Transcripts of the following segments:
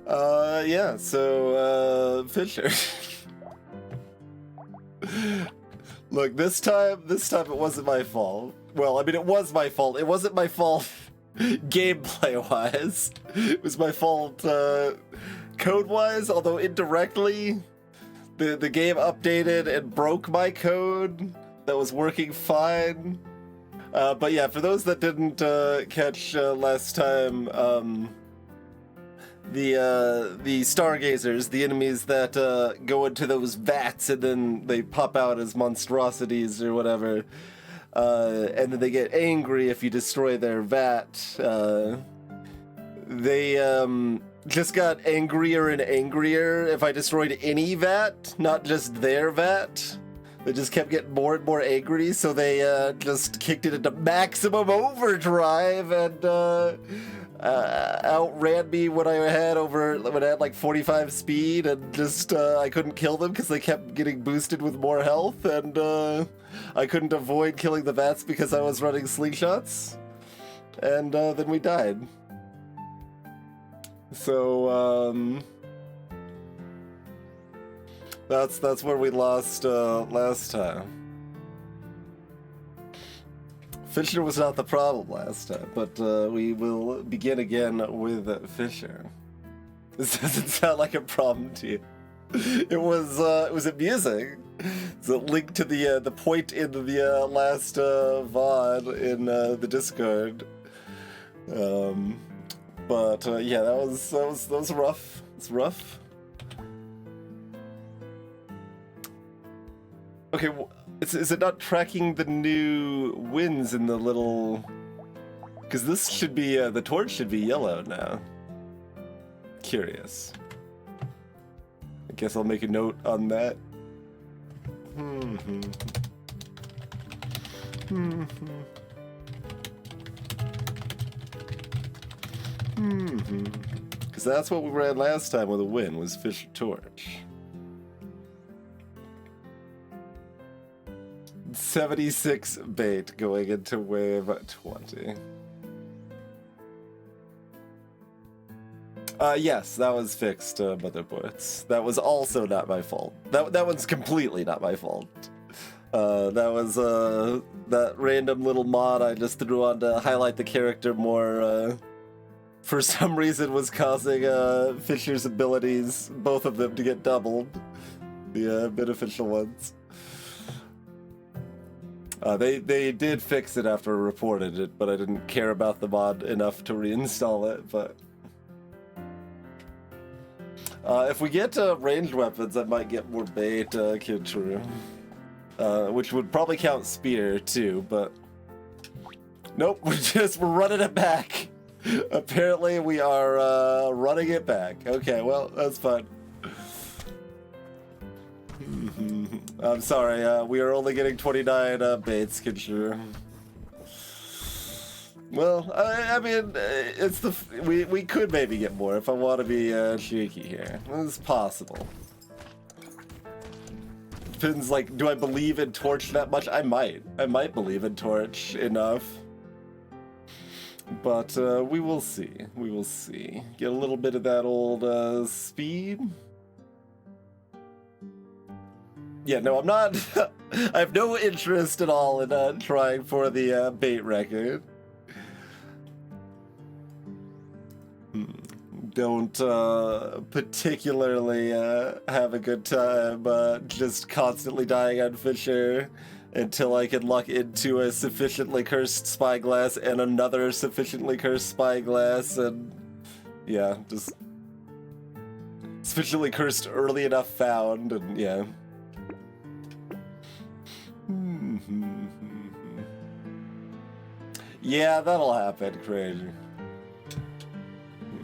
Yeah, so, Fisher. Look, this time it wasn't my fault. Well, I mean, it was my fault. It wasn't my fault gameplay-wise. It was my fault, code-wise, although indirectly, the game updated and broke my code that was working fine. But yeah, for those that didn't catch last time, the stargazers, the enemies that go into those vats and then they pop out as monstrosities or whatever, and then they get angry if you destroy their vat. They just got angrier and angrier if I destroyed any vat, not just their vat. They just kept getting more and more angry, so they just kicked it into maximum overdrive and outran me when I had like 45 speed, and just I couldn't kill them because they kept getting boosted with more health, and I couldn't avoid killing the vats because I was running slingshots, and then we died. So that's where we lost last time. Fisher was not the problem last time, but we will begin again with Fisher. This doesn't sound like a problem to you. It was amusing. It's a link to the point in the last VOD in the Discord. But yeah, that was rough. It's rough. Okay, is it not tracking the new wins in the little? Because this should be the torch should be yellow now. Curious. I guess I'll make a note on that. Because that's what we ran last time with a win, was Fisher Torch. 76 bait going into wave 20. Yes, that was fixed, motherboards. That was also not my fault. That one's completely not my fault. That was that random little mod I just threw on to highlight the character more. For some reason, was causing Fisher's abilities, both of them, to get doubled. The beneficial ones. They did fix it after I reported it, but I didn't care about the mod enough to reinstall it. But if we get ranged weapons, I might get more bait, Kid True. Which would probably count spear too, but nope, we're running it back. Apparently we are running it back. Okay, well, that's fine. I'm sorry, we are only getting 29 baits, Kid. Well, I mean, it's we could maybe get more if I want to be cheeky here. It's possible. Depends, like, do I believe in Torch that much? I might believe in Torch enough. But we will see. We will see. Get a little bit of that old speed. Yeah, no, I'm not. I have no interest at all in trying for the bait record. Don't particularly have a good time just constantly dying on Fisher until I can luck into a sufficiently cursed spyglass and another sufficiently cursed spyglass, and yeah, just sufficiently cursed early enough found, and yeah. Yeah, that'll happen, crazy.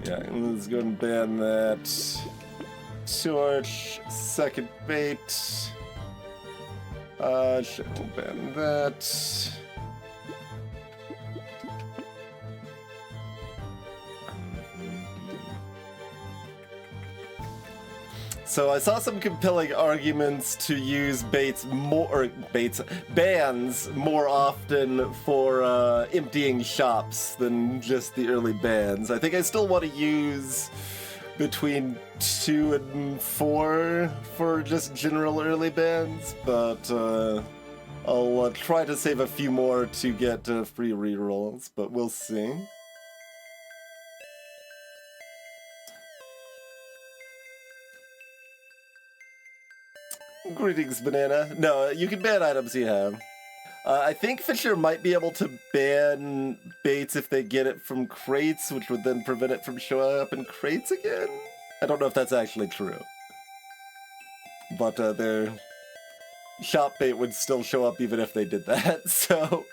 Yeah, let's go and ban that. Torch, second bait. Should ban that. So I saw some compelling arguments to use bans more often for emptying shops than just the early bans. I think I still want to use between 2 and 4 for just general early bans, but I'll try to save a few more to get free rerolls, but we'll see. Greetings, Banana. No, you can ban items you have. I think Fisher might be able to ban baits if they get it from crates, which would then prevent it from showing up in crates again? I don't know if that's actually true. But their shop bait would still show up even if they did that, so...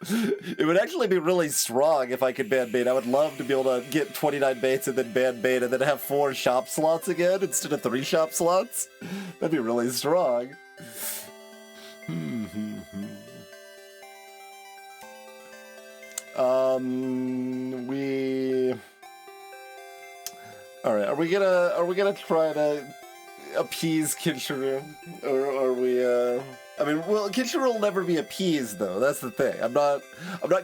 It would actually be really strong if I could ban bait. I would love to be able to get 29 baits and then ban bait and then have 4 shop slots again instead of 3 shop slots. That'd be really strong. Alright, are we gonna try to appease Kinshuru? Or are we I mean, well, Kinshuru will never be appeased, though. That's the thing. I'm not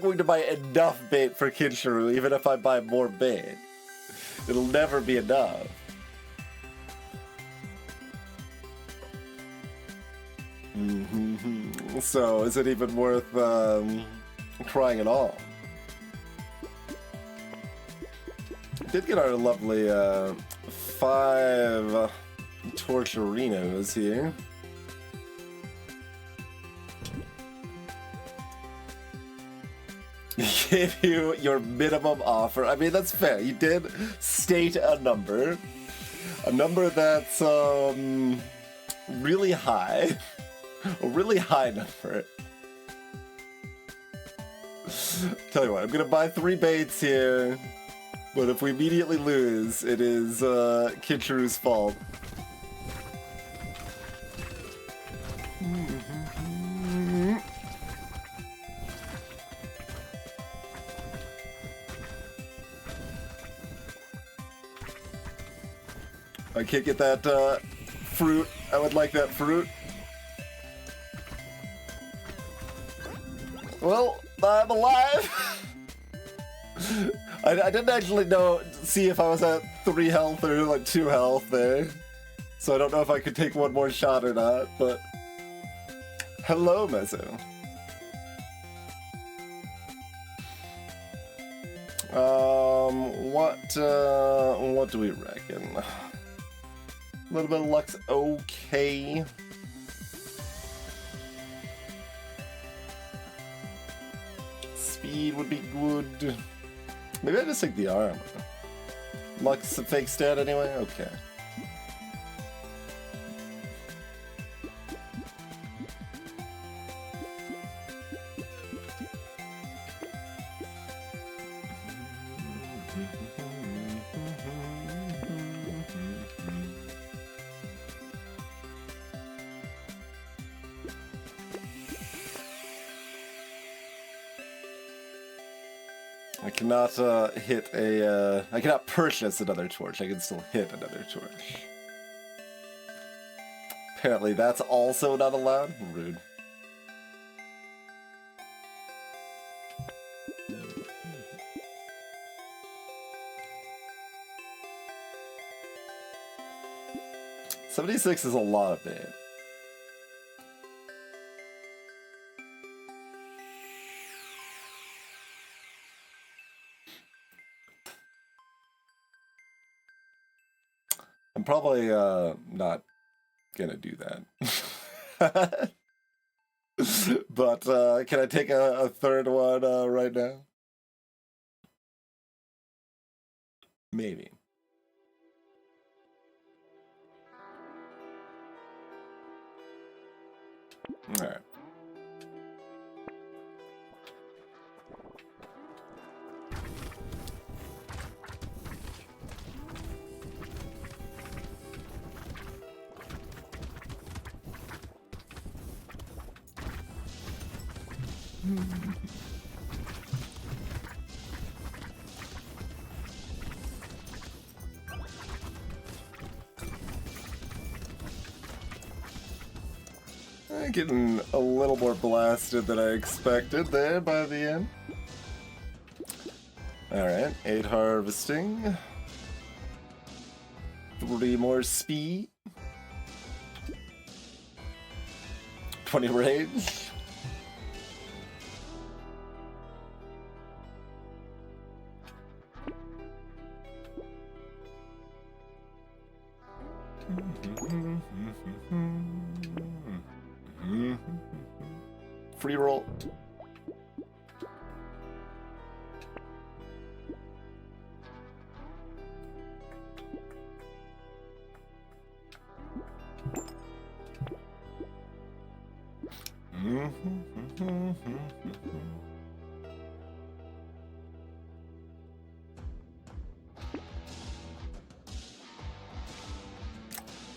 going to buy enough bait for Kinshuru, even if I buy more bait. It'll never be enough. So, is it even worth trying at all? Did get our lovely 5 Torturinos here. Give you your minimum offer. I mean, that's fair. You did state a number that's really high, a really high number. Tell you what, I'm gonna buy 3 baits here, but if we immediately lose, it is Kinchuru's fault. I can't get that fruit. I would like that fruit. Well, I'm alive. I didn't actually see if I was at 3 health or like 2 health there. So I don't know if I could take one more shot or not, but... Hello, Mezzo. What do we reckon? A little bit of luck's okay. Speed would be good. Maybe I just take the armor. Luck's a fake stat anyway? Okay. I cannot hit a, I cannot purchase another torch, I can still hit another torch. Apparently that's also not allowed? Rude. $76 is a lot of bait. I'm probably not gonna do that. But can I take a third one right now? Maybe. All right. Getting a little more blasted than I expected there by the end. Alright, 8 harvesting. 3 more speed. 20 range. Free roll.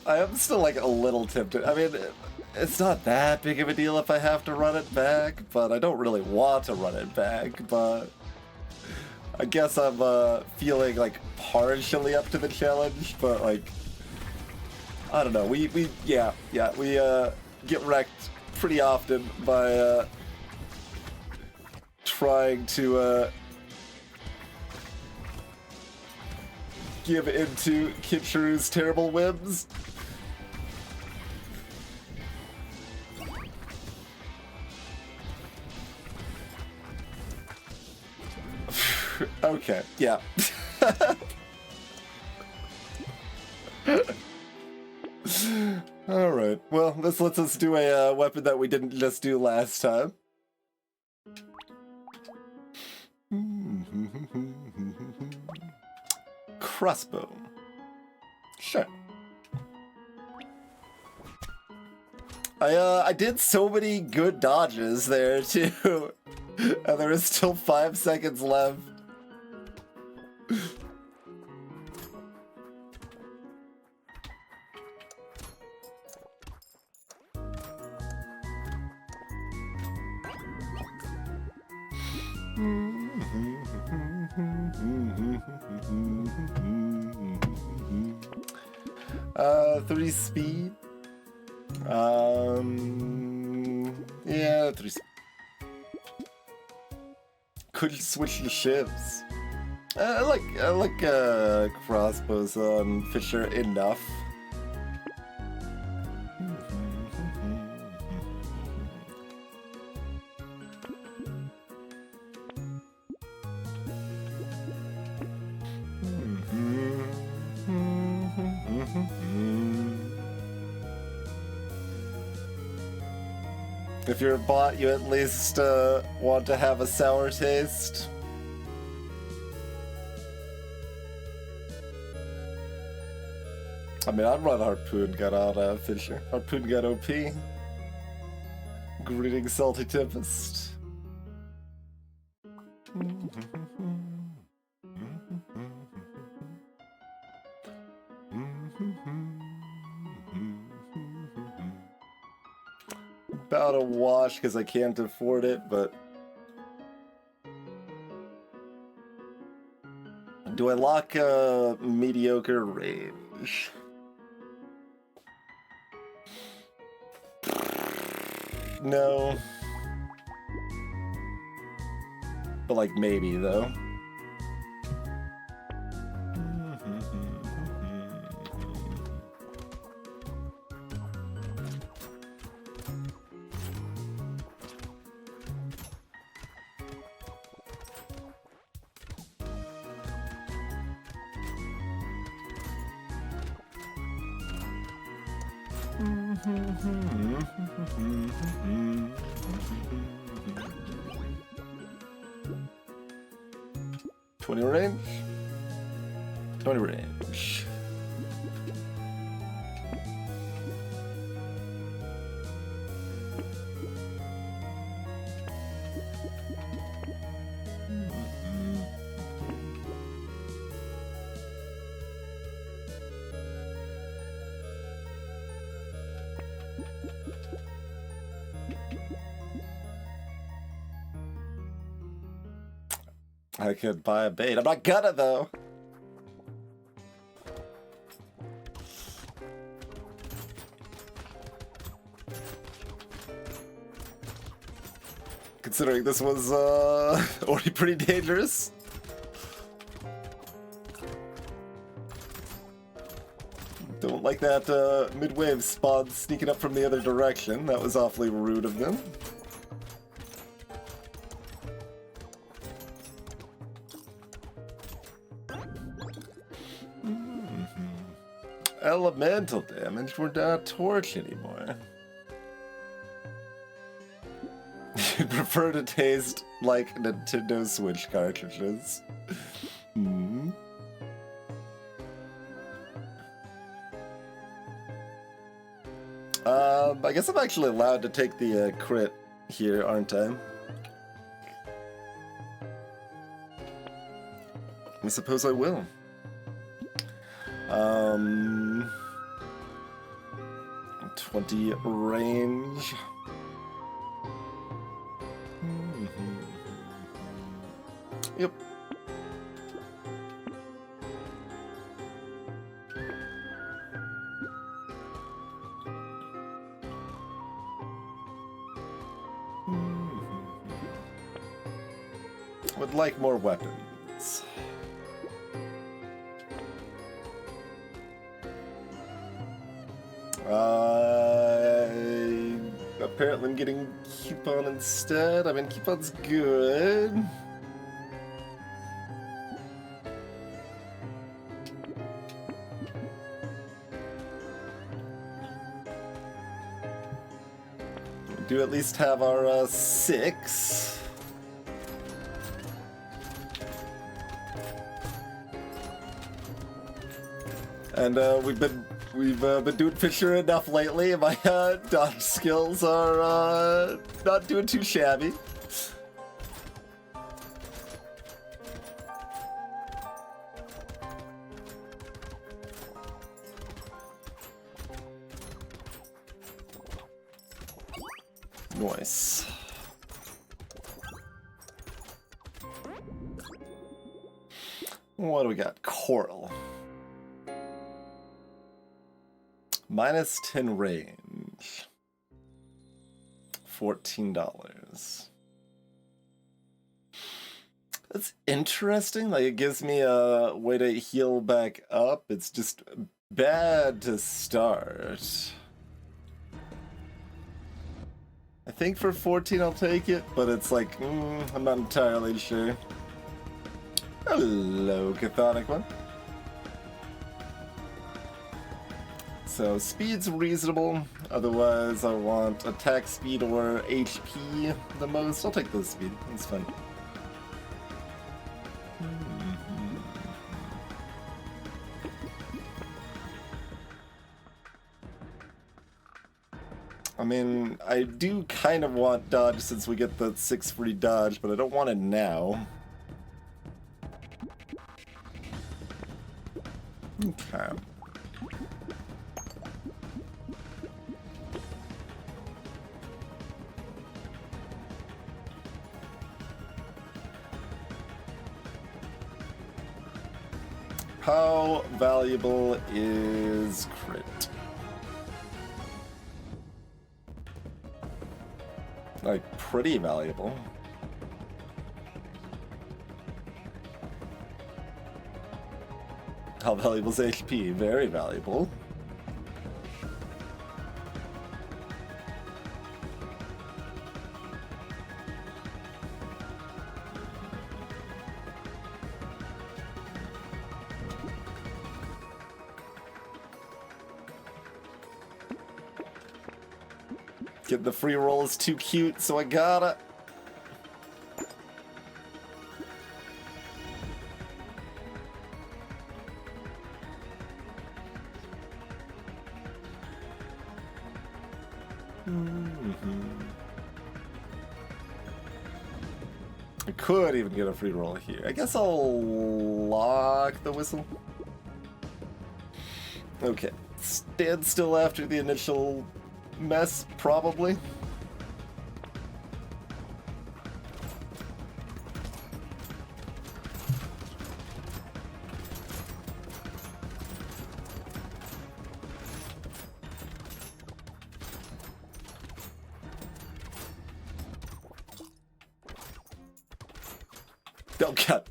I am still like a little tempted. I mean, it's not that big of a deal if I have to run it back, but I don't really want to run it back, but I guess I'm feeling like partially up to the challenge, but like, I don't know, we get wrecked pretty often by trying to give into Kitcheru's terrible whims. Okay, yeah. Alright, well, this lets us do a weapon that we didn't just do last time. Crossbow. Sure. I did so many good dodges there, too. And there is still 5 seconds left. Three speed. Yeah, 3 speed. Could switch to shivs. I like crossbows on Fisher enough. If you're a bot, you at least want to have a sour taste. I mean, I'd run Harpoon Gun on Fisher. Harpoon Gun OP. Greetings, Salty Tempest. About a wash because I can't afford it, but do I lock a mediocre range? No. But like maybe though. Range? 20 range. I could buy a bait. I'm not gonna though. Considering this was already pretty dangerous. Don't like that mid-wave spawn sneaking up from the other direction. That was awfully rude of them. Elemental damage, we're not torch anymore. You'd prefer to taste like Nintendo Switch cartridges. Hmm. I guess I'm actually allowed to take the crit here, aren't I? I suppose I will. 20 range. Yep. Would like more weapons. Apparently I'm getting coupon instead. I mean, coupon's good. We do at least have our 6. And we've been doing Fisher enough lately, and my dodge skills are not doing too shabby. Nice. What do we got? Coral. Minus 10 range. $14. That's interesting. Like, it gives me a way to heal back up. It's just bad to start. I think for 14 I'll take it, but it's like, I'm not entirely sure. Hello, Chthonic one. So speed's reasonable, otherwise I want attack speed or HP the most. I'll take the speed, it's fun. I mean, I do kind of want dodge since we get the 6 free dodge, but I don't want it now. Okay. How valuable is crit? Like, pretty valuable. How valuable is HP? Very valuable. Getting the free roll is too cute, so I gotta. I could even get a free roll here. I guess I'll lock the whistle. Okay. Stand still after the initial mess, probably. Oh god.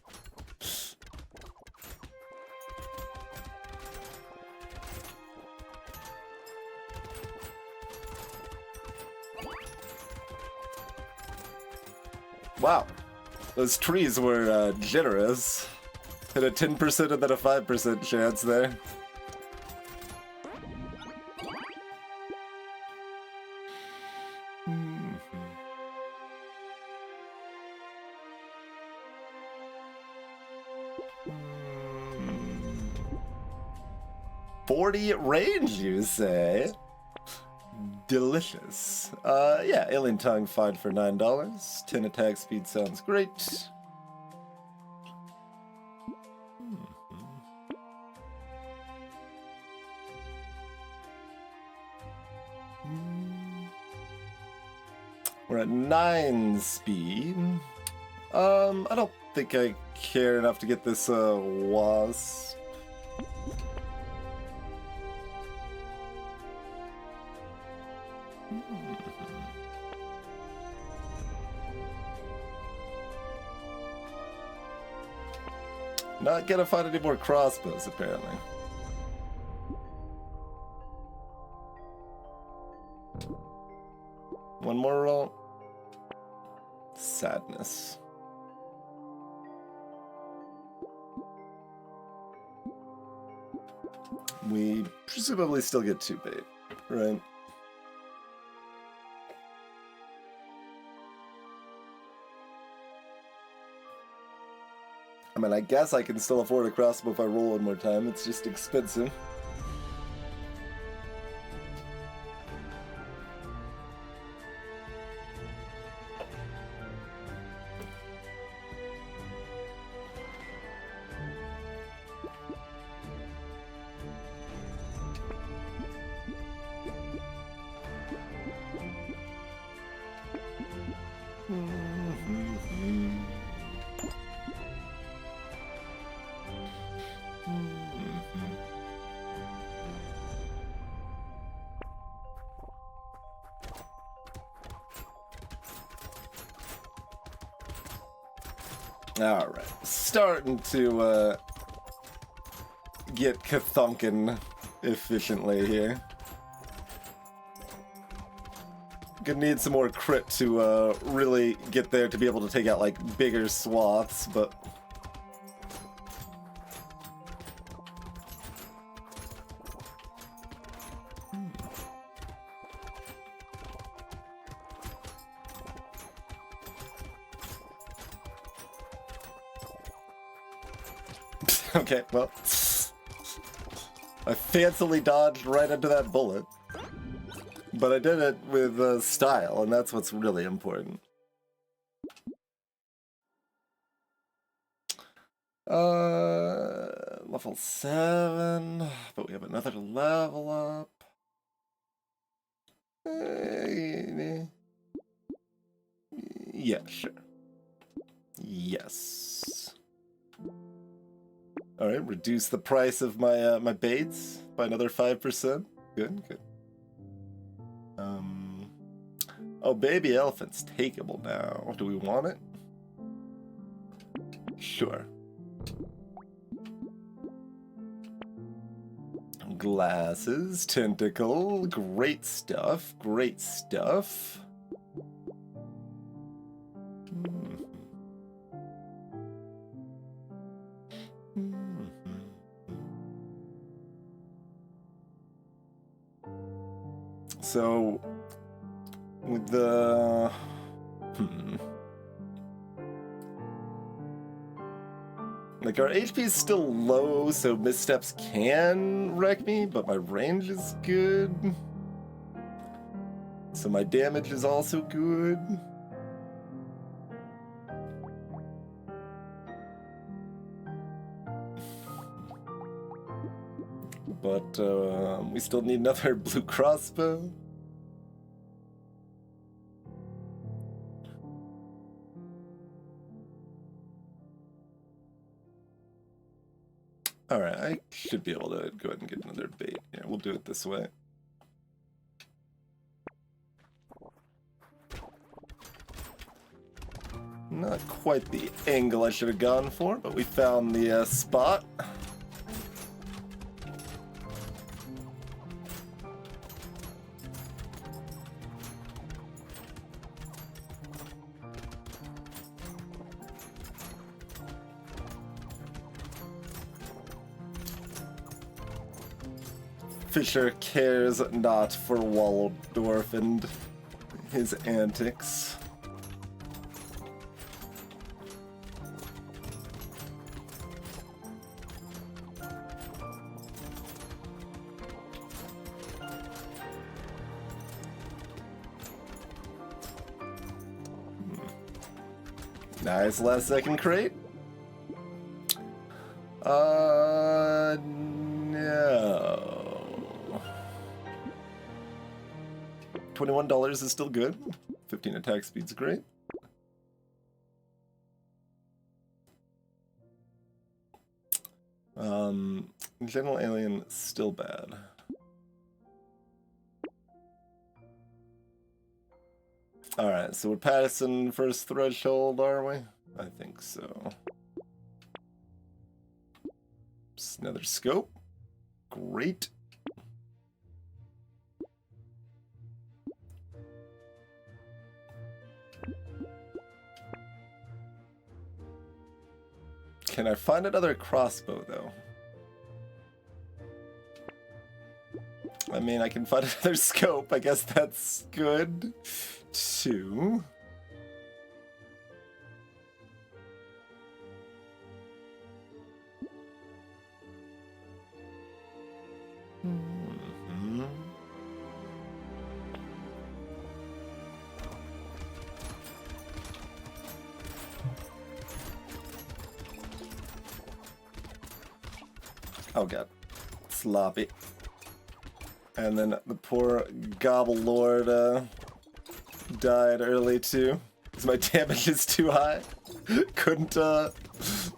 Wow. Those trees were generous. Had a 10% and then a 5% chance there. Mm-hmm. 40 range, you say? Delicious. Yeah, Alien Tongue fine for $9. 10 attack speed sounds great. We're at 9 speed. I don't think I care enough to get this wasp. Not gonna find any more crossbows, apparently. One more roll. Sadness. We presumably still get 2 bait, right? I mean, I guess I can still afford a crossbow if I roll one more time. It's just expensive. All right, starting to get kathunkin efficiently here. Gonna need some more crit to really get there to be able to take out like bigger swaths, but okay, well, I fancily dodged right into that bullet, but I did it with style, and that's what's really important. Level 7, but we have another level up. Yeah, sure. Yes. All right, reduce the price of my my baits by another 5%. Good, good. Oh, baby elephant's takeable now. Do we want it? Sure. Glasses, tentacle, great stuff, great stuff. So, with the... Like, our HP is still low, so missteps can wreck me, but my range is good. So my damage is also good. But we still need another blue crossbow. Alright, I should be able to go ahead and get another bait. Yeah, we'll do it this way. Not quite the angle I should have gone for, but we found the spot. Artificer cares not for Waldorf and his antics. Nice last second crate. No. $21 is still good. 15 attack speed's great. General Alien, still bad. Alright, so we're passing first threshold, are we? I think so. Just another scope. Great. Can I find another crossbow, though? I mean, I can find another scope. I guess that's good, too. Oh god. Sloppy. And then the poor Gobble Lord died early too. Because my damage is too high. Couldn't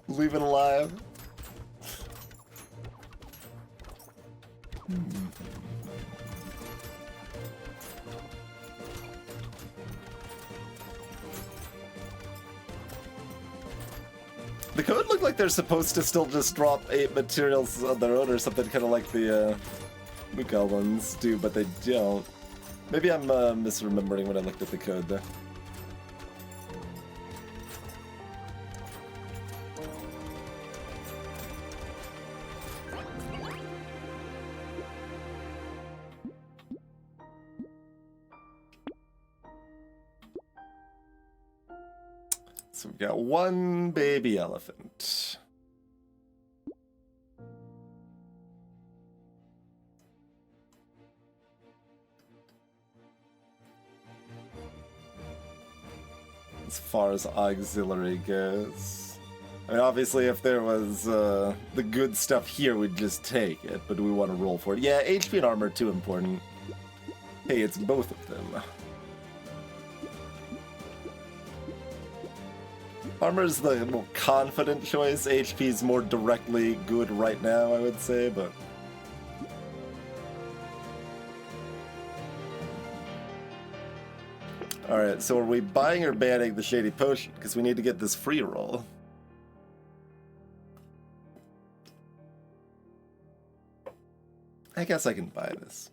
leave it alive. The code looked like they're supposed to still just drop 8 materials on their own or something, kind of like the goblins do, but they don't. Maybe I'm misremembering when I looked at the code there. So we've got one baby elephant. As far as auxiliary goes. I mean, obviously if there was the good stuff here, we'd just take it, but do we want to roll for it? Yeah, HP and armor are too important. Hey, it's both of them. Armor is the more confident choice. HP is more directly good right now, I would say, but... Alright, so are we buying or banning the Shady Potion? Because we need to get this free roll. I guess I can buy this.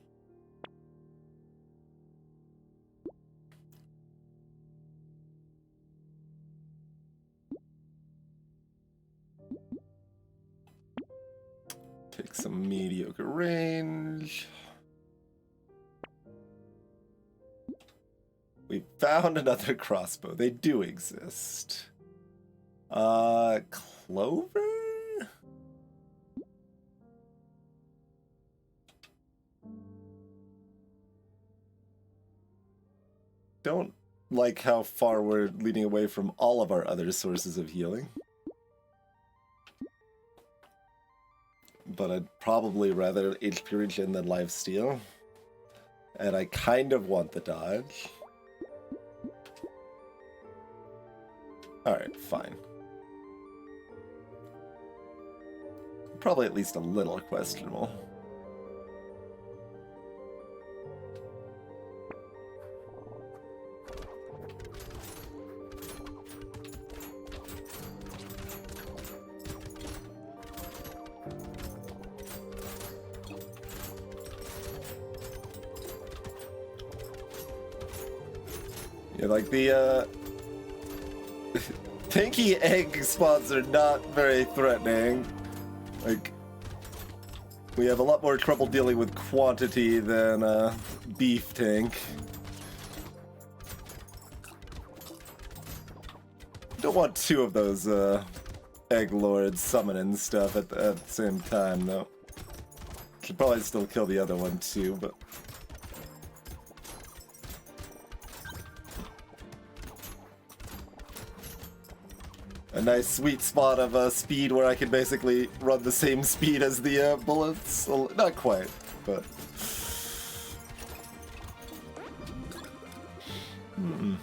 Take some mediocre range. We found another crossbow. They do exist. Clover? Don't like how far we're leading away from all of our other sources of healing. But I'd probably rather HP regen than lifesteal. And I kind of want the dodge. Alright, fine. Probably at least a little questionable. Yeah, like the, pinky egg spots are not very threatening. Like, We have a lot more trouble dealing with quantity than beef tank. Don't want two of those egg lords summoning stuff at the same time, though. Should probably still kill the other one too, but. A nice sweet spot of speed where I can basically run the same speed as the bullets. Well, not quite, but. Mm-hmm.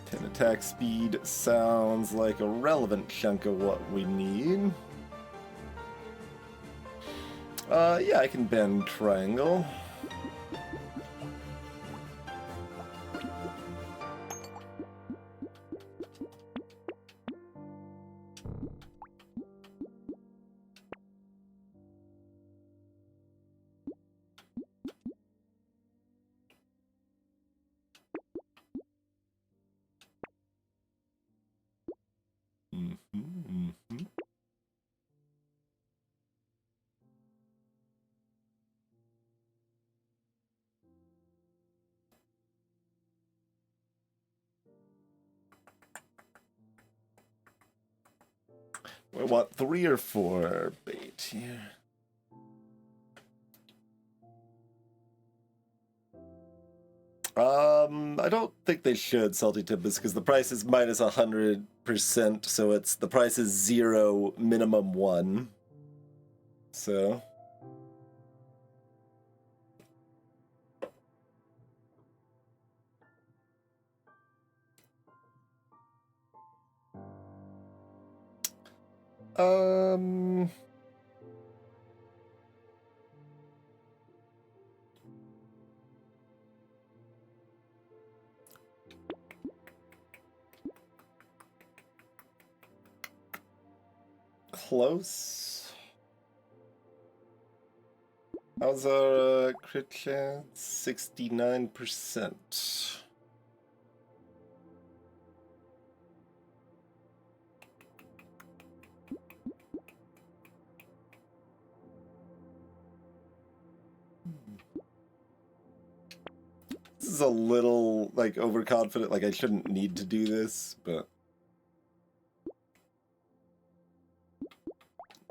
10 attack speed sounds like a relevant chunk of what we need. Yeah, I can bend triangle. We want 3 or 4 bait here. I don't think they should, Salty Timbers, because the price is minus 100%, so it's the price is 0, minimum 1. So. Close. How's our crit chance? 69%. This is a little, like, overconfident. Like, I shouldn't need to do this, but...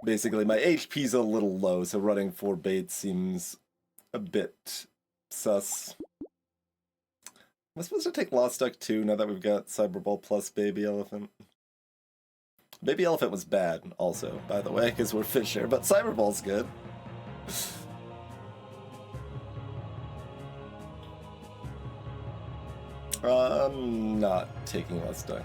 Basically, my HP's a little low, so running 4 baits seems a bit sus. Am I supposed to take Lost Duck too, now that we've got Cyberball plus Baby Elephant? Baby Elephant was bad, also, by the way, because we're Fisher, but Cyberball's good. I'm not taking Lost Duck.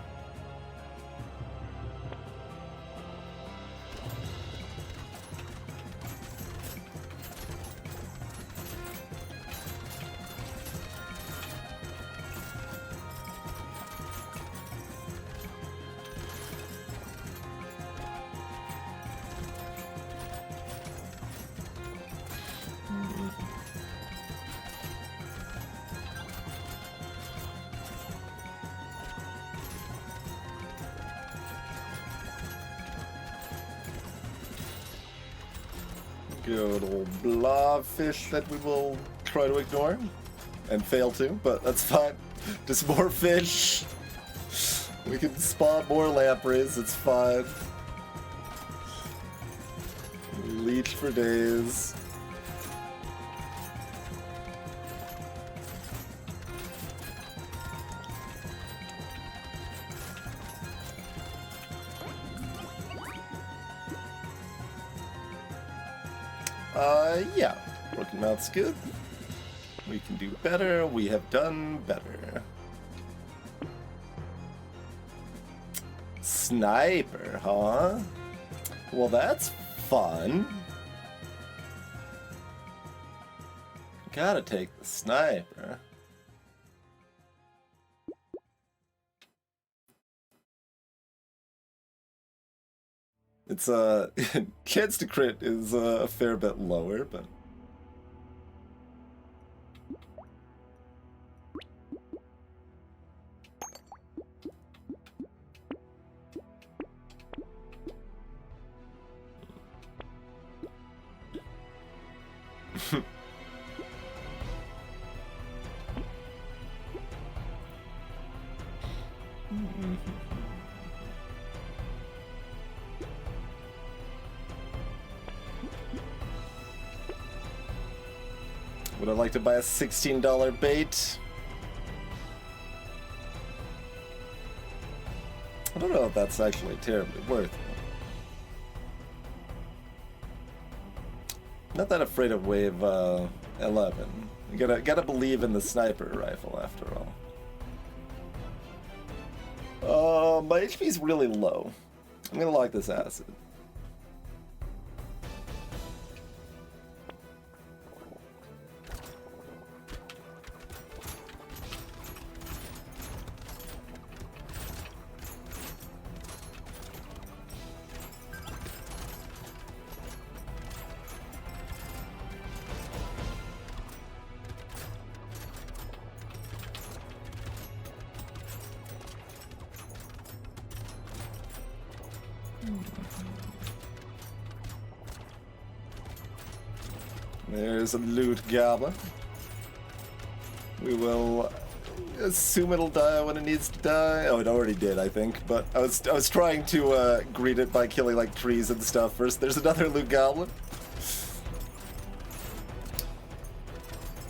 Good old blobfish that we will try to ignore and fail to, but that's fine. Just more fish. We can spawn more lampreys, it's fine. Leech for days. Yeah, working out's good. We can do better. We have done better. Sniper, huh? Well, that's fun. Gotta take the sniper. It's chance to crit is a fair bit lower, but Would I like to buy a $16 bait? I don't know if that's actually terribly worth it. Not that afraid of wave 11. You gotta believe in the sniper rifle after all. My HP's really low. I'm gonna lock this acid. There's a loot goblin. We will assume it'll die when it needs to die. Oh, it already did, I think. But I was trying to greet it by killing like trees and stuff first. There's another loot goblin.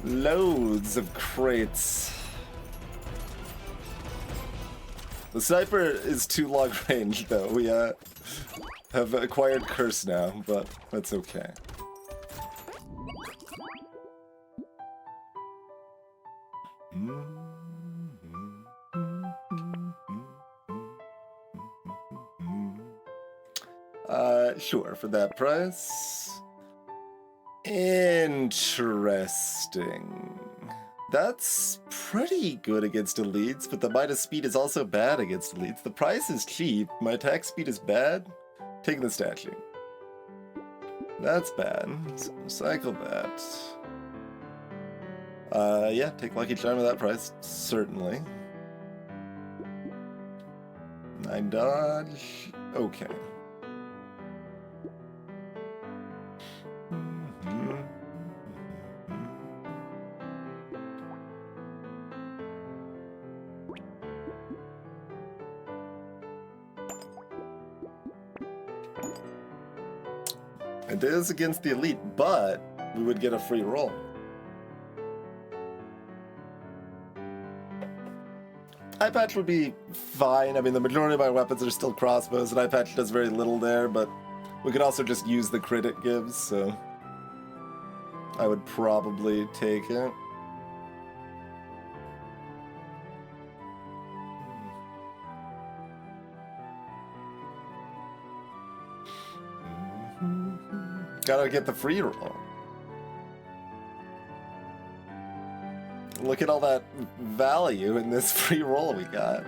Loads of crates. The sniper is too long range, though. We have acquired curse now, but that's okay. Sure, for that price. Interesting. That's pretty good against elites, but the Midas speed is also bad against elites. The price is cheap. My attack speed is bad. Taking the statue. That's bad. So cycle that. Yeah, take Lucky Charm at that price. Certainly. 9 dodge. Okay. It is against the elite, but we would get a free roll. Eye patch would be fine. I mean, the majority of my weapons are still crossbows, and eye patch does very little there, but we could also just use the crit it gives, so I would probably take it. Gotta get the free roll. Look at all that value in this free roll we got.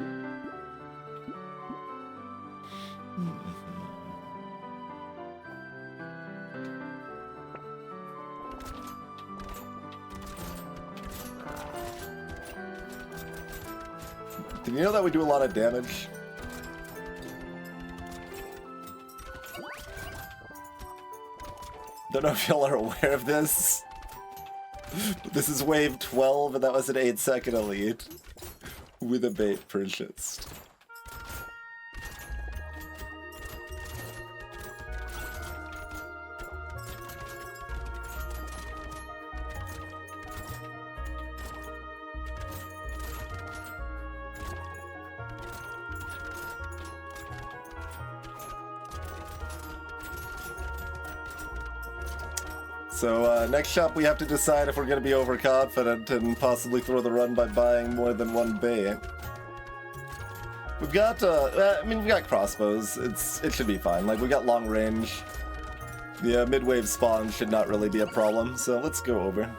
Did you know that we do a lot of damage? Don't know if y'all are aware of this. But this is wave 12, and that was an 8-second elite with a bait purchased. So next shop we have to decide if we're going to be overconfident and possibly throw the run by buying more than one bait. We've got, I mean, we've got crossbows. It should be fine. Like, we got long range. The mid-wave spawn should not really be a problem, so let's go over.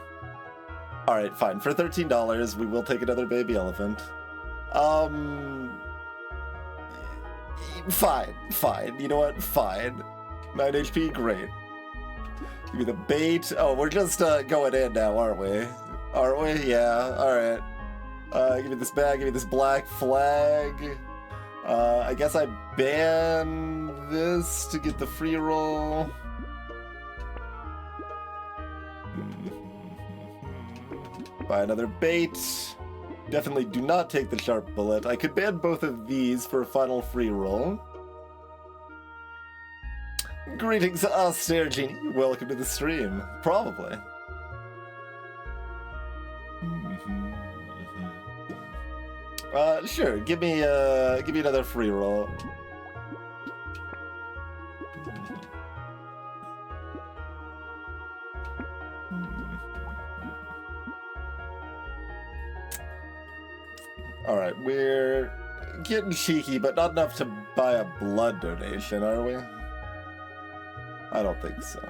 Alright, fine. For $13, we will take another baby elephant. Fine. You know what? Fine. 9 HP, great. Give me the bait. Oh, we're just going in now, aren't we? Aren't we? Yeah, alright. Give me this bag, give me this black flag. I guess I ban this to get the free roll. Buy another bait. Definitely do not take the sharp bullet. I could ban both of these for a final free roll. Greetings, austere genie. Welcome to the stream. Probably. Sure. Give me another free roll. All right, we're getting cheeky, but not enough to buy a blood donation, are we? I don't think so.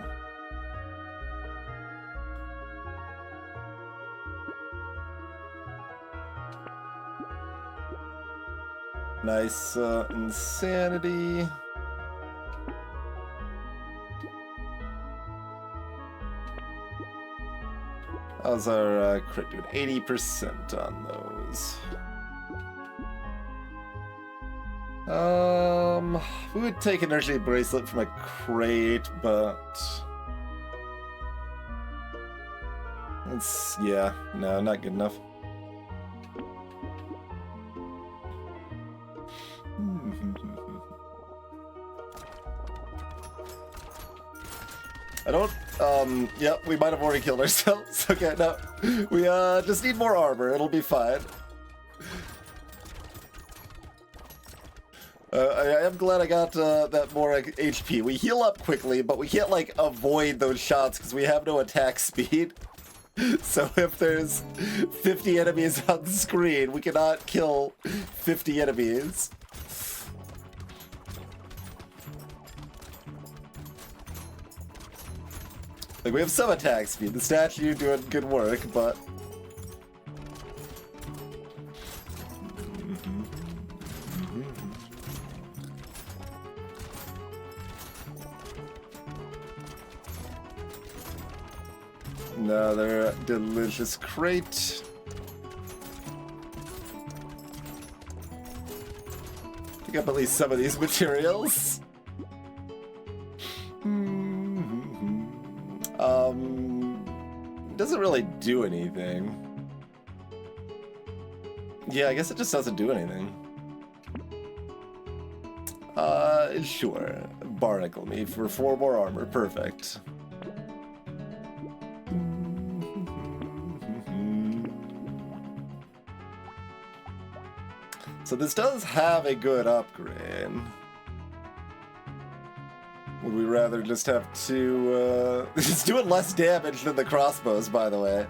Nice insanity. How's our crit doing? 80% on those. We would take an energy bracelet from a crate, but it's, yeah, no, not good enough. I don't, yep, we might have already killed ourselves. Okay, no, we just need more armor, it'll be fine. I am glad I got that more HP. We heal up quickly, but we can't, like, avoid those shots because we have no attack speed. So if there's 50 enemies on the screen, we cannot kill 50 enemies. Like, we have some attack speed. The statue doing good work, but... Another delicious crate. Pick up at least some of these materials. Doesn't really do anything. Yeah, I guess it just doesn't do anything. Sure. Barnacle me for 4 more armor. Perfect. So this does have a good upgrade. Would we rather just have to, it's doing less damage than the crossbows, by the way.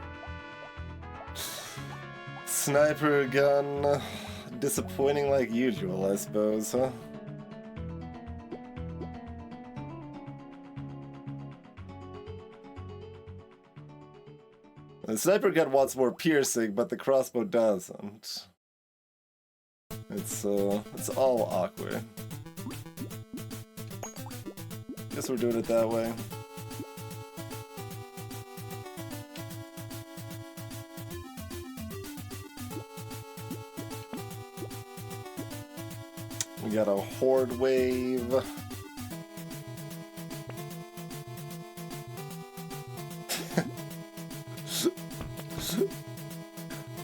Sniper gun, disappointing like usual, I suppose, huh? The sniper gun wants more piercing, but the crossbow doesn't. It's all awkward. Guess we're doing it that way. We got a horde wave.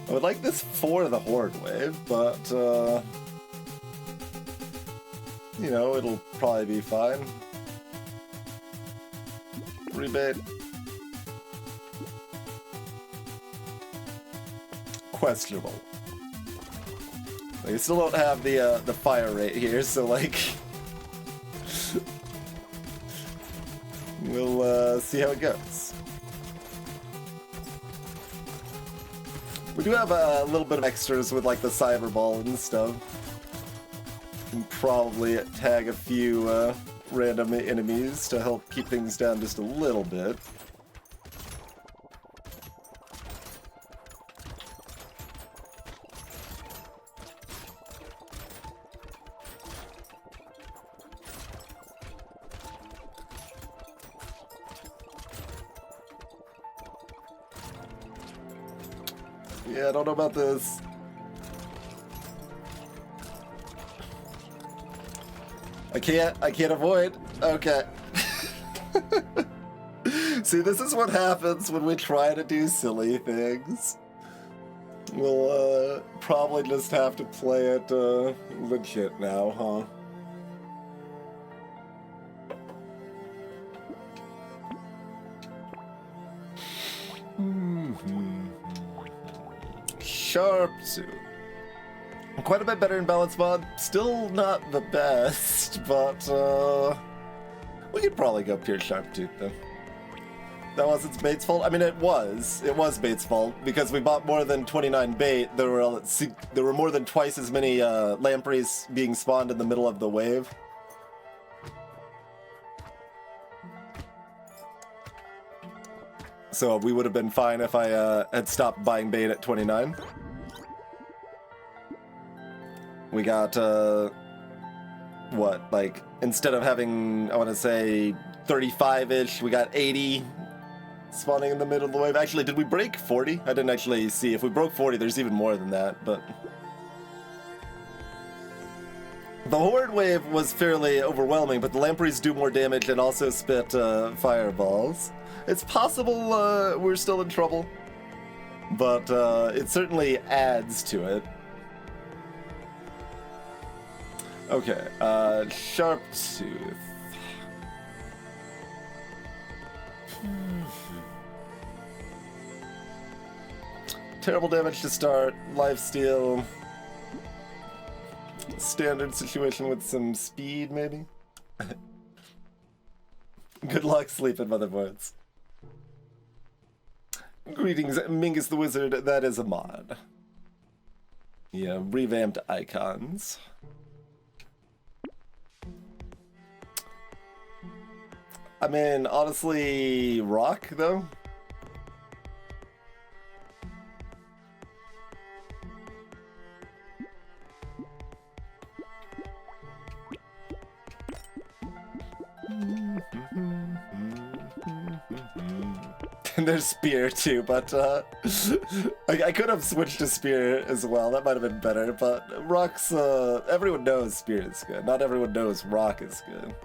I would like this for the horde wave, but you know, it'll probably be fine. Rebate. Questionable. Like, I still don't have the fire rate here, so like we'll see how it goes. We do have a little bit of extras with like the cyber ball and stuff. And probably tag a few random enemies to help keep things down just a little bit. Yeah, I don't know about this. I can't avoid. Okay. See, this is what happens when we try to do silly things. We'll probably just have to play it legit now, huh? Sharp suit. Quite a bit better in balance mod. Still not the best, but we could probably go pure sharp tooth though. That wasn't Bait's fault? I mean, it was Bait's fault because we bought more than 29 bait. There were more than twice as many lampreys being spawned in the middle of the wave. So we would have been fine if I had stopped buying bait at 29. We got, what, like, instead of having, I want to say, 35-ish, we got 80 spawning in the middle of the wave. Actually, did we break 40? I didn't actually see. If we broke 40, there's even more than that, but... The Horde wave was fairly overwhelming, but the lampreys do more damage and also spit fireballs. It's possible we're still in trouble, but it certainly adds to it. Okay, sharp tooth. Terrible damage to start, lifesteal. Standard situation with some speed, maybe? Good luck sleeping, motherboards. Greetings, Mingus the Wizard. That is a mod. Yeah, revamped icons. I mean, honestly, rock, though? And there's spear too, but I could have switched to spear as well. That might have been better, but rock's everyone knows spear is good. Not everyone knows rock is good.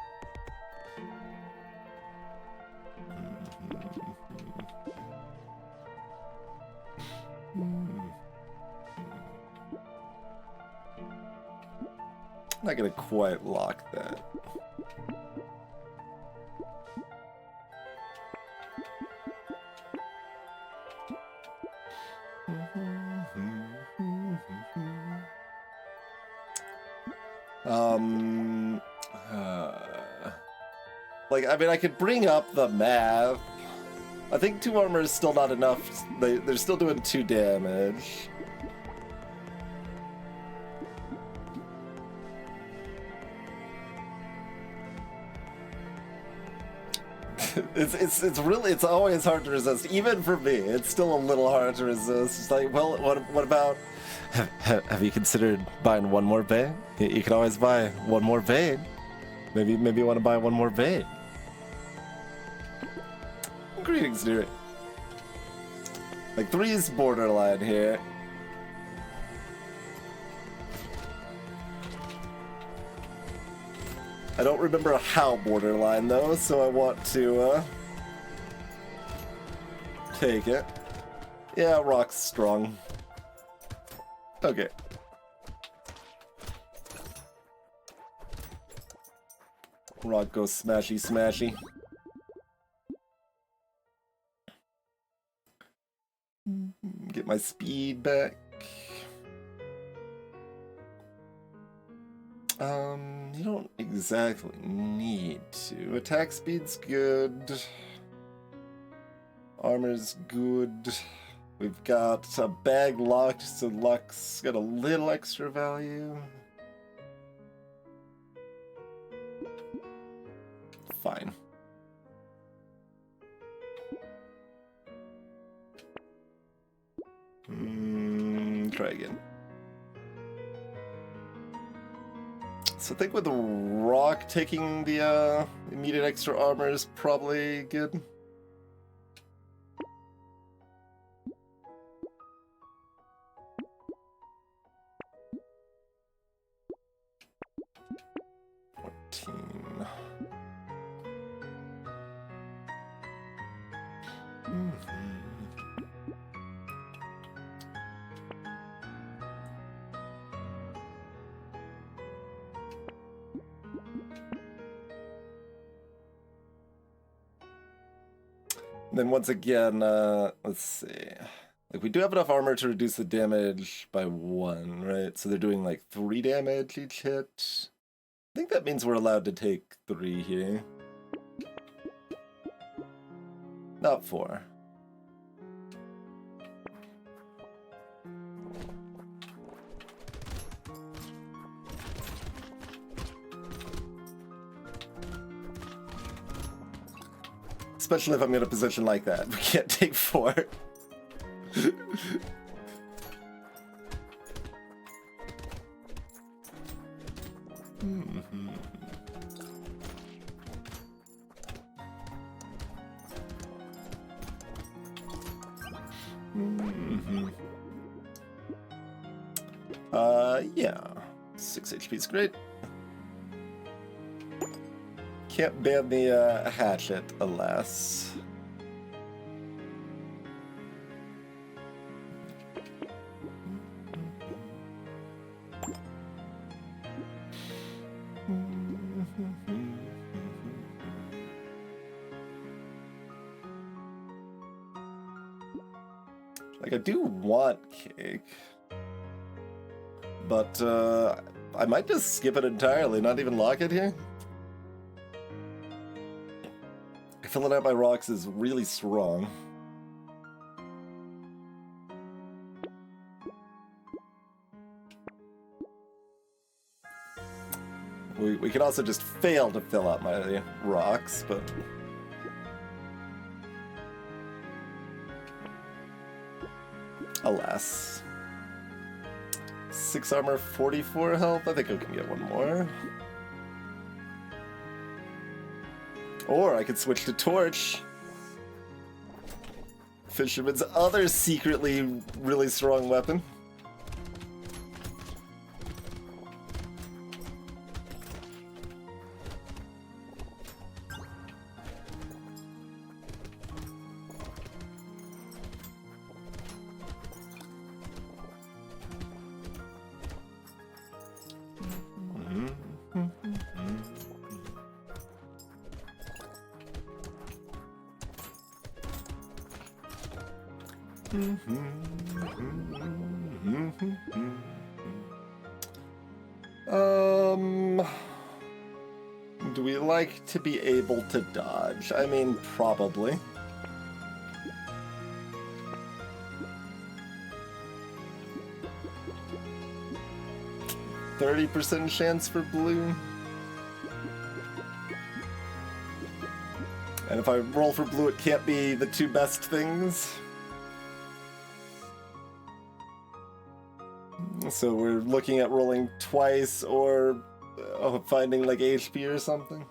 I'm not gonna quite lock that. Like, I mean, I could bring up the math. I think 2 armor is still not enough. They're still doing 2 damage. It's always hard to resist. Even for me, it's still a little hard to resist. It's like, well, what about... Have you considered buying one more vein? You can always buy one more vein. Maybe you want to buy one more vein. Greetings, dear. Like, 3 is borderline here. I don't remember how borderline, though, so I want to, take it. Yeah, rock's strong. Okay. Rock goes smashy smashy. Get my speed back. You don't exactly need to. Attack speed's good. Armor's good. We've got a bag locked, so luck's got a little extra value. Fine. Try again. So I think with the rock taking the immediate extra armor is probably good. Then once again, let's see. Like, we do have enough armor to reduce the damage by 1, right? So they're doing, like, 3 damage each hit. I think that means we're allowed to take 3 here. Not 4. Especially if I'm in a position like that. We can't take 4. Yeah. 6 HP is great. Can't ban the hatchet, alas. Like, I do want cake, but I might just skip it entirely, not even lock it here. Filling out my rocks is really strong. We could also just fail to fill out my rocks, but... alas. 6 armor, 44 health? I think I can get one more. Or I could switch to Torch. Fisherman's other secretly really strong weapon. Do we like to be able to dodge? I mean, probably. %30 chance for blue. And if I roll for blue, it can't be the 2 best things. So we're looking at rolling twice or finding like HP or something.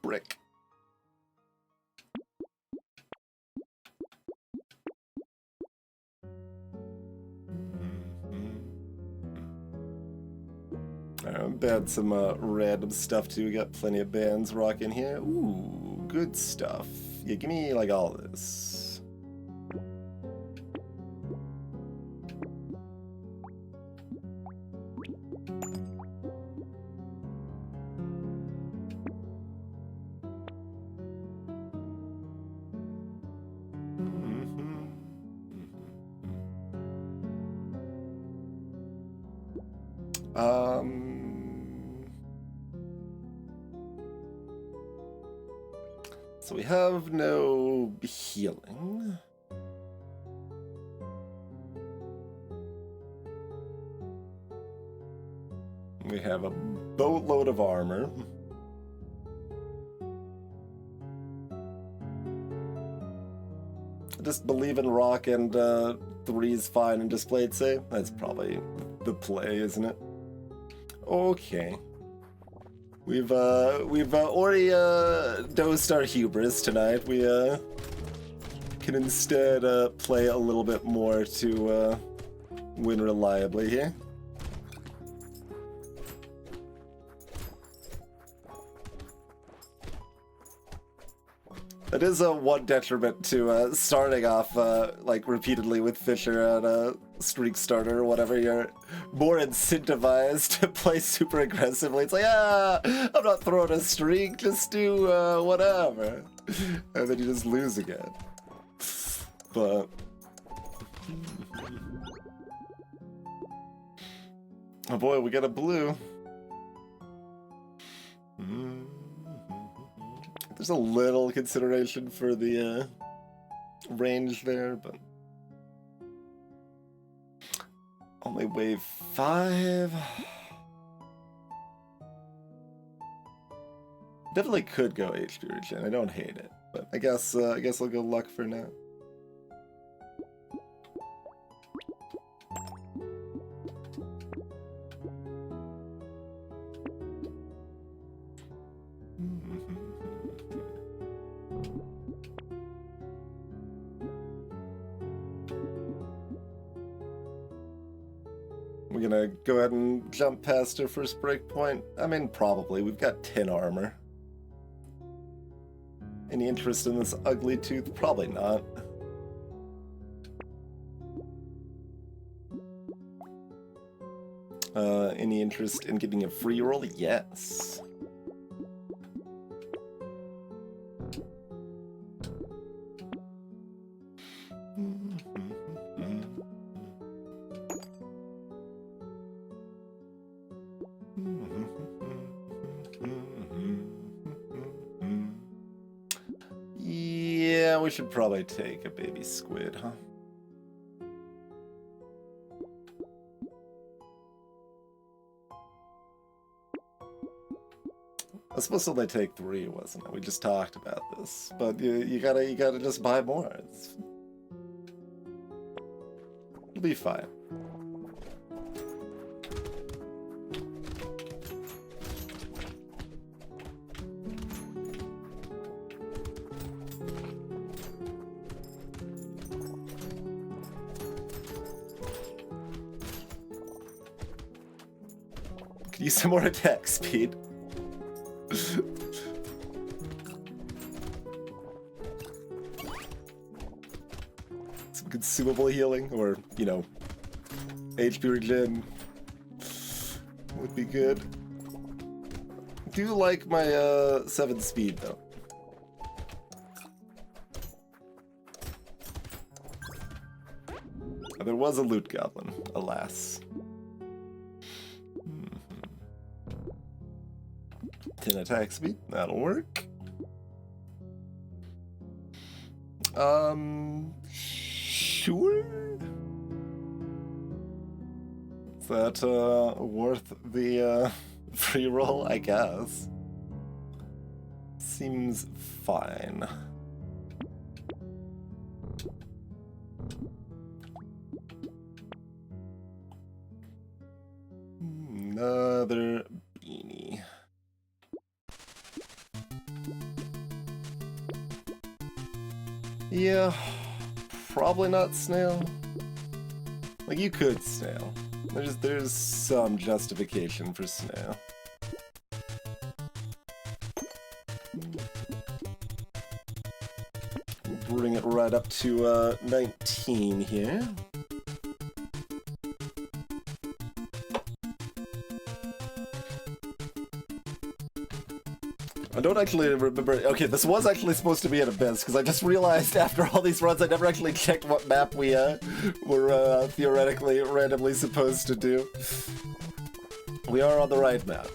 Brick. Alright, bad some random stuff too. We got plenty of bands rocking here. Ooh, good stuff. Yeah, give me like all this. So we have no healing. We have a boatload of armor. Just believe in rock and 3 is fine and displayed safe. That's probably the play, isn't it? Okay. We've already dosed our hubris tonight. We can instead play a little bit more to win reliably here. That is one detriment to starting off like repeatedly with Fisher on a streak starter or whatever. You're more incentivized to play super aggressively. It's like, I'm not throwing a streak, just do whatever. And then you just lose again. But... oh boy, we got a blue. There's a little consideration for the range there, but only wave 5. Definitely could go HP regen. I don't hate it, but I guess I'll go luck for now. We're gonna go ahead and jump past our first breakpoint. I mean, probably. We've got 10 armor. Any interest in this ugly tooth? Probably not. Any interest in getting a free roll? Yes. Yeah, we should probably take a baby squid, huh? I was supposed to only take 3, wasn't it? We just talked about this, but you gotta just buy more. It'll be fine. Could use some more attack speed. Some consumable healing, or, you know, HP regen would be good. Do like my 7 speed though. There was a loot goblin, alas. 10 attack speed, that'll work. Sure. Is that worth the free roll? I guess. Seems fine. Another beanie. Yeah, probably not snail. Like, you could snail. There's some justification for snail. Bring it right up to 19 here. I don't actually remember. Okay, this was actually supposed to be an abyss, because I just realized after all these runs I never actually checked what map we were theoretically randomly supposed to do. We are on the right map.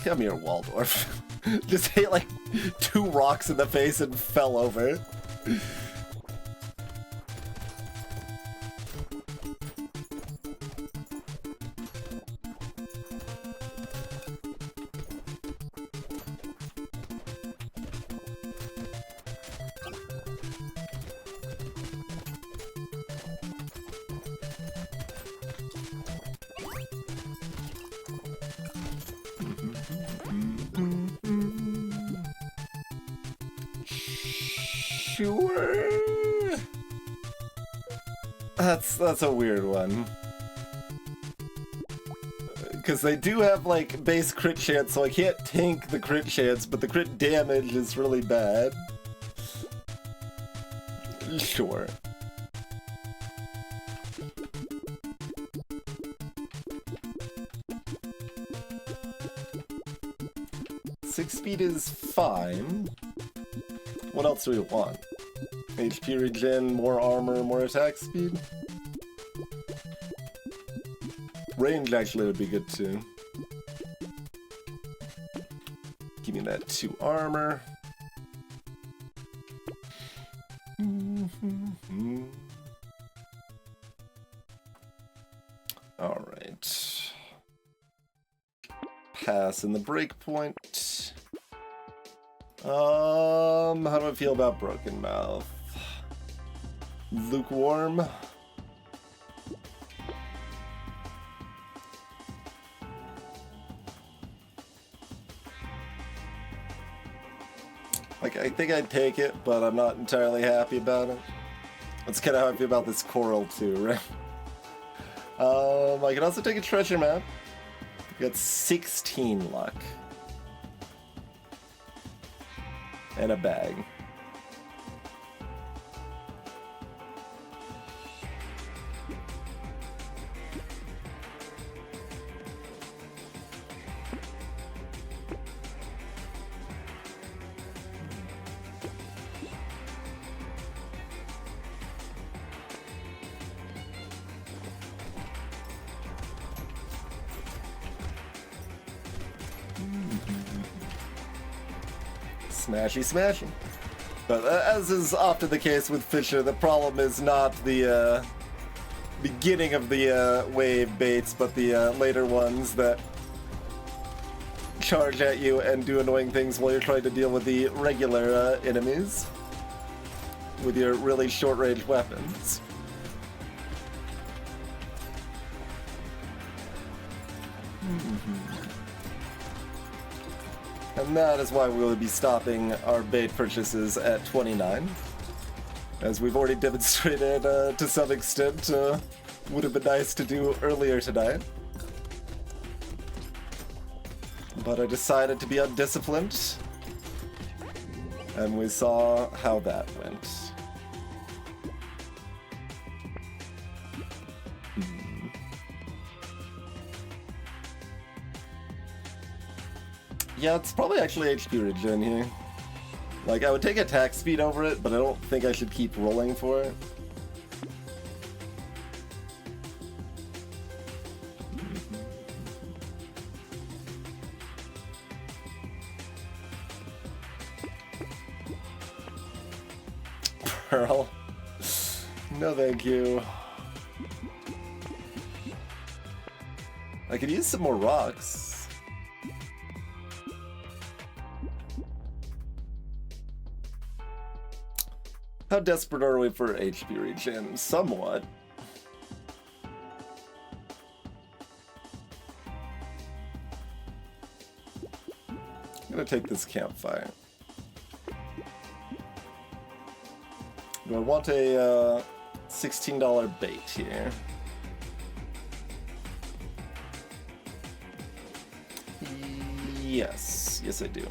Come here, Waldorf. Just hit like 2 rocks in the face and fell over. Sure. That's a weird one. Because they do have, like, base crit chance, so I can't tank the crit chance, but the crit damage is really bad. Sure. Six speed is fine. What else do we want? HP regen, more armor, more attack speed? Range actually would be good too. Give me that 2 armor. Alright. Pass in the breakpoint. How do I feel about Broken Mouth? Lukewarm? Like, I think I'd take it, but I'm not entirely happy about it. That's kind of how I feel about this coral too, right? I can also take a treasure map. Got 16 luck. And a bag. Smashy, smashy. But as is often the case with Fisher, the problem is not the beginning of the wave baits, but the later ones that charge at you and do annoying things while you're trying to deal with the regular enemies with your really short-range weapons. And that is why we will be stopping our bait purchases at 29. As we've already demonstrated to some extent, would have been nice to do earlier tonight. But I decided to be undisciplined. And we saw how that went. Yeah, it's probably actually HP regen here. Like, I would take attack speed over it, but I don't think I should keep rolling for it. Pearl. No thank you. I could use some more rocks. How desperate are we for HP regen? Somewhat. I'm gonna take this campfire. Do I want a $16 bait here? Yes. Yes, I do.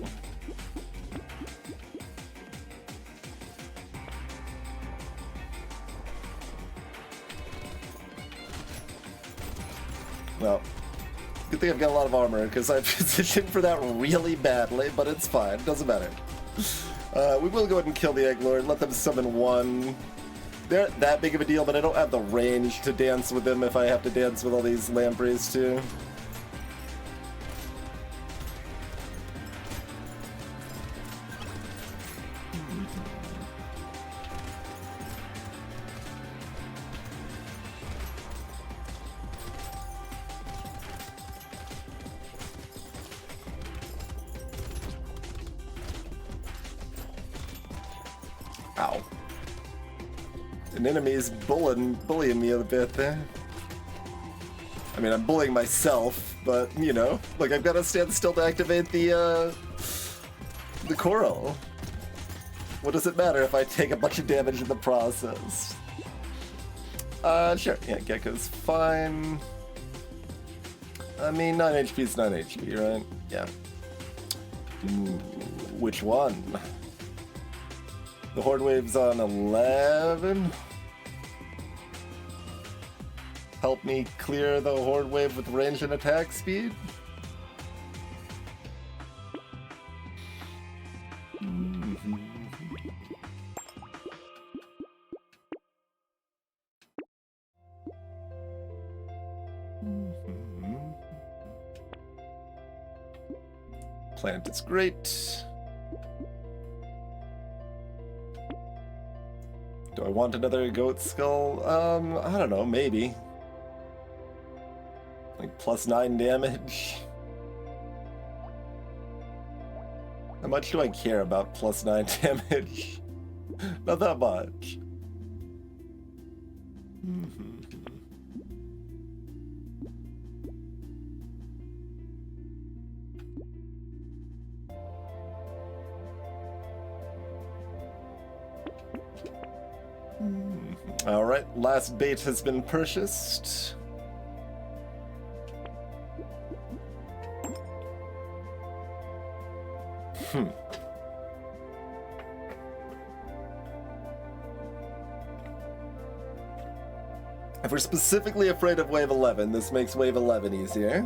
Well, good thing I've got a lot of armor, because I positioned for that really badly, but it's fine. Doesn't matter. We will go ahead and kill the Egg Lord, let them summon one. They're not that big of a deal, but I don't have the range to dance with them if I have to dance with all these lampreys too. Ow. An enemy is bullying me a bit there. I mean, I'm bullying myself, but, you know, like, I've got to stand still to activate the coral. What does it matter if I take a bunch of damage in the process? Sure. Yeah, Gecko's fine. I mean, 9 HP is 9 HP, right? Yeah. Which one? The Horde Wave's on 11. Help me clear the Horde Wave with range and attack speed? Plant is great. Do I want another goat skull? I don't know, maybe. Like +9 damage. How much do I care about +9 damage? Not that much. Alright, last bait has been purchased. If we're specifically afraid of Wave 11, this makes Wave 11 easier.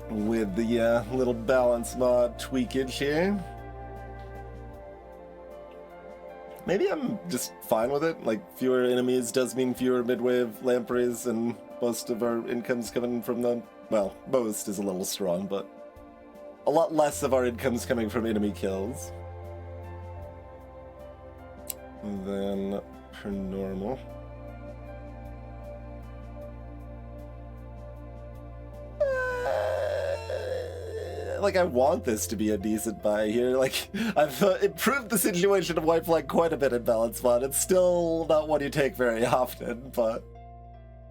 With the little balance mod tweakage here. Maybe I'm just fine with it. Like, fewer enemies does mean fewer mid-wave lampreys, and most of our income's coming from the... Well, most is a little strong, but a lot less of our income's coming from enemy kills than per normal. Like, I want this to be a decent buy here. Like, I've improved the situation of White Flag quite a bit in Balance Mod. It's still not one you take very often, but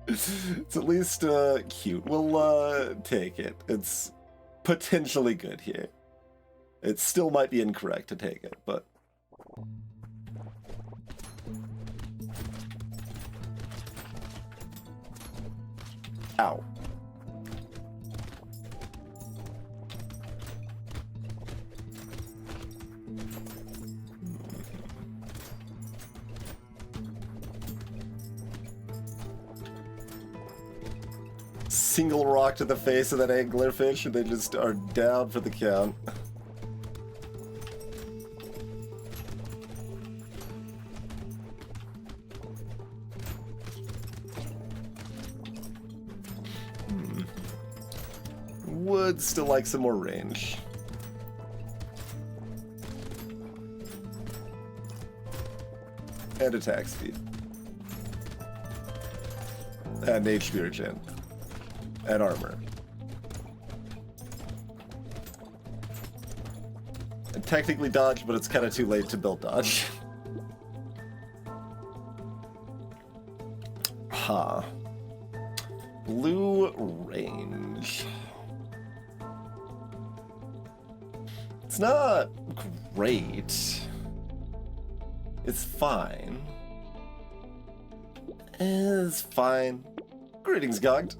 it's at least cute. We'll take it. It's potentially good here. It still might be incorrect to take it, but... Ow. Single rock to the face of that anglerfish, and they just are down for the count. Would still like some more range. And attack speed. And HP regen. And armor. And technically dodge, but it's kind of too late to build dodge. Huh. Blue range. It's not great. It's fine. It's fine. Greetings, Gogged.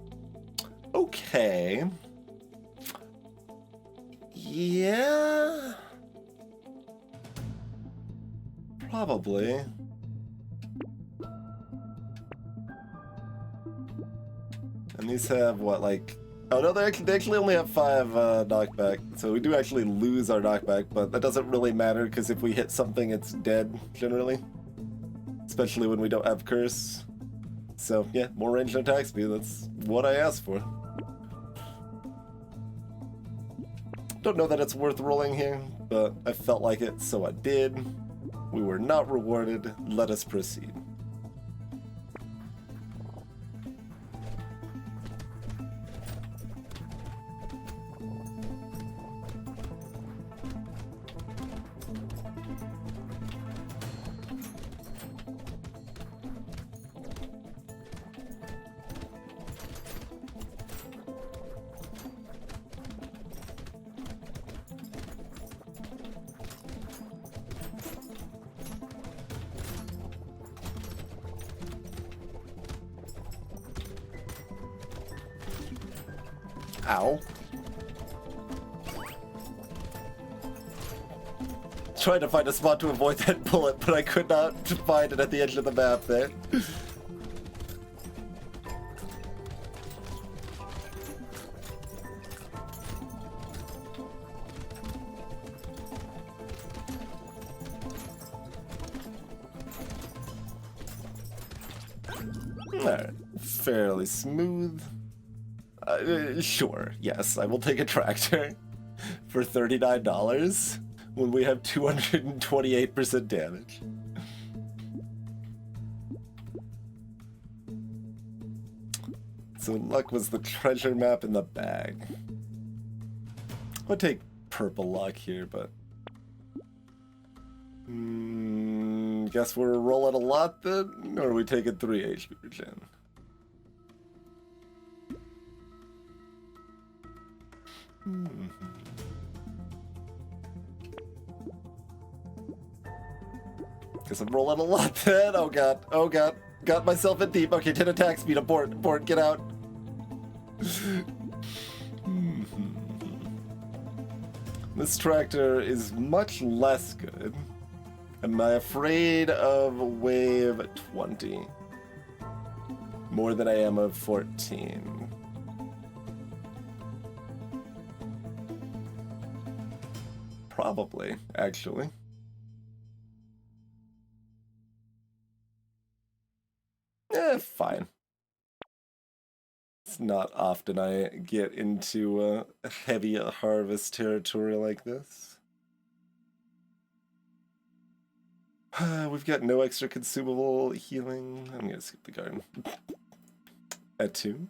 Okay. Yeah. Probably. And these have what, like... Oh no, they actually only have 5 knockback, so we do actually lose our knockback, but that doesn't really matter because if we hit something, it's dead generally, especially when we don't have curse. So yeah, more range and attack speed. That's what I asked for. Don't know that it's worth rolling here, but I felt like it, so I did. We were not rewarded. Let us proceed. Ow. Trying to find a spot to avoid that bullet, but I could not find it at the edge of the map there. Alright, fairly smooth. Sure, yes, I will take a tractor for $39 when we have 228% damage. So luck was the treasure map in the bag. I'll take purple luck here, but... guess we're rolling a lot then? Or are we taking 3 HP regen? Guess I'm rolling a lot then. Oh god, oh god. Got myself in deep. Okay, 10 attack speed. Abort, get out. This tractor is much less good. Am I afraid of wave 20? More than I am of 14. Probably, actually. Fine. It's not often I get into heavy harvest territory like this. We've got no extra consumable healing. I'm gonna skip the garden. At 2.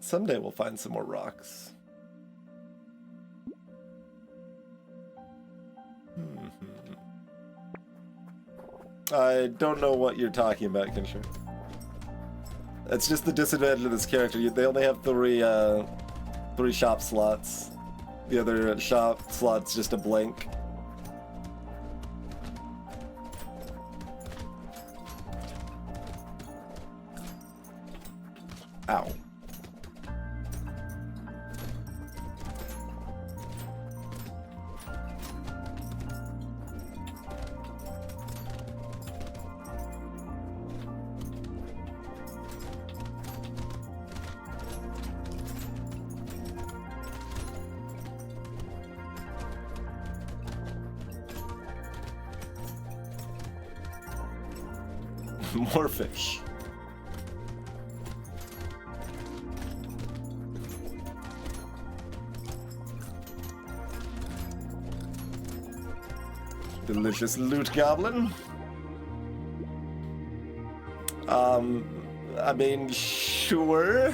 Someday we'll find some more rocks. I don't know what you're talking about, Kinshir. That's just the disadvantage of this character. They only have 3 shop slots. The other shop slot's just a blank. Ow. More fish. Delicious loot goblin. I mean, sure.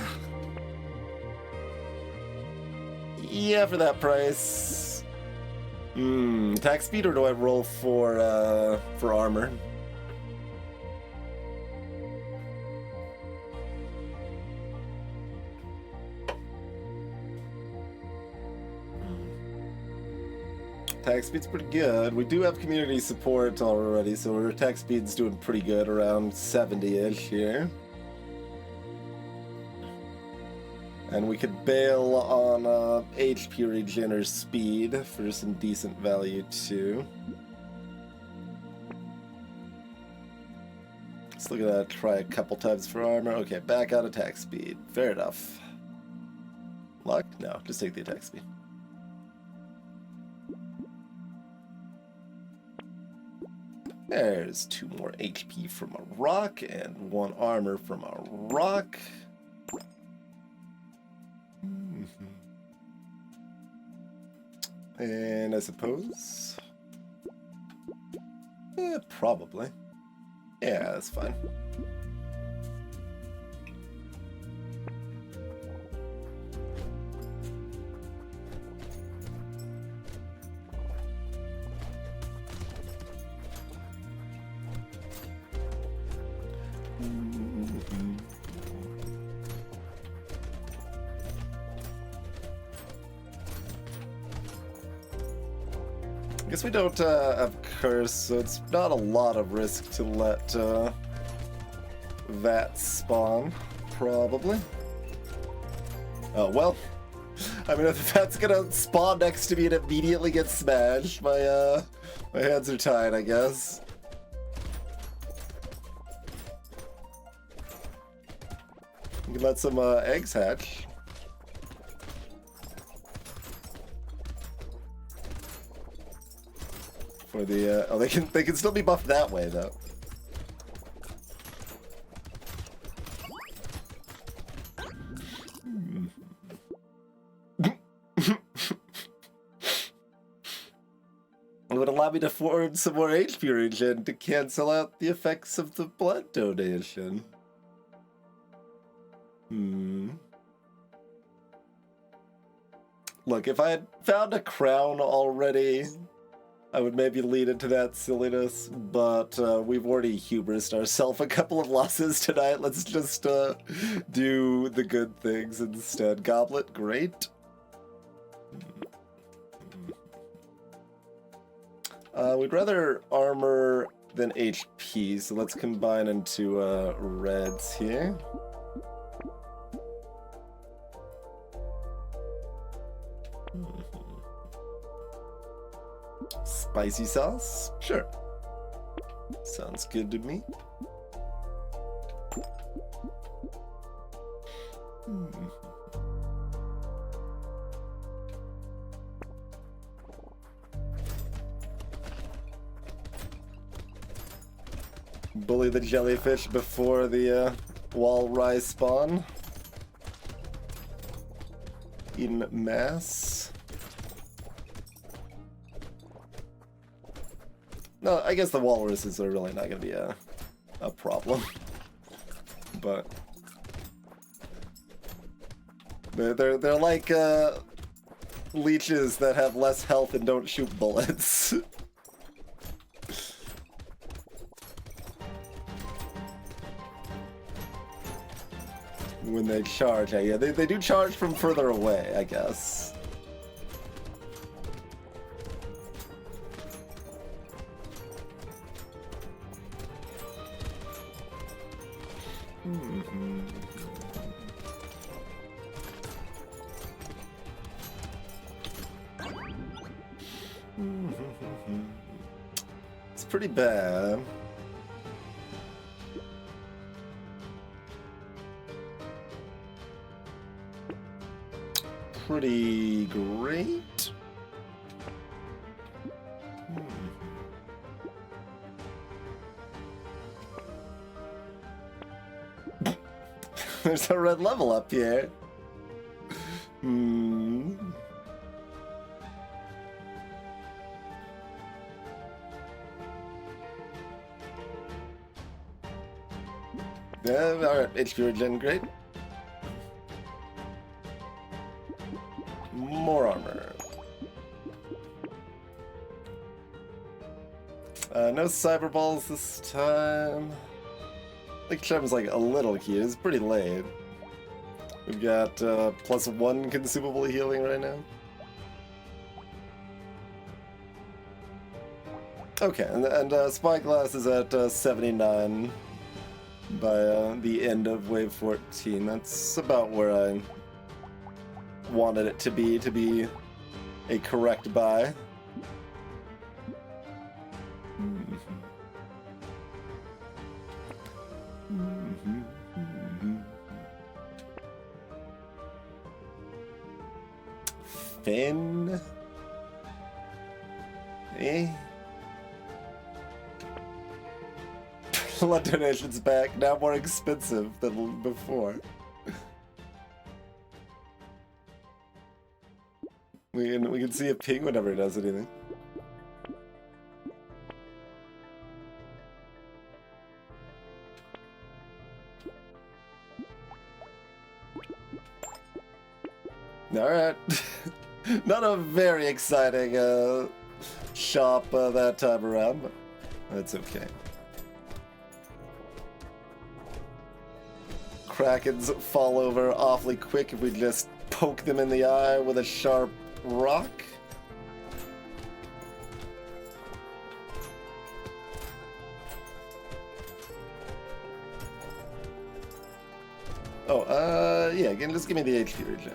Yeah, for that price. Attack speed, or do I roll for armor? Attack speed's pretty good. We do have community support already, so our attack speed's doing pretty good, around 70-ish here. And we could bail on HP regen or speed for some decent value too. Let's look at that, try a couple times for armor. Okay, back out attack speed. Fair enough. Luck? No, just take the attack speed. There's 2 more HP from a rock and 1 armor from a rock. And I suppose... probably. Yeah, that's fine. I guess we don't have Curse, so it's not a lot of risk to let that spawn, probably. Oh, well. I mean, if that's gonna spawn next to me and immediately get smashed, my hands are tied, I guess. You can let some eggs hatch. For the oh, they can still be buffed that way though. It would allow me to form some more HP regen to cancel out the effects of the blood donation. Look, if I had found a crown already, I would maybe lead into that silliness, but we've already hubrised ourselves a couple of losses tonight. Let's just do the good things instead. Goblet, great. We'd rather armor than HP, so let's combine into reds here. Spicy sauce? Sure. Sounds good to me. Bully the jellyfish before the wall rise spawn. In mass. No, I guess the walruses are really not going to be a problem. But they're like leeches that have less health and don't shoot bullets. When they charge, yeah, they do charge from further away, I guess. It's pretty bad. Pretty great. There's a red level up here. Yeah, alright, HP regen, great. More armor. No cyber balls this time. I think Chem's like a little key. It's pretty late. We've got +1 consumable healing right now. Okay, and Spyglass is at 79 by the end of wave 14. That's about where I wanted it to be a correct buy. Finn. Blood donation's back, now more expensive than before. We can see a ping whenever it does anything. Alright. Not a very exciting shop that time around, but that's okay. Krakens fall over awfully quick if we just poke them in the eye with a sharp rock. Oh, yeah, again, just give me the HP regen.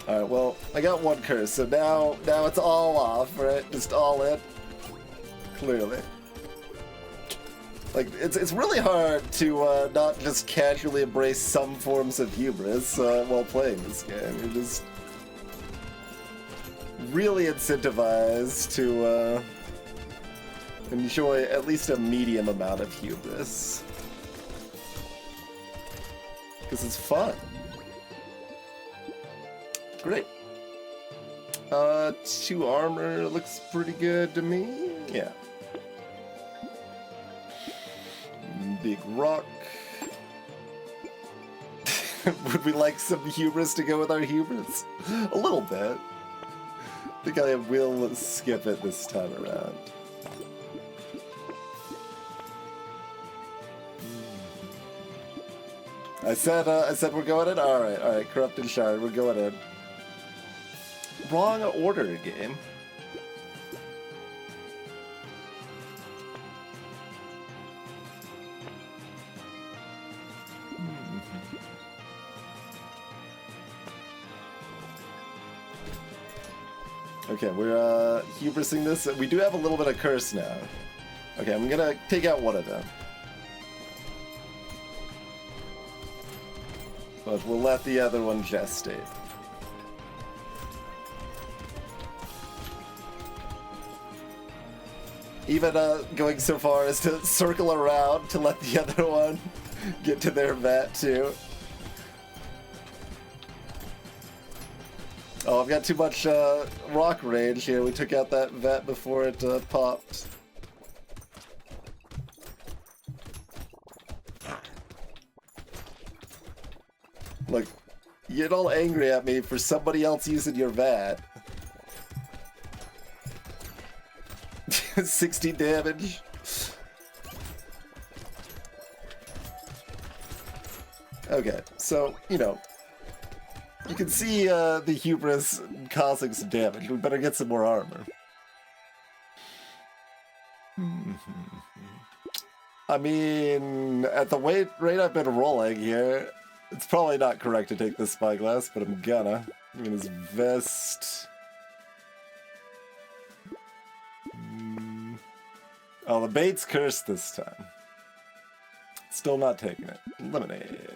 Alright, well, I got one curse, so now it's all off, right? Just all in. Clearly. Like, it's really hard to not just casually embrace some forms of hubris while playing this game. You're just really incentivized to enjoy at least a medium amount of hubris. Because it's fun. Great. 2 armor looks pretty good to me. Yeah. Big rock. Would we like some hubris to go with our hubris? A little bit. I think I will skip it this time around. I said we're going in? Alright, Corrupted Shard, we're going in. Wrong order game. Okay, we're hubrising this. We do have a little bit of curse now. Okay, I'm gonna take out one of them. But we'll let the other one gestate. Even going so far as to circle around to let the other one get to their vat too. Oh, I've got too much rock rage here. We took out that vat before it popped. Look, you get all angry at me for somebody else using your vat. 60 damage. Okay, so, you know, you can see the hubris causing some damage. We better get some more armor. I mean, at the rate I've been rolling here, it's probably not correct to take this spyglass, but I'm gonna. I mean, his vest. Oh, the bait's cursed this time. Still not taking it. Lemonade.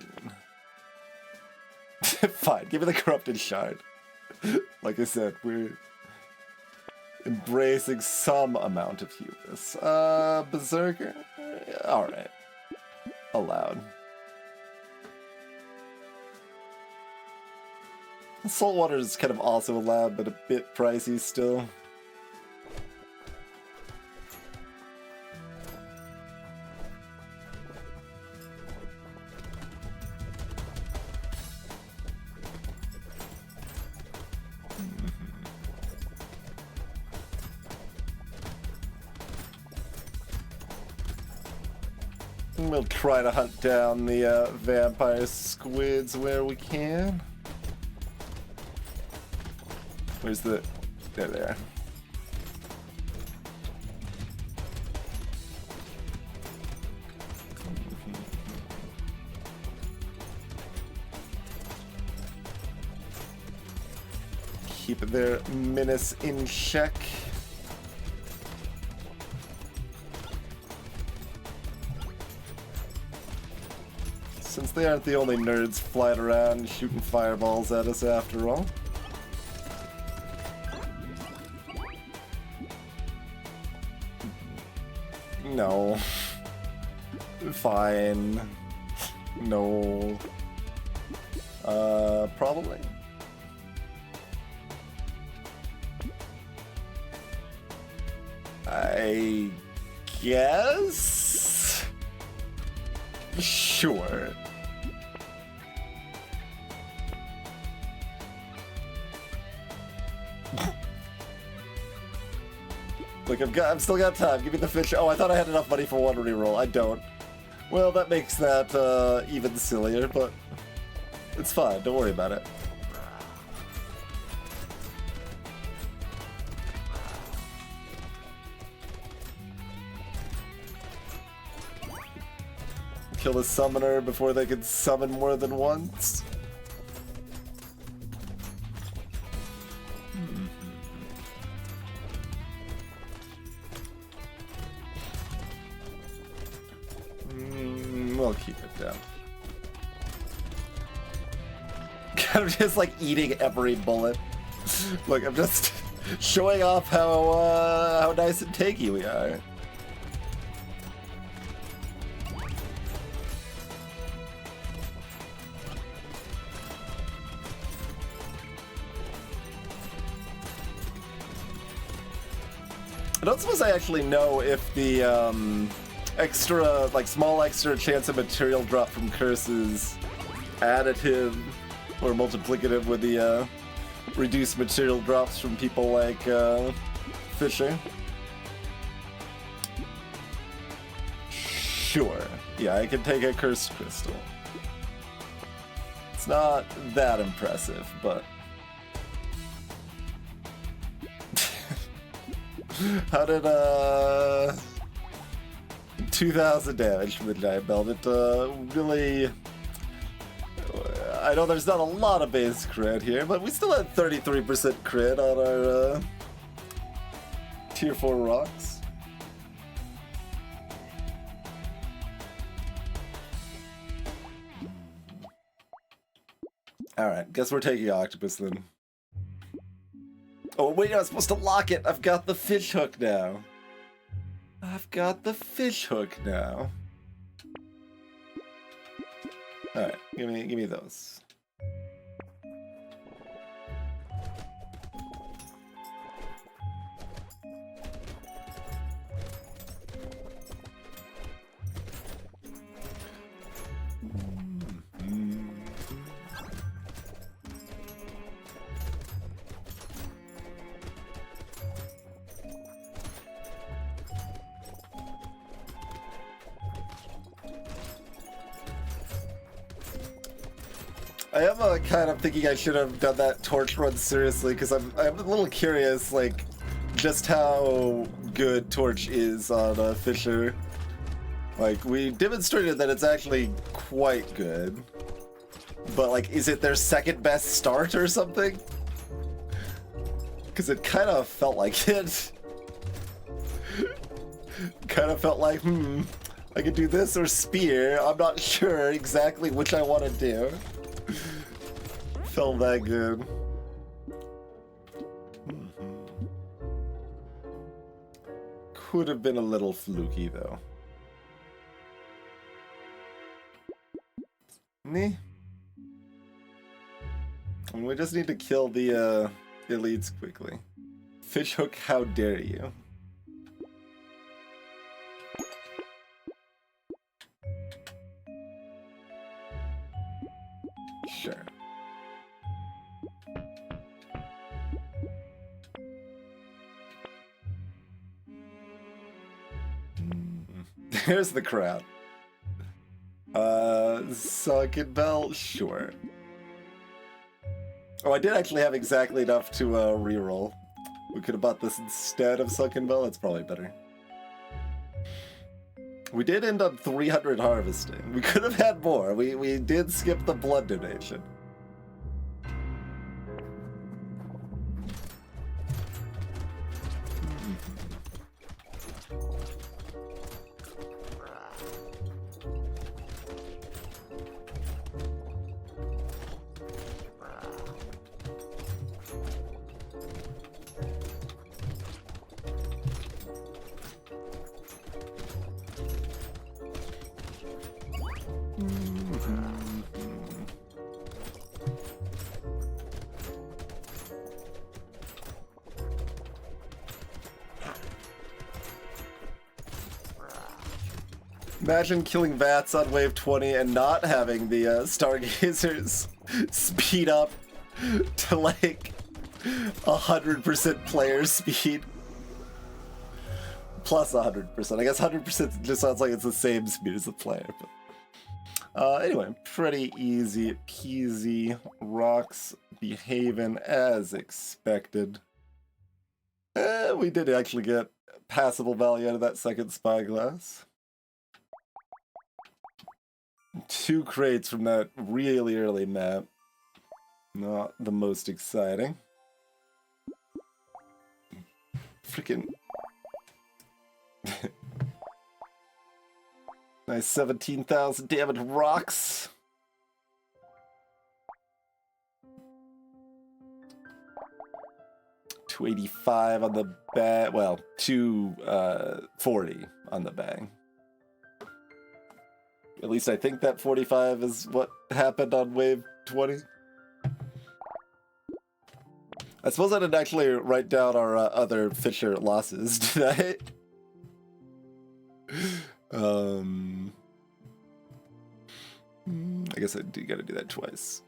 Fine, give me the Corrupted Shard. Like I said, we're embracing some amount of hubris. Berserker? Alright. Allowed. Saltwater is kind of also allowed, but a bit pricey still. We'll try to hunt down the vampire squids where we can. Where's the... They're there. Keep their menace in check. Since they aren't the only nerds flying around shooting fireballs at us after all. No. Fine. No. Probably. I guess? Sure. Look, I've still got time. Give me the fish. Oh, I thought I had enough money for one reroll. I don't. Well, that makes that even sillier, but it's fine. Don't worry about it. kill a summoner before they could summon more than once. We'll keep it down. I'm just like eating every bullet. Look, I'm just showing off how nice and tanky we are. I don't suppose I actually know if the extra, like small extra chance of material drop from curses additive or multiplicative with the reduced material drops from people like Fisher. Sure. Yeah, I can take a cursed crystal. It's not that impressive, but... How did 2,000 damage from the giant belt? It really... I know there's not a lot of base crit here, but we still had 33% crit on our tier 4 rocks. Alright, guess we're taking Octopus then. Oh wait, I was supposed to lock it! I've got the fish hook now. I've got the fish hook now. Alright, give me those. I am kind of thinking I should have done that torch run seriously, because I'm a little curious, like, just how good torch is on Fisher. Like, we demonstrated that it's actually quite good, but like, is it their second best start or something? Because it kind of felt like it. Kind of felt like, I could do this or spear. I'm not sure exactly which I want to do. Felt that good. Could have been a little fluky though. And we just need to kill the elites quickly. Fishhook, how dare you? Sure. There's the crowd. Sunken Bell, sure. Oh, I did actually have exactly enough to reroll. We could have bought this instead of Sunken Bell. That's probably better. We did end on 300 harvesting. We could have had more. We did skip the blood donation. Imagine killing Vats on wave 20 and not having the Stargazers speed up to like 100% player speed. Plus 100%. I guess 100% just sounds like it's the same speed as the player. But anyway, pretty easy peasy. Rocks behaving as expected. We did actually get passable value out of that second spyglass. 2 crates from that really early map. Not the most exciting. Freaking... Nice 17,000 damage rocks. $285 on the bag. Well, 240 on the bag. At least I think that 45 is what happened on wave 20. I suppose I didn't actually write down our other Fisher losses, did I? I guess I do gotta do that twice.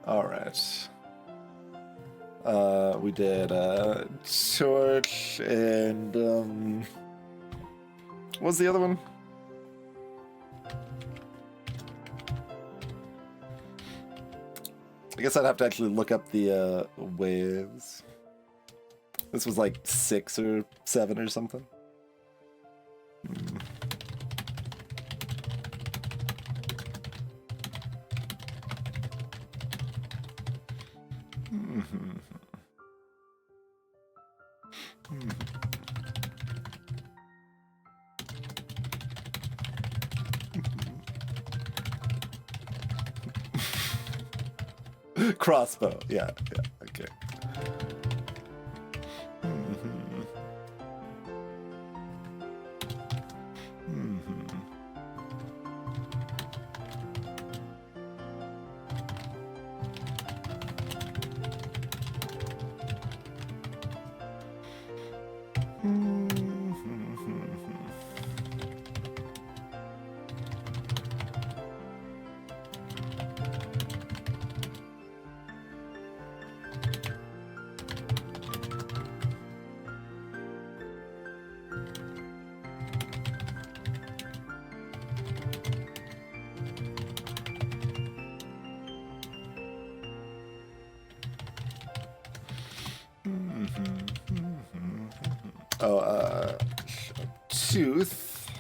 All right. We did Torch and what was the other one? I guess I'd have to actually look up the waves. This was like 6 or 7 or something. Crossbow, yeah, okay. Oh, tooth.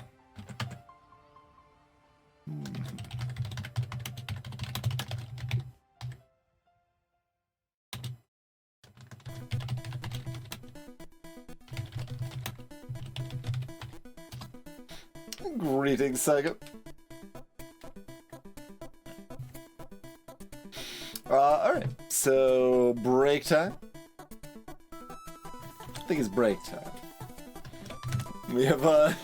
Greetings, Saga. Alright, so break time. I think it's break time. We have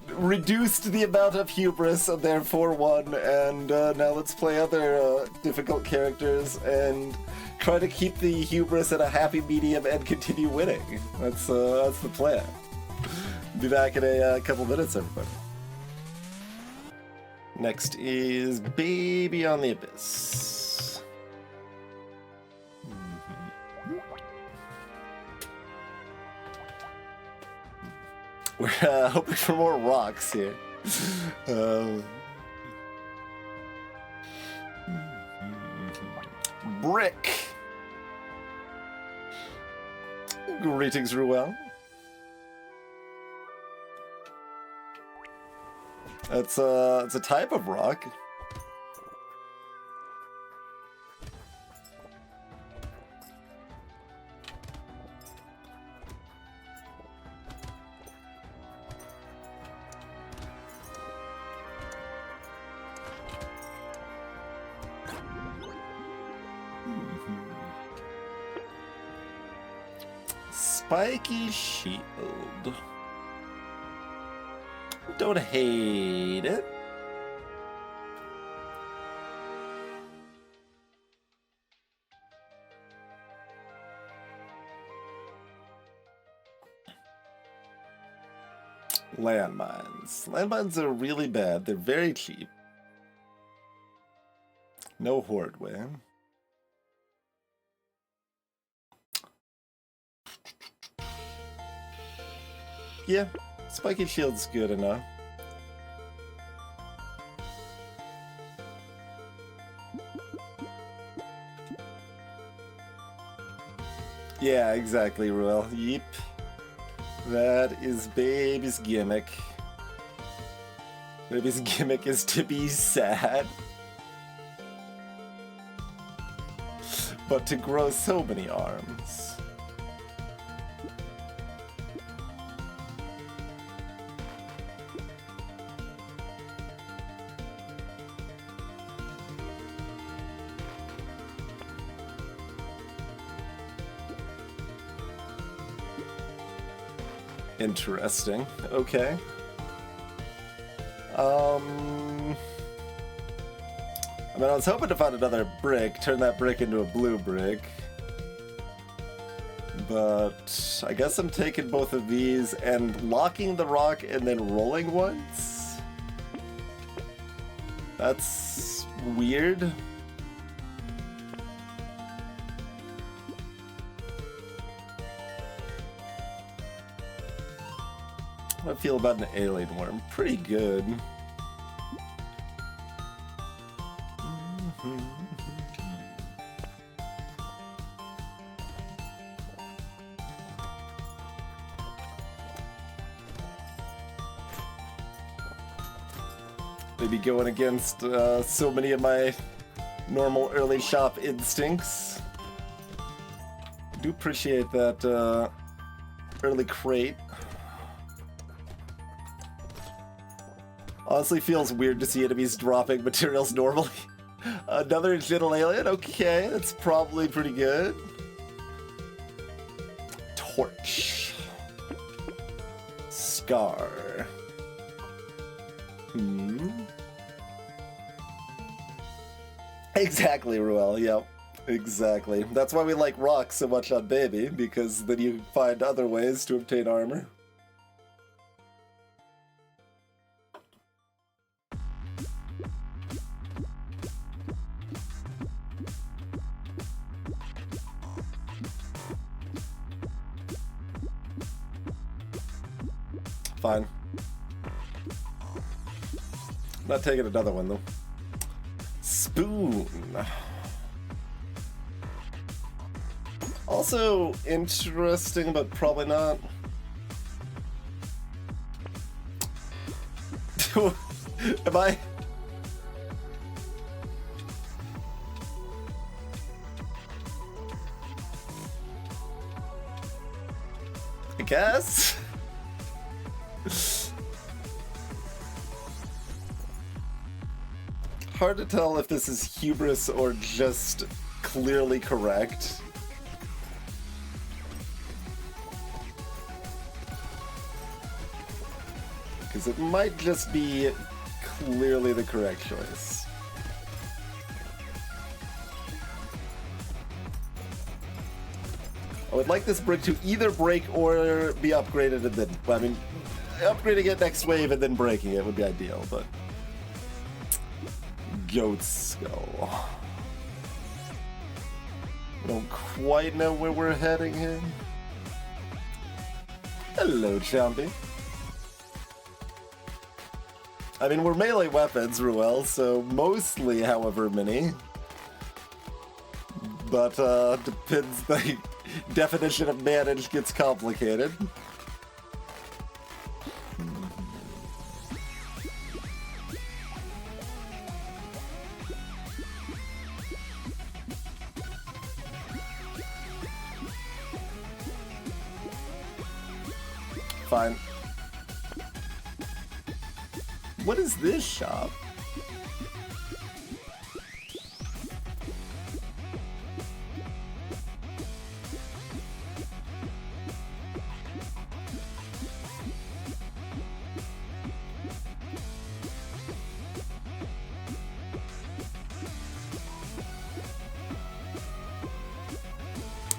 reduced the amount of hubris and therefore won, and now let's play other difficult characters and try to keep the hubris at a happy medium and continue winning. That's the plan. Be back in a couple minutes, everybody. Next is Baby on the Abyss. We're hoping for more rocks here. Brick. Greetings, Ruel. It's a type of rock. Spiky shield. Don't hate it. Landmines. Landmines are really bad. They're very cheap. No horde way. Yeah, Spiky Shield's good enough. Yeah, exactly, Ruel. Yeep. That is Baby's gimmick. Baby's gimmick is to be sad. But to grow so many arms. Interesting. Okay. I mean, I was hoping to find another brick, turn that brick into a blue brick. But I guess I'm taking both of these and locking the rock and then rolling once? That's weird. How do I feel about an alien worm? Pretty good. Maybe going against so many of my normal early shop instincts. Do appreciate that early crate. Honestly feels weird to see enemies dropping materials normally. Another gentle alien? Okay, that's probably pretty good. Torch. Scar. Exactly, Ruel, yep. Exactly. That's why we like rocks so much on Baby, because then you find other ways to obtain armor. Fine. Not taking another one, though. Spoon. Also interesting, but probably not. Am I? I guess? Hard to tell if this is hubris or just clearly correct. Because it might just be clearly the correct choice. I would like this brick to either break or be upgraded and then, I mean, upgrading it next wave and then breaking it would be ideal, but... Goat skull. I don't quite know where we're heading here. Hello, Chompy. I mean, we're melee weapons, Ruel, so mostly however many. But, depends, the definition of managed gets complicated. Fine. What is this shop?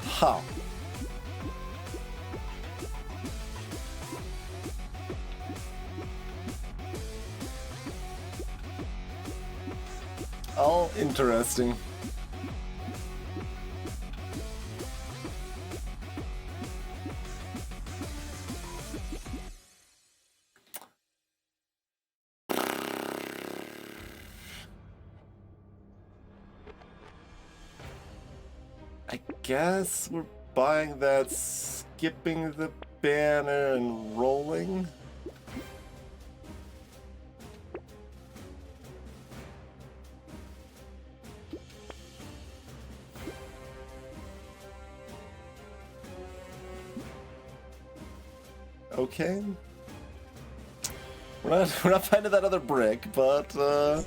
How? All interesting. I guess we're buying that, skipping the banner, and rolling. Okay. We're not finding that other brick, but I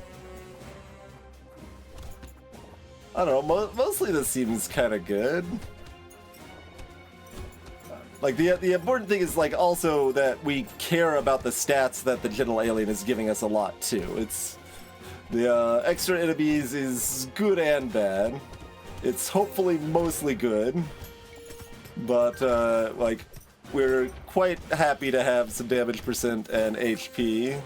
don't know. Mostly this seems kind of good. Like the important thing is like also that we care about the stats that the General Alien is giving us a lot too. It's the extra enemies is good and bad. It's hopefully mostly good, but like we're quite happy to have some damage percent and HP.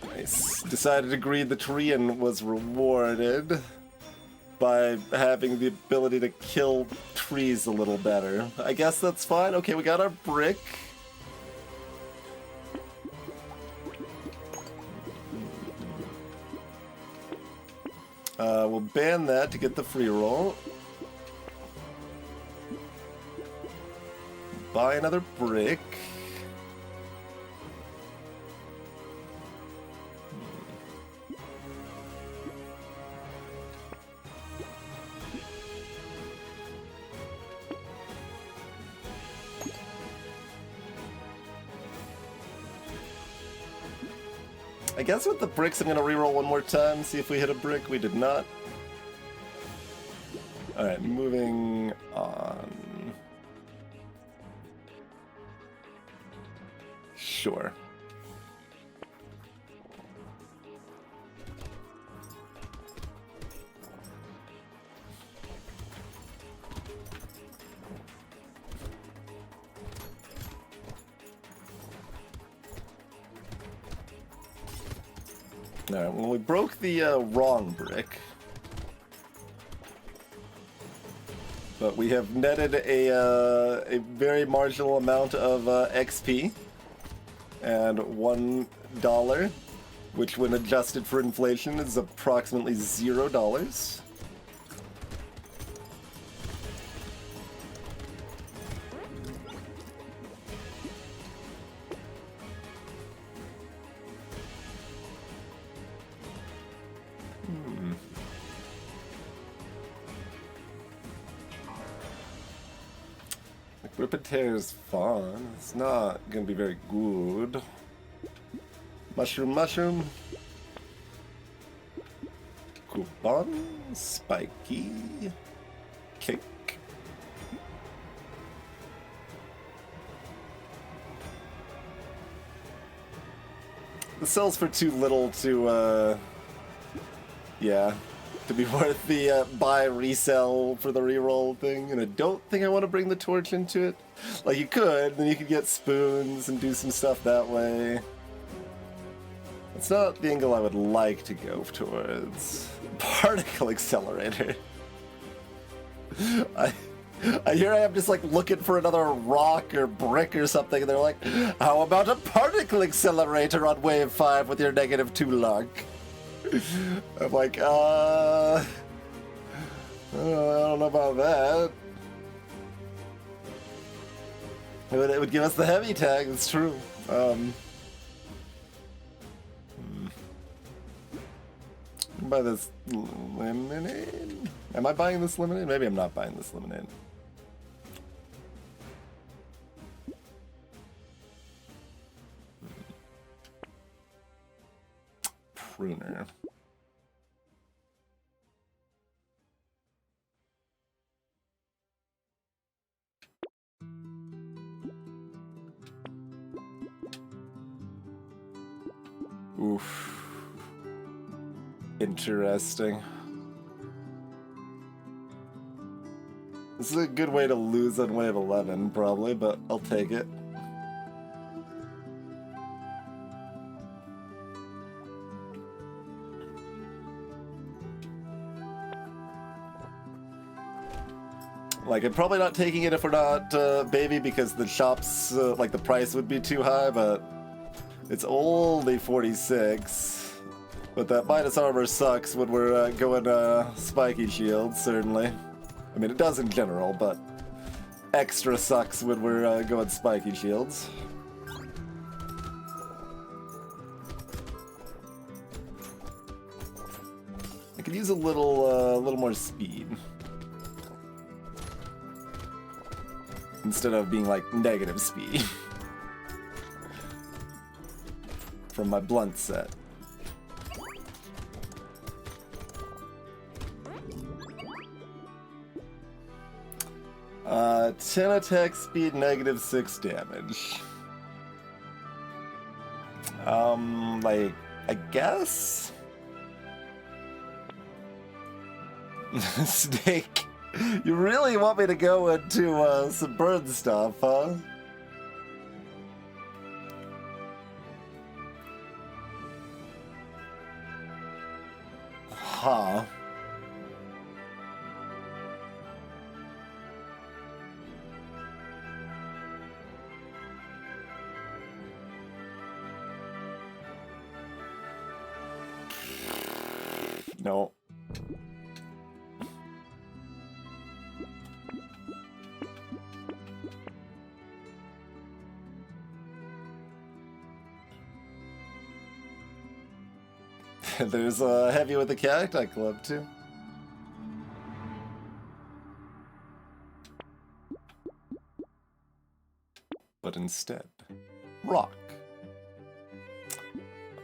Nice. Decided to greed the tree and was rewarded by having the ability to kill trees a little better. I guess that's fine. Okay, we got our brick. We'll ban that to get the free roll. Buy another brick. I guess with the bricks, I'm going to reroll one more time, see if we hit a brick. We did not. Alright, moving on. Sure. Alright, well, we broke the wrong brick. But we have netted a very marginal amount of XP. And $1, which when adjusted for inflation is approximately $0. Rip and tear is fun. It's not gonna be very good. Mushroom. Coupon. Spiky. Cake. This sells for too little to, yeah, to be worth the buy resell for the reroll thing, and I don't think I want to bring the torch into it. Like you could, then you could get spoons and do some stuff that way. It's not the angle I would like to go towards. Particle accelerator. Here I am just like looking for another rock or brick or something, and they're like, how about a particle accelerator on wave 5 with your -2 luck? I'm like, I don't know about that. It would give us the heavy tag, it's true. Buy this lemonade? Am I buying this lemonade? Maybe I'm not buying this lemonade. Pruner. Oof. Interesting. This is a good way to lose on wave 11, probably, but I'll take it. Like, I'm probably not taking it if we're not baby, because the shops, like, the price would be too high, but it's only 46. But that minus armor sucks when we're going spiky shields, certainly. I mean, it does in general, but extra sucks when we're going spiky shields. I could use a little more speed. Instead of being like negative speed. From my blunt set. 10 attack speed, -6 damage. Like, I guess? Snake, you really want me to go into some burn stuff, huh? Huh. No. There's a heavy with the Cacti Club too. But instead, rock.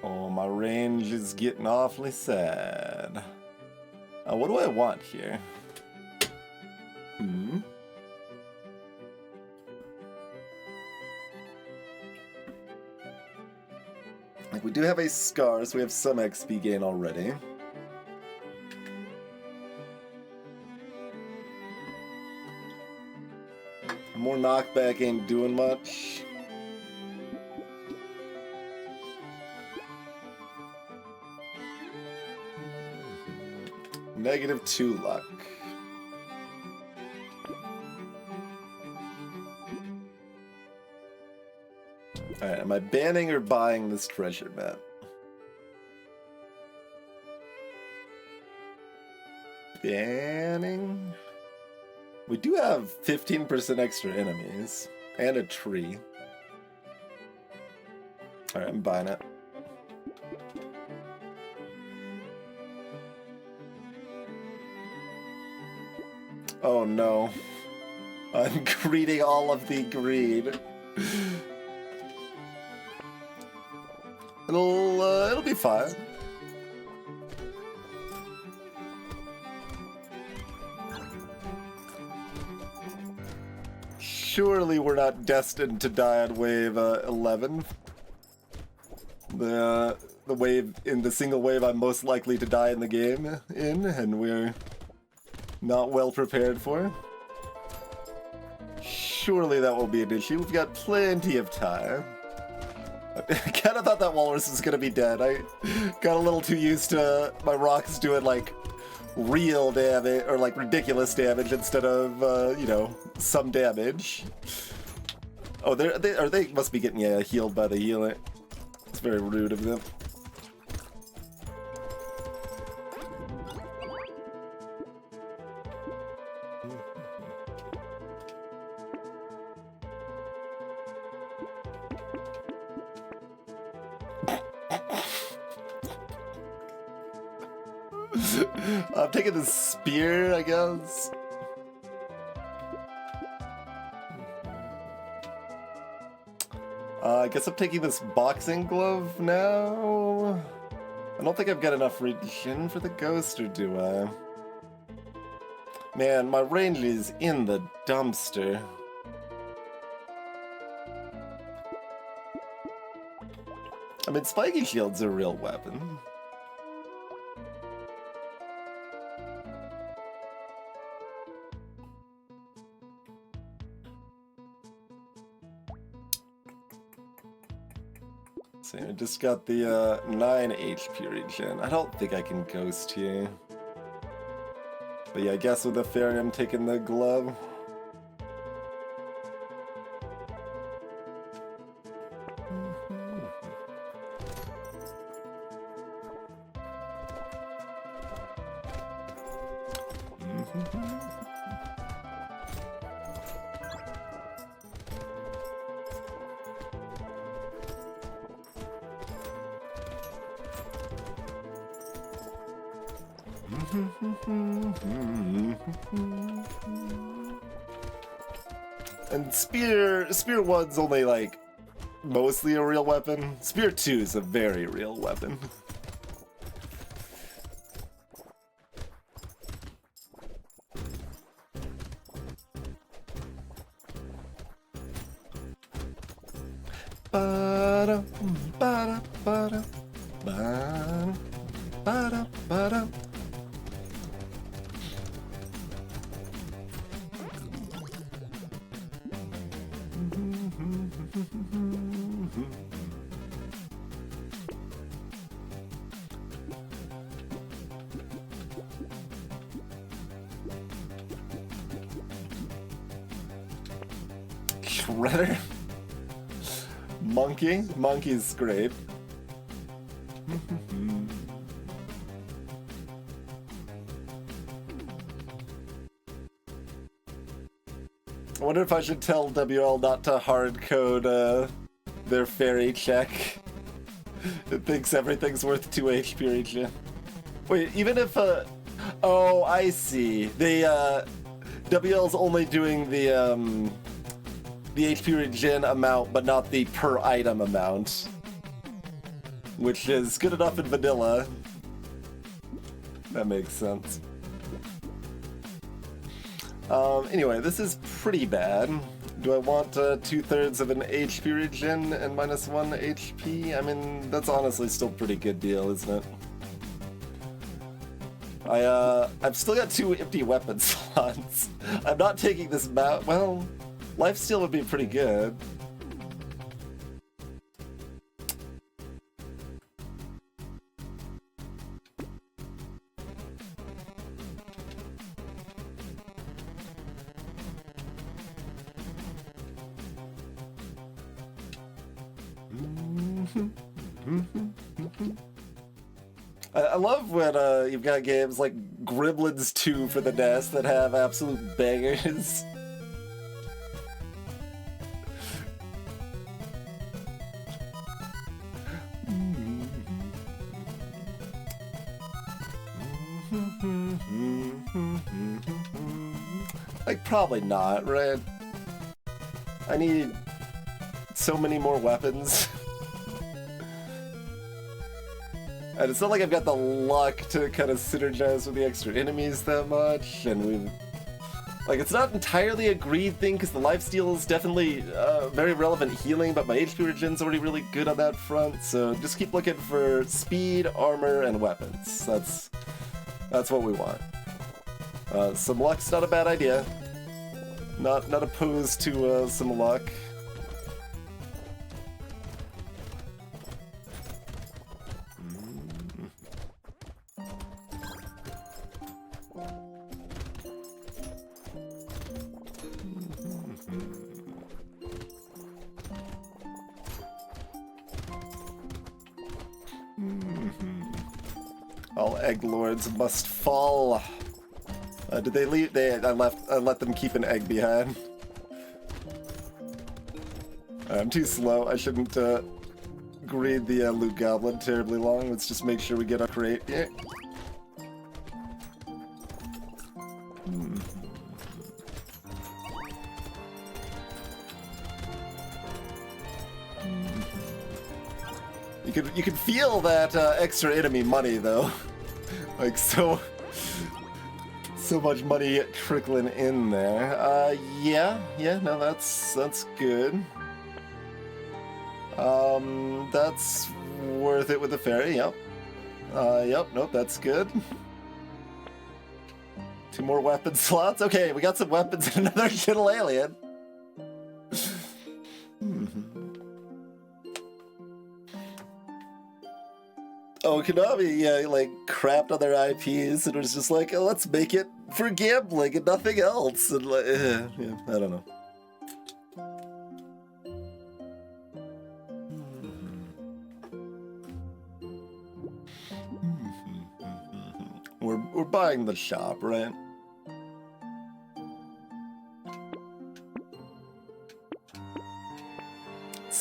Oh, my range is getting awfully sad. What do I want here? Like, we do have a scar, so we have some XP gain already. More knockback ain't doing much. -2 luck. Alright, am I banning or buying this treasure map? Banning? We do have 15% extra enemies. And a tree. Alright, I'm buying it. Oh no. I'm greeting all of the greed. It'll be fine. Surely we're not destined to die on wave 11. The wave, in the single wave I'm most likely to die in the game and we're not well prepared for. Surely that won't be an issue. We've got plenty of time. I kind of thought that walrus was gonna be dead. I got a little too used to my rocks doing like real damage or like ridiculous damage instead of you know, some damage. Oh, they must be getting healed by the healer. It's very rude of them. I'm taking the spear, I guess. I guess I'm taking this boxing glove now. I don't think I've got enough regen for the ghost, or do I? Man, my range is in the dumpster. I mean, spiky shield's a real weapon. So I just got the 9 HP regen. I don't think I can ghost here. But yeah, I guess with the fairy I'm taking the glove. And Spear 1's only like mostly a real weapon. Spear 2 is a very real weapon. Ba-da, ba-da, ba-da, ba-da, ba-da, ba-da. Shredder? Monkey? Monkey's great. I wonder if I should tell WL not to hard code their fairy check. It thinks everything's worth 2 HP region. Wait, even if oh, I see. The WL's only doing the HP regen amount, but not the per item amount, which is good enough in vanilla. That makes sense. Anyway, this is pretty bad. Do I want 2/3 of an HP regen and -1 HP? I mean, that's honestly still a pretty good deal, isn't it? I've still got 2 empty weapon slots. I'm not taking this mount. Well, lifesteal would be pretty good. I love when you've got games like Gremlins 2 for the NES that have absolute bangers. Like, probably not, right? I need so many more weapons. And it's not like I've got the luck to kind of synergize with the extra enemies that much, and we've... Like, it's not entirely a greed thing, because the lifesteal is definitely very relevant healing, but my HP regen's already really good on that front, so just keep looking for speed, armor, and weapons. That's what we want. Some luck's not a bad idea. Not opposed to some luck. All egg lords must fall. Did they leave? I let them keep an egg behind. I'm too slow. I shouldn't greed the loot goblin terribly long. Let's just make sure we get a crate here. You could feel that extra enemy money though, like so much money trickling in there. Yeah, no, that's good. That's worth it with the fairy. Yep. Yep. Nope. That's good. 2 more weapon slots. Okay, we got some weapons and another shittle alien. Oh, Konami, yeah, like, crapped on their IPs and was just like, oh, let's make it for gambling and nothing else. And like, yeah, I don't know. We're buying the shop, right?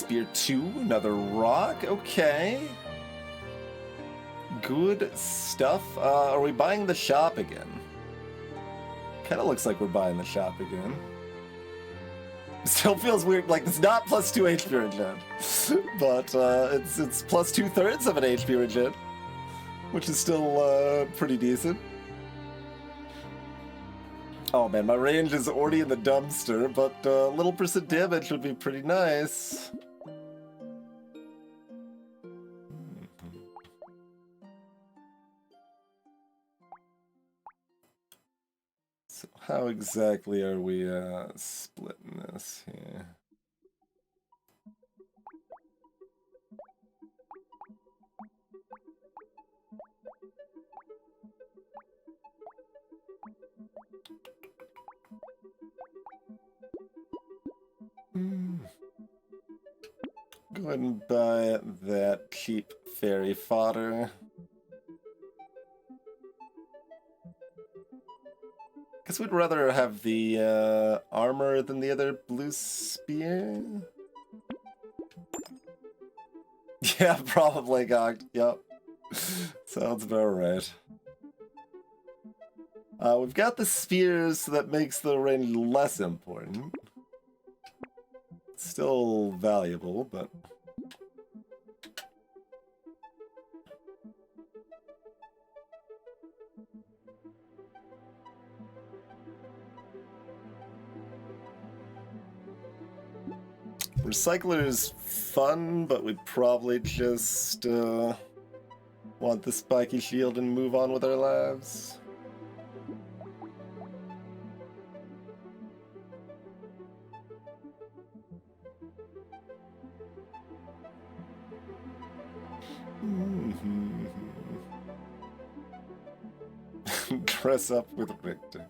spear 2, another rock, okay. Good stuff. Are we buying the shop again? Kind of looks like we're buying the shop again. Still feels weird, like it's not plus 2 HP regen, but it's plus 2/3 of an HP regen, which is still pretty decent. Oh man, my range is already in the dumpster, but a little percent damage would be pretty nice. So how exactly are we splitting this here? Go ahead and buy that cheap fairy fodder. Guess we'd rather have the armor than the other blue spear. Yeah, probably, Gog. Yep. Sounds about right. We've got the spears, so that makes the range less important. Still valuable, but... Recycler's fun, but we'd probably just want the spiky shield and move on with our lives. Dress up with Victor.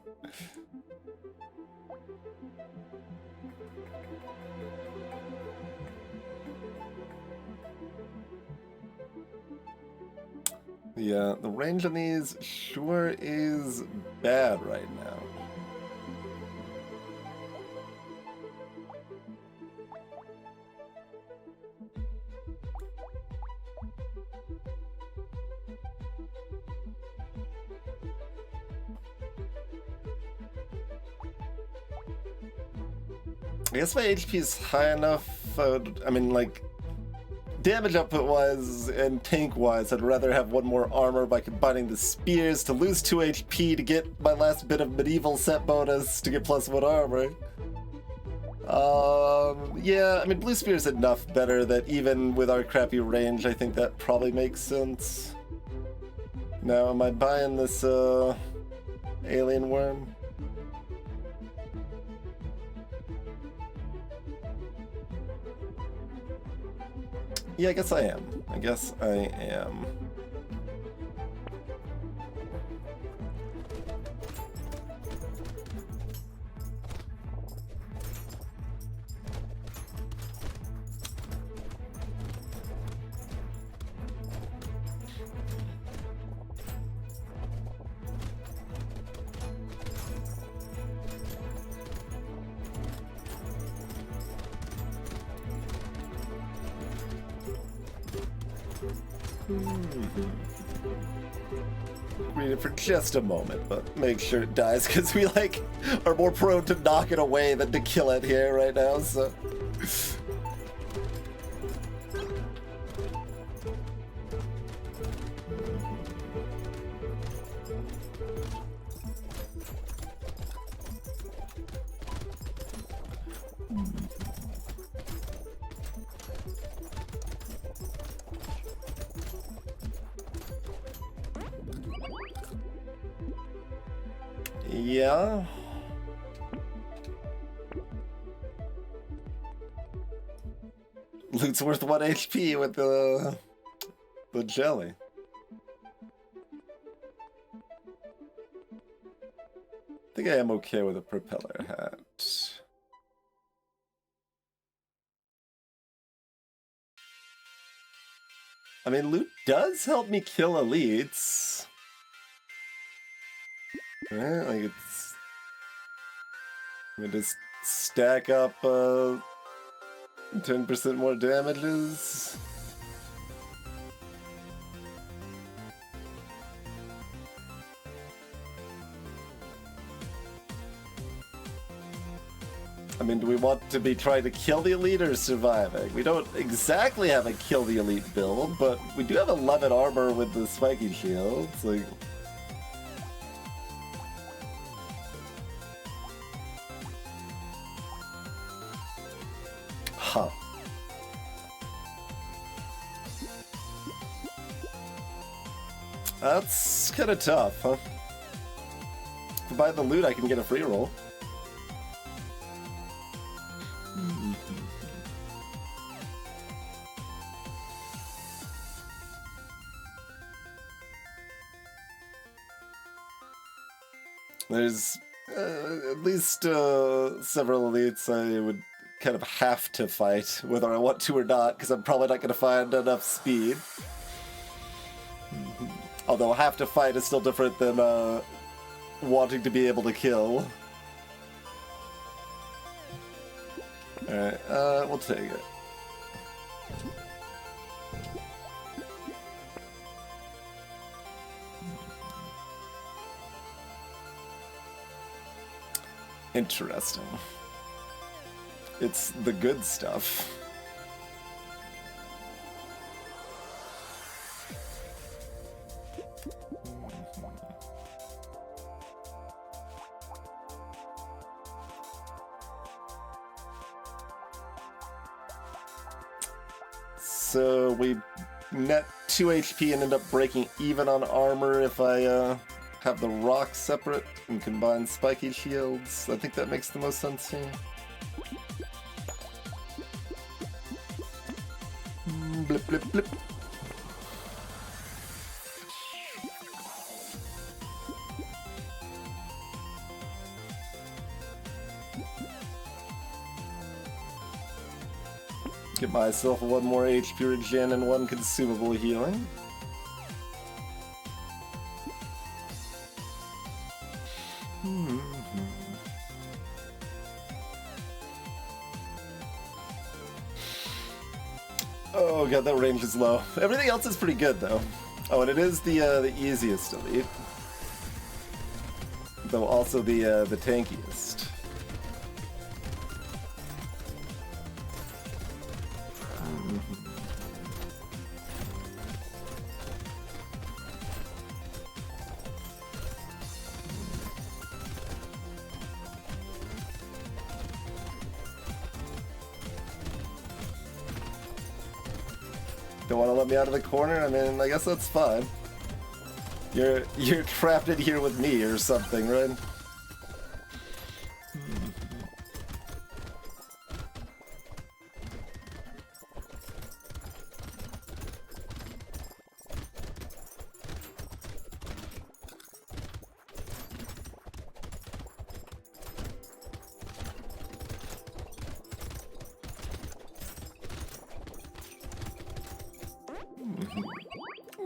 Yeah, the range on these sure is bad right now. I guess my HP is high enough, I mean, like, damage output-wise and tank-wise, I'd rather have one more armor by combining the spears to lose 2 HP to get my last bit of medieval set bonus to get +1 armor. Yeah, I mean, blue spear's enough better that even with our crappy range, I think that probably makes sense. Now, am I buying this, alien worm? Yeah, I guess I am. I guess I am. Read it for just a moment, but make sure it dies, because we, like, are more prone to knock it away than to kill it here right now, so... Yeah. Loot's worth 1 HP with the jelly. I think I am okay with a propeller hat. I mean, loot does help me kill elites. Right? Like, it's... I'm gonna just stack up, 10% more damages. I mean, do we want to be trying to kill the elite or surviving? We don't exactly have a kill the elite build, but we do have 11 armor with the spiky shields. Like, huh. That's kind of tough, huh? If I buy the loot, I can get a free roll. There's at least several elites I would kind of have to fight, whether I want to or not, because I'm probably not going to find enough speed. Although have to fight is still different than wanting to be able to kill. Alright, we'll take it. Interesting. It's the good stuff. So we net 2 HP and end up breaking even on armor if I have the rocks separate and combine spiky shields. I think that makes the most sense here. Blip, blip, blip. Get myself 1 more HP regen and 1 consumable healing. Oh god, that range is low. Everything else is pretty good though. Oh, and it is the easiest elite, though also the tankiest. Don't want to let me out of the corner? I mean, I guess that's fine. You're trapped in here with me or something, right?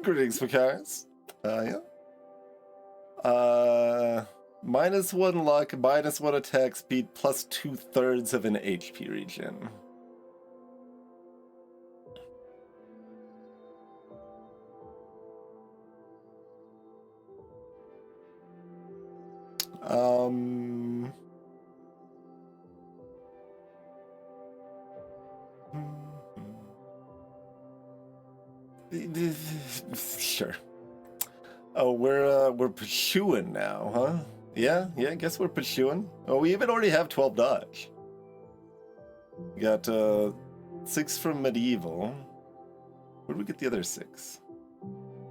Greetings, Macarius. Yeah. -1 luck, -1 attack speed, plus 2/3 of an HP regen. Sure. Oh, we're pursuing now, huh? Yeah, I guess we're pursuing. Oh, we even already have 12 dodge. We got 6 from medieval. Where did we get the other 6?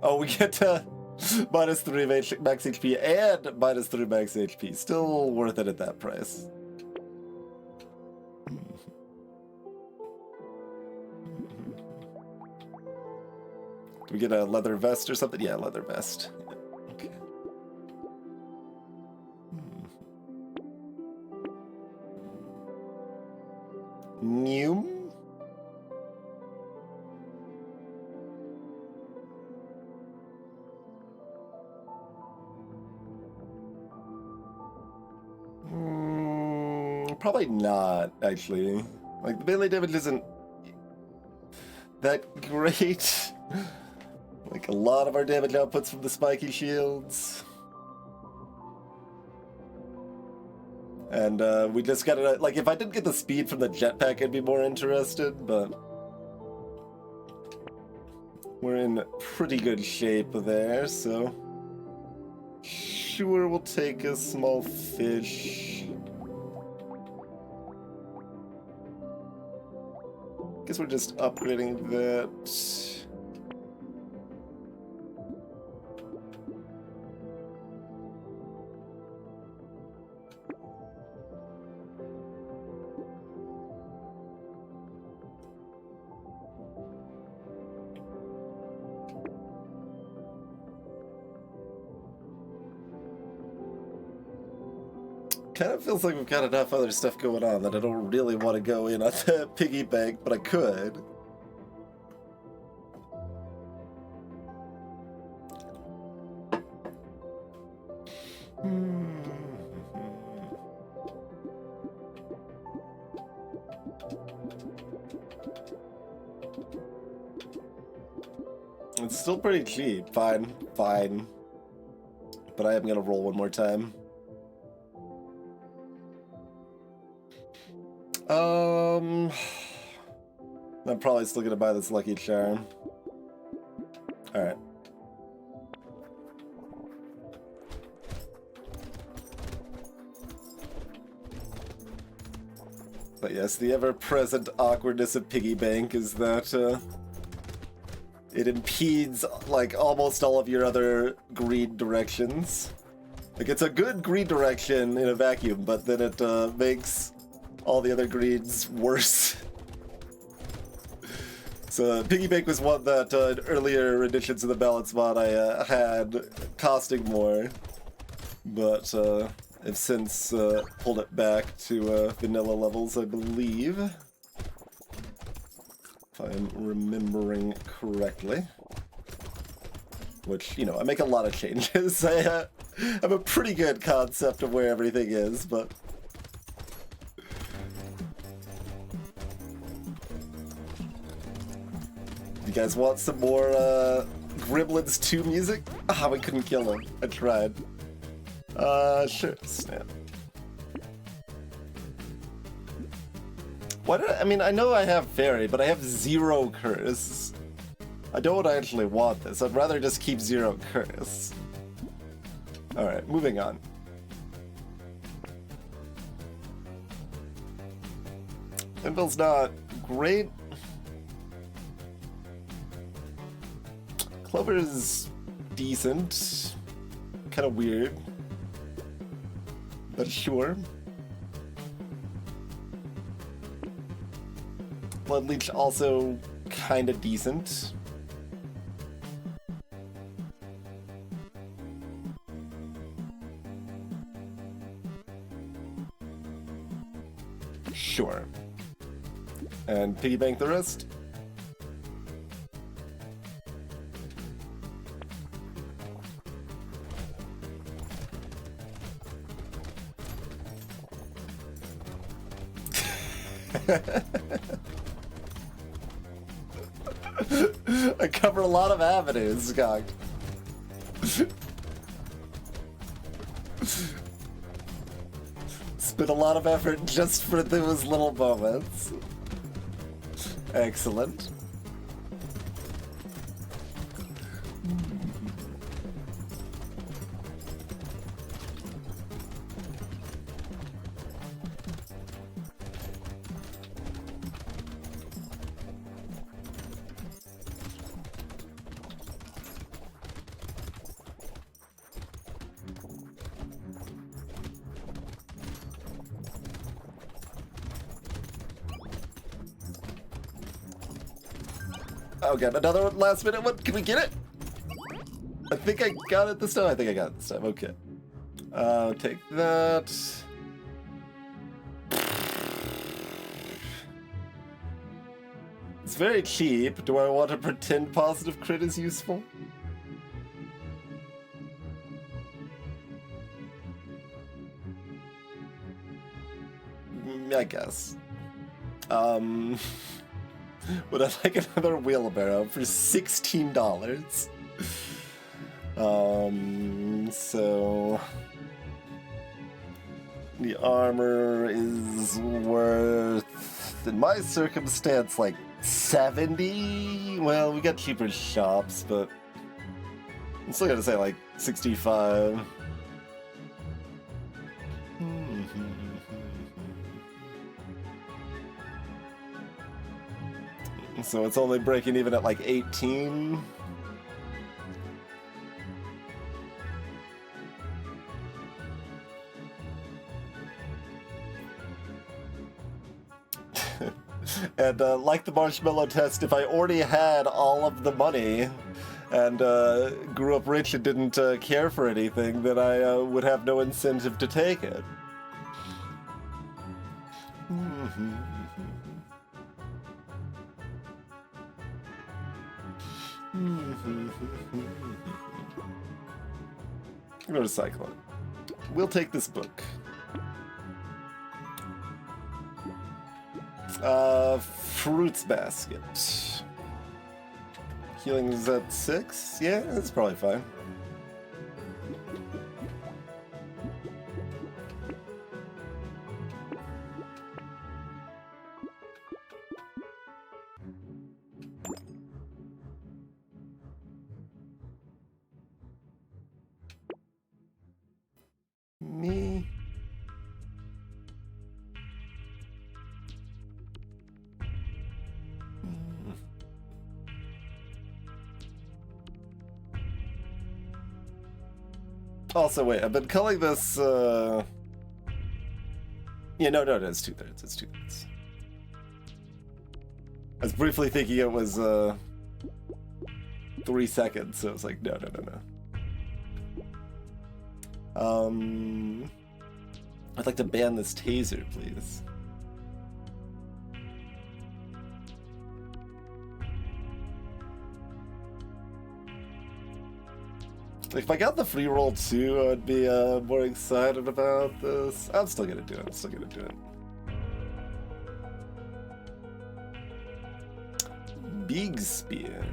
Oh, we get -3 max HP and -3 max HP. Still worth it at that price. Do we get a leather vest or something? Yeah, leather vest. Okay. New. Probably not, actually. Like, the melee damage isn't that great. Like, a lot of our damage outputs from the spiky shields. And we just gotta, like, if I didn't get the speed from the jetpack, I'd be more interested, but we're in pretty good shape there, so sure, we'll take a small fish. Guess we're just upgrading that. Kind of feels like we've got enough other stuff going on that I don't really want to go in on the piggy bank, but I could. It's still pretty cheap. Fine, fine. But I am gonna roll one more time. I'm probably still gonna buy this Lucky Charm. Alright. But yes, the ever-present awkwardness of Piggy Bank is that, it impedes, like, almost all of your other greed directions. Like, it's a good greed direction in a vacuum, but then it, makes all the other greeds worse. So Piggy Bank was one that in earlier editions of the balance mod I had costing more, but I've since pulled it back to vanilla levels, I believe, if I'm remembering correctly. Which, you know, I make a lot of changes. I have a pretty good concept of where everything is, but you guys want some more Gremlins 2 music? Ah, we couldn't kill him. I tried. Sure, snap. Why did I mean, I know I have Fairy, but I have 0 curse. I don't actually want this. I'd rather just keep 0 curse. Alright, moving on. Inville's not great. Clover's decent. Kind of weird. But sure. Blood Leech also kind of decent. Sure. And piggy bank the rest? I cover a lot of avenues, Gog. Spent a lot of effort just for those little moments. Excellent. Oh god, another last minute one? Can we get it? I think I got it this time. I think I got it this time. Okay. Take that. It's very cheap. Do I want to pretend positive crit is useful? I guess. Would I like another wheelbarrow for $16? So the armor is worth, in my circumstance, like 70. Well, we got cheaper shops, but I'm still gonna say like 65. So it's only breaking even at like 18. And like the marshmallow test, if I already had all of the money and grew up rich and didn't care for anything, then I would have no incentive to take it. I'm gonna recycle it. We'll take this book. Fruits basket. Healing is at 6? Yeah, that's probably fine. Me. Also, wait, I've been calling this, yeah, no, it's 2/3, it's 2/3. I was briefly thinking it was, 3 seconds, so I was like, no. I'd like to ban this taser, please. If I got the free roll too, I'd be more excited about this. I'm still gonna do it. Big spear.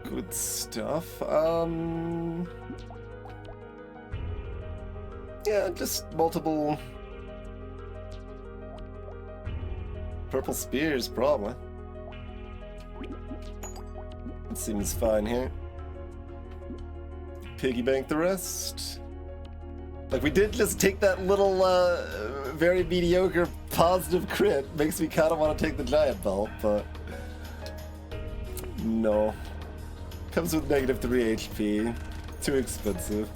Good stuff. Yeah, just multiple purple spears, probably. It seems fine here. Piggy bank the rest. Like, we did just take that little, very mediocre positive crit. Makes me kind of want to take the giant belt, but no. Comes with -3 HP. Too expensive.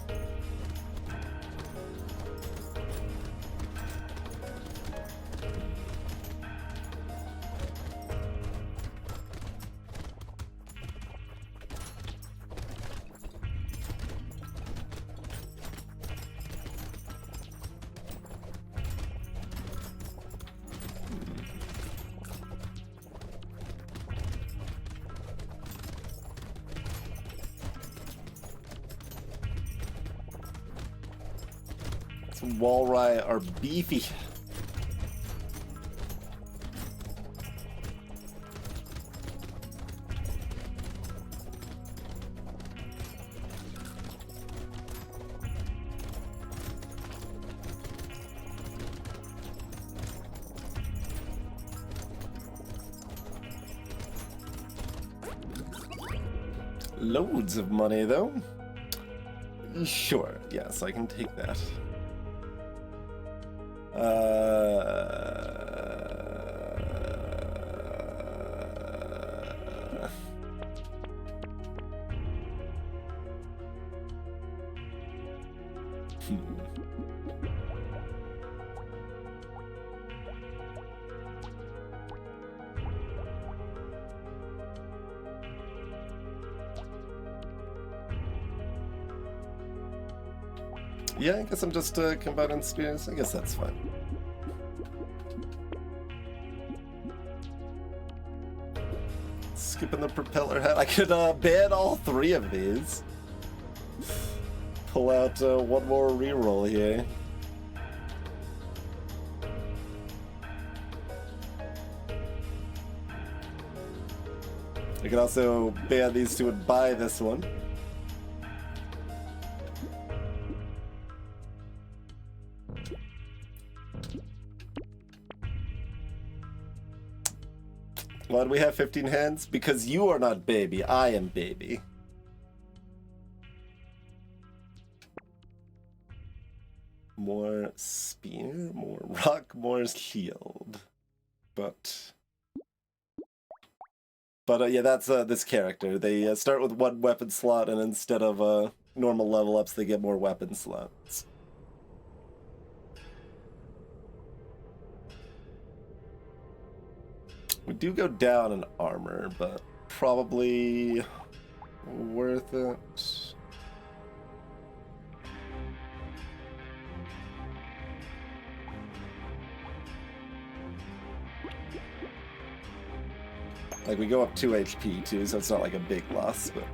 Walrye are beefy. Loads of money, though. Sure, yes, I can take that. Yeah, I guess I'm just combating spears. I guess that's fine. skipping the propeller hat. I could ban all 3 of these. Pull out one more reroll here. I can also ban these 2 and buy this one. Why do we have 15 hands? Because you are not baby, I am baby. More spear, more rock, more shield. But yeah, that's this character. They start with 1 weapon slot, and instead of normal level ups, they get more weapon slots. We do go down in armor, but probably worth it. Like, we go up 2 HP too, so it's not like a big loss, but...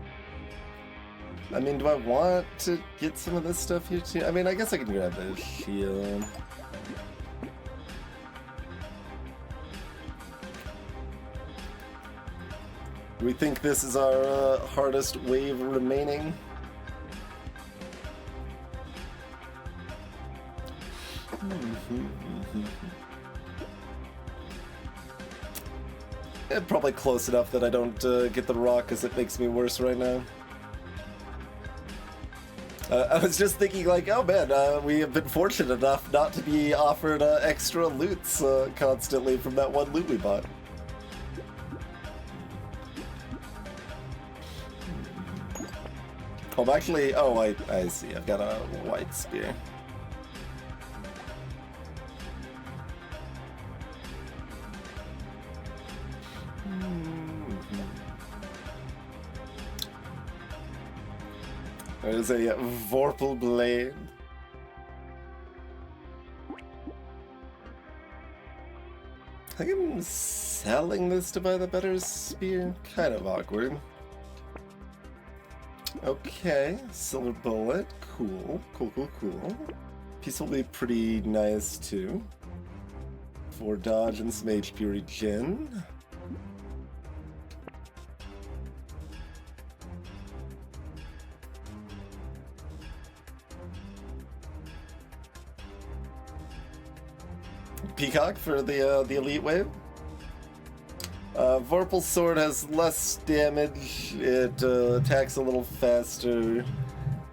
I mean, do I want to get some of this stuff here too? I mean, I guess I can grab the shield. Do we think this is our hardest wave remaining? Probably close enough that I don't get the rock, because it makes me worse right now. I was just thinking, like, oh man, we have been fortunate enough not to be offered extra loots constantly from that one loot we bought. I'm actually, oh, I see, I've got a white spear. There's a Vorpal blade. I think I'm selling this to buy the better spear. Kind of awkward. Okay, silver bullet. Cool, cool, cool, cool. Piece will be pretty nice too. 4 dodge and some HP regen. Peacock for the elite wave. Vorpal's sword has less damage, it attacks a little faster,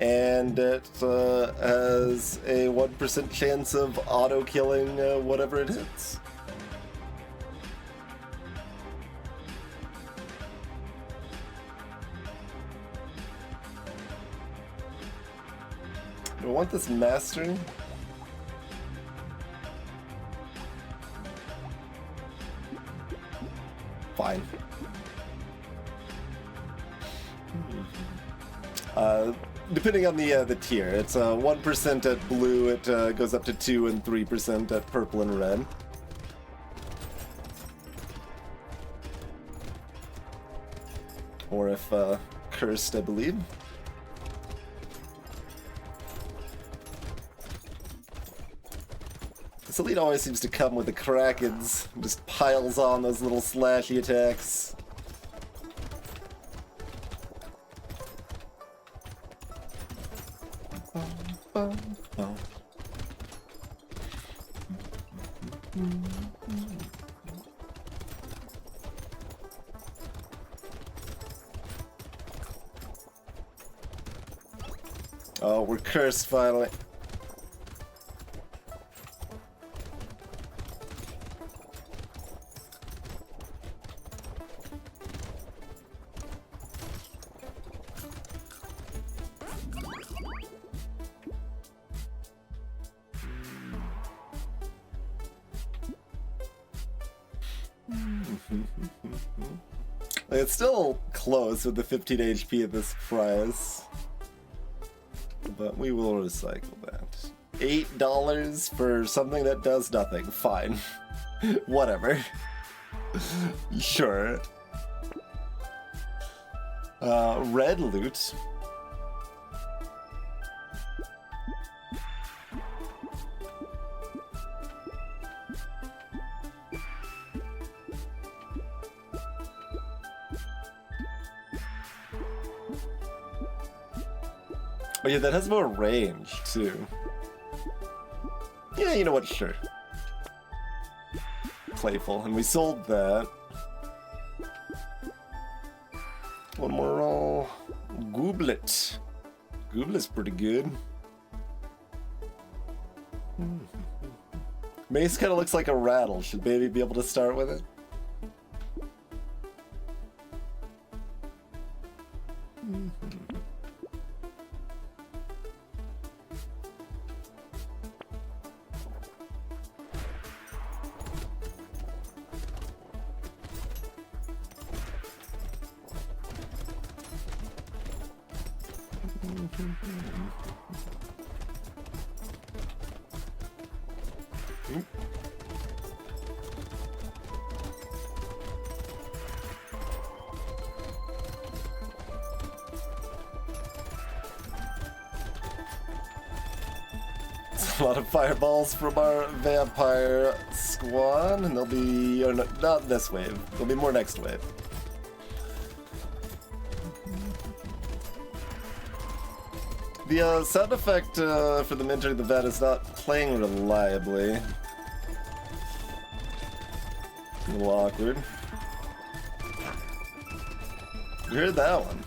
and it has a 1% chance of auto-killing whatever it hits. Do I want this master? Fine. Depending on the tier, it's 1% at blue, it goes up to 2 and 3% at purple and red. Or if cursed, I believe. This elite always seems to come with the Krakens, just piles on those little slashy attacks. Oh, we're cursed finally. It's still close with the 15 HP of this prize, but we will recycle that. $8 for something that does nothing. Fine. Whatever. Sure. Red loot. Oh yeah, that has more range, too. Yeah, you know what, sure. Playful, and we sold that. One more Gooblet. Gooblet's pretty good. Mace kind of looks like a rattle. Should baby be able to start with it? A lot of fireballs from our vampire squad, and they'll be, or no, not this wave, there'll be more next wave. The sound effect for them entering the vet is not playing reliably. A little awkward. You heard that one.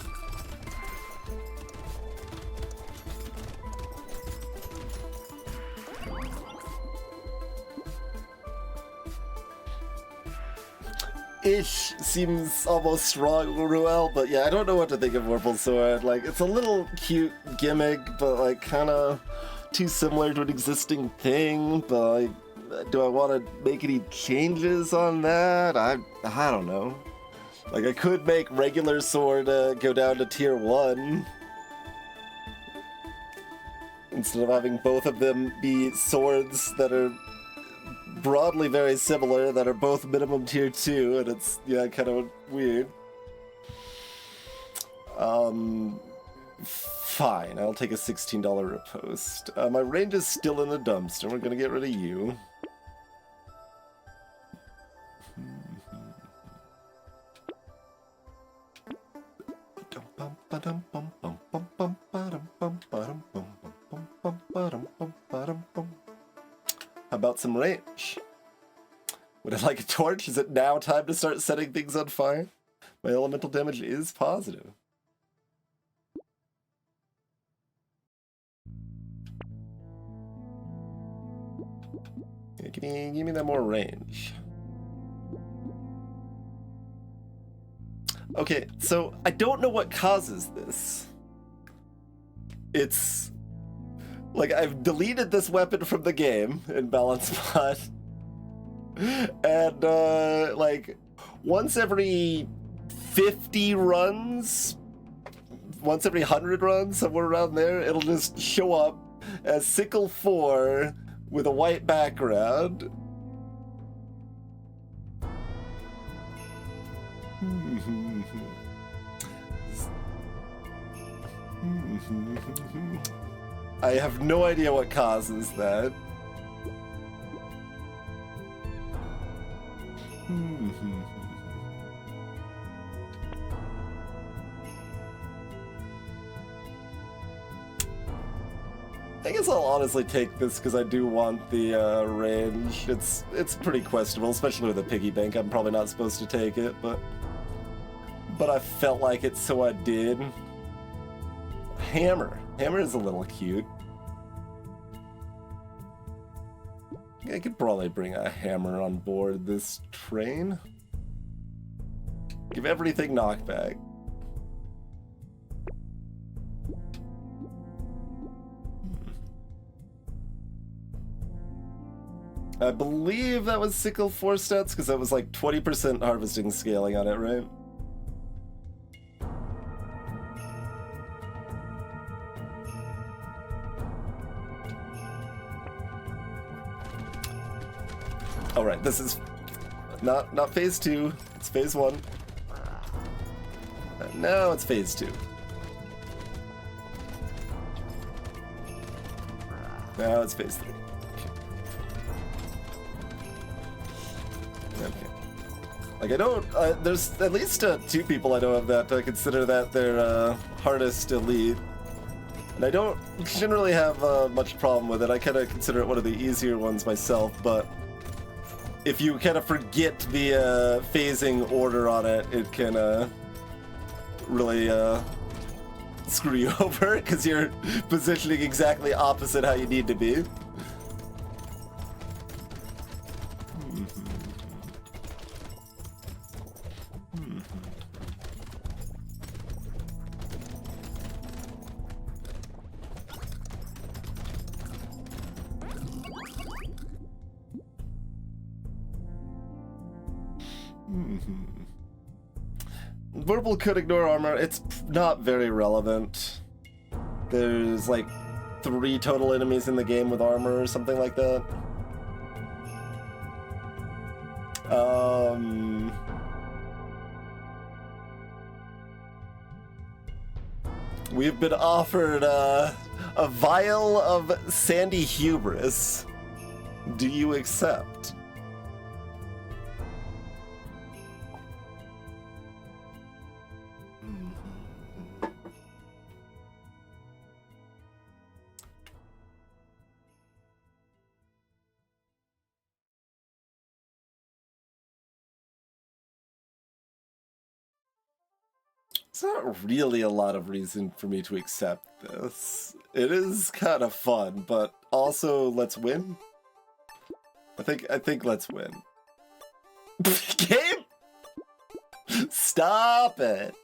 Ish seems almost strong, Ruel, but yeah, I don't know what to think of Warple Sword. Like, it's a little cute gimmick, but like kind of too similar to an existing thing. But like, do I want to make any changes on that? I don't know. Like, I could make regular sword go down to tier 1 instead of having both of them be swords that are broadly very similar, that are both minimum tier 2, and it's, yeah, kind of weird. Fine, I'll take a $16 repost. My range is still in the dumpster. We're gonna get rid of you. How about some range? Would I like a torch? Is it now time to start setting things on fire? My elemental damage is positive. Yeah, give me that more range. Okay, so I don't know what causes this. It's like, I've deleted this weapon from the game in balance mod, and like once every 50 runs, once every 100 runs, somewhere around there, it'll just show up as Sickle 4 with a white background. I have no idea what causes that. I guess I'll honestly take this because I do want the range. It's pretty questionable, especially with a piggy bank. I'm probably not supposed to take it, but I felt like it, so I did. Hammer. Hammer is a little cute. I could probably bring a hammer on board this train. Give everything knockback. I believe that was Sickle 4 stats, because that was like 20% harvesting scaling on it, right? Alright, this is not phase 2, it's phase 1. No, it's phase 2. Now it's phase 3. Okay. Like, I don't... there's at least 2 people I know of that consider that their hardest elite. And I don't generally have much problem with it. I kind of consider it one of the easier ones myself, but if you kind of forget the phasing order on it, it can really screw you over because you're positioning exactly opposite how you need to be. Verbal could ignore armor. It's not very relevant. There's like 3 total enemies in the game with armor or something like that. We've been offered a vial of sandy hubris. Do you accept? There's not really a lot of reason for me to accept this. It is kind of fun, but also let's win. I think let's win. Game? Stop it.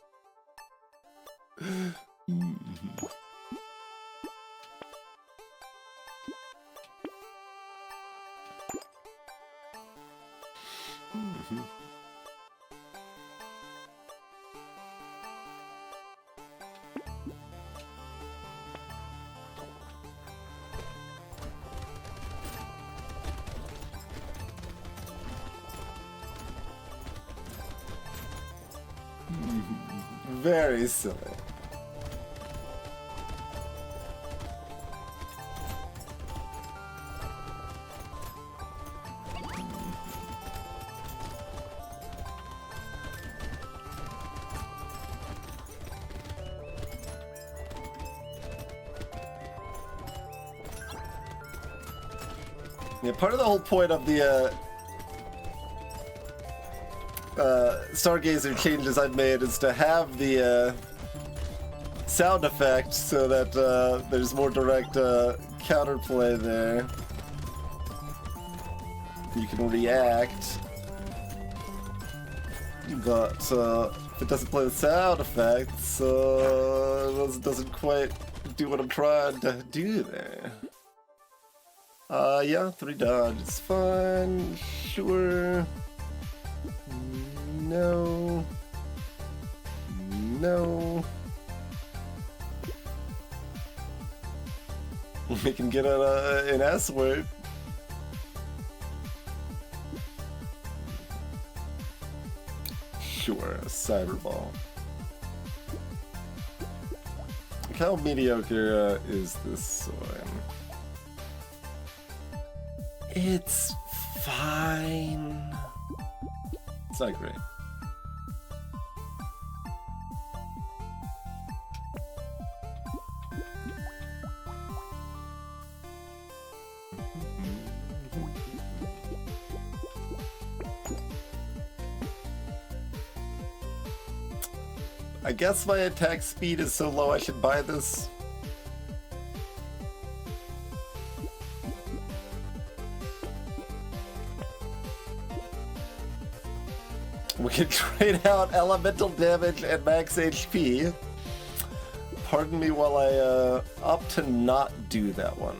Very silly. Yeah, part of the whole point of the Stargazer changes I've made is to have the sound effect so that there's more direct counterplay there. You can react, but if it doesn't play the sound effects, it doesn't quite do what I'm trying to do there. Yeah, 3 dodge is fine, sure. No. No. We can get an S word. Sure, a Cyberball. Look how mediocre is this one? It's fine. It's not great. I guess my attack speed is so low I should buy this. We can trade out elemental damage and max HP. Pardon me while I opt to not do that one.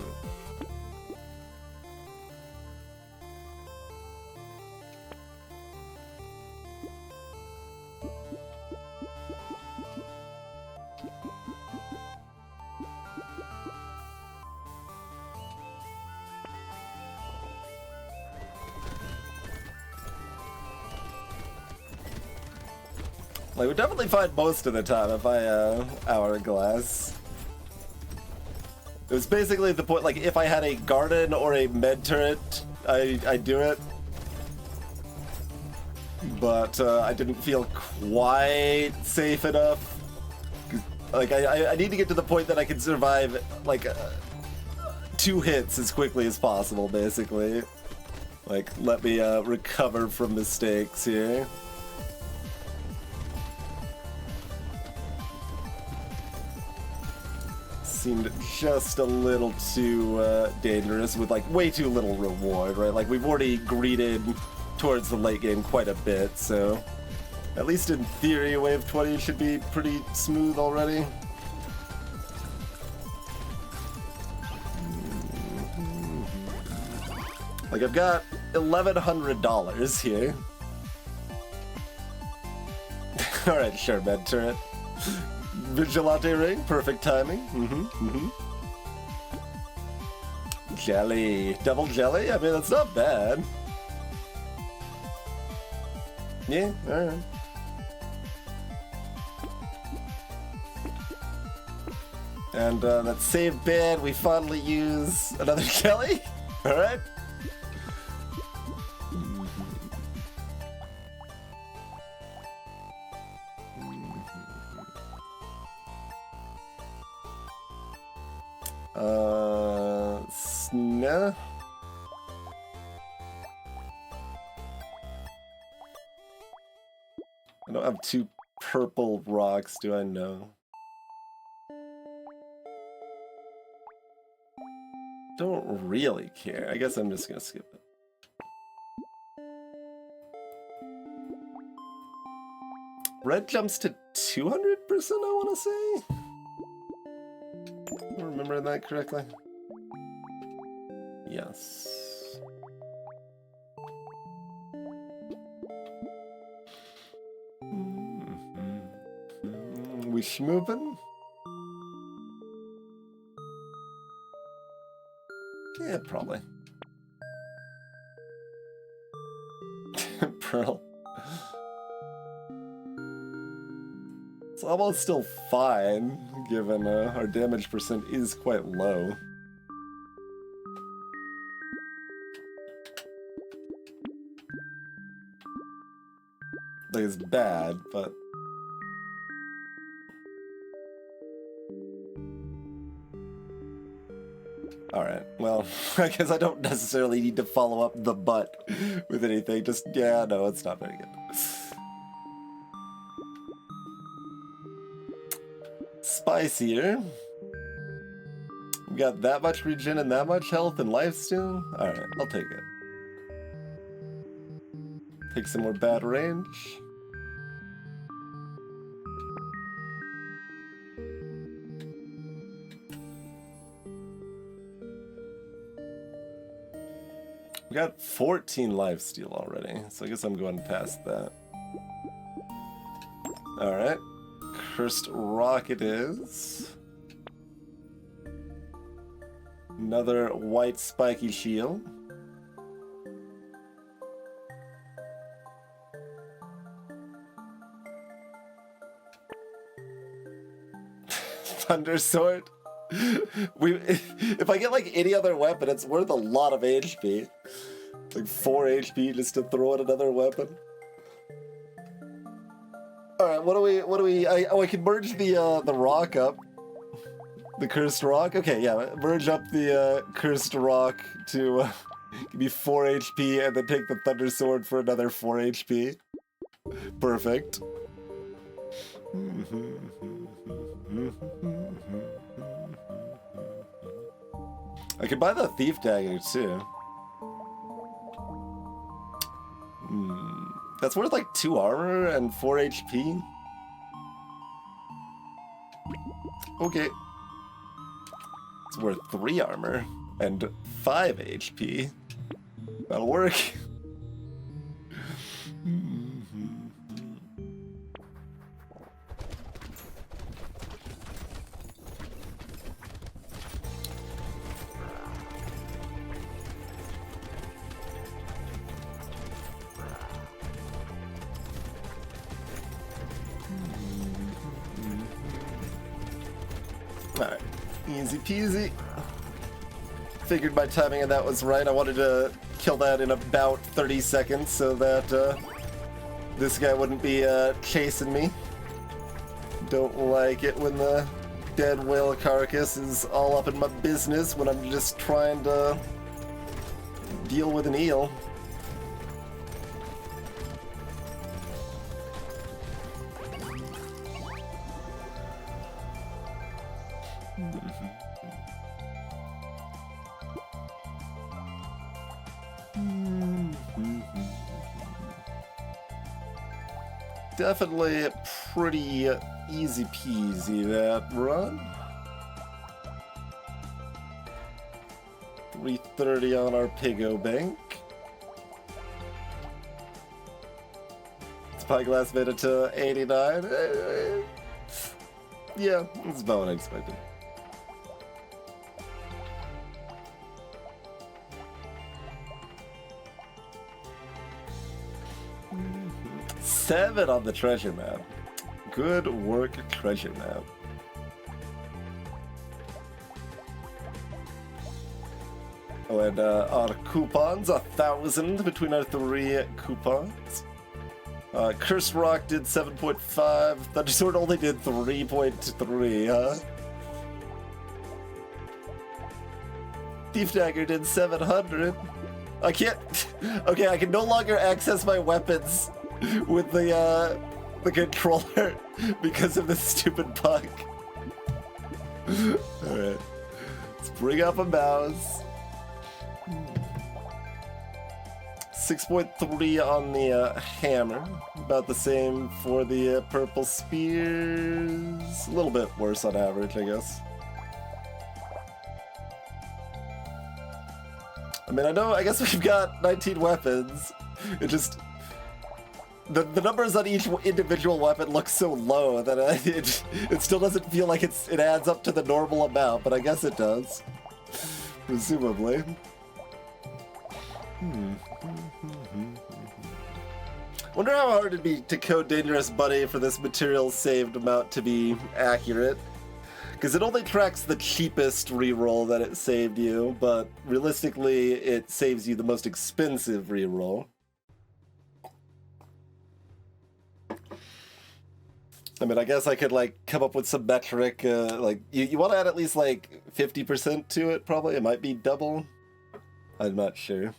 Like, we're definitely fine most of the time if I, hourglass. It was basically the point, like, if I had a garden or a med turret, I'd do it. But, I didn't feel quite safe enough. Like, I need to get to the point that I can survive, like, 2 hits as quickly as possible, basically. Like, let me, recover from mistakes here. Seemed just a little too dangerous with like way too little reward, right? Like we've already greeted towards the late game quite a bit, so at least in theory wave 20 should be pretty smooth already. Like I've got $1,100 here. Alright, sure, med turret. Vigilante ring, perfect timing. Jelly. Double jelly? I mean, that's not bad. Yeah, alright. And that save bid, we finally use another jelly. Alright. Nah. I don't have 2 purple rocks, do I know? Don't really care. I guess I'm just gonna skip it. Red jumps to 200%, I wanna say? Am I remembering that correctly? Yes. We schmoopin'? Yeah, probably. Pearl. It's almost still fine, given our damage percent is quite low. Like, it's bad, but... Alright, well, I guess I don't necessarily need to follow up the butt with anything, just, yeah, no, it's not very good. Spicier. We got that much regen and that much health and life still? Alright, I'll take it. Take some more bad range. We got 14 lifesteal already, so I guess I'm going past that. Alright. Cursed rock it is. Another white spiky shield. Thunder sword. If I get like any other weapon, it's worth a lot of HP. Like 4 HP just to throw at another weapon. All right, what do we? I can merge the rock up. The cursed rock. Okay, yeah, merge up the cursed rock to give me 4 HP, and then take the thunder sword for another 4 HP. Perfect. I could buy the thief dagger too. That's worth like 2 armor and 4 HP. Okay. It's worth 3 armor and 5 HP. That'll work. Easy peasy. Figured my timing on that was right. I wanted to kill that in about 30 seconds so that this guy wouldn't be chasing me. Don't like it when the dead whale carcass is all up in my business when I'm just trying to deal with an eel. Definitely pretty easy peasy, that run. 330 on our Pigo bank. Spyglass made it to 89. Yeah, that's about what I expected. Seven on the treasure map. Good work, treasure map. Oh, and our coupons, 1,000 between our 3 coupons. Curse Rock did 7.5. Thundersword only did 3.3, huh? Thief Dagger did 700. I can't. Okay, I can no longer access my weapons with the controller because of this stupid bug. Alright. Let's bring up a mouse. 6.3 on the hammer. About the same for the purple spears. A little bit worse on average, I guess. I mean, I guess we've got 19 weapons. It just... The numbers on each individual weapon look so low that it still doesn't feel like it adds up to the normal amount, but I guess it does. Presumably. Wonder how hard it'd be to code Dangerous Bunny for this material saved amount to be accurate. Because it only tracks the cheapest reroll that it saved you, but realistically it saves you the most expensive reroll. I mean, I guess I could, like, come up with some metric, like, you want to add at least, like, 50% to it, probably? It might be double? I'm not sure.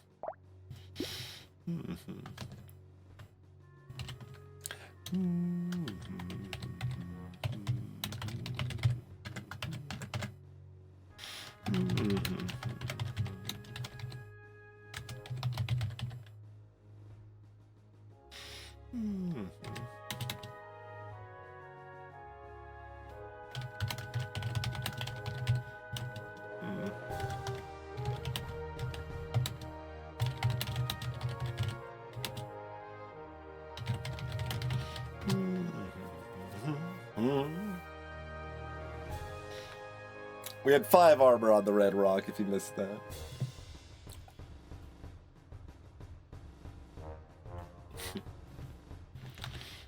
We had 5 armor on the Red Rock, if you missed that.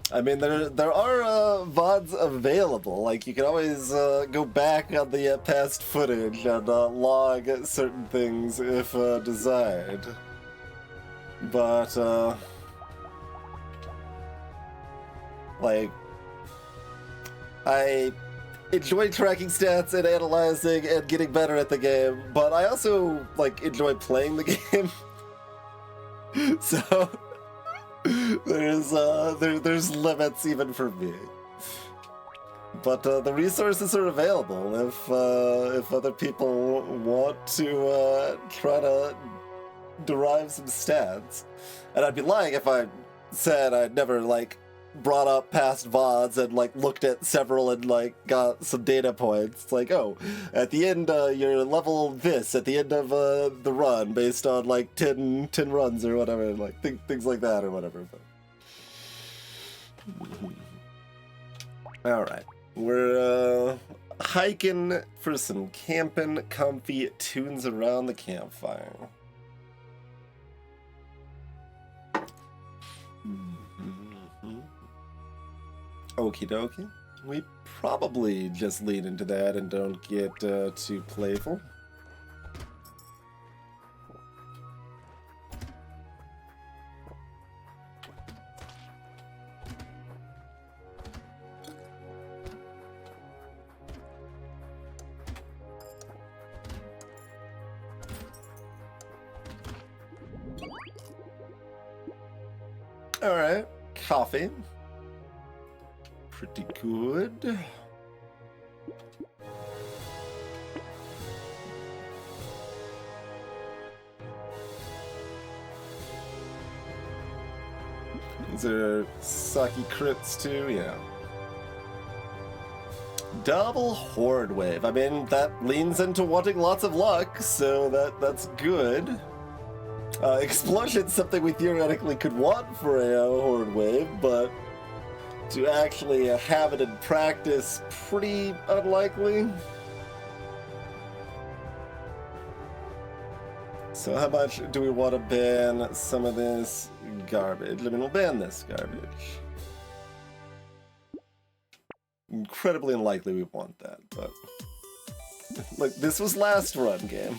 I mean, there are VODs available. Like, you can always go back on the past footage and log certain things if desired. But, like, I enjoy tracking stats and analyzing and getting better at the game, but I also, like, enjoy playing the game. So there's limits even for me. But the resources are available if other people want to try to derive some stats. And I'd be lying if I said I'd never, like, brought up past VODs and, like, looked at several and, like, got some data points. It's like, oh, at the end, you're level this at the end of the run based on, like, 10 runs or whatever, like, things like that or whatever. But... Alright. We're hiking for some camping comfy tunes around the campfire. Okie dokie. We probably just lean into that and don't get too playful. Alright, coffee. Pretty good. These are sucky crits too, yeah. Double Horde Wave. I mean, that leans into wanting lots of luck, so that's good. Explosion's something we theoretically could want for a Horde Wave, but to actually have it in practice, pretty unlikely. So how much do we want to ban some of this garbage? I mean, we'll ban this garbage. Incredibly unlikely we want that, but... Look, this was last run game.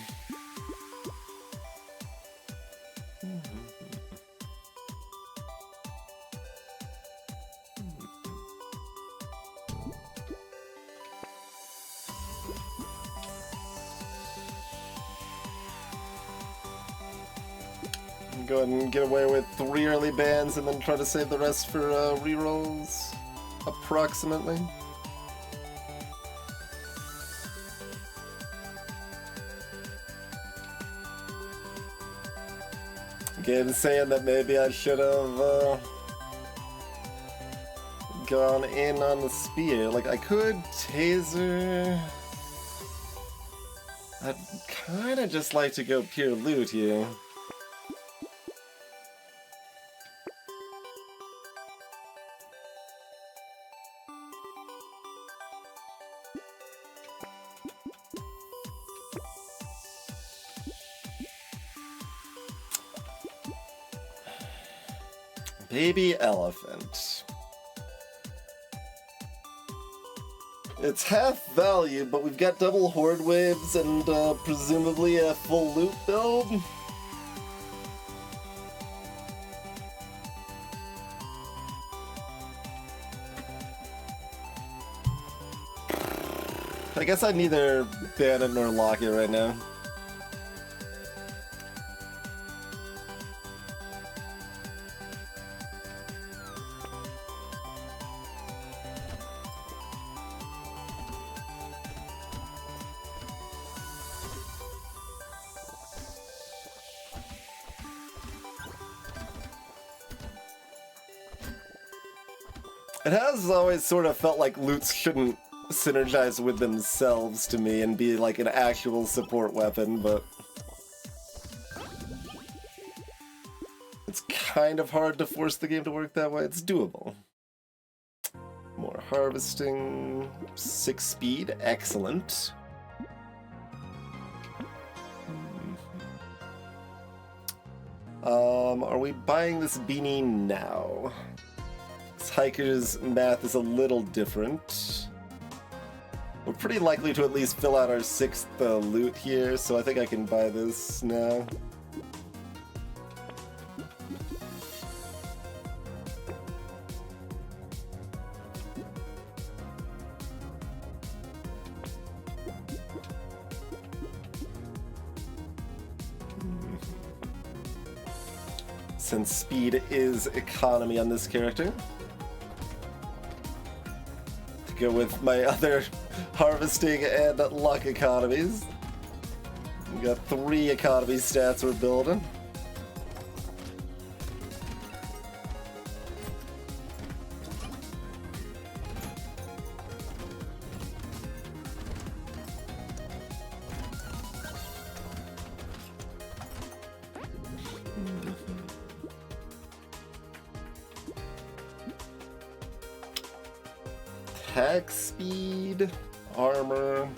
Go ahead and get away with 3 early bans and then try to save the rest for rerolls, approximately. Again, saying that maybe I should have gone in on the spear. Like, I could taser. I'd kind of just like to go pure loot here. Baby elephant. It's half value, but we've got double horde waves and presumably a full loot build. I guess I'd neither ban it nor lock it right now. It has always sort of felt like loots shouldn't synergize with themselves to me and be like an actual support weapon, but it's kind of hard to force the game to work that way. It's doable. More harvesting, 6 speed, excellent. Are we buying this beanie now? Hiker's math is a little different. We're pretty likely to at least fill out our 6th loot here, so I think I can buy this now. Since speed is economy on this character. Go with my other harvesting and luck economies. We got 3 economy stats we're building. Attack speed, armor,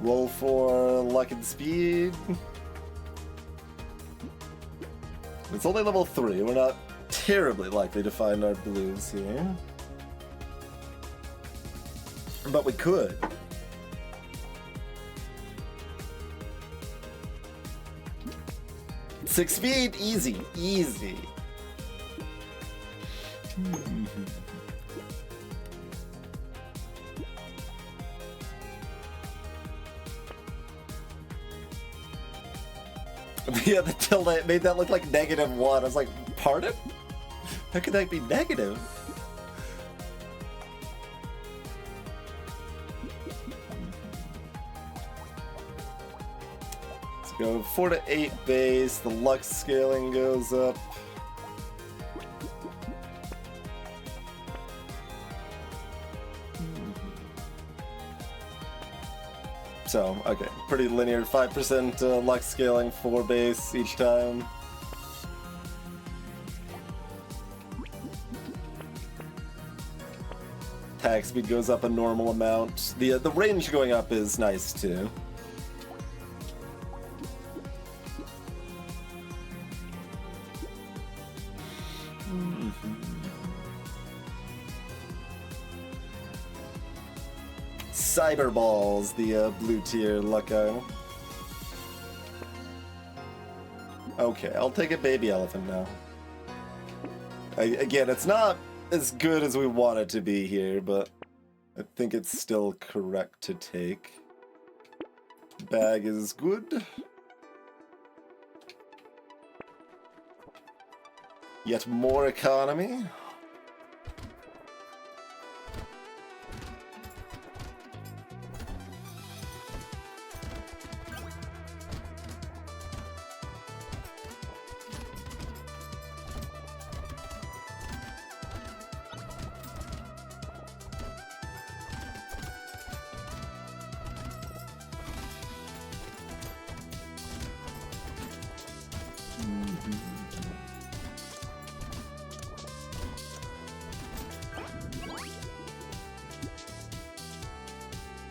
roll for luck and speed. It's only level 3, we're not terribly likely to find our blues here. But we could. Six feet, easy, easy. Yeah, the tilde made that look like -1. I was like, pardon? How could that be negative? Let's go 4 to 8 base. The luck scaling goes up. So, okay, pretty linear, 5% luck scaling, 4 base each time. Attack speed goes up a normal amount. The range going up is nice too. Cyber Balls, the blue tier luck item. Okay, I'll take a baby elephant now. Again, it's not as good as we want it to be here, but I think it's still correct to take. Bag is good. Yet more economy.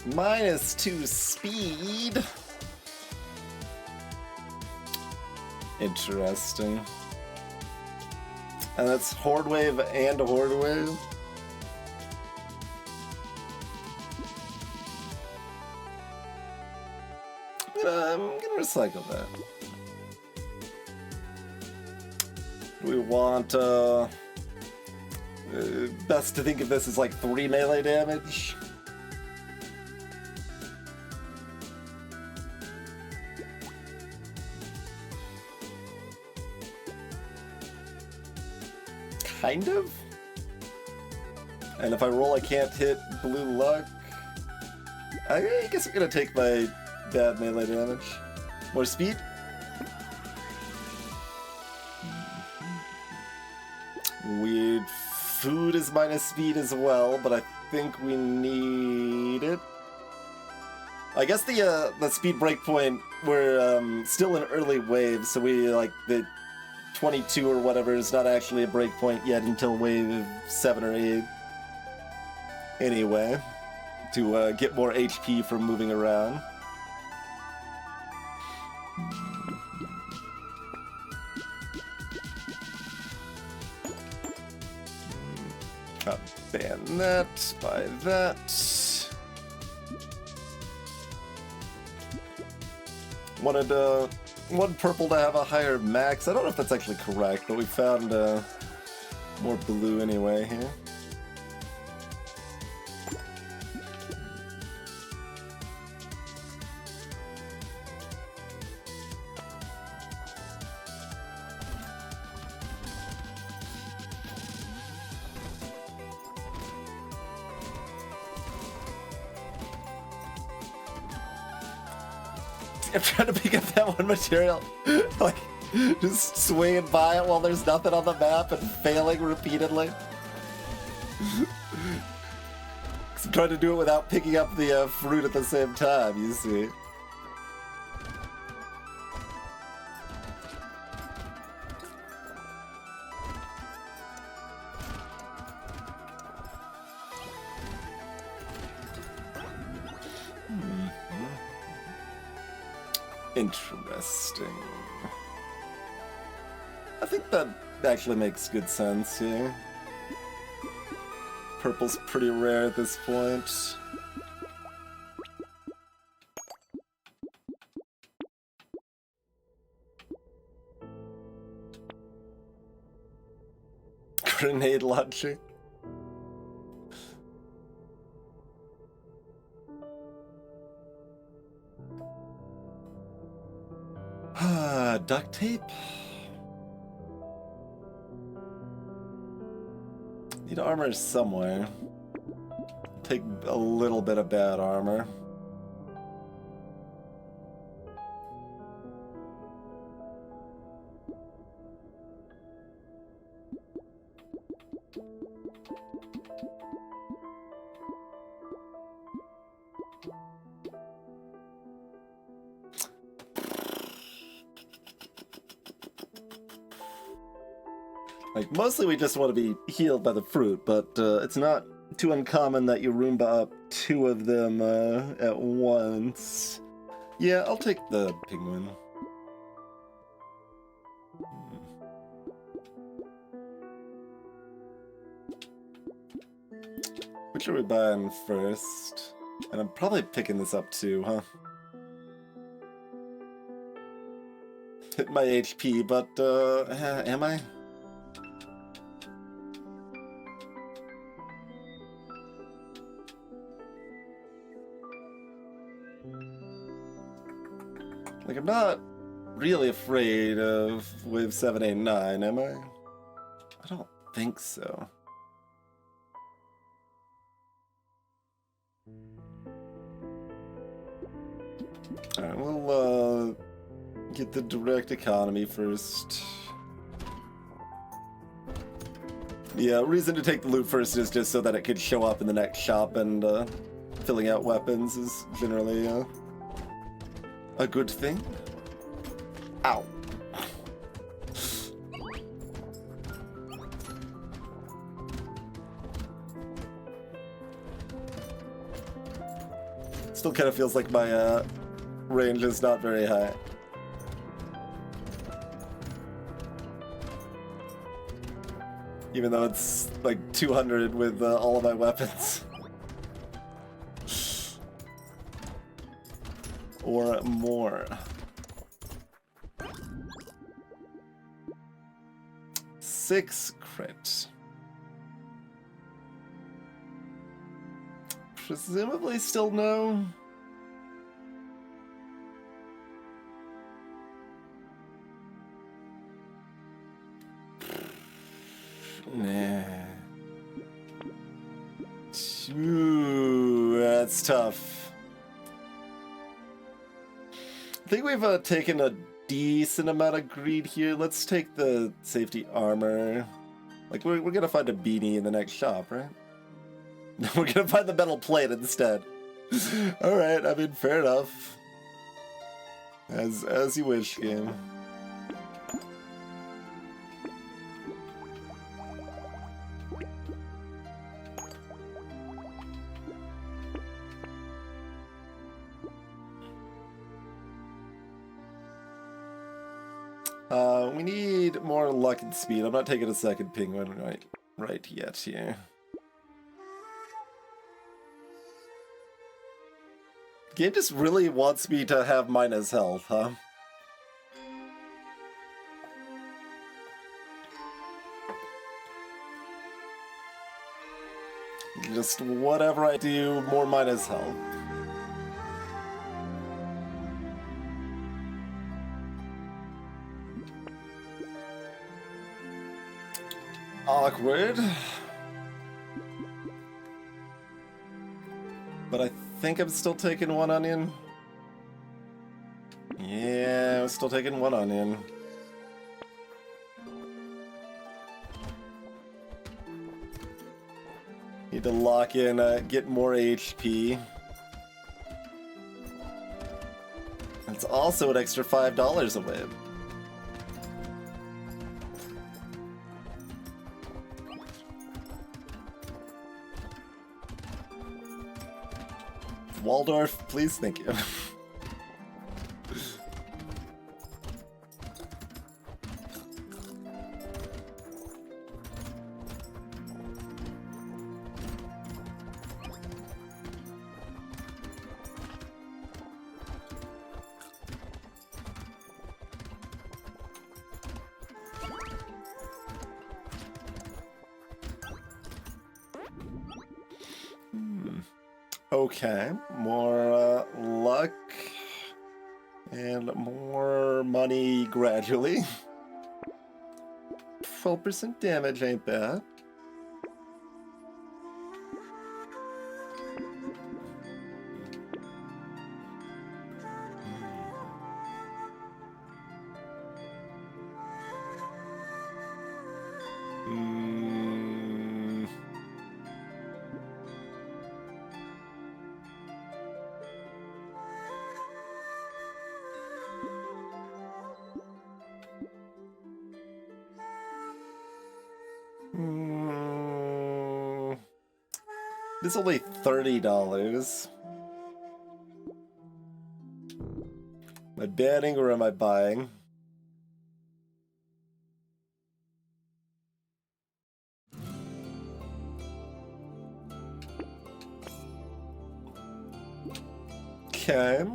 -2 speed. Interesting. And that's Horde Wave and Horde Wave. I'm gonna recycle that. We want best to think of this as like 3 melee damage. Kind of. And if I roll, I can't hit blue luck. I guess I'm gonna take my bad melee damage. More speed? Weird. Food is -speed as well, but I think we need it. I guess the speed breakpoint, we're still in early waves, so we like the 22 or whatever is not actually a breakpoint yet until wave 7 or 8. Anyway, to get more HP from moving around. Ban that, buy that. Wanted one purple to have a higher max. I don't know if that's actually correct, but we found more blue anyway here. I'm trying to pick up that one material, like, just swinging by it while there's nothing on the map and failing repeatedly. I'm trying to do it without picking up the fruit at the same time, you see. Interesting. I think that actually makes good sense here. Purple's pretty rare at this point. grenade launcher. Duct tape? Need armor somewhere. Take a little bit of bad armor. Like, mostly we just want to be healed by the fruit, but it's not too uncommon that you Roomba up 2 of them at once. Yeah, I'll take the penguin. Which are we buying first? And I'm probably picking this up too, huh? Hit my HP, but am I? Like, I'm not really afraid of Wave 7, 8, 9, am I? I don't think so. Alright, we'll get the direct economy first. Yeah, reason to take the loot first is just so that it could show up in the next shop, and filling out weapons is generally a good thing. Ow. Still kind of feels like my range is not very high. Even though it's like 200 with all of my weapons. Or more. 6 crit. Presumably still no. Nah. Ooh, that's tough. I think we've taken a decent amount of greed here. Let's take the safety armor. Like, we're gonna find a beanie in the next shop, right? We're gonna find the metal plate instead. Alright, I mean, fair enough. As you wish, game. We need more luck and speed. I'm not taking a second penguin right yet here. Game just really wants me to have minus health, huh? Just whatever I do, more minus health. Awkward. But I think I'm still taking 1 onion. Yeah, I'm still taking 1 onion. Need to lock in, get more HP. It's also an extra $5 a win. Waldorf, please, thank you. Okay, more luck and more money gradually. 12% damage ain't bad. It's only $30. Am I banning or am I buying? Okay.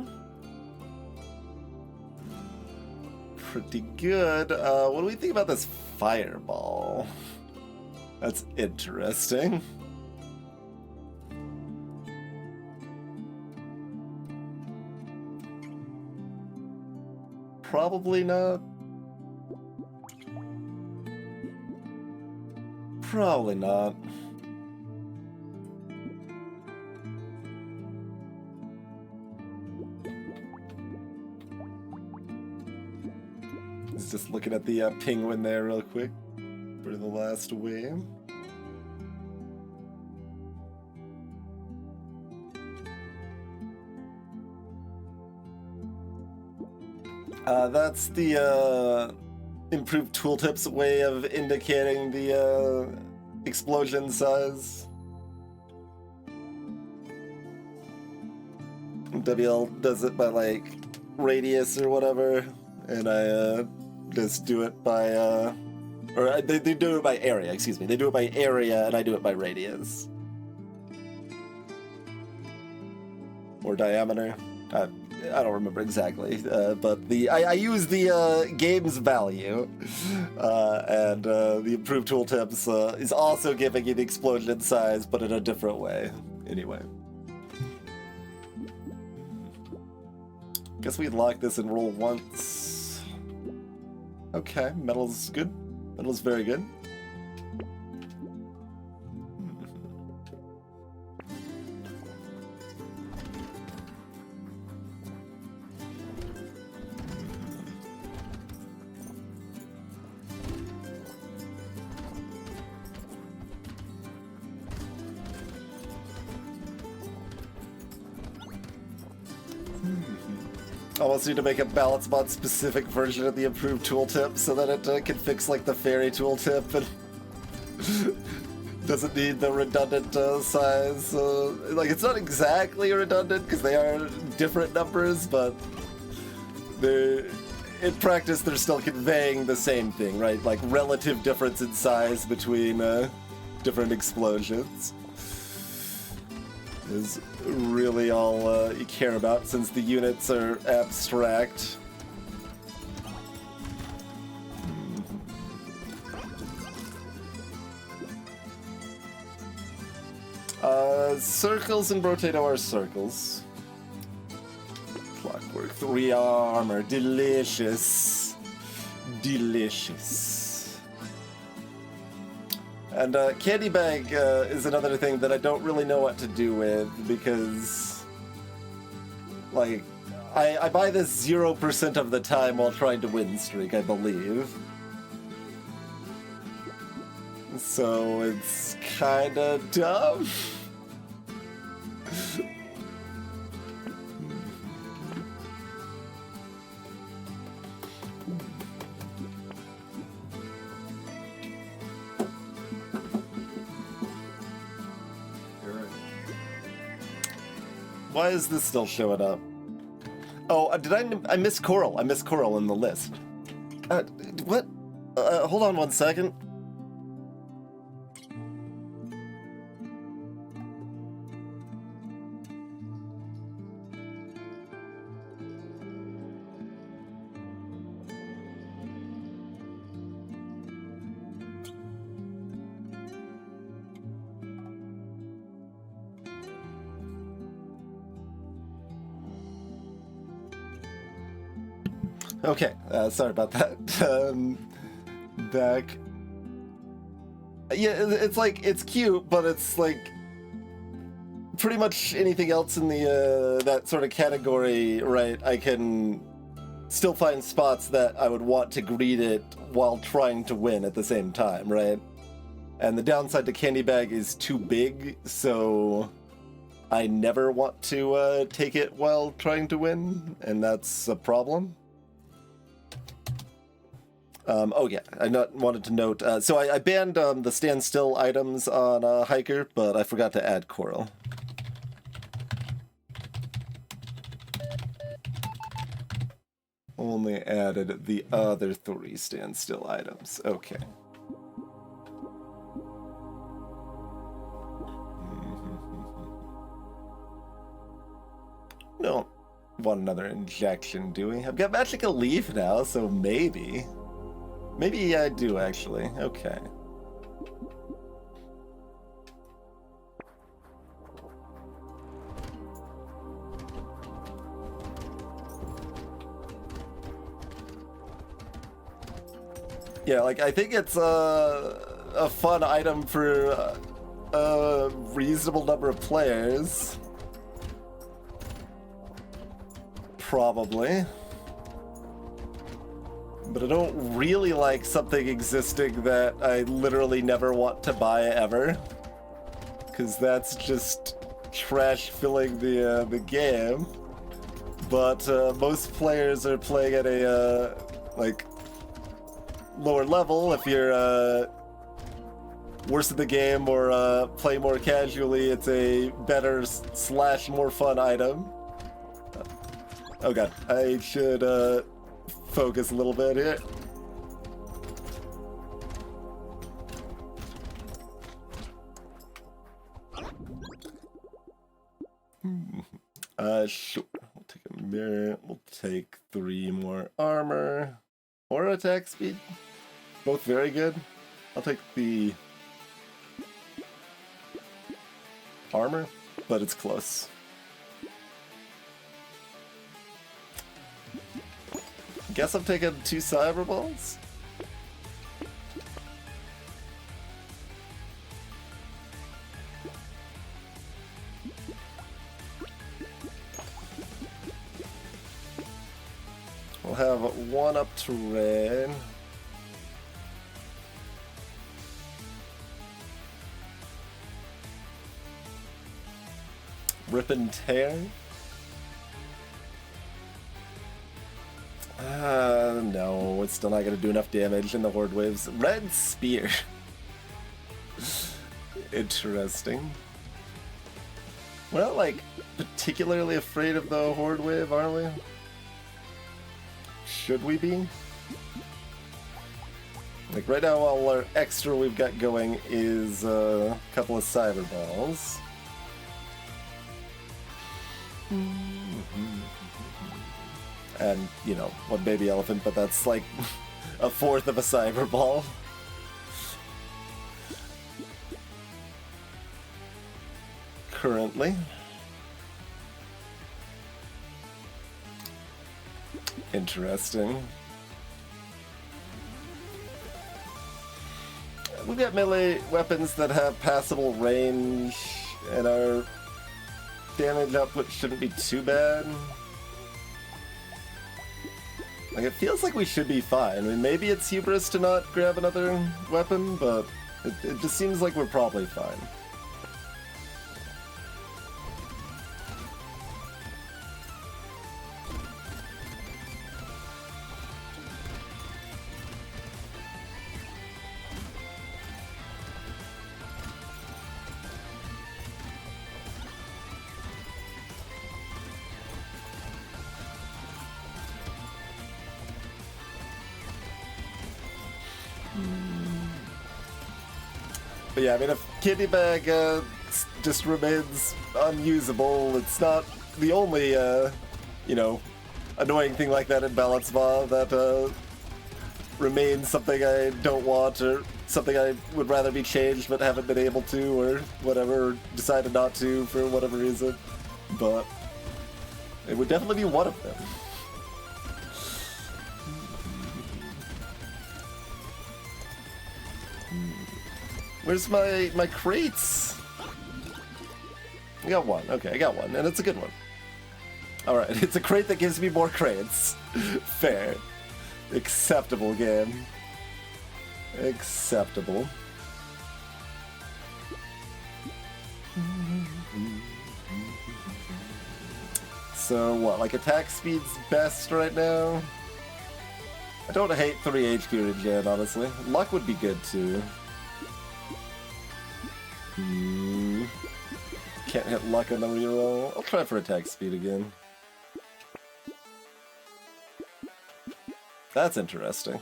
Pretty good. What do we think about this fireball? That's interesting. Probably not. Probably not. He's just looking at the penguin there real quick for the last wave. That's the improved tooltips way of indicating the explosion size. WL does it by like radius or whatever, and I just do it by or they do it by area. Excuse me, they do it by area, and I do it by radius or diameter. I don't remember exactly, but I use the game's value, and the improved tooltips is also giving you the explosion size, but in a different way. Anyway, guess we lock this and roll once. Okay, metal's good. Metal's very good. Almost need to make a balance mod specific version of the improved tooltip so that it can fix like the fairy tooltip and doesn't need the redundant size. Like it's not exactly redundant because they are different numbers, but in practice they're still conveying the same thing, right? Like relative difference in size between different explosions is really all you care about, since the units are abstract. Circles in Brotato are circles. Clockwork 3 armor, delicious. Delicious. And Candy Bag is another thing that I don't really know what to do with, because, like, I buy this 0% of the time while trying to win streak, I believe. So it's kinda dumb. Why is this still showing up? Oh, I miss Coral. I miss Coral in the list. What? Hold on one second. Okay, sorry about that. Back. Yeah, it's like, it's cute, but it's like pretty much anything else in the that sort of category, right? I can still find spots that I would want to greet it while trying to win at the same time, right? And the downside to Candy Bag is too big, so I never want to take it while trying to win, and that's a problem. Oh yeah, I wanted to note, so I banned the standstill items on Hiker, but I forgot to add Coral. Only added the other 3 standstill items. Okay. Don't want another injection, do we? I've got Magical Leaf now, so maybe. Maybe I do, actually. Okay. Yeah, like, I think it's a fun item for a reasonable number of players. Probably. But I don't really like something existing that I literally never want to buy ever. Because that's just trash filling the game. But most players are playing at a, like, lower level. If you're worse at the game or play more casually, it's a better / more fun item. Oh god, I should focus a little bit here. Sure. We'll take a mirror. We'll take 3 more armor. Or attack speed. Both very good. I'll take the armor, but it's close. Guess I'm taking 2 cyber balls. We'll have 1 up to red. Rip and tear. No, it's still not going to do enough damage in the Horde Waves. Red Spear. Interesting. We're not, like, particularly afraid of the Horde Wave, are we? Should we be? Like, right now, all our extra we've got going is a couple of Cyber Balls. And, you know, 1 baby elephant, but that's like a 1/4 of a cyber ball. Currently. Interesting. We've got melee weapons that have passable range, and our damage output shouldn't be too bad. Like, it feels like we should be fine. I mean, maybe it's hubris to not grab another weapon, but it just seems like we're probably fine. But yeah, I mean, if Candy Bag just remains unusable, it's not the only, you know, annoying thing like that in Balance Va that remains something I don't want, or something I would rather be changed but haven't been able to, or whatever, or decided not to for whatever reason. But it would definitely be one of them. Where's my crates? I got one. Okay, I got one, and it's a good one. Alright, it's a crate that gives me more crates. Fair. Acceptable game. Acceptable. So what, like attack speed's best right now? I don't hate 3 HP regen, honestly. Luck would be good too. Can't hit luck on the reroll. I'll try for attack speed again. That's interesting.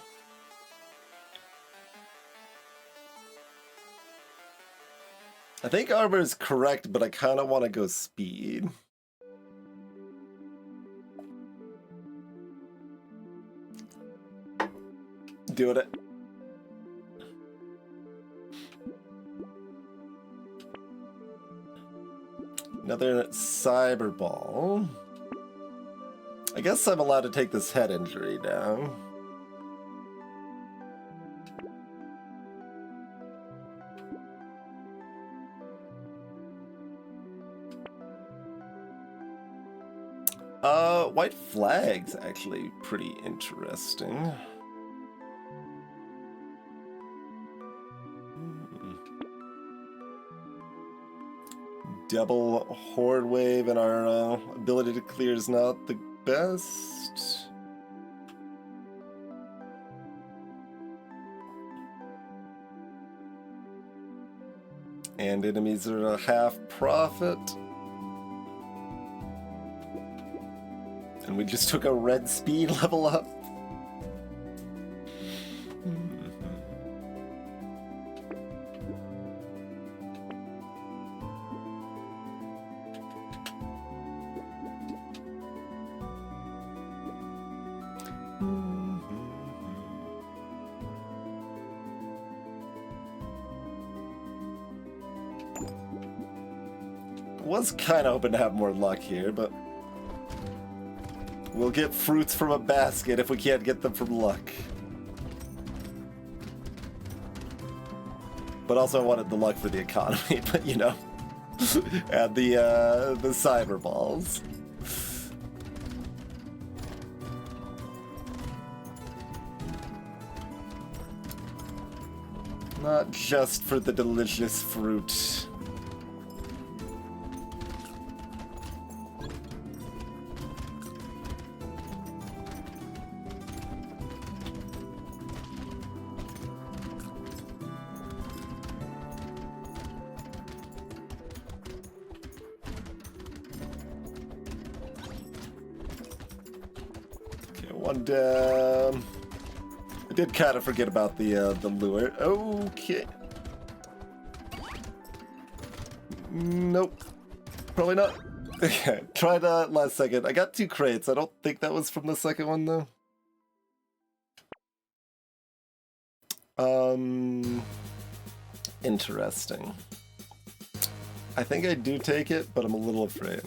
I think armor is correct, but I kind of want to go speed. Doing it. Another cyber ball. I guess I'm allowed to take this head injury down. White flag's actually pretty interesting. Double horde wave and our ability to clear is not the best. And enemies are a half profit. And we just took a red speed level up. Was kind of hoping to have more luck here, but we'll get fruits from a basket if we can't get them from luck. But also I wanted the luck for the economy, but you know. And the cyber balls. Not just for the delicious fruit. One down. I did kind of forget about the lure. Okay. Nope. Probably not. Okay, try that last second. I got 2 crates. I don't think that was from the second one though. Interesting. I think I do take it, but I'm a little afraid.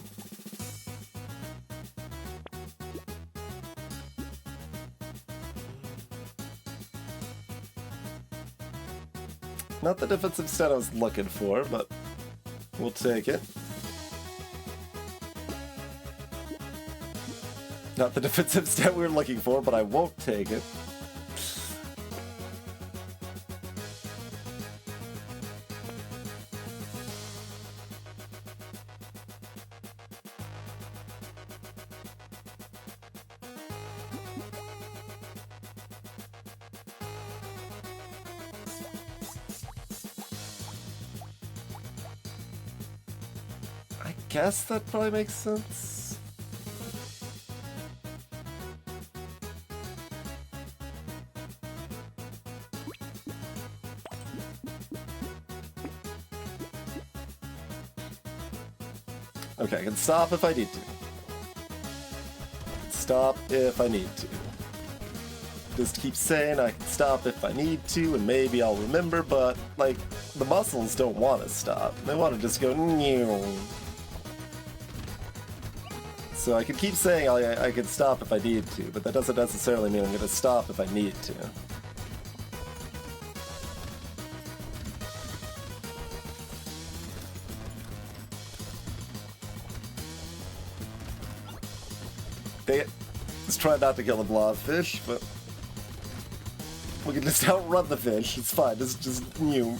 Not the defensive stat I was looking for, but we'll take it. Not the defensive stat we were looking for, but I won't take it. I guess that probably makes sense. Okay, I can stop if I need to. Stop if I need to. Just keep saying I can stop if I need to, and maybe I'll remember, but, like, the muscles don't want to stop. They want to just go, "Meow." So I can keep saying I can stop if I need to, but that doesn't necessarily mean I'm going to stop if I need to. Let's try not to kill the blobfish, but we can just outrun the fish. It's fine. It's just new.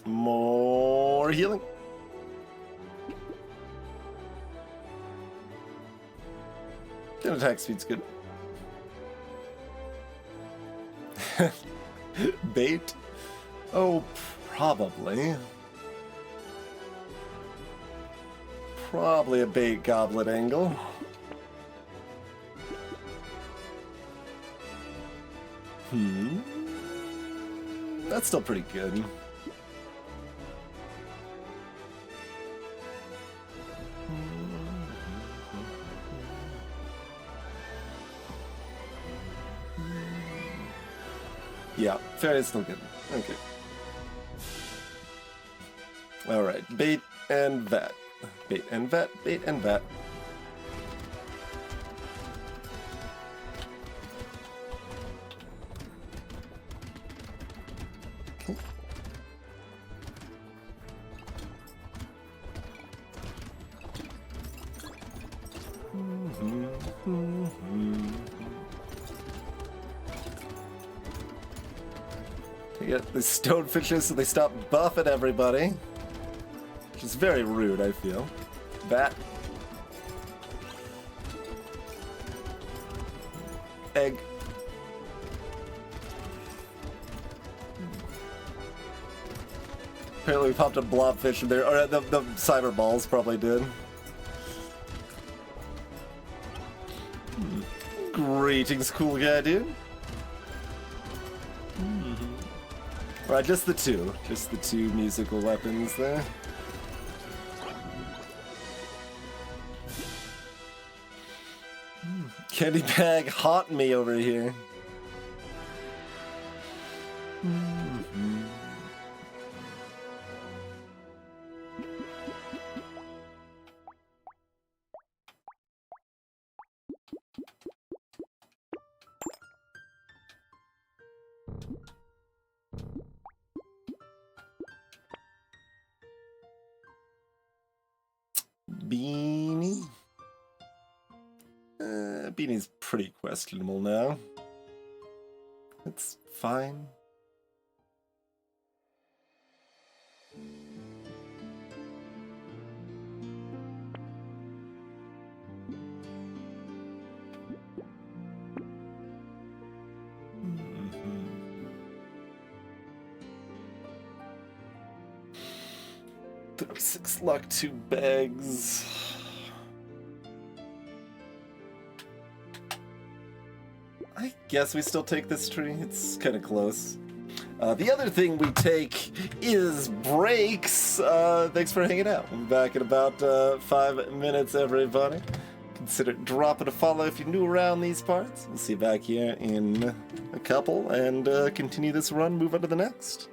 More healing. And attack speed's good. Bait? Oh, probably. Probably a bait goblet angle. That's still pretty good. Yeah, fair is still good. Okay. Alright, bait and vat. Bait and vat, bait and vat. Okay. You get the stonefishes so they stop buffing everybody. Which is very rude, I feel. Bat. Egg. Apparently we popped a blobfish in there, or the cyber balls probably did. Greetings, cool guy, dude. Right, just the two musical weapons there. Candy bag haunt me over here. Beanie? Beanie's pretty questionable now. It's fine. Six luck, 2 bags. I guess we still take this tree. It's kind of close. The other thing we take is breaks. Thanks for hanging out. We'll be back in about 5 minutes, everybody. Consider dropping a follow if you're new around these parts. We'll see you back here in a couple and continue this run, move on to the next.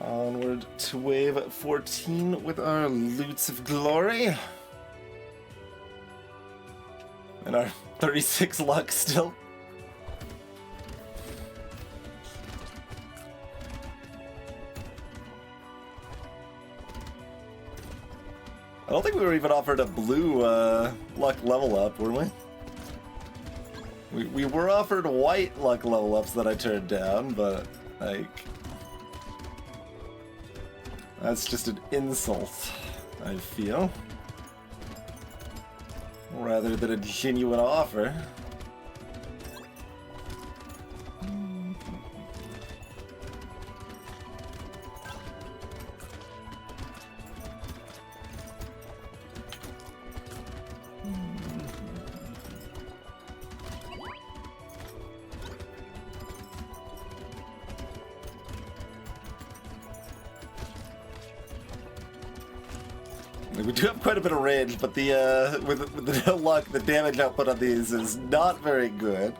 Onward to wave 14 with our loots of glory. And our 36 luck still. I don't think we were even offered a blue luck level up, were we? We were offered white luck level ups that I turned down, but like... that's just an insult, I feel. Rather than a genuine offer. We do have quite a bit of range, but the with the no luck, the damage output on these is not very good.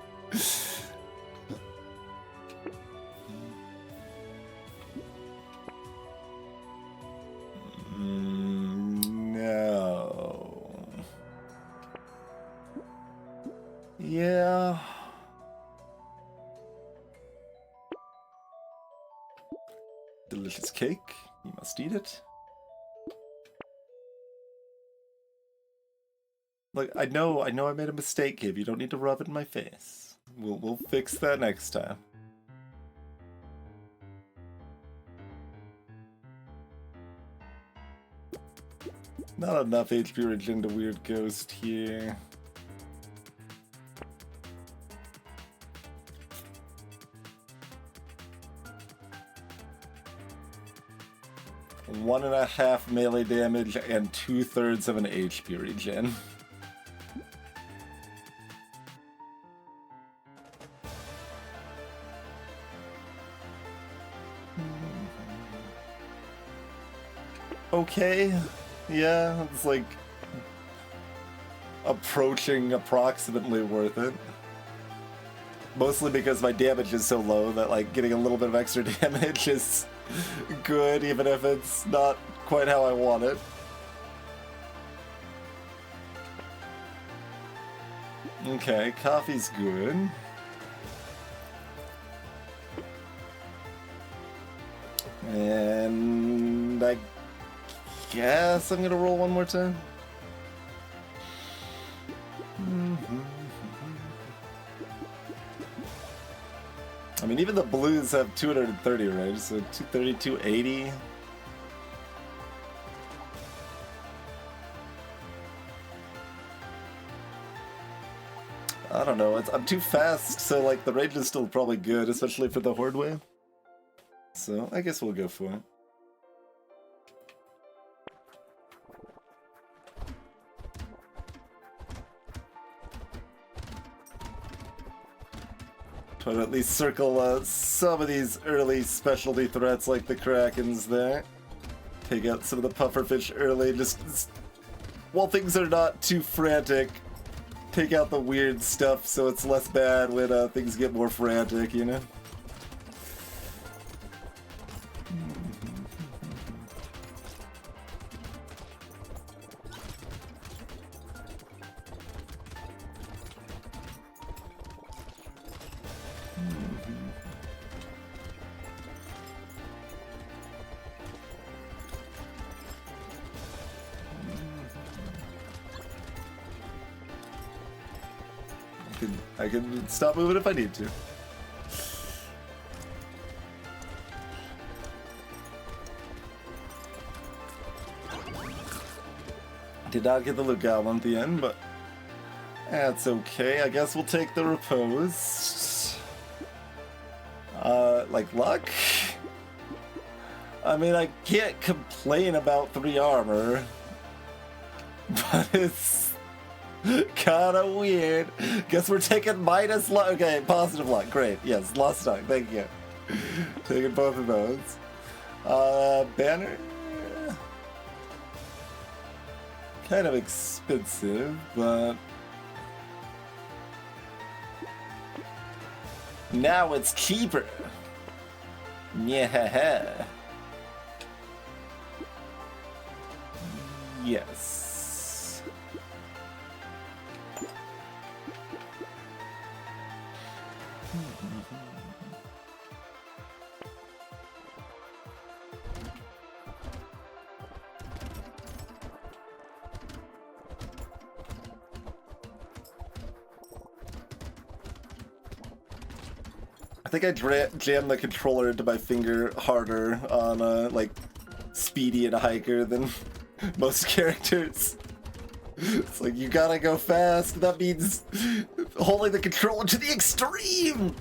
Delicious cake. You must eat it. Look, I know I made a mistake, Gabe. You don't need to rub it in my face. We'll fix that next time. Not enough HP regen to Weird Ghost here. One and a half melee damage and 2/3 of an HP regen. Okay, yeah, it's like approaching approximately worth it. Mostly because my damage is so low that like getting a little bit of extra damage is good, even if it's not quite how I want it. Okay, coffee's good. And I guess I'm gonna roll one more time. I mean, even the blues have 230, right? So 230, 280. I don't know. I'm too fast, so like the range is still probably good, especially for the Horde wave. So I guess we'll go for it. Try to at least circle some of these early specialty threats like the Krakens there. Take out some of the pufferfish early, just while things are not too frantic. Take out the weird stuff so it's less bad when things get more frantic, you know? I can stop moving if I need to. Did not get the lookout at the end, but that's okay. I guess we'll take the repose. Like luck? I mean, I can't complain about 3 armor, but it's kinda weird. Guess we're taking minus luck. Okay, positive luck. Great. Yes, lost luck. Thank you. Taking both of those. Banner. Kind of expensive, but now it's cheaper. Yeah. Yes. I think I jammed the controller into my finger harder on like Speedy and Hiker than most characters. It's like, you gotta go fast. That means holding the controller to the extreme.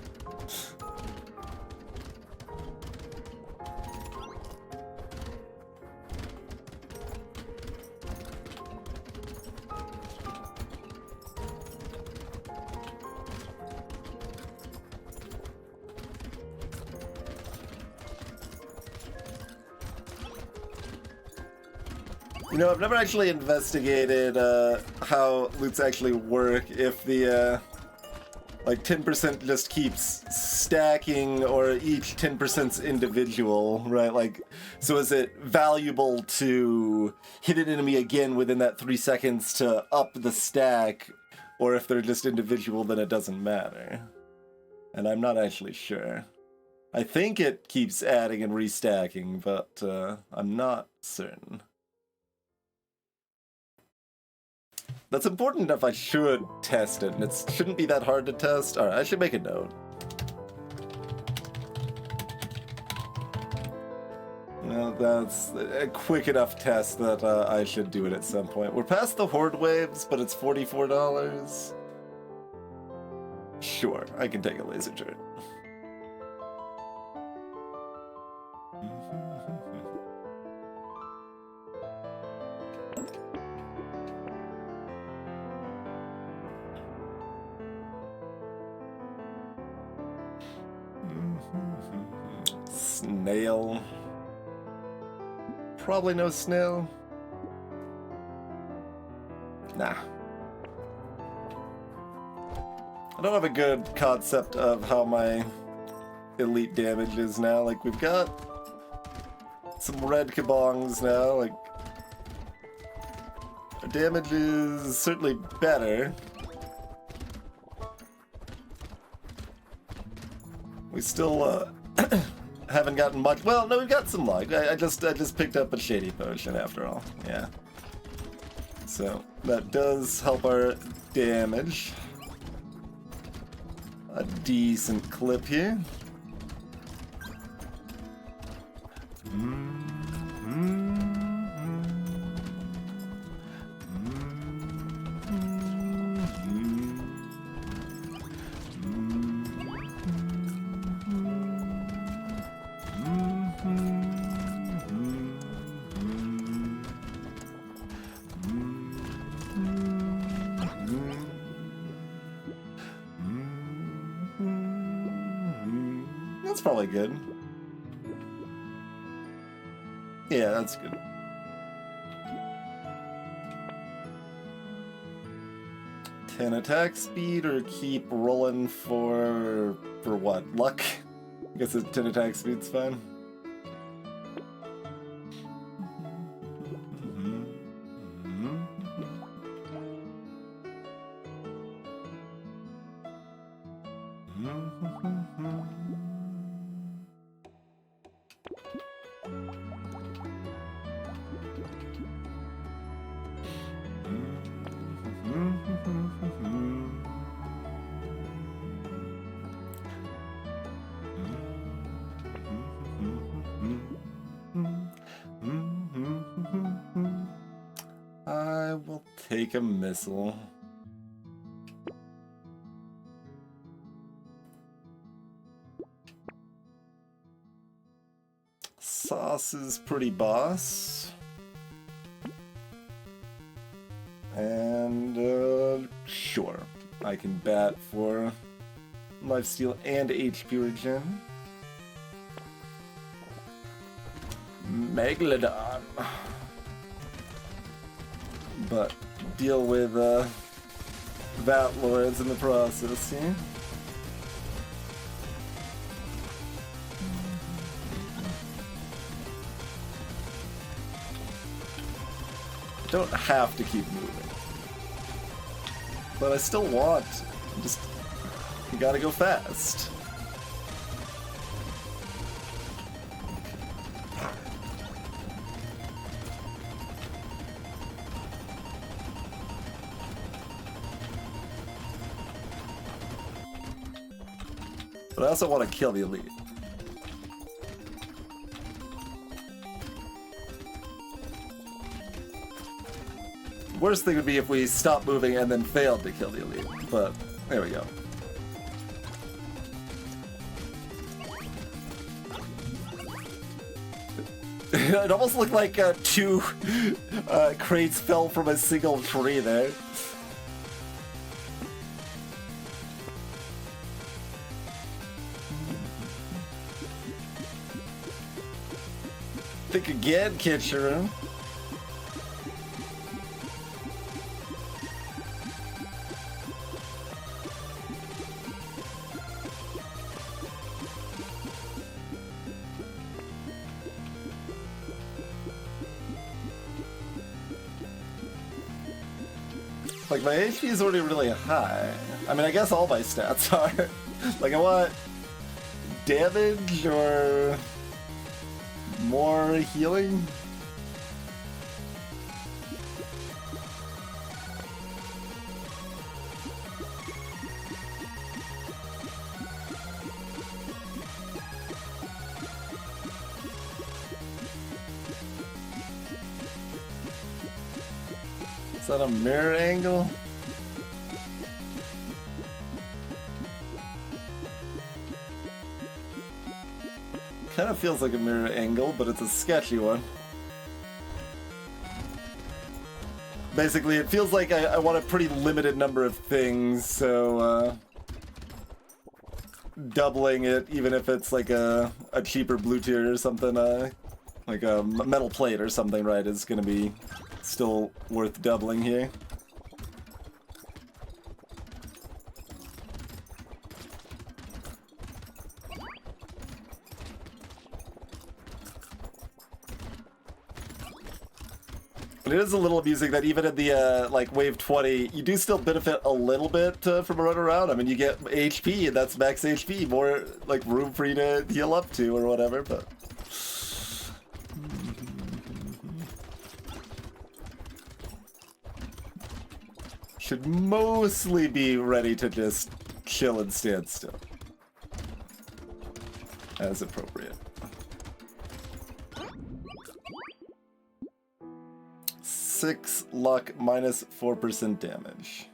You know, I've never actually investigated how loots actually work, if the like 10% just keeps stacking or each 10%'s individual, right? Like, so is it valuable to hit an enemy again within that 3 seconds to up the stack, or if they're just individual then it doesn't matter? And I'm not actually sure. I think it keeps adding and restacking, but I'm not certain. That's important enough I should test it, and it shouldn't be that hard to test. Alright, I should make a note. Well, that's a quick enough test that I should do it at some point. We're past the Horde waves, but it's $44. Sure, I can take a laser turret. Snail. Probably no snail. Nah. I don't have a good concept of how my elite damage is now. Like, we've got some red kabongs now. Like, our damage is certainly better. We still haven't gotten much. Well, no, we've got some luck. I just picked up a shady potion after all. Yeah. So that does help our damage. A decent clip here. That's probably good. Yeah, that's good. Ten attack speed or keep rolling for what? Luck? I guess 10 attack speed's fine. I will take a missile. Sauce is pretty boss. And, sure. I can bat for lifesteal and HP regen. Megalodon. But deal with Vat Lords in the process here. Don't have to keep moving. But I still want. Just, you gotta go fast. But I also want to kill the elite. Worst thing would be if we stopped moving and then failed to kill the elite, but there we go. It almost looked like two crates fell from a single tree there. Think again, Kitchener. Like, my HP is already really high. I mean, I guess all my stats are. Like, I want damage or more healing? Is that a mirror angle? Kind of feels like a mirror angle, but it's a sketchy one. Basically, it feels like I want a pretty limited number of things, so doubling it, even if it's like a cheaper blue tier or something, like a metal plate or something, right, is gonna be still worth doubling here. But it is a little amusing that even in the like wave 20, you do still benefit a little bit from a run around. I mean, you get HP, and that's max HP, more like room for you to heal up to or whatever. But should mostly be ready to just chill and stand still, as appropriate. 6 luck, minus 4% damage.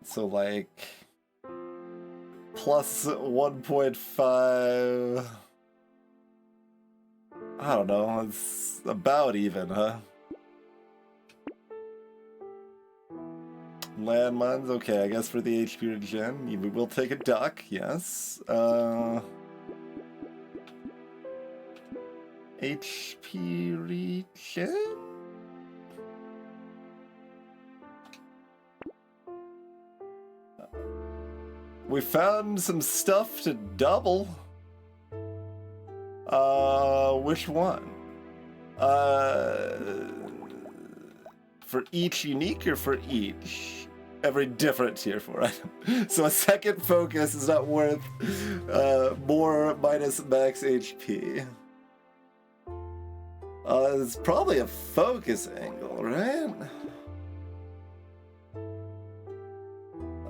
So like plus 1.5. I don't know, it's about even, huh? Landmines, okay, I guess for the HP regen, we will take a duck, yes. HP regen? We found some stuff to double. Which one? For each unique or for each? Every different tier 4 item. So a second focus is not worth more minus max HP. It's probably a focus angle, right?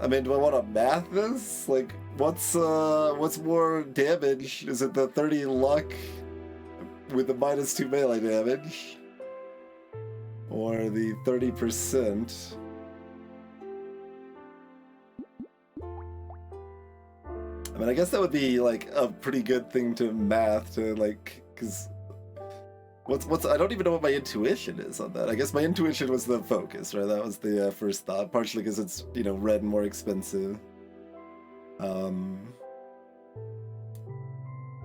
I mean, do I want to math this? Like, what's more damage? Is it the 30 luck with the minus 2 melee damage? Or the 30%? I mean, I guess that would be, like, a pretty good thing to math, to, like, because what's I don't even know what my intuition is on that. I guess my intuition was the focus, right? That was the first thought, partially because it's, you know, red and more expensive.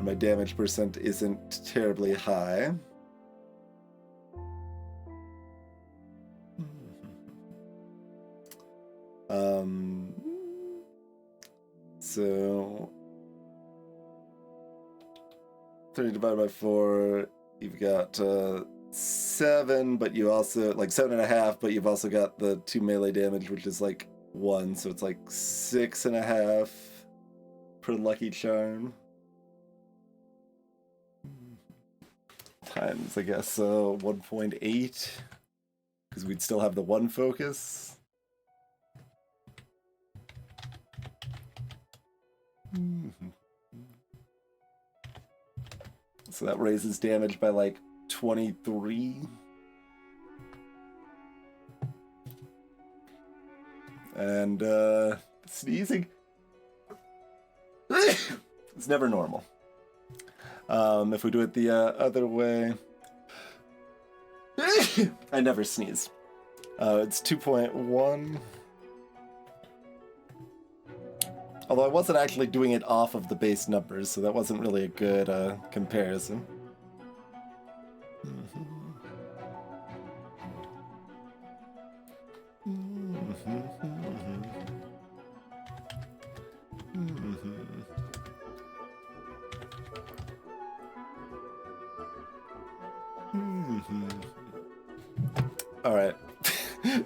My damage percent isn't terribly high. So 30 divided by 4, you've got 7, but you also, like 7.5, but you've also got the 2 melee damage, which is like 1, so it's like 6.5 per lucky charm. Times, I guess, 1.8, because we'd still have the 1 focus. So that raises damage by like 23. And sneezing. It's never normal. If we do it the other way, I never sneeze. It's 2.1. Although I wasn't actually doing it off of the base numbers, so that wasn't really a good comparison. All right.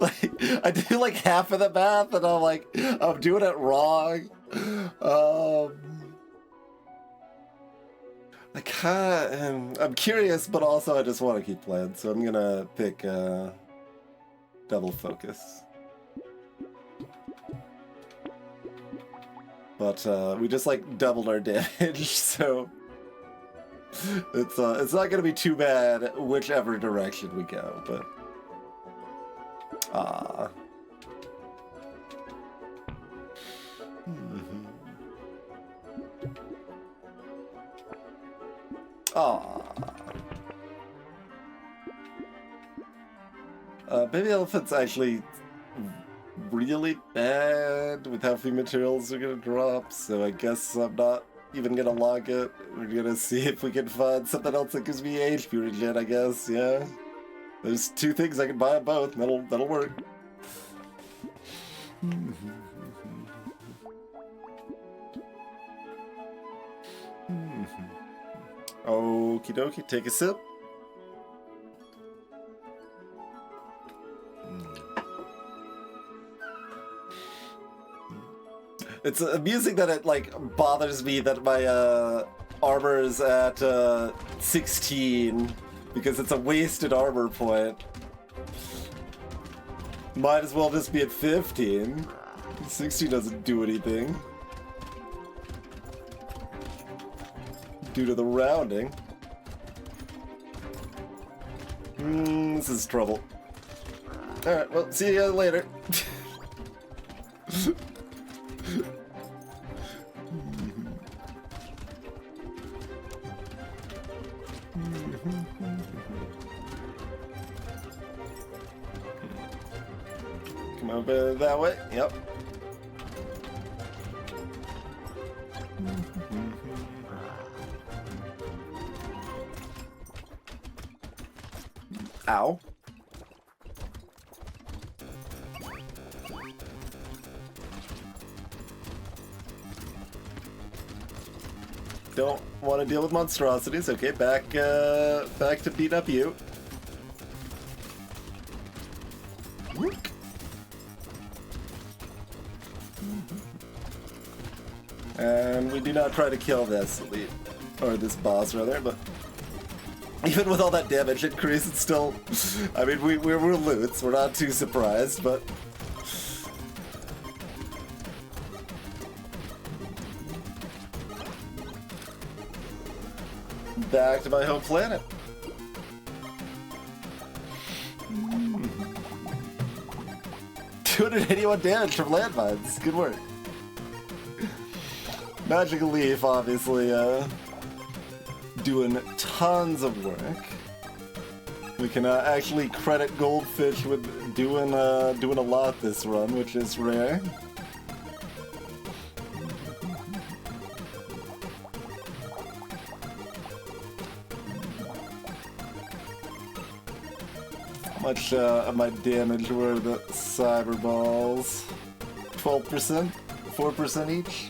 Like, I do like half of the math, and I'm like, I'm doing it wrong. I'm curious, but also I just want to keep playing, so I'm gonna pick double focus. But we just like doubled our damage, so it's not gonna be too bad whichever direction we go. But Baby Elephant's actually really bad with how few materials are gonna drop, so I guess I'm not even gonna log it. We're gonna see if we can find something else that gives me HP regen, I guess, yeah. There's two things I can buy both, and that'll work. Okie dokie, take a sip. It's amusing that it like bothers me that my armor is at 16 because it's a wasted armor point. Might as well just be at 15. 16 doesn't do anything due to the rounding. This is trouble. Alright, well, see you guys later. Come over that way, yep. Ow. Don't want to deal with monstrosities. Okay, back to beat up you. And we do not try to kill this elite, or this boss rather, but even with all that damage increase, it's still, I mean, we're loots, we're not too surprised, but back to my home planet. 281 damage from landmines. Good work. Magical Leaf, obviously, doing tons of work. We can actually credit Goldfish with doing a lot this run, which is rare. How much of my damage were the cyber balls? 12%? 4% each?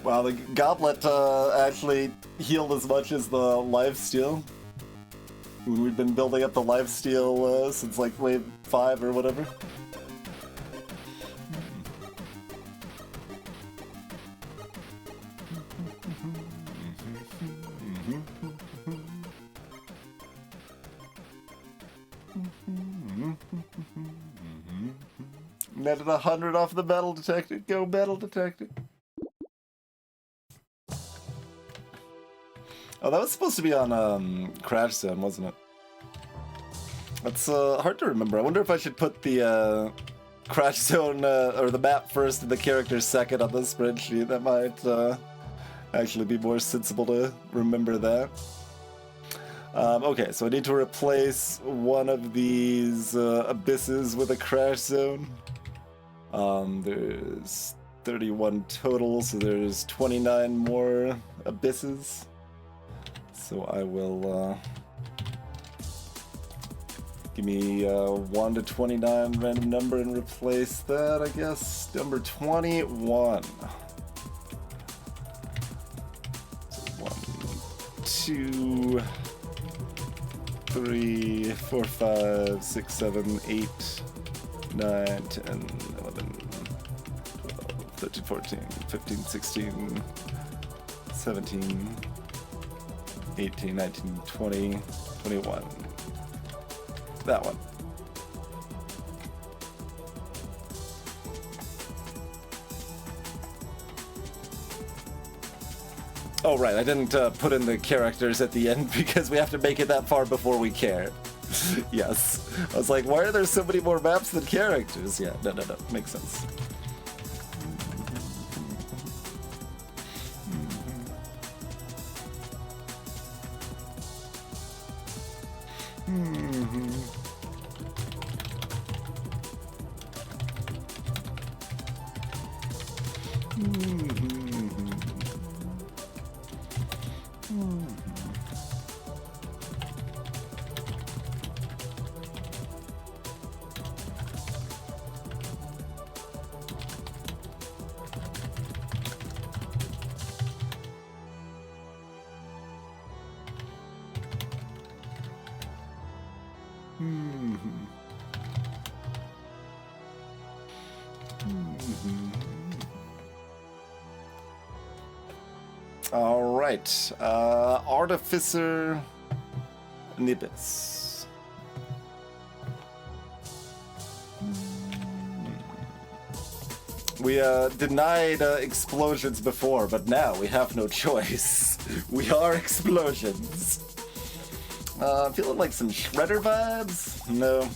Wow, the goblet actually healed as much as the lifesteal. We've been building up the lifesteal since like wave 5 or whatever. Netted 100 off the metal detector. Go metal detector. Oh, that was supposed to be on Crash Zone, wasn't it? That's hard to remember. I wonder if I should put the Crash Zone or the map first and the character second on the spreadsheet. That might actually be more sensible to remember that. Okay, so I need to replace one of these abysses with a Crash Zone. There's 31 total, so there's 29 more abysses. So I will Give me 1 to 29 random number and replace that, I guess. Number 21. So 1, 2, 3, 4, 5, 6, 7, 8, 9, 10, 11, 12, 13, 14, 15, 16, 17, 18, 19, 20, 21. That one. Oh, right, I didn't put in the characters at the end because we have to make it that far before we care. Yes. I was like, why are there so many more maps than characters? Yeah, no. Makes sense. All right, Artificer Nibis. We denied explosions before, but now we have no choice. We are explosions. Feeling like some Shredder vibes? No.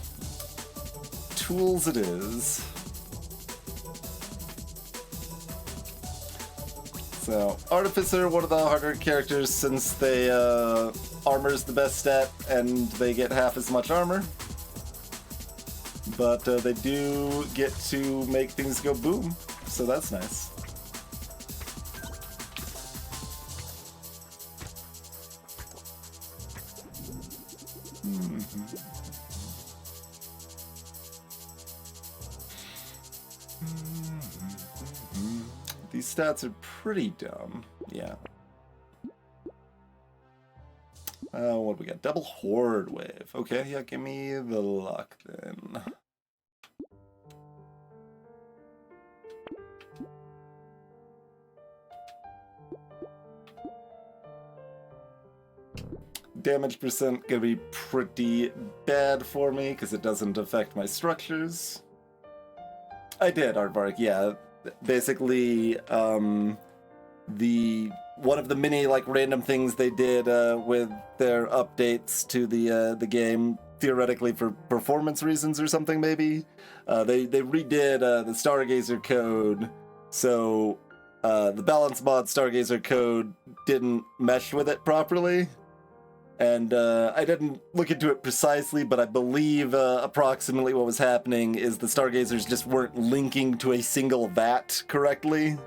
Tools it is. So, Artificer, one of the harder characters since they, armor's the best stat and they get half as much armor. But they do get to make things go boom, so that's nice. These stats are pretty dumb. Yeah. What do we got? Double Horde Wave. Okay, yeah, give me the luck then. Damage percent gonna be pretty bad for me because it doesn't affect my structures. I did, Aardvark, yeah. Basically, the one of the many like random things they did with their updates to the game, theoretically for performance reasons or something maybe, they redid the Stargazer code, so the balance mod Stargazer code didn't mesh with it properly. And I didn't look into it precisely, but I believe approximately what was happening is the Stargazers just weren't linking to a single vat correctly.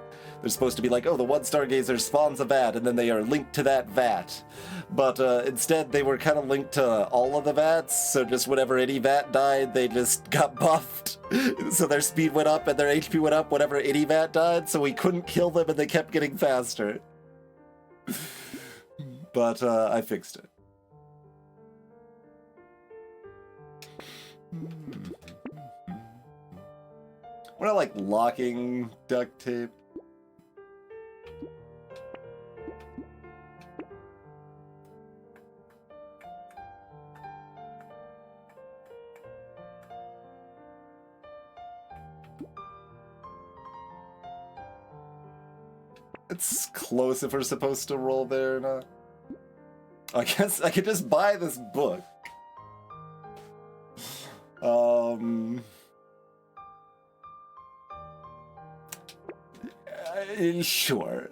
They're supposed to be like, oh, the one Stargazer spawns a vat, and then they are linked to that vat. But instead, they were kind of linked to all of the vats, so just whenever any vat died, they just got buffed. So their speed went up and their HP went up whenever any vat died, so we couldn't kill them and they kept getting faster. But I fixed it. We're not like locking duct tape. It's close if we're supposed to roll there or not. I guess I could just buy this book. Sure.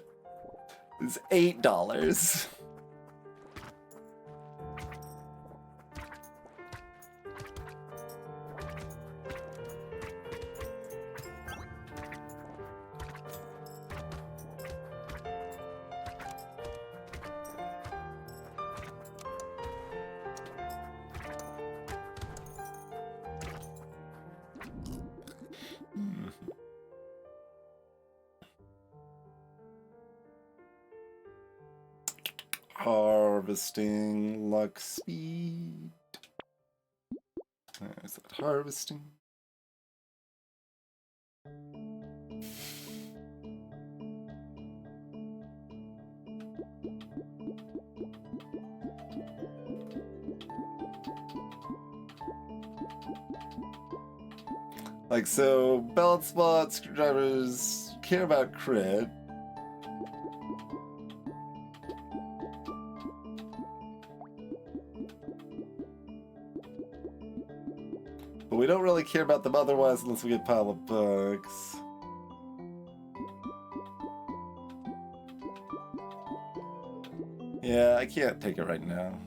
It's $8. Harvesting luck speed. There's that harvesting. Like, so, belt spot, screwdrivers care about crit. But we don't really care about them otherwise unless we get pile of bugs. Yeah, I can't take it right now.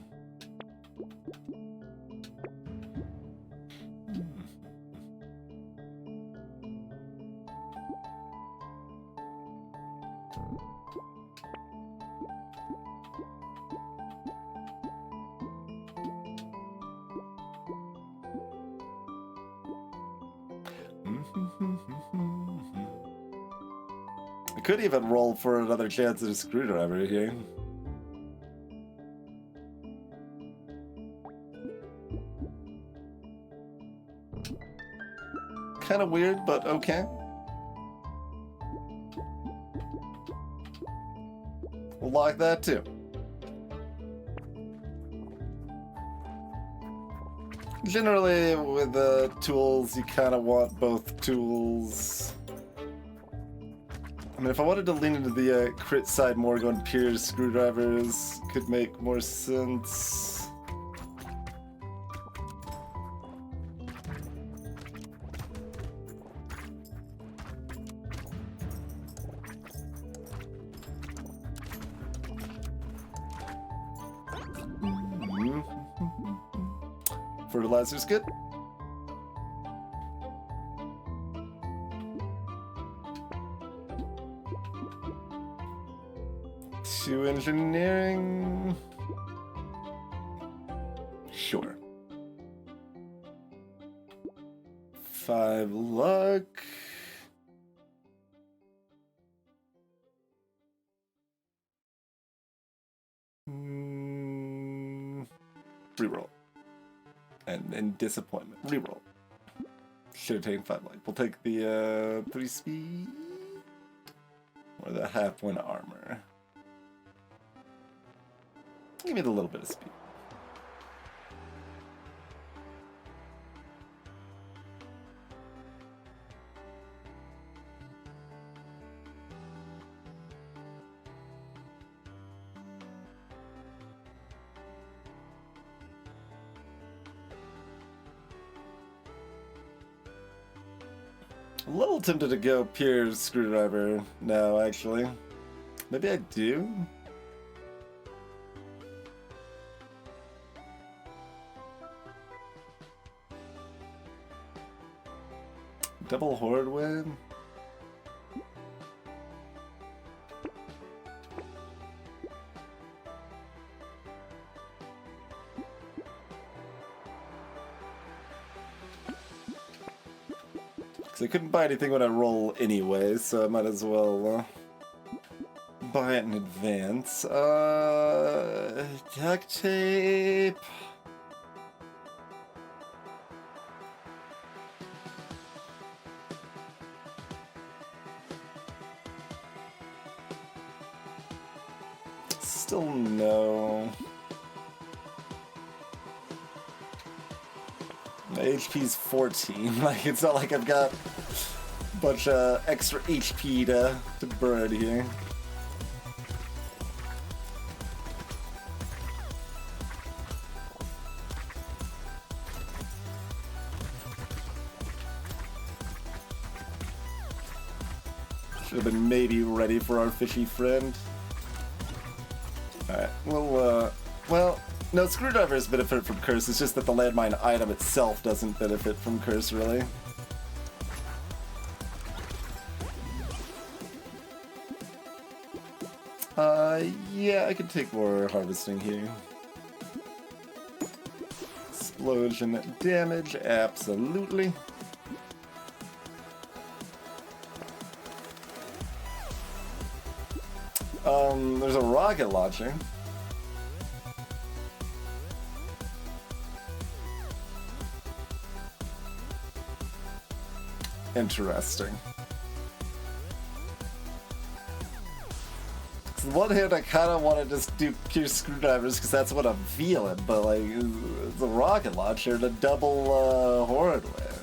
I could even roll for another chance at a screwdriver here. Kind of weird, but okay. We'll lock that too. Generally, with the tools, you kind of want both tools. I mean, if I wanted to lean into the crit side more, going Pierce screwdrivers could make more sense. Fertilizer's good. Two engineering. Sure. 5 luck. Reroll. And disappointment. Reroll. Should have taken 5 life. We'll take the 3 speed. Or the half point armor. Give me the little bit of speed. A little tempted to go Pierce screwdriver now, actually. Maybe I do? Double horde win? Because I couldn't buy anything when I roll anyway, so I might as well buy it in advance. Duct tape. Still no. My HP's 14. Like, it's not like I've got a bunch of extra HP to burn here. Should have been maybe ready for our fishy friend. Alright, well, no, screwdrivers benefit from curse, it's just that the landmine item itself doesn't benefit from curse, really. Yeah, I could take more harvesting here. Explosion damage, absolutely. There's a rocket launcher. Interesting. On the one hand, I kind of want to just do pure screwdrivers because that's what I'm feeling, but like, it's a rocket launcher and a double horn wave.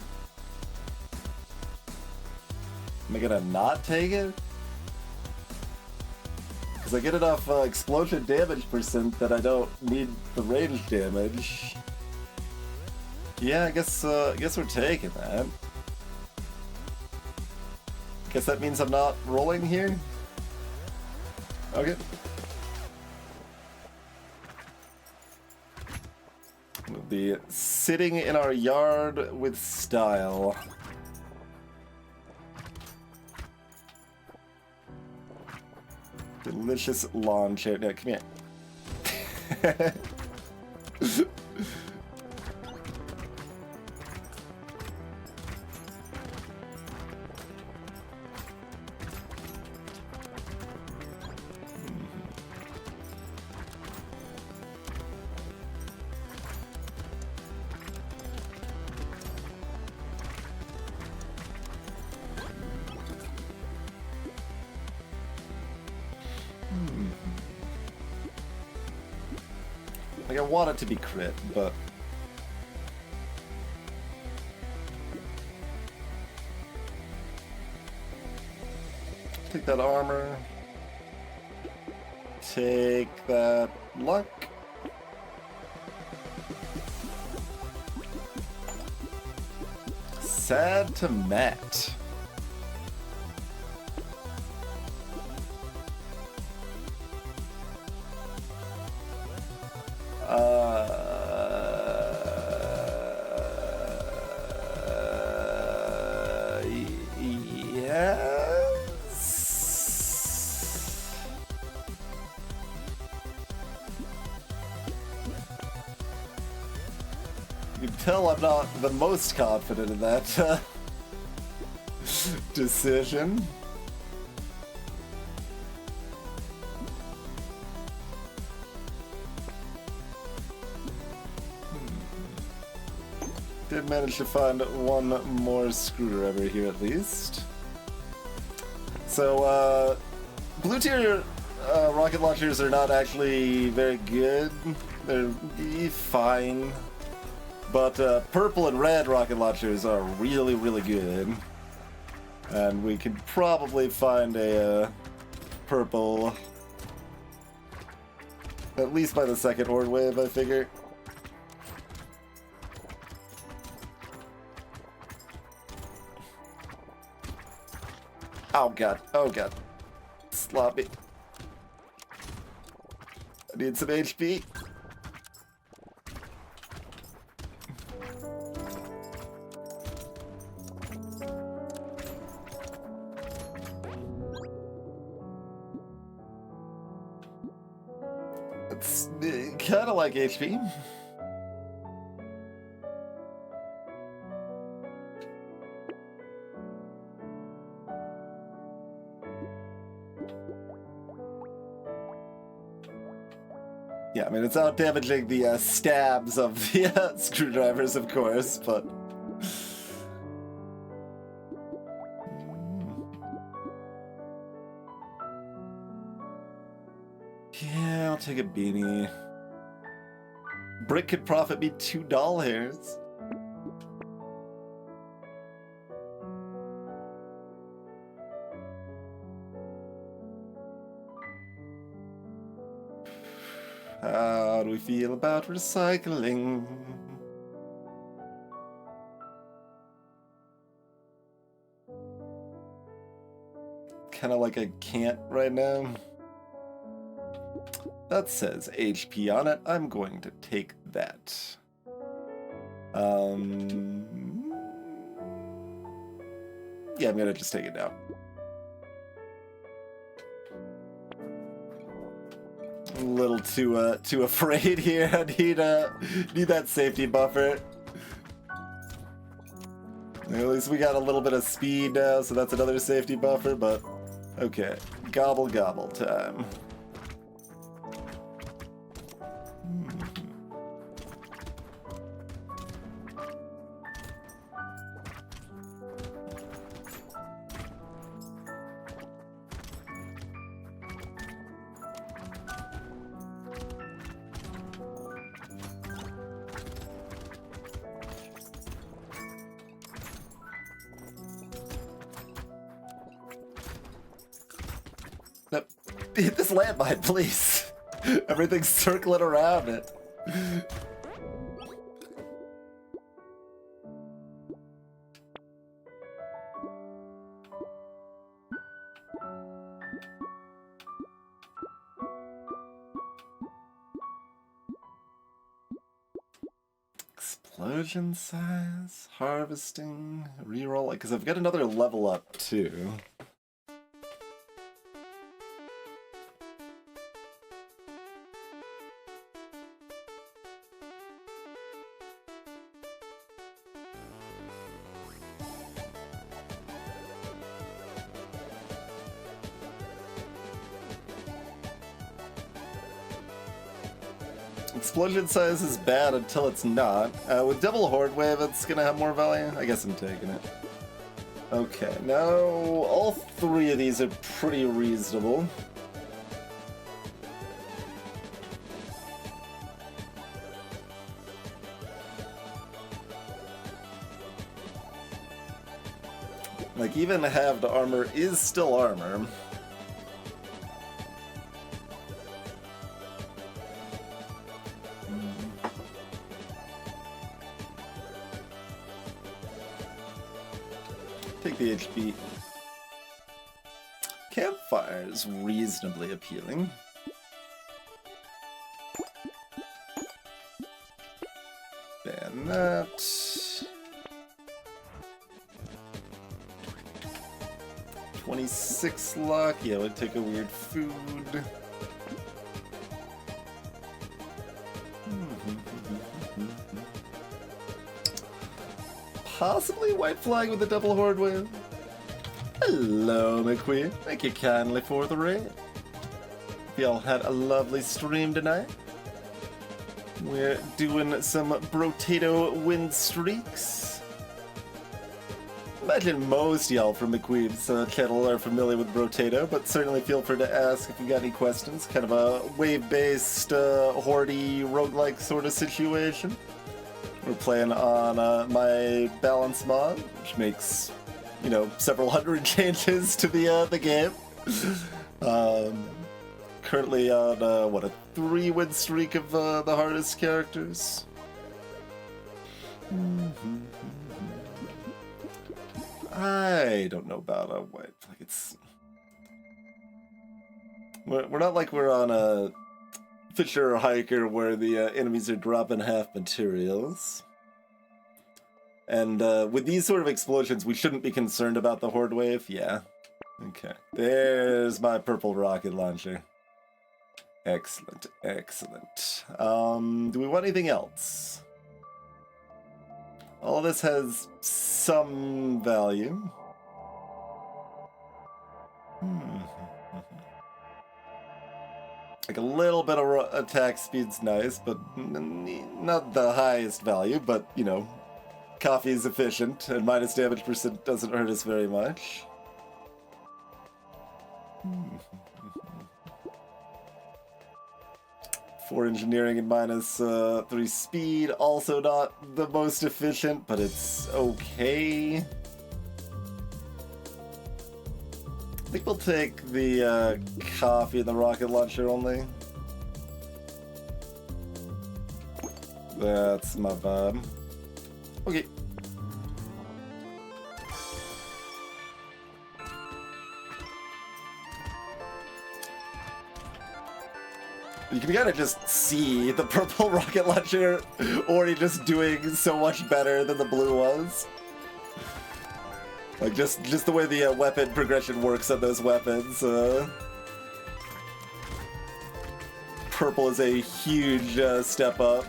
Am I gonna not take it? Because I get enough explosion damage percent that I don't need the range damage. Yeah, I guess we're taking that. Guess that means I'm not rolling here? Okay. We'll be sitting in our yard with style. Delicious lawn chair. No, come here. Like, I want it to be crit, but... Take that armor. Take that luck. Sad to Matt. Yes. You can tell I'm not the most confident in that decision. Did manage to find one more screwdriver here at least. So, blue tier rocket launchers are not actually very good. They're fine. But purple and red rocket launchers are really, really good. And we could probably find a purple, at least by the second horde wave, I figure. Oh god, oh god. Sloppy. I need some HP. It's kind of like HP. Yeah, I mean, it's out damaging the stabs of the screwdrivers, of course, but... Yeah, I'll take a beanie. Brick could profit me 2 doll hairs. How do we feel about recycling? Kinda like I can't right now. That says HP on it. I'm going to take that. Yeah, I'm gonna just take it now. A little too afraid here. I need that safety buffer. At least we got a little bit of speed now, so that's another safety buffer, but okay. Gobble gobble time. Hit this landmine, please. Everything's circling around it. Explosion size, harvesting, reroll, because I've got another level up too. Explosion size is bad until it's not. With double horde wave, it's gonna have more value. I guess I'm taking it. Okay, now all three of these are pretty reasonable. Like, even halved armor is still armor. Take the HP. Campfire is reasonably appealing. Ban that. 26 luck. Yeah, we'll take a weird food. Possibly white flag with a double horde wave. Hello, McQueen. Thank you kindly for the raid. Hope y'all had a lovely stream tonight. We're doing some Brotato win streaks. Imagine most y'all from McQueen's channel are familiar with Brotato, but certainly feel free to ask if you got any questions. Kind of a wave-based, horde-y, roguelike sort of situation. We're playing on my balance mod, which makes, you know, several hundred changes to the game. Currently on, what, a 3-win streak of the hardest characters. I don't know about a white. Like, it's... We're not like we're on a Fisher or Hiker where the enemies are dropping half materials. And with these sort of explosions, we shouldn't be concerned about the horde wave. Yeah. Okay. There's my purple rocket launcher. Excellent, excellent. Do we want anything else? All of this has some value. Like a little bit of attack speed's nice, but not the highest value, but, you know, coffee is efficient, and minus damage percent doesn't hurt us very much. 4 engineering and minus 3 speed, also not the most efficient, but it's okay. I think we'll take the coffee and the rocket launcher only. That's my vibe. Okay. You can kind of just see the purple rocket launcher already just doing so much better than the blue was. Like, just the way the weapon progression works on those weapons. Purple is a huge step up.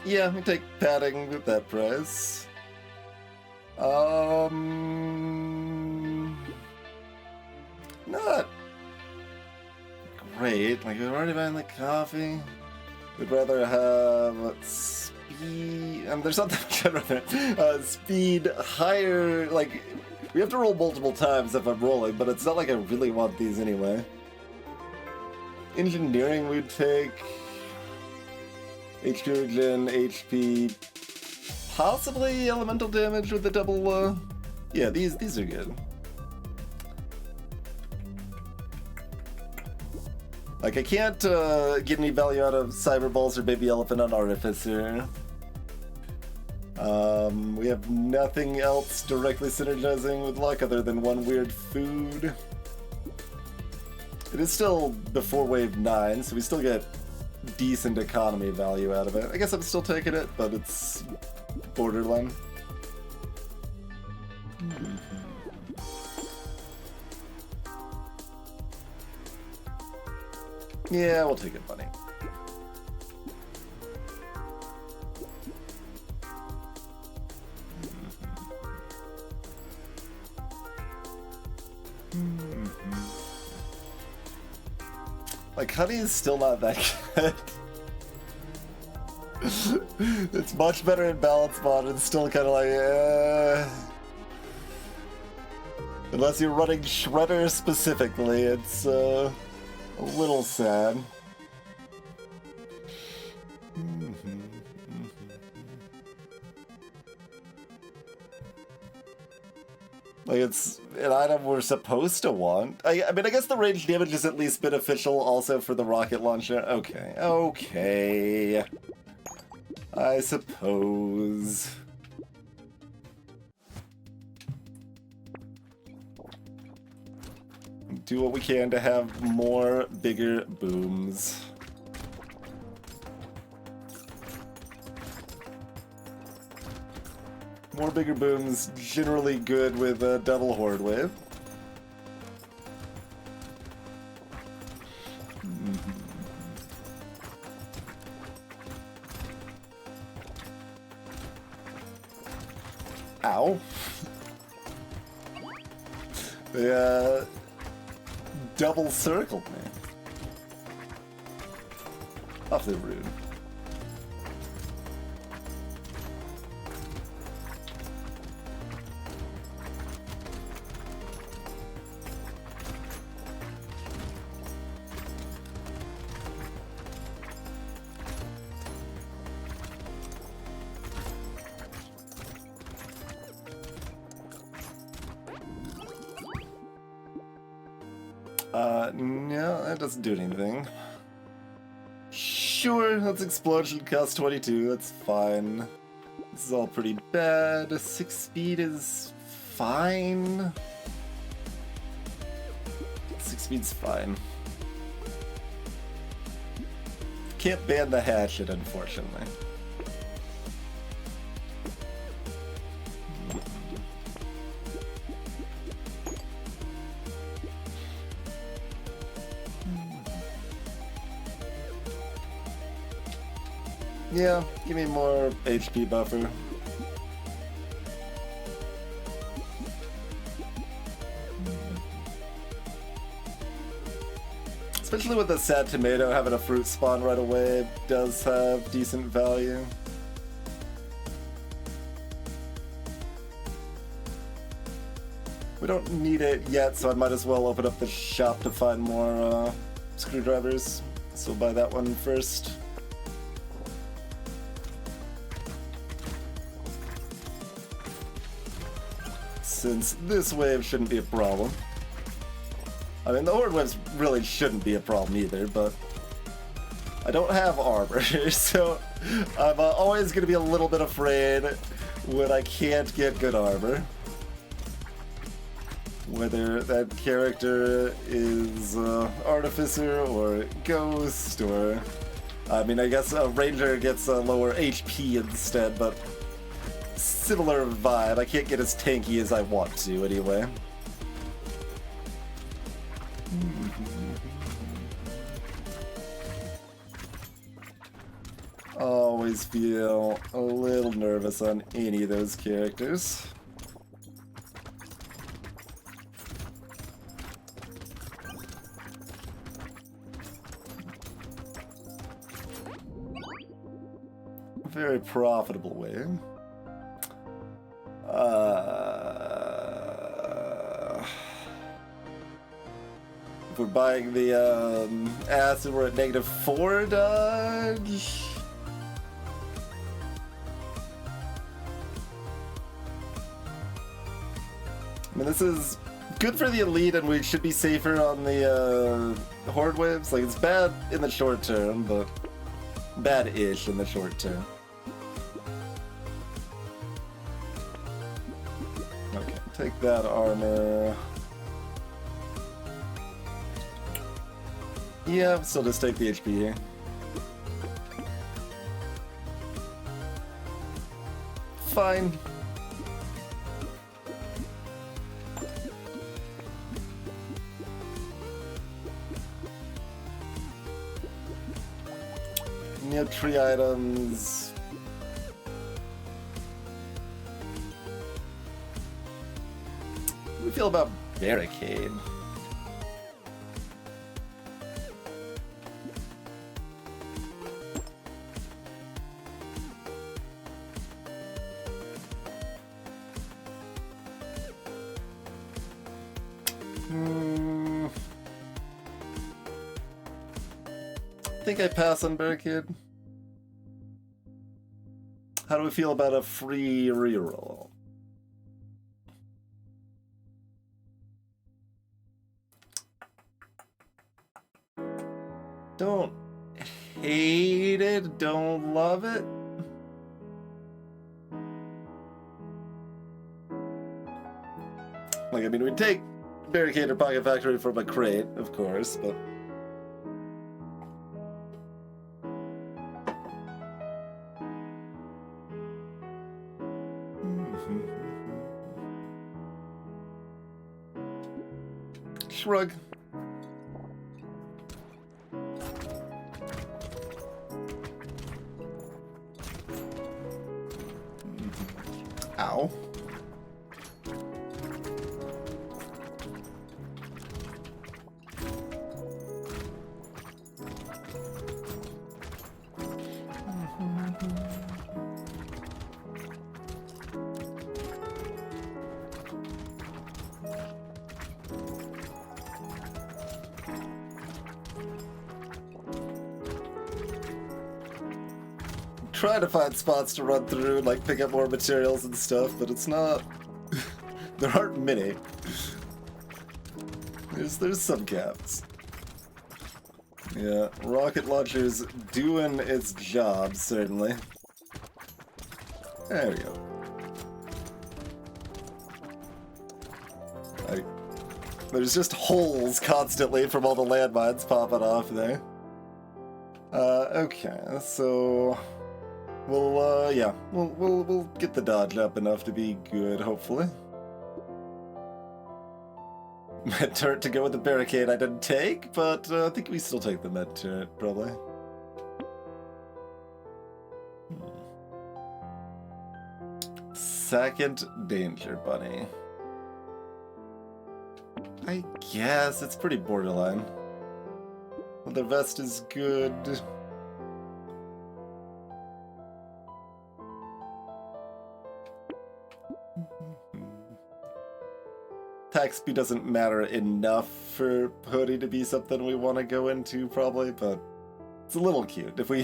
Yeah, we take padding with that price. Not great. Like, we're already buying the coffee. We'd rather have speed. There's something I'd rather speed higher. Like, we have to roll multiple times if I'm rolling, but it's not like I really want these anyway. Engineering we'd take. HP regen, HP. Possibly elemental damage with the double. Yeah, these are good. Like, I can't get any value out of Cyber Balls or Baby Elephant on Artificer. We have nothing else directly synergizing with luck other than one weird food. It is still before wave 9, so we still get decent economy value out of it. I guess I'm still taking it, but it's borderline. Yeah, we'll take it, buddy. Like, honey is still not that good. It's much better in balance mod, and still kind of like, unless you're running Shredder specifically, it's a little sad. Like, it's an item we're supposed to want. I mean, I guess the range damage is at least beneficial also for the rocket launcher. Okay, okay. I suppose. Do what we can to have more bigger booms. More bigger booms, generally good with a double horde wave. Ow. They, double circled me. Awfully rude. No, that doesn't do anything. Sure, that's explosion, cost 22, that's fine. This is all pretty bad. 6 speed is fine. 6 speed's fine. Can't ban the hatchet, unfortunately. Yeah, give me more HP buffer. Especially with the sad tomato, having a fruit spawn right away does have decent value. We don't need it yet, so I might as well open up the shop to find more screwdrivers. So we'll buy that one first. Since this wave shouldn't be a problem. I mean, the horde waves really shouldn't be a problem either, but I don't have armor, so I'm always going to be a little bit afraid when I can't get good armor. Whether that character is Artificer or Ghost, or... I mean, I guess a Ranger gets a lower HP instead, but similar vibe. I can't get as tanky as I want to, anyway. Always feel a little nervous on any of those characters. very profitable way. If we're buying the acid, we're at -4 dodge. I mean, this is good for the elite, and we should be safer on the horde waves. Like, it's bad in the short term, but bad-ish in the short term. Okay, take that armor. Yeah, still just take the HP here. Fine. New tree items. How do we feel about barricade? I think I pass on barricade. How do we feel about a free reroll? Don't hate it, don't love it. Like, I mean, we'd take barricade or pocket factory from a crate, of course, but shrug. Ow. Try to find spots to run through and like pick up more materials and stuff, but it's not. There aren't many. There's some gaps. Yeah, rocket launcher's doing its job, certainly. There we go. There's just holes constantly from all the landmines popping off there. Okay, so we'll get the dodge up enough to be good, hopefully. Med turret to go with the barricade I didn't take, but I think we still take the med turret, probably. Second danger bunny. I guess it's pretty borderline. The vest is good. Attack speed doesn't matter enough for hoodie to be something we want to go into, probably, but it's a little cute. If we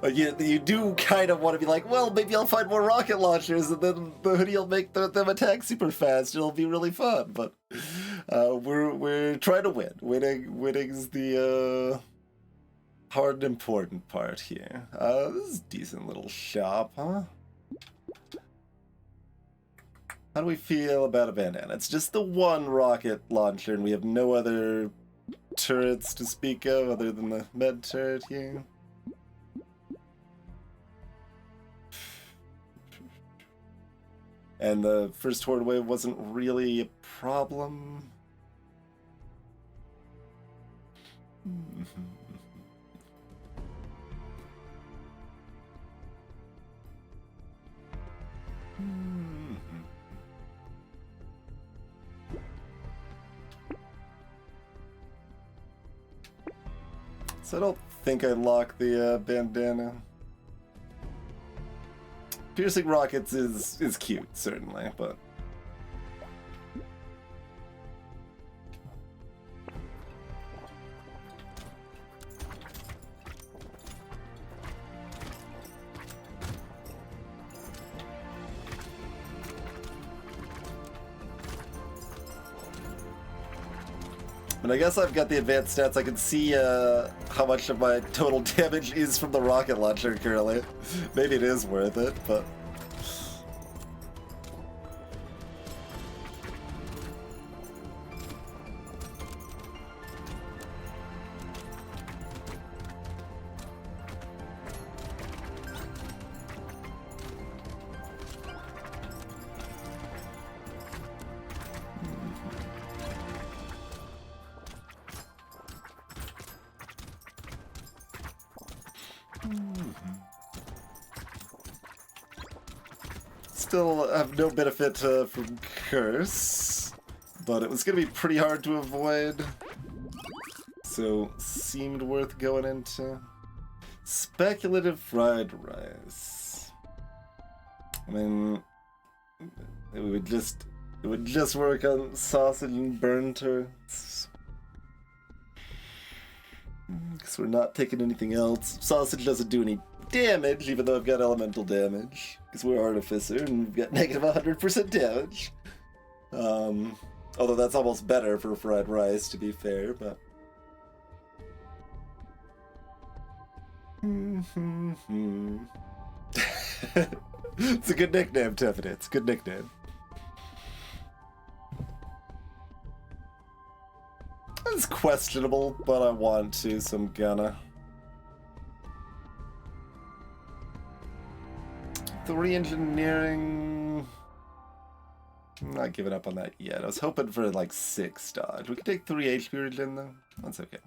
like, you do kind of want to be like, well, maybe I'll find more rocket launchers, and then the hoodie will make them attack super fast. It'll be really fun. But we're trying to win. Winning's the hard and important part here. This is a decent little shop, huh? How do we feel about a bandana? It's just the one rocket launcher, and we have no other turrets to speak of other than the med turret here. And the first horde wave wasn't really a problem. So I don't think I locked the bandana. piercing rockets is cute, certainly, but... And I guess I've got the advanced stats. I can see how much of my total damage is from the rocket launcher currently. Maybe it is worth it, but... Still have no benefit from Curse, but it was going to be pretty hard to avoid, so seemed worth going into. Speculative fried rice. I mean, it would just work on sausage and burn turrets. Because we're not taking anything else. Sausage doesn't do any damage, even though I've got elemental damage. Because we're Artificer and we've got negative 100% damage. Although that's almost better for fried rice, to be fair, but... It's a good nickname, Tiffany. It's a good nickname. It's questionable, but I want to, so I'm gonna. 3 engineering. I'm not giving up on that yet. I was hoping for like 6 dodge. We could take 3 HP regen though. That's okay.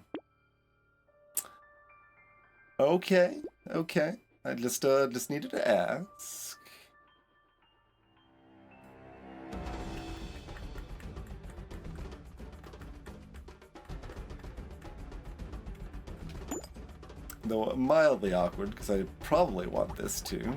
Okay. I just needed to ask. Though mildly awkward, because I probably want this too.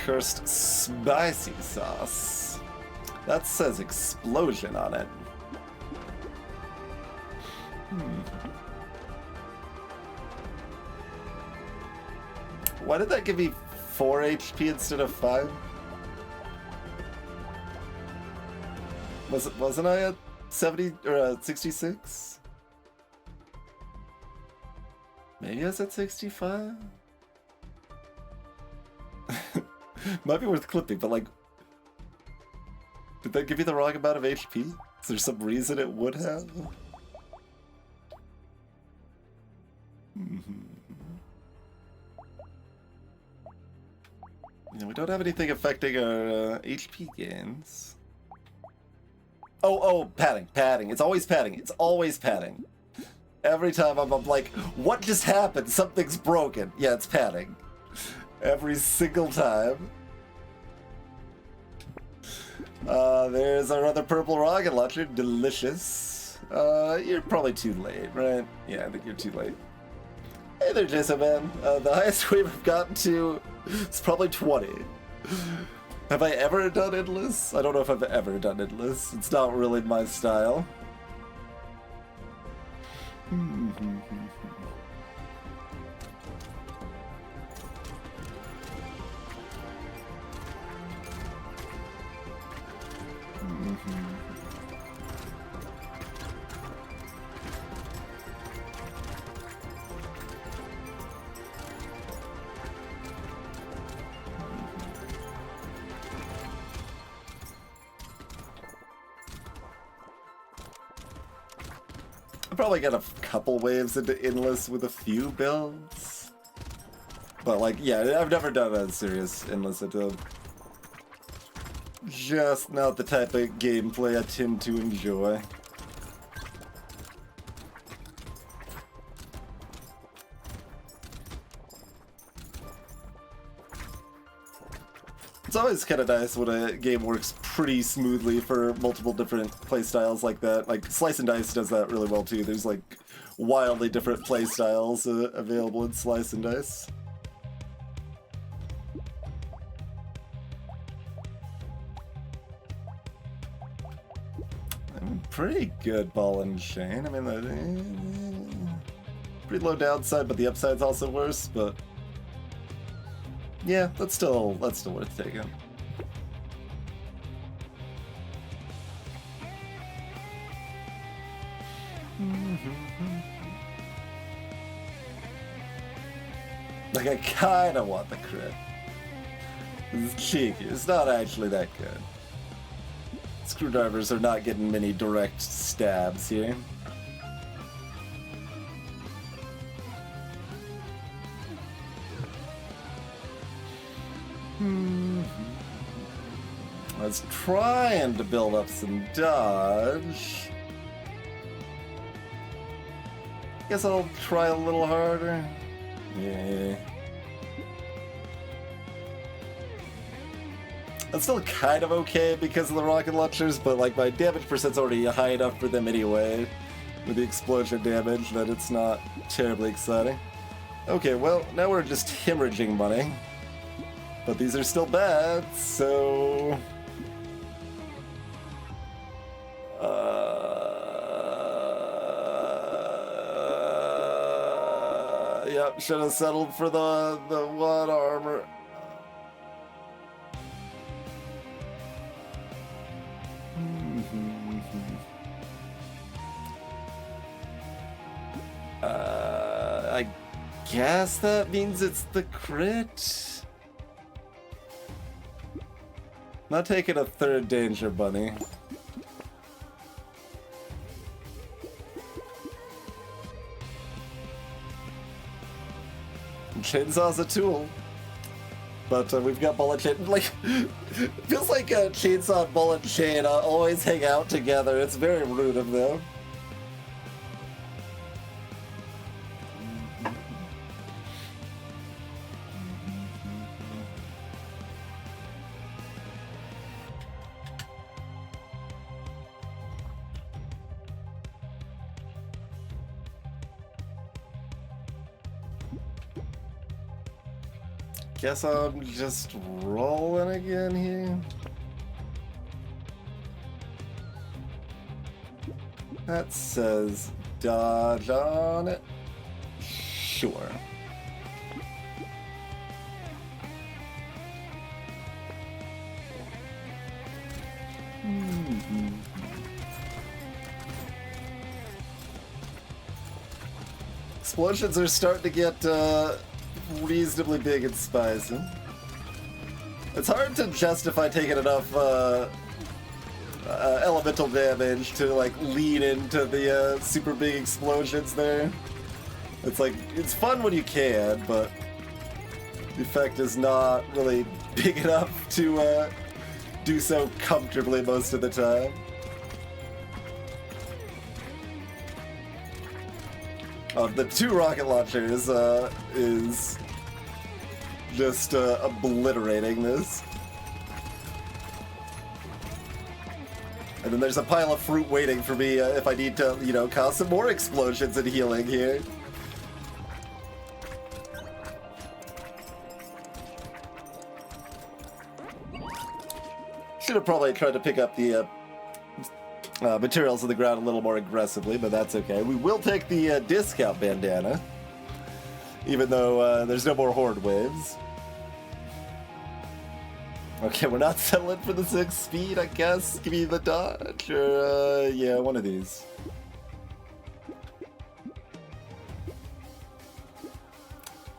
Cursed spicy sauce. That says explosion on it. Why did that give me 4 HP instead of 5? Wasn't I at 70 or 66? Maybe I was at 65? Might be worth clipping, but like, did that give you the wrong amount of HP? Is there some reason it would have? Yeah, we don't have anything affecting our HP gains. Oh, padding. It's always padding. Every time I'm like, what just happened? Something's broken. Yeah, it's padding. Every single time. There's our other purple rocket launcher. Delicious. You're probably too late, right? Yeah, I think you're too late. Hey there, Jason, man. The highest we've gotten to is probably 20. Have I ever done Endless? I don't know if I've ever done Endless. It's not really my style. I probably got a couple waves into Endless with a few builds. But like, yeah, I've never done a serious Endless until. Just not the type of gameplay I tend to enjoy. It's always kind of nice when a game works pretty smoothly for multiple different playstyles like that. Like, Slice and Dice does that really well, too. There's, like, wildly different playstyles available in Slice and Dice. I mean, pretty good ball and chain. I mean, pretty low downside, but the upside's also worse, but... yeah, that's still worth taking. Like, I kinda want the crit. It's cheeky. It's not actually that good. Screwdrivers are not getting many direct stabs here. I was trying to build up some dodge. Guess I'll try a little harder. Yeah. I'm still kind of okay because of the rocket launchers, but like my damage percent's already high enough for them anyway, with the explosion damage, that it's not terribly exciting. Okay, well, now we're just hemorrhaging money. But these are still bad, so... yep, should have settled for the one armor. I guess that means it's the crit. Not taking a third danger bunny. Chainsaw's a tool, but we've got ball and chain. Like, feels like a chainsaw and ball and chain always hang out together. It's very rude of them. Guess I'm just rolling again here. That says dodge on it. Sure. Explosions are starting to get reasonably big and spicy. It's hard to justify taking enough elemental damage to like lean into the super big explosions there. It's like, it's fun when you can, but the effect is not really big enough to do so comfortably most of the time. The two rocket launchers is just obliterating this. And then there's a pile of fruit waiting for me if I need to, you know, cause some more explosions and healing here. Should have probably tried to pick up the materials on the ground a little more aggressively, but that's okay. We will take the discount bandana, even though there's no more horde waves. Okay, we're not settling for the 6 speed, I guess. Give me the dodge, or yeah, one of these.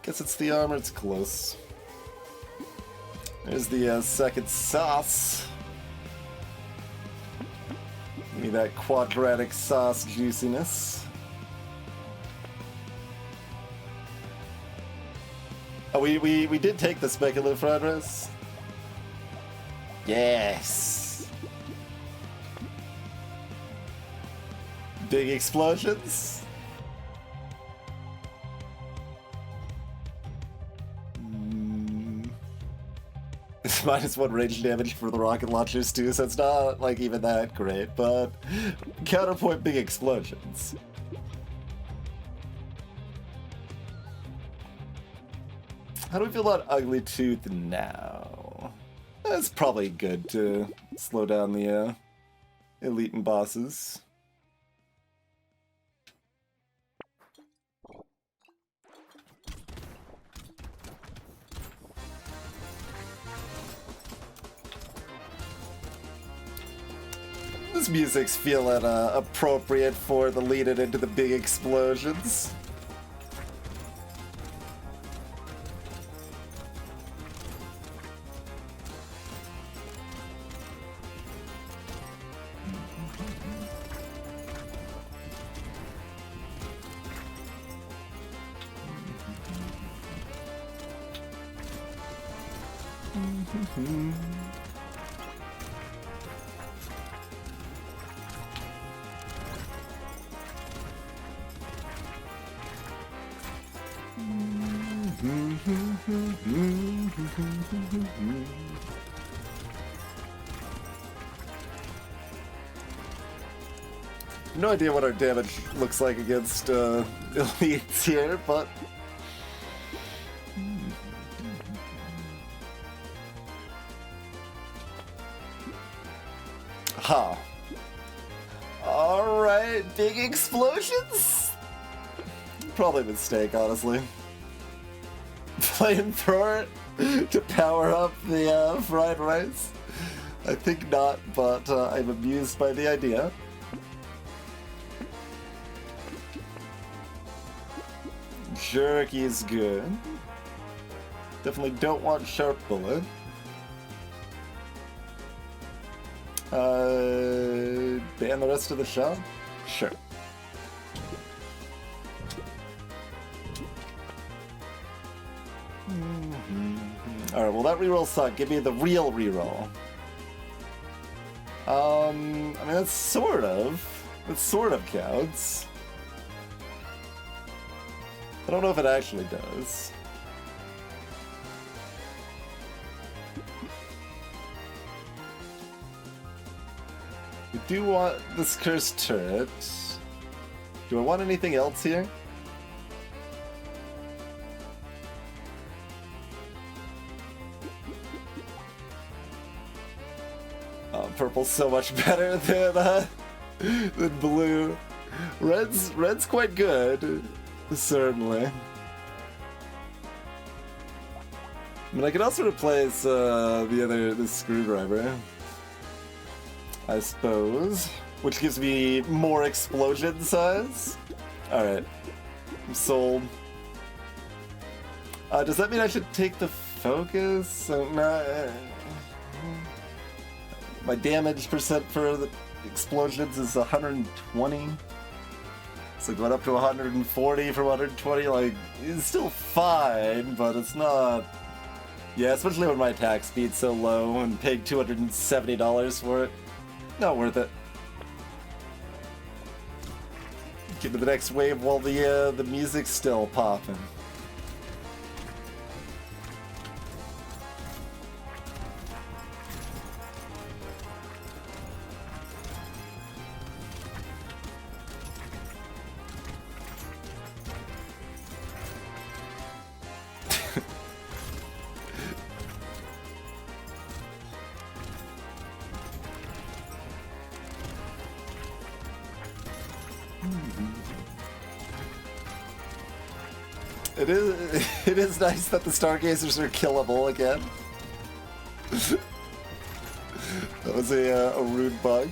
Guess it's the armor, it's close. There's the second sauce. Give me that quadratic sauce juiciness. Oh, we did take the speculative fried rice. Yes. Big explosions. -1 range damage for the rocket launchers too, so it's not like even that great, but counterpoint big explosions. How do we feel about Ugly Tooth now? It's probably good to slow down the elite and bosses. This music's feeling appropriate for the lead-in into the big explosions. No idea what our damage looks like against elites here, but huh. Alright, big explosions? Probably a mistake, honestly. Flamethrower to power up the fried rice? I think not, but I'm amused by the idea. Jerky is good. Definitely don't want Sharp Bullet. Ban the rest of the shop? Sure. Alright, well that reroll sucked. Give me the real reroll. I mean, that sort of counts. I don't know if it actually does. We do want this cursed turret. Do I want anything else here? Oh, purple's so much better than blue. Red's quite good. Certainly. I mean, I could also replace the screwdriver, I suppose, which gives me more explosion size. Alright, I'm sold. Does that mean I should take the focus? My damage percent for the explosions is 120. So going up to 140 from 120, like, it's still fine, but it's not... Yeah, especially when my attack speed's so low and paying $270 for it. Not worth it. Get to the next wave while the music's still popping. It is nice that the Stargazers are killable again. That was a rude bug.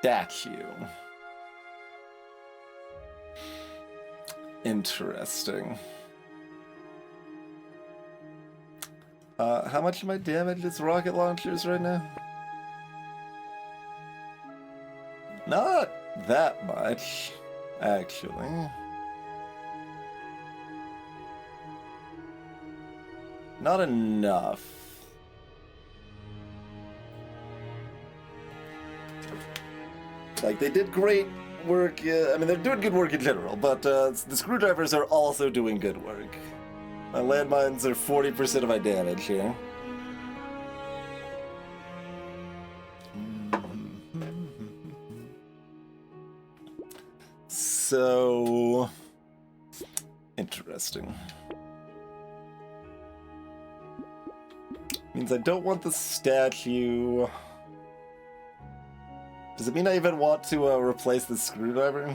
Statue. Interesting. How much of my damage is rocket launchers right now? Not that much, actually. Not enough. Like, they did great work. I mean, they're doing good work in general, but the screwdrivers are also doing good work. My landmines are 40% of my damage here. So interesting. Means I don't want the statue. Does it mean I even want to replace the screwdriver?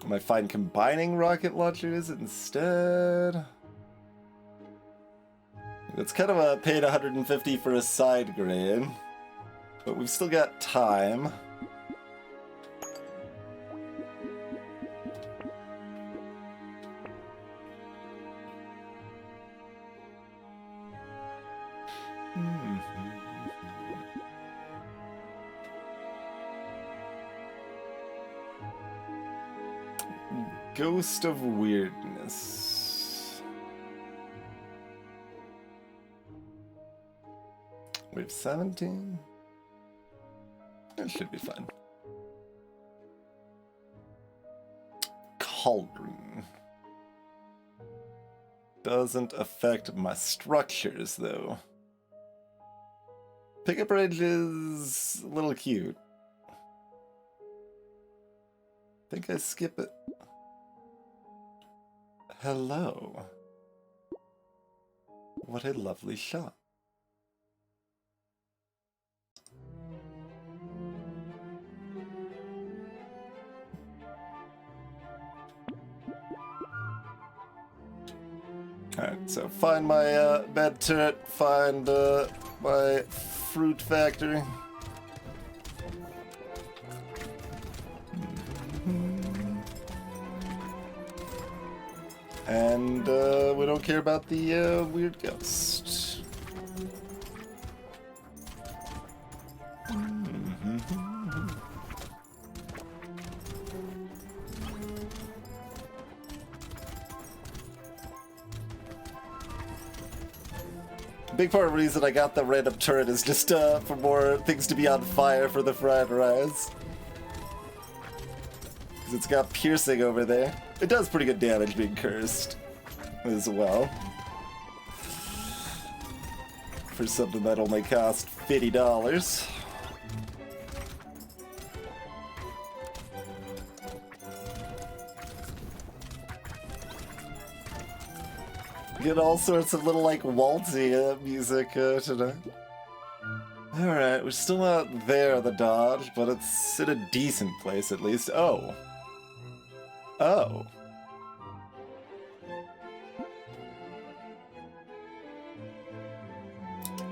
Am I fine combining rocket launchers instead? It's kind of a paid 150 for a side grade, but we've still got time. Ghost of Weirdness. We have 17. It should be fine. Cauldron. Doesn't affect my structures, though. Pickup range is a little cute. I think I skip it. Hello. What a lovely shot. Alright, so find my bed turret, find my fruit factory. And we don't care about the weird ghost. Big part of the reason I got the random turret is just for more things to be on fire for the fried rice. Because it's got piercing over there. It does pretty good damage being cursed as well. For something that only cost $50. Get all sorts of little, like, waltzy music tonight. Alright, we're still not there on the dodge, but it's in a decent place at least. Oh. Oh.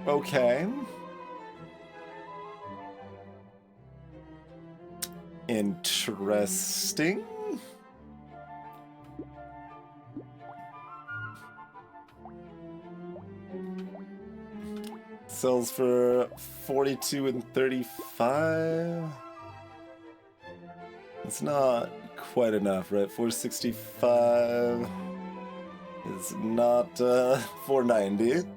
Okay. Interesting. Sells for 42 and 35. It's not quite enough, right? 465 is not 490.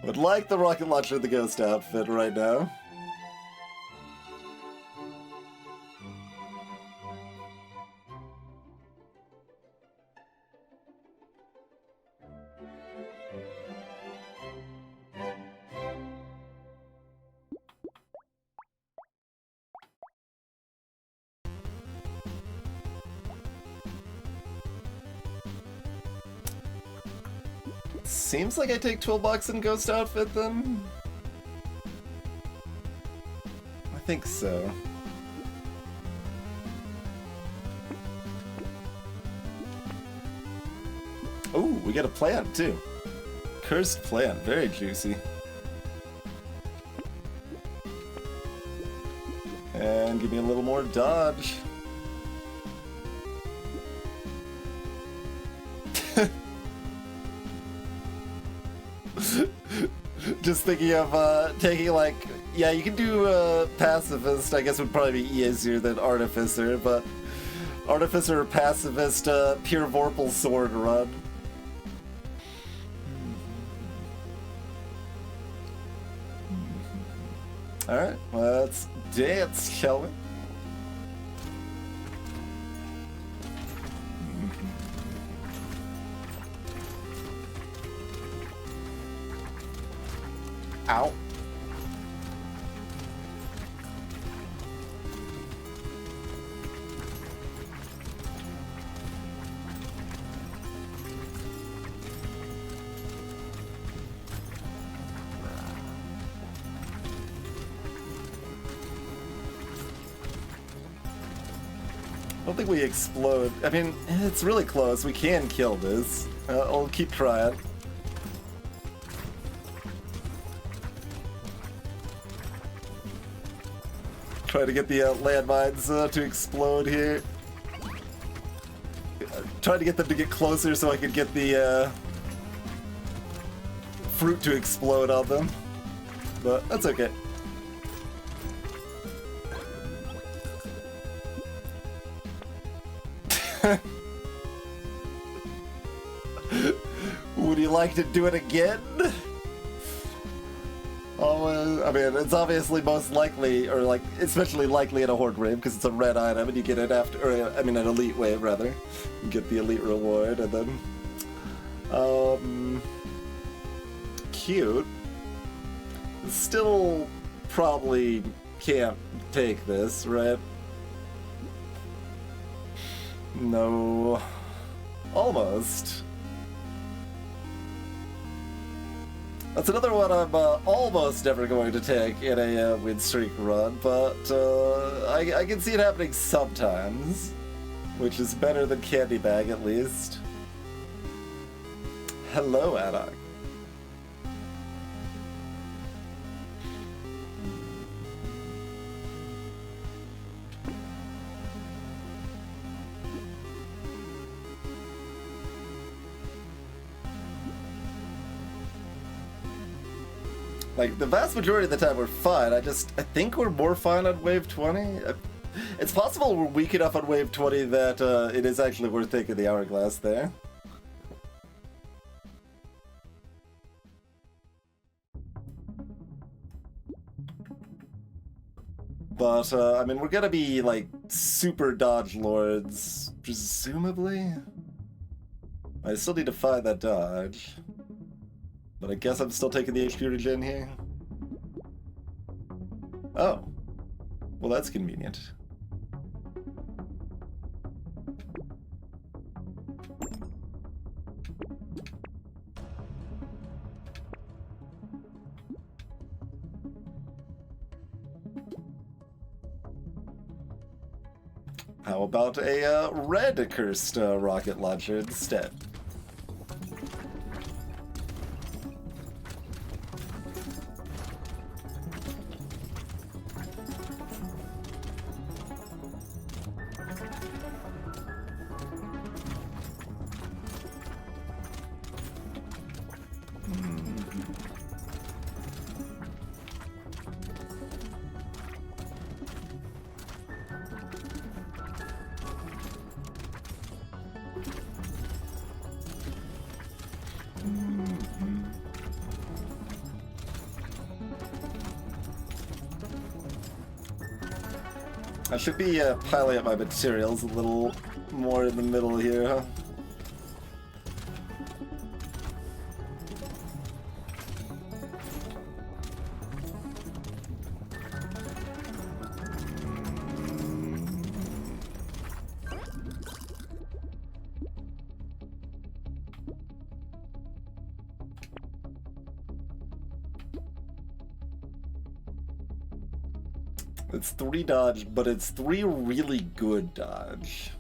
Would like the rocket launcher of the ghost outfit right now. Seems like I take 12 bucks in ghost outfit then? I think so. Oh, we got a plant too. Cursed plant, very juicy. And give me a little more dodge. Just thinking of taking, like, yeah, you can do Pacifist, I guess would probably be easier than Artificer, but Artificer, Pacifist, Pure Vorpal Sword run. Alright, let's dance, shall we? Ow. I don't think we explode. I mean, it's really close. We can kill this. I'll keep trying. Try to get the landmines to explode here. Try to get them to get closer so I could get the fruit to explode on them. But that's okay. Would you like to do it again? Oh, I mean, it's obviously most likely, or like, especially likely in a Horde wave, because it's a red item, and you get it after, or I mean, an elite wave, rather. You get the elite reward, and then, cute. Still probably can't take this, right? No. Almost. That's another one I'm almost never going to take in a win streak run, but I can see it happening sometimes, which is better than Candy Bag at least. Hello, Adak. Like, the vast majority of the time we're fine. I think we're more fine on wave 20. It's possible we're weak enough on wave 20 that it is actually worth taking the hourglass there. But, I mean, we're gonna be, like, super dodge lords, presumably? I still need to find that dodge. But I guess I'm still taking the HP regen here. Oh. Well, that's convenient. How about a red cursed rocket launcher instead? I should be piling up my materials a little more in the middle here, huh? It's 3 dodge, but it's 3 really good dodge.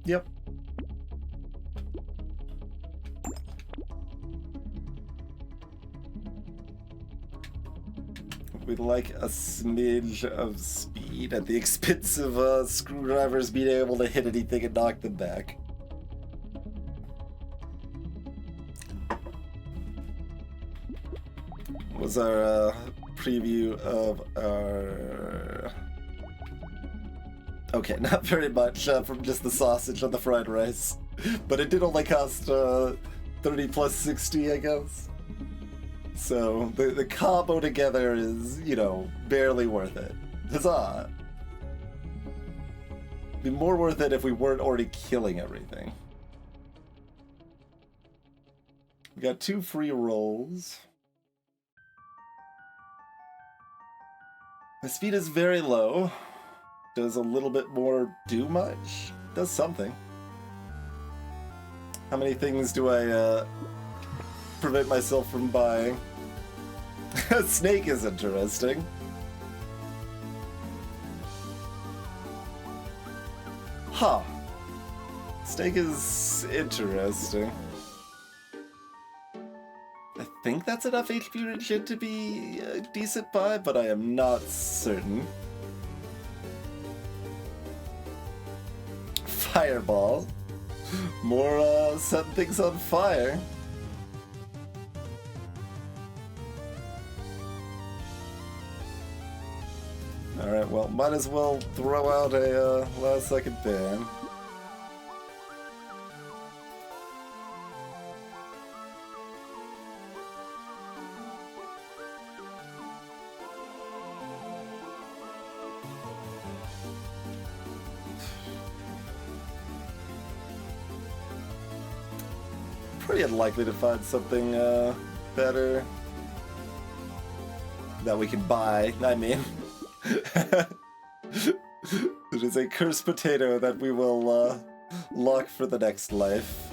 Yep. We'd like a smidge of speed at the expense of screwdrivers being able to hit anything and knock them back. Was our preview of our... Okay, not very much from just the sausage and the fried rice. But it did only cost 30 plus 60, I guess. So the combo together is, you know, barely worth it. Huzzah! It'd be more worth it if we weren't already killing everything. We got 2 free rolls. My speed is very low. Does a little bit more do much? Does something. How many things do I prevent myself from buying? Snake is interesting. Huh. Snake is interesting. I think that's enough HP regen to be a decent buy, but I am not certain. Fireball. More setting things on fire. Alright, well, might as well throw out a last second ban. Pretty unlikely to find something better that we can buy, I mean. It is a cursed potato that we will lock for the next life.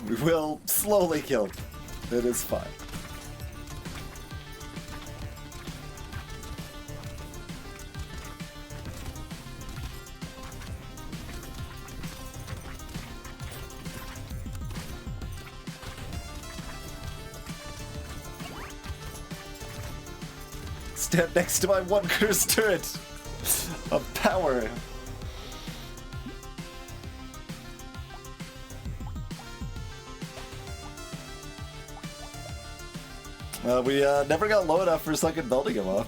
We will slowly kill them. It is fine. Stand next to my one cursed turret of power. We never got low enough for second building him up.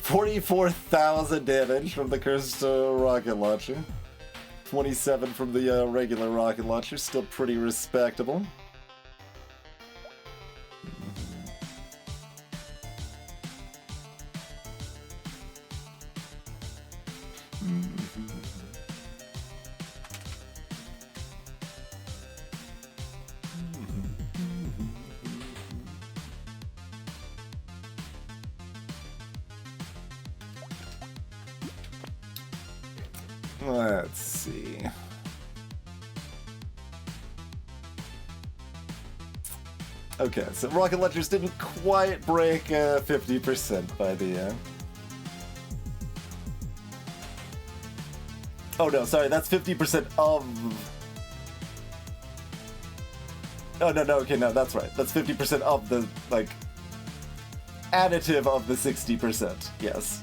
$44,000 damage from the cursed rocket launcher. 27 from the regular rocket launcher, still pretty respectable. Let's see. Okay, so rocket launchers didn't quite break 50% by the end. Oh no, sorry, that's 50% of... Oh no, okay, no, that's right. That's 50% of the, like, additive of the 60%, yes.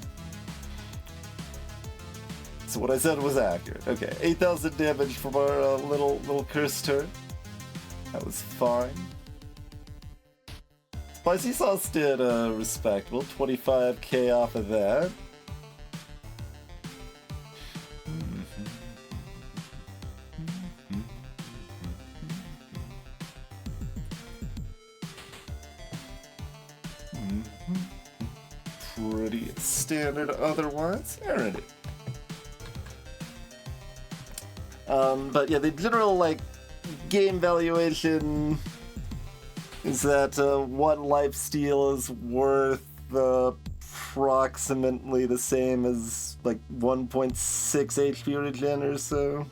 So what I said was accurate. Okay, 8,000 damage from our little cursed turret. That was fine. Spicy Sauce did respectable, 25k off of that. pretty standard otherwise. Alrighty. But yeah, the general, like, game valuation is that one lifesteal is worth approximately the same as, like, 1.6 HP regen or so.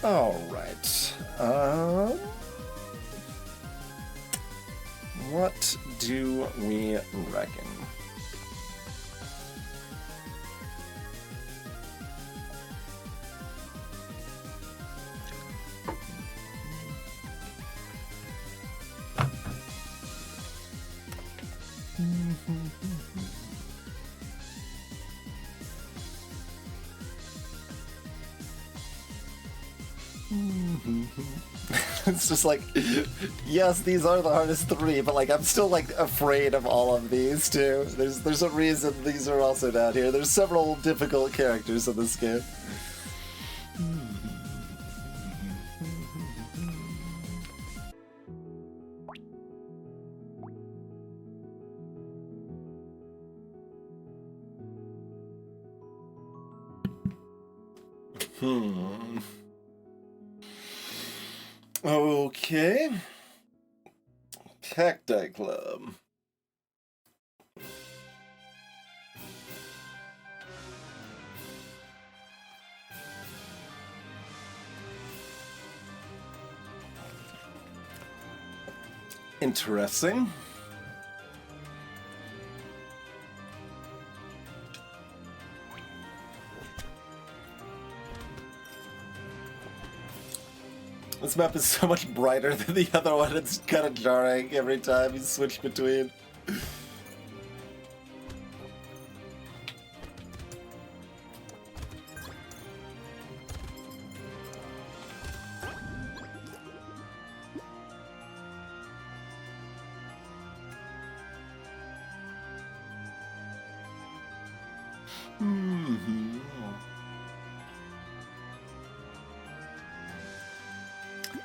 All right. What do we reckon? It's just like, yes, these are the hardest three, but like I'm still like afraid of all of these too. There's a reason these are also down here. There's several difficult characters in this game. Okay. Cacti Club. Interesting. This map is so much brighter than the other one. It's kind of jarring every time you switch between.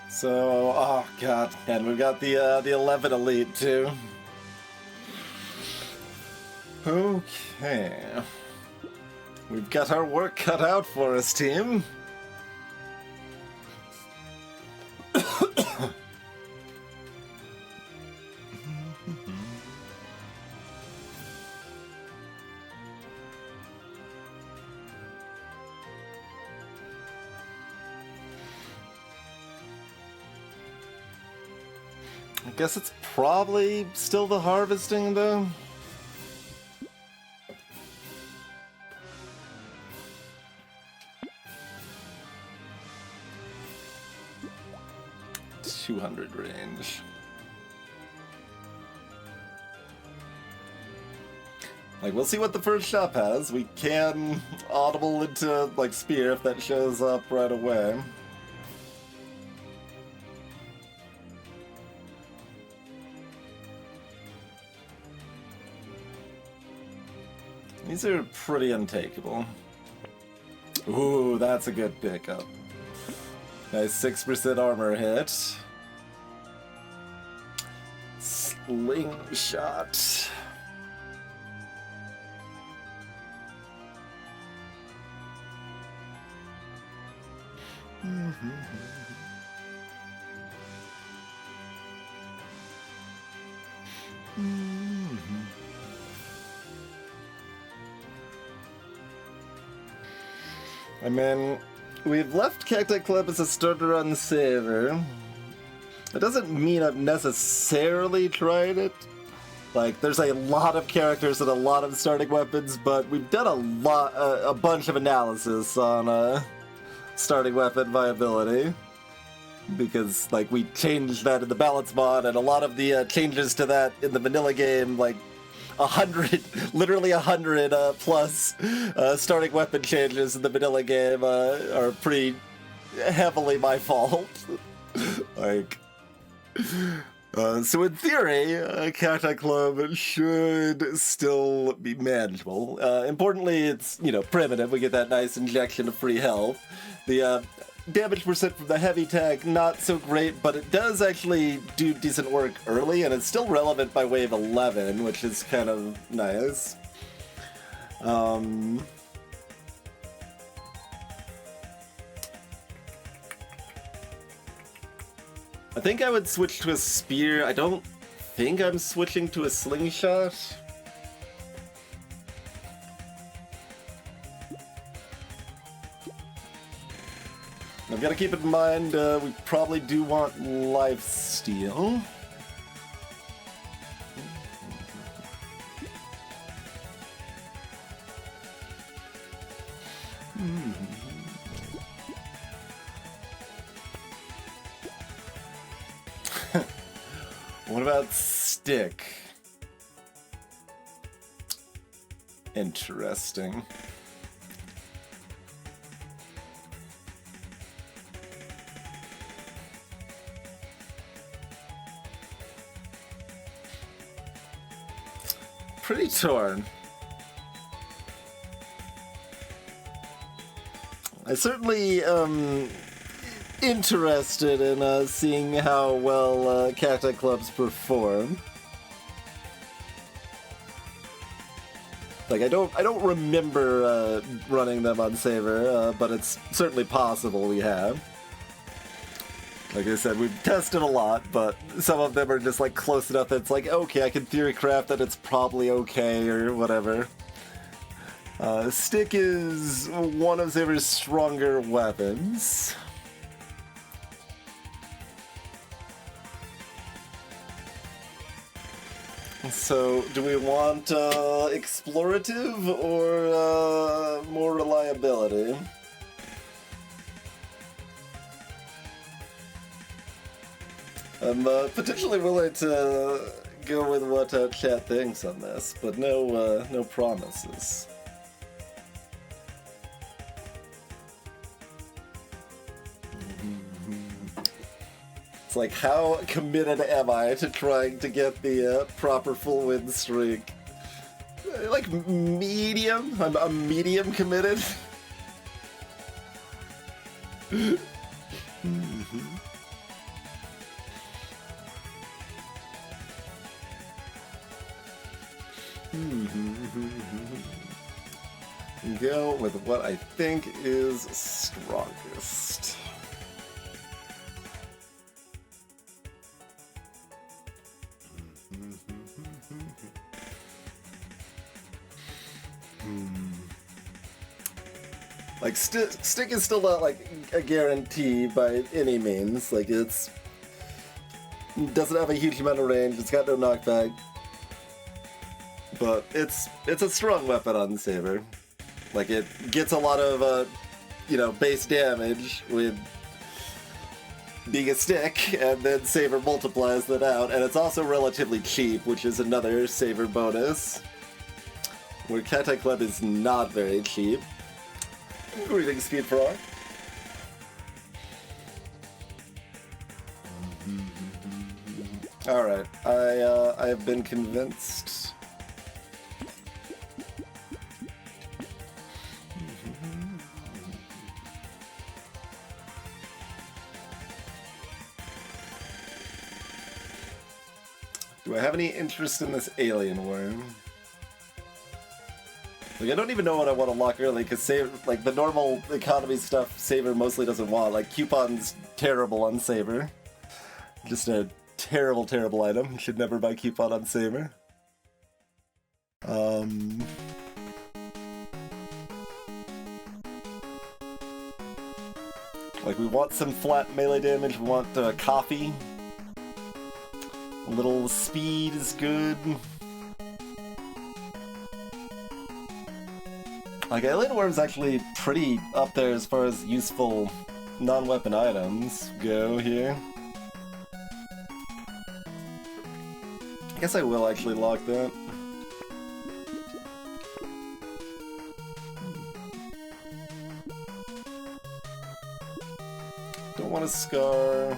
So, oh god, and we've got the 11 Elite too. Okay, we've got our work cut out for us, team. I guess it's probably still the harvesting, though. .200 range. Like, we'll see what the first shop has. We can audible into, like, Spear if that shows up right away. These are pretty untakeable. Ooh, that's a good pickup. Nice 6% armor hit. Slingshot. I mean, we've left Cacti Club as a starter on Saver. It doesn't mean I've necessarily tried it. Like, there's a lot of characters and a lot of starting weapons, but we've done a bunch of analysis on starting weapon viability. Because, like, we changed that in the balance mod, and a lot of the changes to that in the vanilla game, like, 100, literally 100 plus starting weapon changes in the vanilla game are pretty heavily my fault. Like, so in theory, Cacti Club should still be manageable. Importantly, it's, you know, primitive. We get that nice injection of free health. The damage percent from the heavy tag, not so great, but it does actually do decent work early, and it's still relevant by wave 11, which is kind of nice. I think I would switch to a spear. I don't think I'm switching to a slingshot. I've got to keep in mind we probably do want lifesteal. What about stick? Interesting. Pretty torn. I certainly interested in seeing how well Cacti Clubs perform. Like, I don't remember running them on Saver, but it's certainly possible we have. Like I said, we've tested a lot, but some of them are just like close enough that it's like, okay, I can theory craft that it's probably okay or whatever. Stick is one of Saver's stronger weapons. So, do we want explorative or more reliability? I'm potentially willing to go with what chat thinks on this, but no promises. It's like, how committed am I to trying to get the proper full win streak? Like, medium? I'm medium committed? Go with what I think is strongest. Like, stick is still not, like, a guarantee by any means. Like, it doesn't have a huge amount of range, it's got no knockback. But it's a strong weapon on Saber. Like, it gets a lot of, you know, base damage with being a stick, and then Saber multiplies that out. And it's also relatively cheap, which is another Saber bonus. Where Cacti Club is not very cheap. Greetings, Speed Frog. Alright, I have been convinced. Do I have any interest in this alien worm? Like, I don't even know what I want to lock early, because like, the normal economy stuff Saber mostly doesn't want. Like, Coupon's terrible on Saber. Just a terrible, terrible item. Should never buy Coupon on Saber. Like, we want some flat melee damage, we want coffee. A little speed is good. Like, Alien Worm's actually pretty up there as far as useful non-weapon items go here. I guess I will actually lock that. Don't want a scar.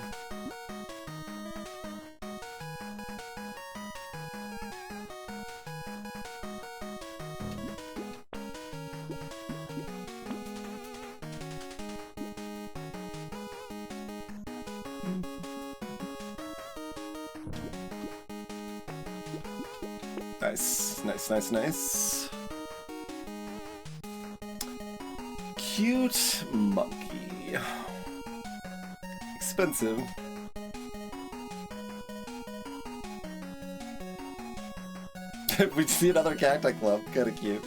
Nice, nice, nice, nice. Cute monkey. Expensive. We see another cacti club, kinda cute.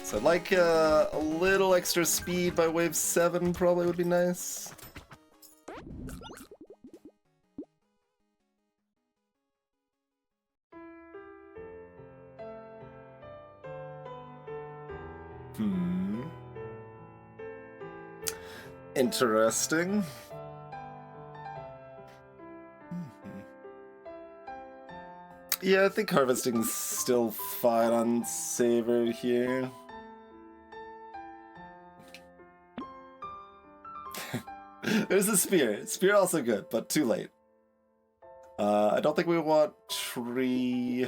So I'd like a little extra speed by wave 7 probably would be nice. Interesting. Yeah, I think harvesting's still fine on Saber here. There's a spear. Spear also good, but too late. I don't think we want tree.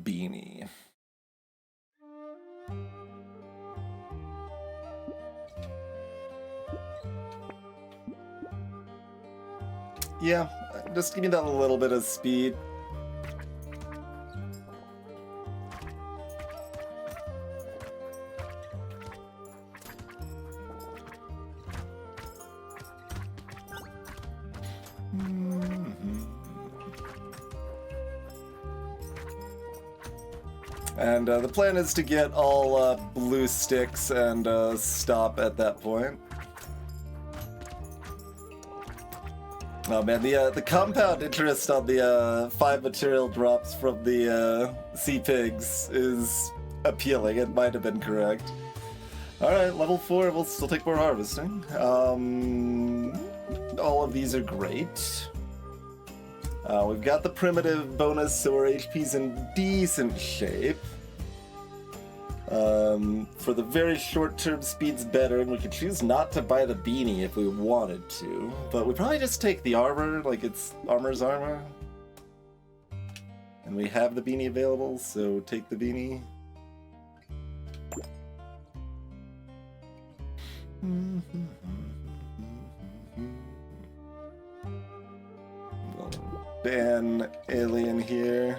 Beanie. Yeah, just give me that little bit of speed. And the plan is to get all blue sticks and stop at that point. Oh man, the compound interest on the 5 material drops from the sea pigs is appealing. It might have been correct. Alright, level 4, we'll still take more harvesting. All of these are great. We've got the primitive bonus, so our HP's in decent shape. For the very short-term, speed's better, and we could choose not to buy the beanie if we wanted to. But we'd probably just take the armor, like it's armor's armor. And we have the beanie available, so take the beanie. Ban alien here.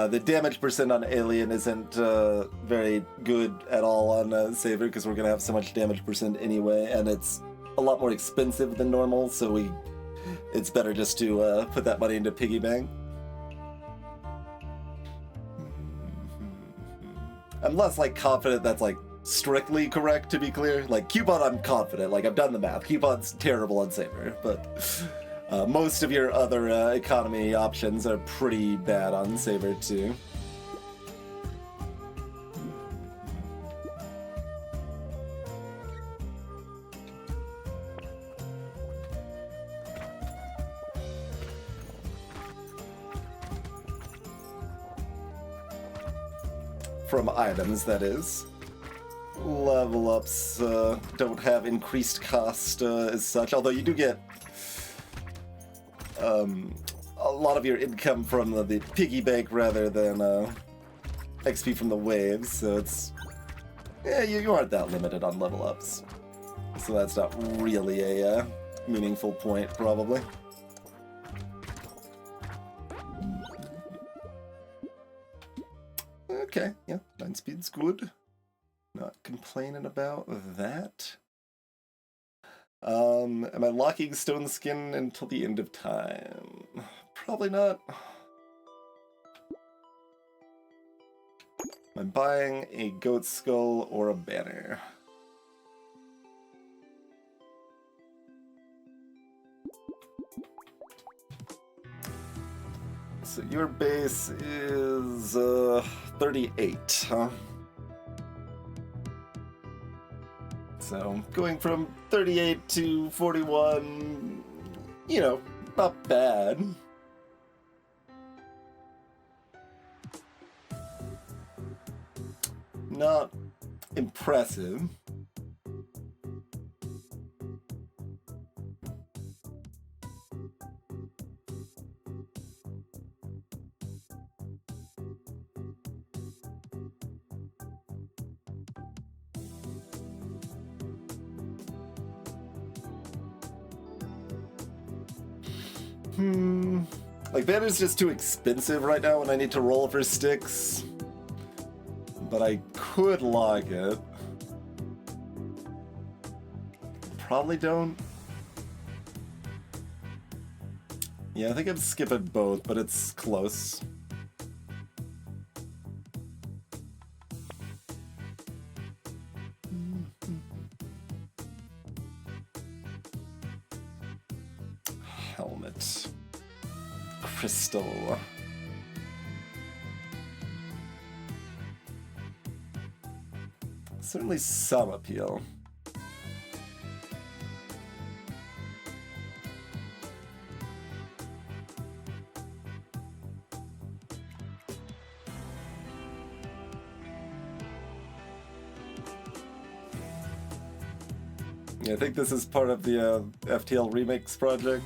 The damage percent on alien isn't very good at all on Saber because we're gonna have so much damage percent anyway, and it's a lot more expensive than normal, so it's better just to put that money into piggy bank. I'm less like confident that's like strictly correct, to be clear. Like coupon, I'm confident. Like I've done the math. Coupon's terrible on Saber, but most of your other economy options are pretty bad on Saber too. from items, that is. Level ups don't have increased cost as such, although you do get a lot of your income from the piggy bank rather than XP from the waves, so it's... Yeah, you aren't that limited on level ups. So that's not really a meaningful point, probably. Okay, yeah, 9 speed's good. Not complaining about that. Am I locking Stone Skin until the end of time? Probably not. Am I buying a goat skull or a banner? So your base is 38, huh? So going from 38 to 41, you know, not bad. Not impressive. Like, banner's just too expensive right now when I need to roll for sticks. But I could log it. Probably don't. Yeah, I think I'm skipping both, but it's close. Helmet. Crystal. Certainly some appeal. Yeah, I think this is part of the FTL Remix project.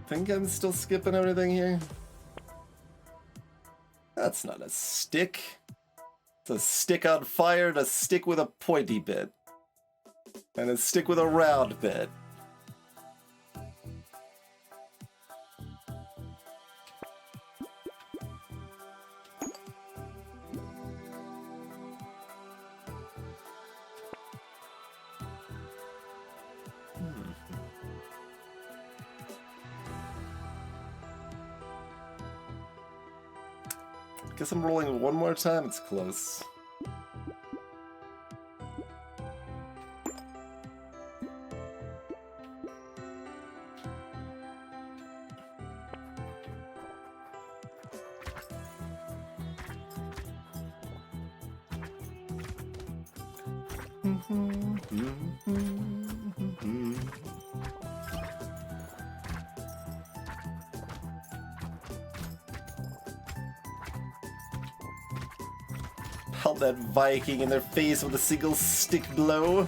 I think I'm still skipping everything here. That's not a stick. It's a stick on fire and a stick with a pointy bit. And a stick with a round bit. Guess I'm rolling one more time, it's close. Pelt that Viking in their face with a single stick blow.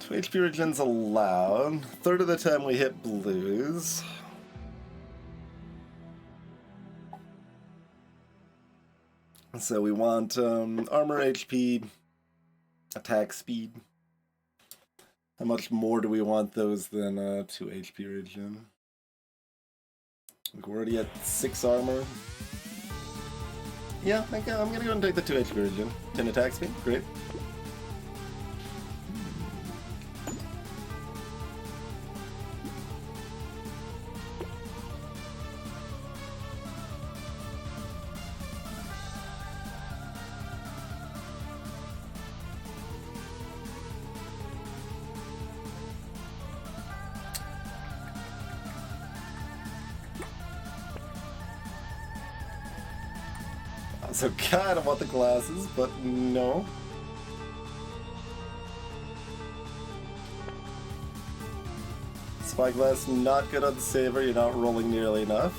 Two HP regens allowed. Third of the time we hit blues. So we want armor, HP, attack speed. How much more do we want those than 2 HP regen? We're already at 6 armor. Yeah, I'm gonna go and take the 2 HP regen. 10 attack speed, great. So kind of want the glasses, but no. Spyglass, not good on Saber, you're not rolling nearly enough.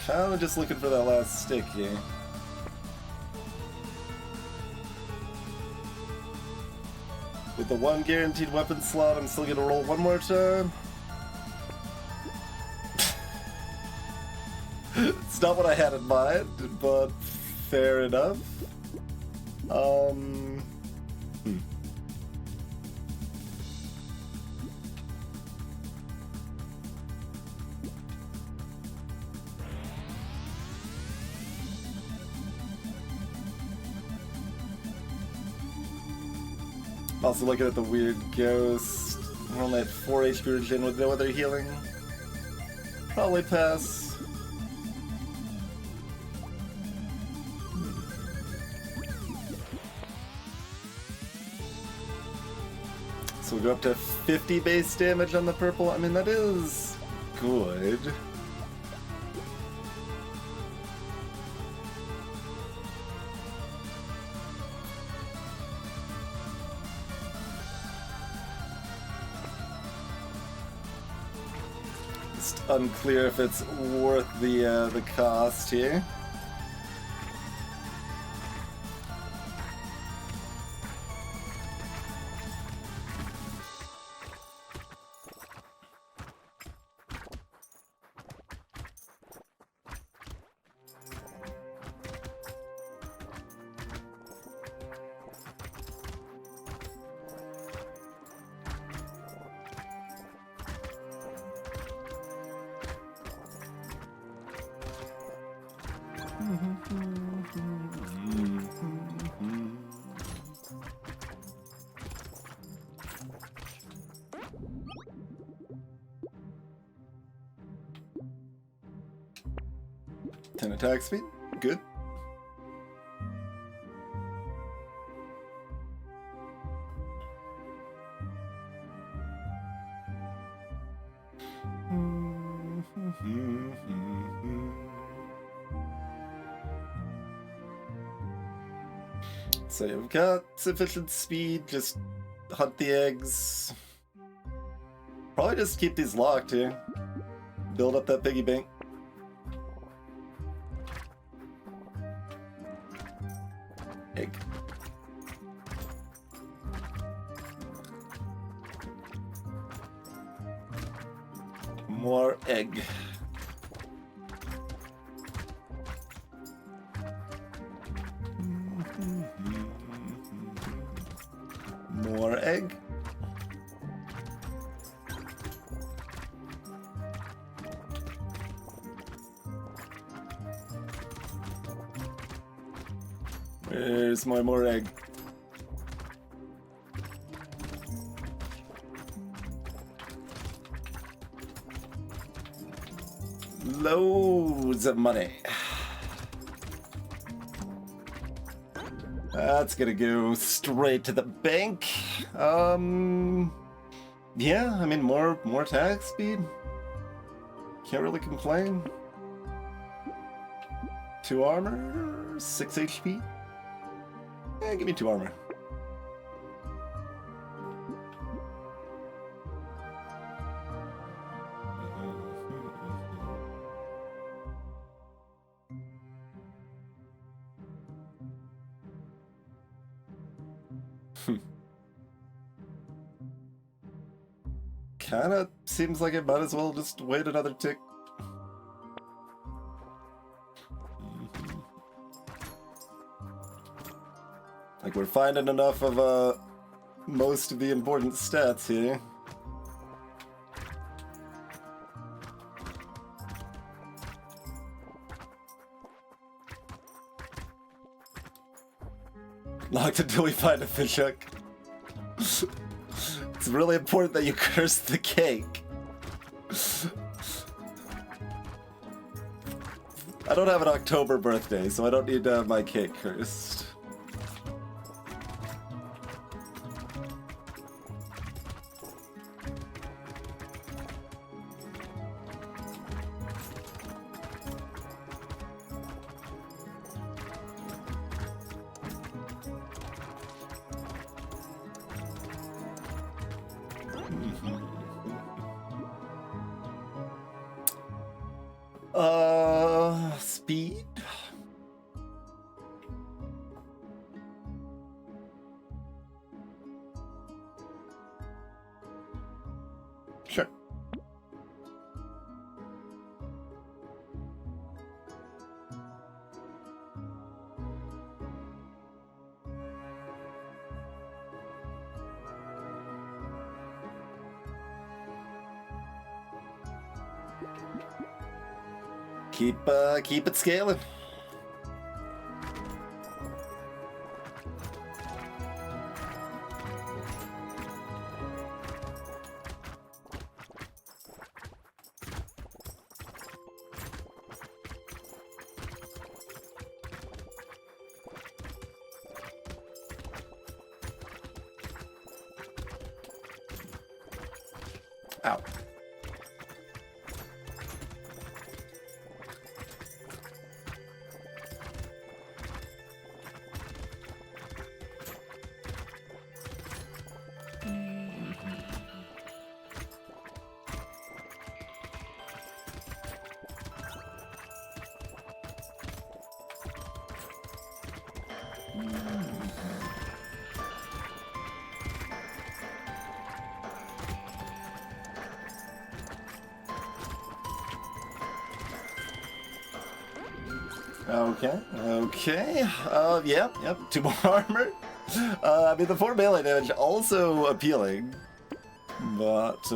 Kinda just looking for that last stick here. With the one guaranteed weapon slot, I'm still gonna roll one more time. It's not what I had in mind, but fair enough. Also looking at the weird ghost. We're only at 4 HP regen with no other healing. Probably pass. So we go up to 50 base damage on the purple. I mean, that is good. Just unclear if it's worth the cost here. Attack speed, good. So you've got sufficient speed, just hunt the eggs. Probably just keep these locked here. Build up that piggy bank. Egg. More egg. More egg. Where's my more egg? Loads of money. That's gonna go straight to the bank. Yeah, I mean more attack speed. Can't really complain. 2 armor, 6 HP. Yeah, give me 2 armor. Kinda seems like it might as well just wait another tick. Like we're finding enough of most of the important stats here. Locked until we find a fish hook. It's really important that you curse the cake. I don't have an October birthday, so I don't need to have my cake cursed. Speed? Sure. Keep it scaling. Ow. Okay. Yep. 2 more armor. I mean, the 4 melee damage also appealing, but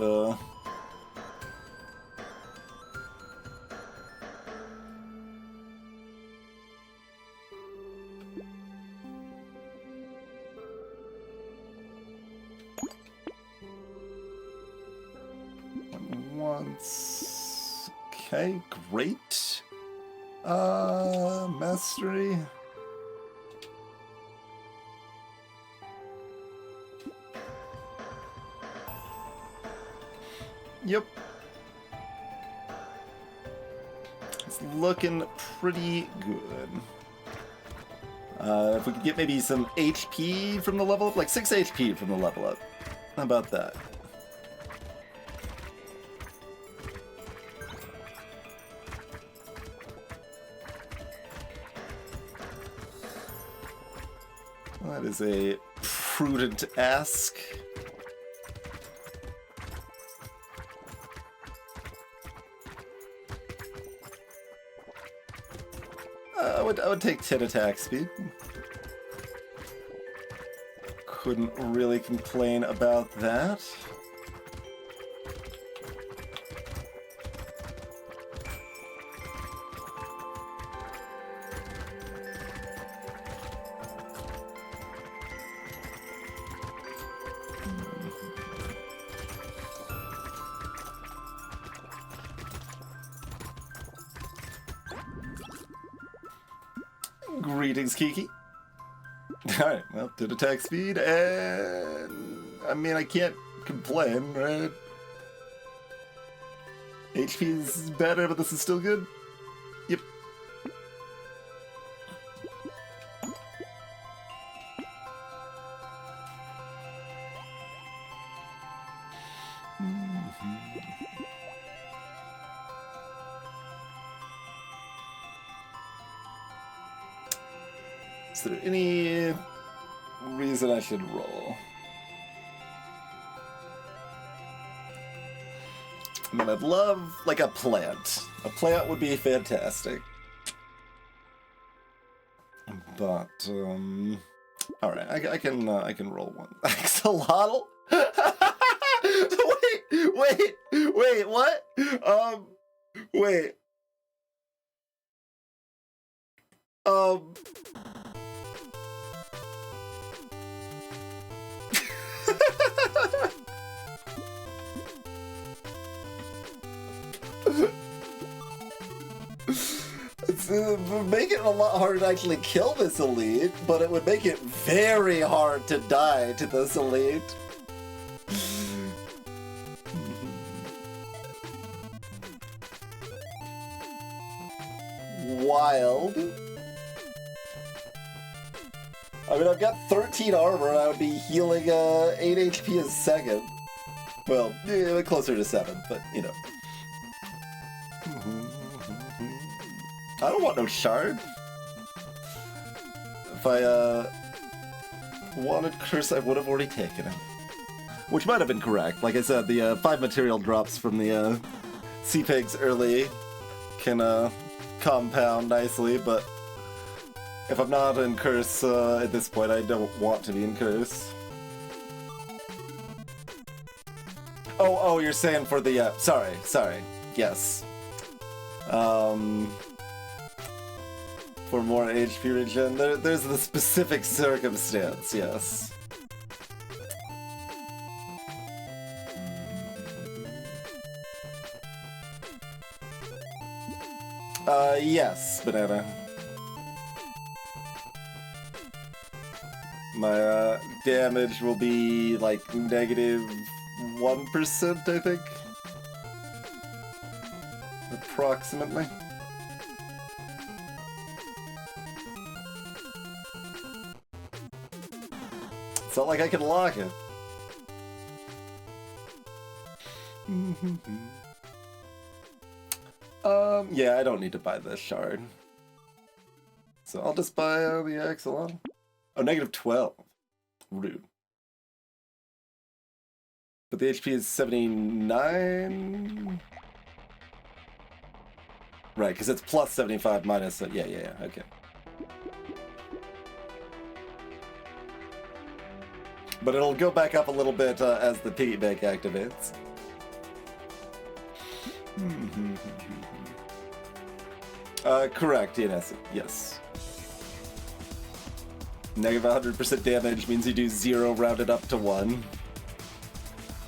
once. Okay, great. Mastery. Yep. It's looking pretty good. If we could get maybe some HP from the level up, like 6 HP from the level up. How about that? That is a prudent ask. I would take 10 attack speed. Couldn't really complain about that. Greetings, Kiki. Alright, well, did attack speed, and I mean, I can't complain, right? HP is better, but this is still good. Yep. Is there any reason I should roll? I mean, I'd love, like, a plant. A plant would be fantastic. But, alright, I can roll one. Axolotl? Wait, what? Wait. It would make it a lot harder to actually kill this elite, but it would make it very hard to die to this elite. Wild. I mean, I've got 13 armor, and I would be healing 8 HP a second. Well, yeah, closer to 7, but, you know. I don't want no shard. If I, wanted Curse, I would have already taken it. Which might have been correct. Like I said, the 5 material drops from the sea pigs early can compound nicely, but if I'm not in Curse at this point, I don't want to be in Curse. Oh, you're saying for the, sorry, yes. For more HP regen, there's the specific circumstance, yes. Yes, Banana. My, damage will be, like, negative 1%, I think. Approximately. It's not like I can lock it. Yeah, I don't need to buy this shard. So I'll just buy the Axolotl. Oh, negative 12. Rude. But the HP is 79? Right, because it's plus 75 minus... yeah, okay. But it'll go back up a little bit as the piggy bank activates. Correct, yes. Negative 100% damage means you do 0 rounded up to 1.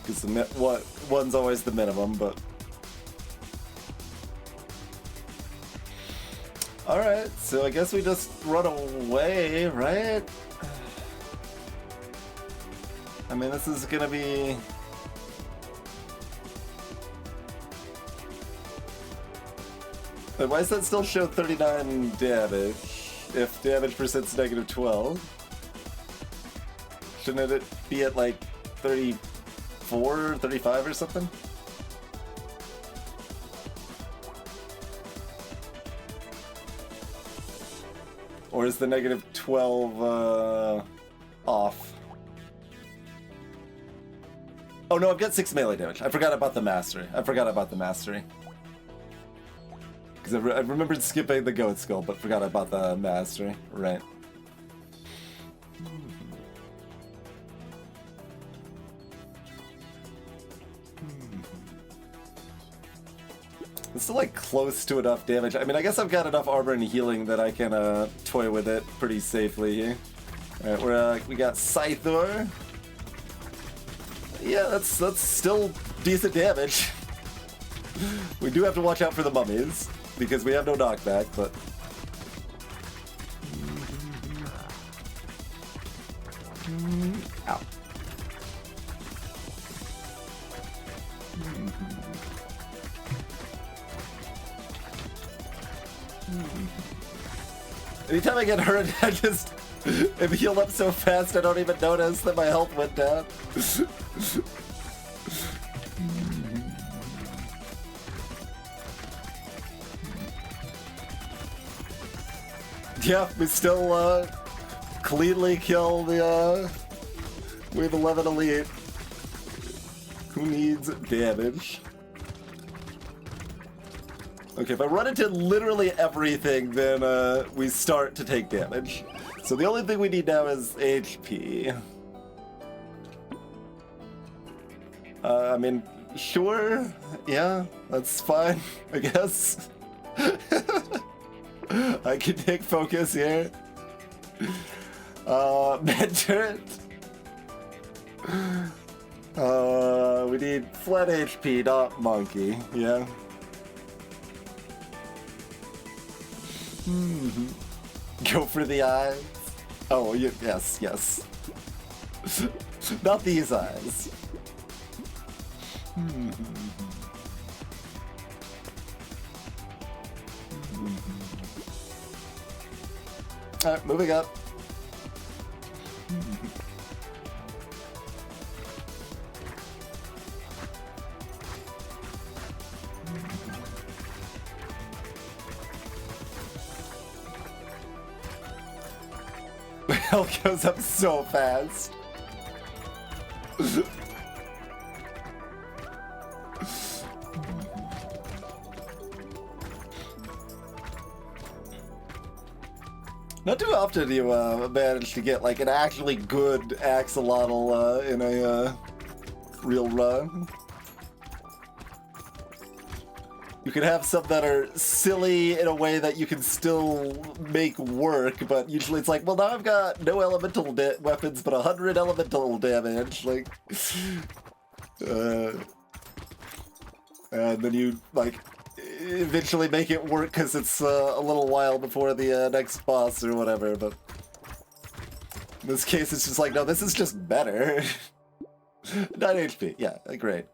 Because one's always the minimum, but... Alright, so I guess we just run away, right? I mean, this is gonna be... Wait, why does that still show 39 damage? If damage percent's negative 12? Shouldn't it be at like 34, 35 or something? Or is the negative 12 off? Oh no, I've got 6 melee damage. I forgot about the mastery. Because I remembered skipping the goat skull, but forgot about the mastery. Right. It's still like close to enough damage. I mean, I guess I've got enough armor and healing that I can toy with it pretty safely here. Alright, we got Scythor. Yeah, that's still decent damage. We do have to watch out for the mummies, because we have no knockback, but... Ow. Anytime I get hurt, I just am healed up so fast I don't even notice that my health went down. Yeah, we still cleanly kill the Wave 11 Elite. Who needs damage? Okay, if I run into literally everything, then we start to take damage. So the only thing we need now is HP. I mean, sure, yeah, that's fine, I guess. I can take focus here. Med turret. We need flat HP, not monkey, yeah. Go for the eyes. Oh, yes. Not these eyes. Alright, moving up. health goes up so fast. Not too often you manage to get like an actually good axolotl in a real run. You can have some that are silly in a way that you can still make work, but usually it's like, well, now I've got no elemental weapons, but 100 elemental damage, like, and then you like eventually make it work because it's a little while before the next boss or whatever. But in this case, it's just like, no, this is just better. 9 HP, yeah, great.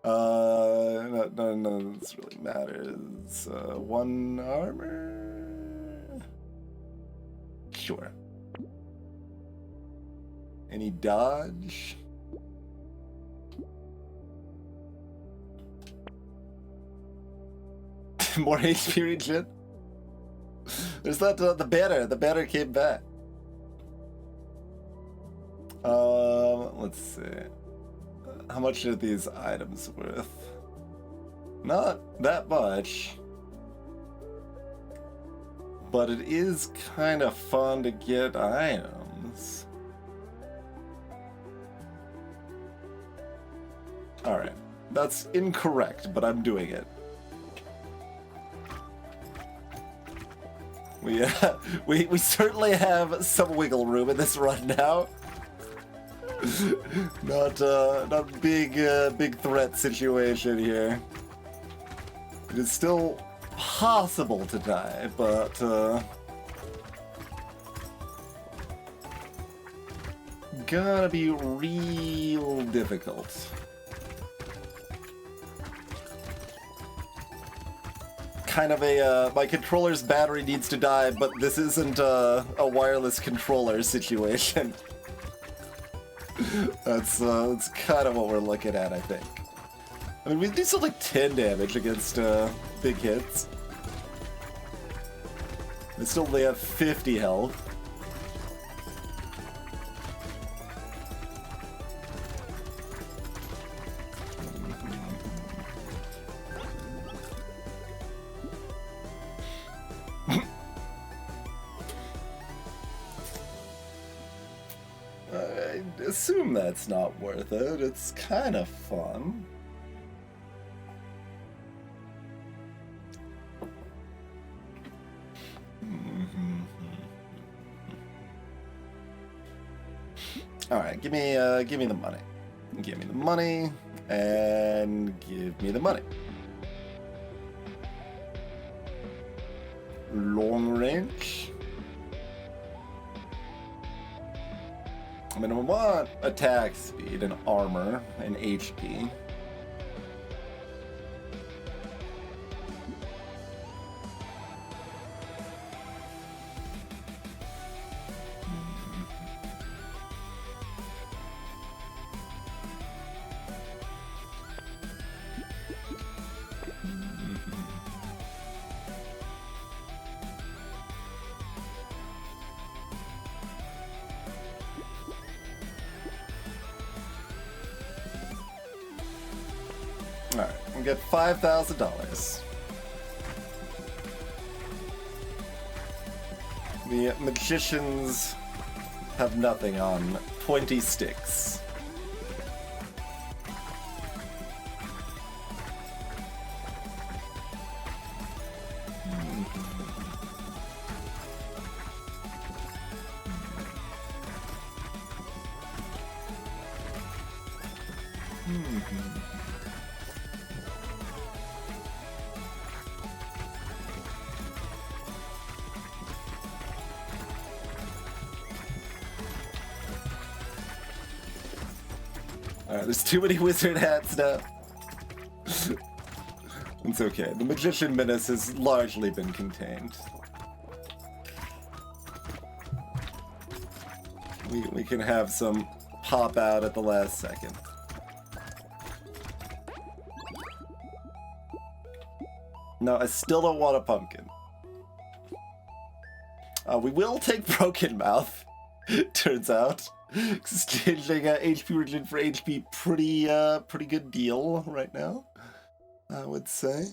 None of this really matters. 1 armor? Sure. Any dodge? More HP regen? There's that, the banner came back. Let's see. How much are these items worth? Not that much. But it is kind of fun to get items. Alright. That's incorrect, but I'm doing it. We certainly have some wiggle room in this run now. Not big threat situation here. It is still possible to die, but gonna be real difficult. Kind of a my controller's battery needs to die, but this isn't a wireless controller situation. That's kind of what we're looking at, I think. I mean, we do still like 10 damage against big hits. They still only have 50 health. I assume that's not worth it. It's kind of fun. All right, give me the money. Give me the money, and give me the money. Long range. I mean, I want attack speed and armor and HP. Alright, we get $5,000. The magicians have nothing on 20 sticks. Alright, there's too many wizard hats now. It's okay. The magician menace has largely been contained. We can have some pop out at the last second. No, I still don't want a pumpkin. We will take Broken Mouth. Turns out, exchanging HP regen for HP, pretty good deal right now, I would say.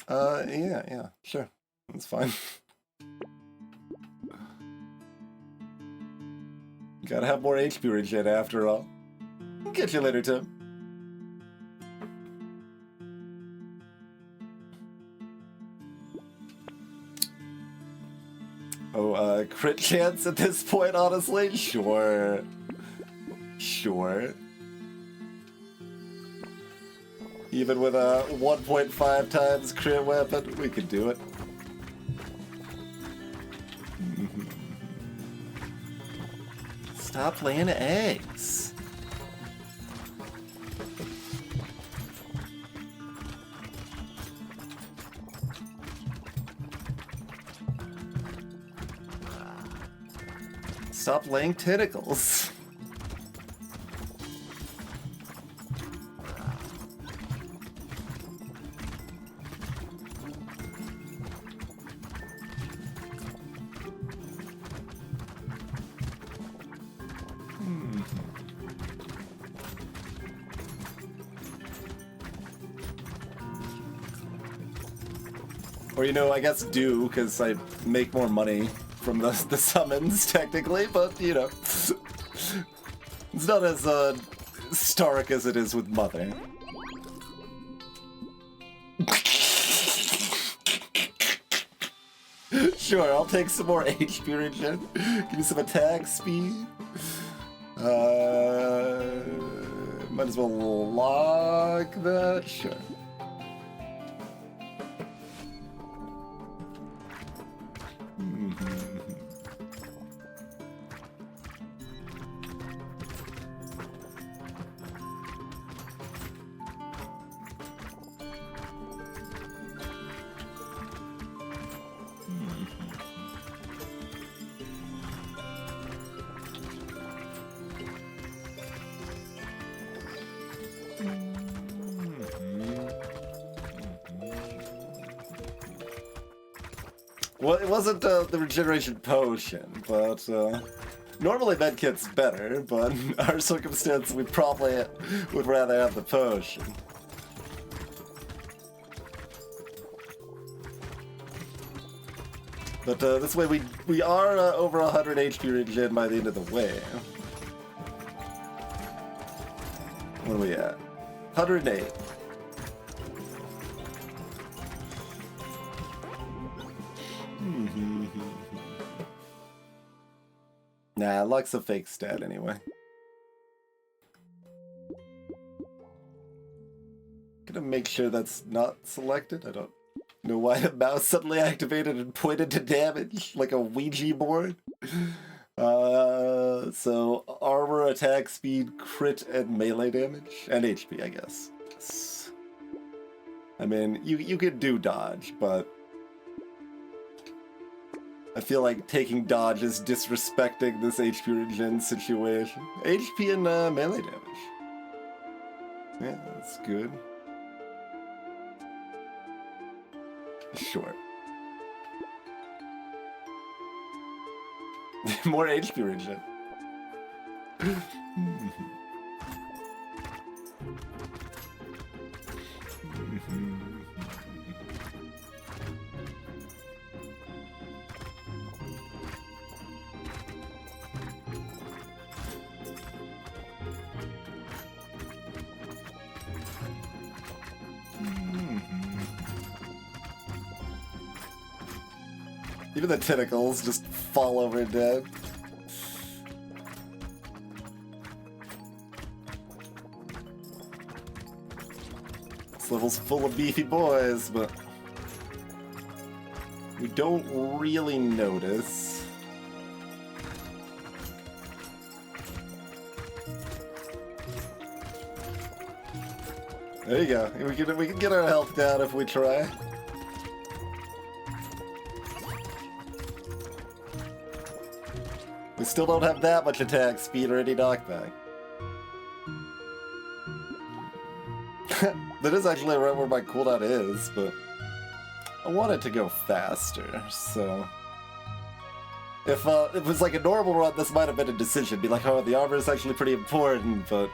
Yeah, sure, that's fine. Gotta have more HP regen after all. Catch you later, Tim. Oh, crit chance at this point, honestly? Sure. Sure. Even with a 1.5 times crit weapon, we could do it. Stop laying eggs. Stop laying tentacles. Or, you know, I guess do, because I make more money from the summons, technically, but, you know. It's not as stark as it is with Mother. Sure, I'll take some more HP regen. Give me some attack speed. Might as well lock that. Sure. Well, it wasn't the regeneration potion, but normally medkit's better, but in our circumstance we probably would rather have the potion. But this way we are over 100 HP regen by the end of the way. What are we at? 108. Nah, luck's a fake stat anyway. Gonna make sure that's not selected. I don't know why the mouse suddenly activated and pointed to damage like a Ouija board. So armor, attack speed, crit, and melee damage, and HP, I guess. Yes. I mean, you could do dodge, but I feel like taking dodge is disrespecting this HP regen situation. HP and melee damage. Yeah, that's good. Sure. More HP regen. Even the tentacles just fall over dead. This level's full of beefy boys, but we don't really notice. There you go. We can get our health down if we try. We still don't have that much attack speed or any knockback. That is actually right where my cooldown is, but I want it to go faster, so... If it was like a normal run, this might have been a decision. Be like, oh, the armor is actually pretty important, but...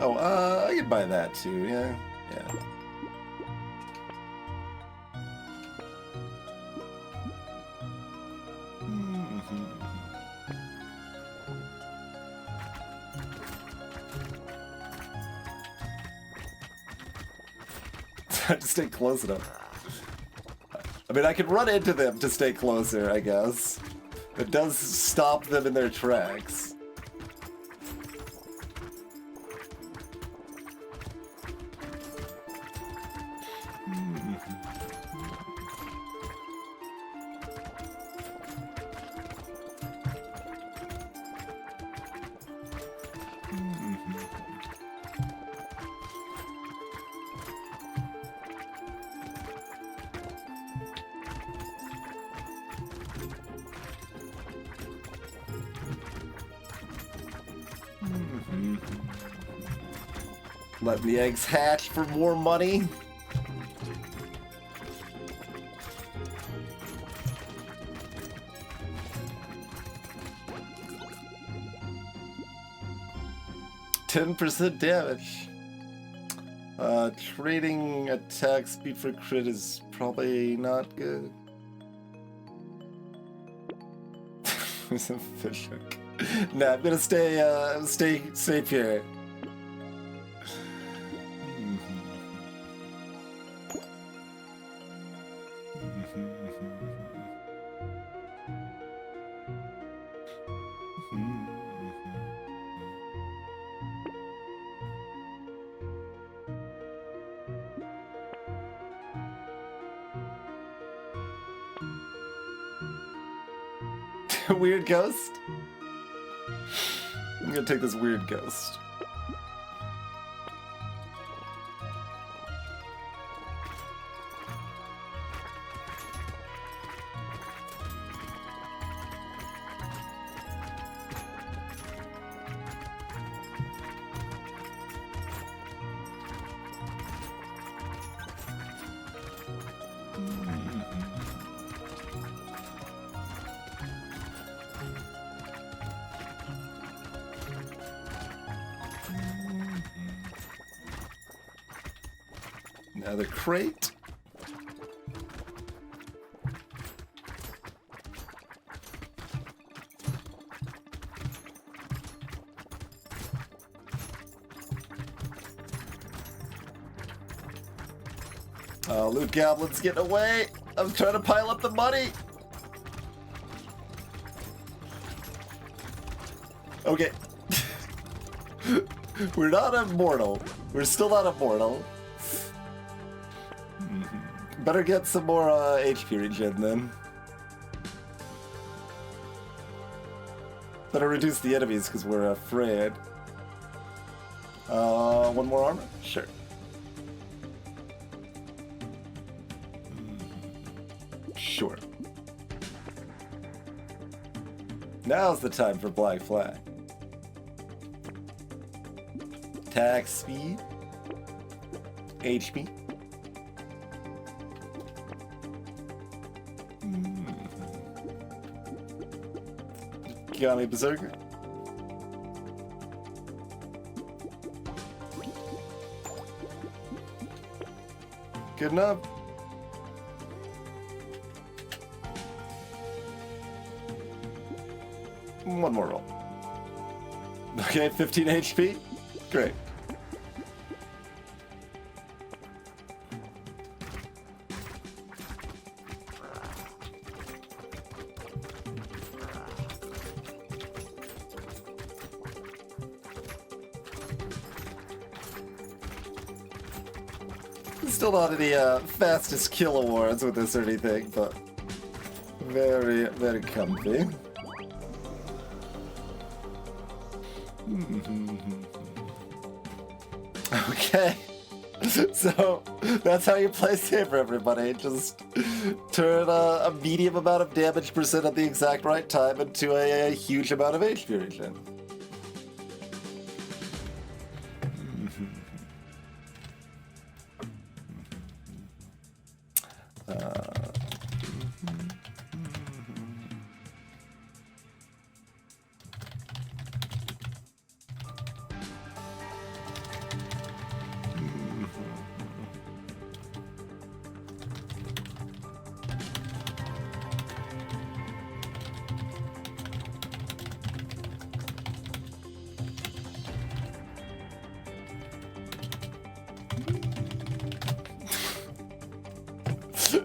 Oh, I can buy that too, yeah. To stay close enough. I mean, I could run into them to stay closer, I guess. It does stop them in their tracks. Letting the eggs hatch for more money. %10 damage. Trading attack speed for crit is probably not good. Who's a fish hook? Nah, I'm gonna stay safe here. Weird ghost? I'm gonna take this weird ghost. Another crate. Oh, loot goblin's getting away. I'm trying to pile up the money. Okay. We're not immortal. We're still not immortal. Better get some more HP regen then. Better reduce the enemies because we're afraid. One more armor? Sure. Sure. Now's the time for Black Flag. Attack speed. HP. Got me, Berserker. Good enough. One more roll. Okay, 15 HP. Great. Still not any fastest kill awards with this or anything, but very, very comfy. Okay, so that's how you play Saber, everybody. Just turn a medium amount of damage percent at the exact right time into a huge amount of HP regen.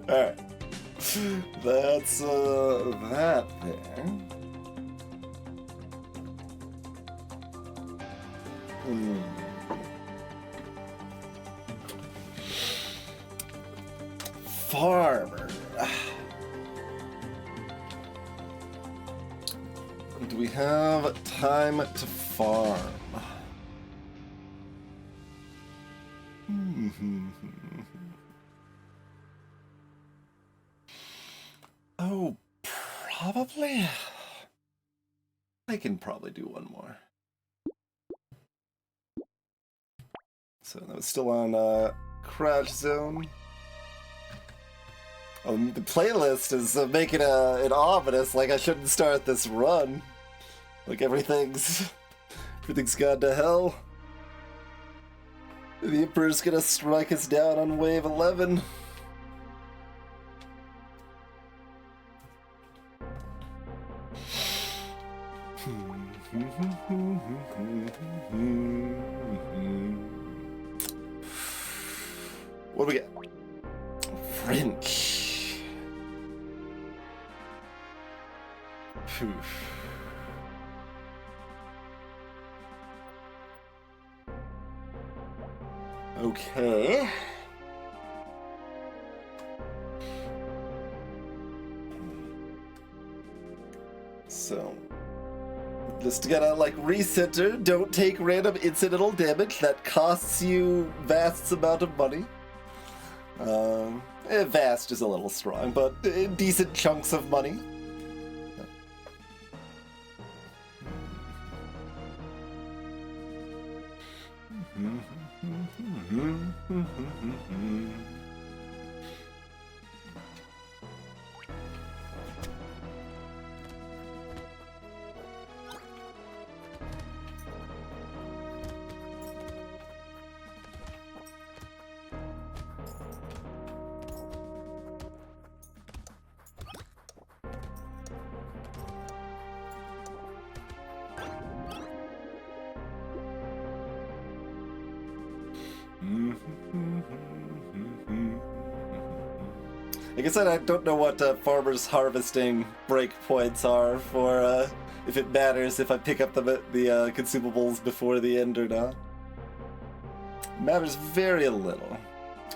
Alright. That's, that there. Farmer. Do we have time to farm? Oh, probably. I can probably do one more. So that was still on Crash Zone. Oh, the playlist is making it ominous, like I shouldn't start this run. Like everything's gone to hell. The Emperor's gonna strike us down on wave 11. What do we get? French. Phew. Okay. So, just gotta like recenter, don't take random incidental damage that costs you vast amount of money. Vast is a little strong, but decent chunks of money. Like I said, I don't know what farmers harvesting breakpoints are for if it matters if I pick up the consumables before the end or not. Matters very little.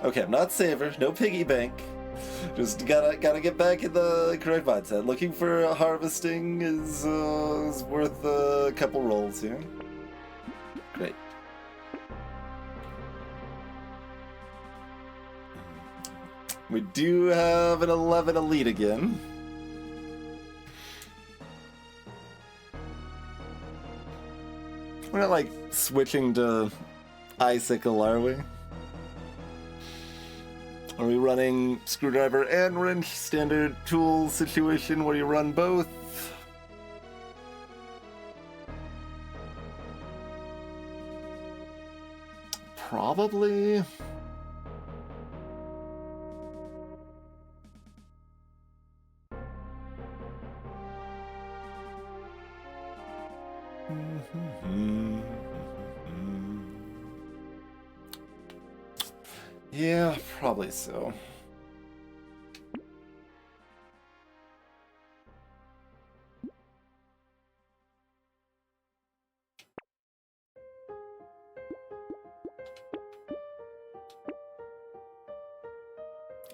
Okay, I'm not saver, no piggy bank. Just gotta get back in the correct mindset. Looking for harvesting is worth a couple rolls here. Great. We do have an 11 elite again. We're not like switching to Icicle, are we? Are we running screwdriver and wrench standard tool situation where you run both? Probably. Yeah, probably so.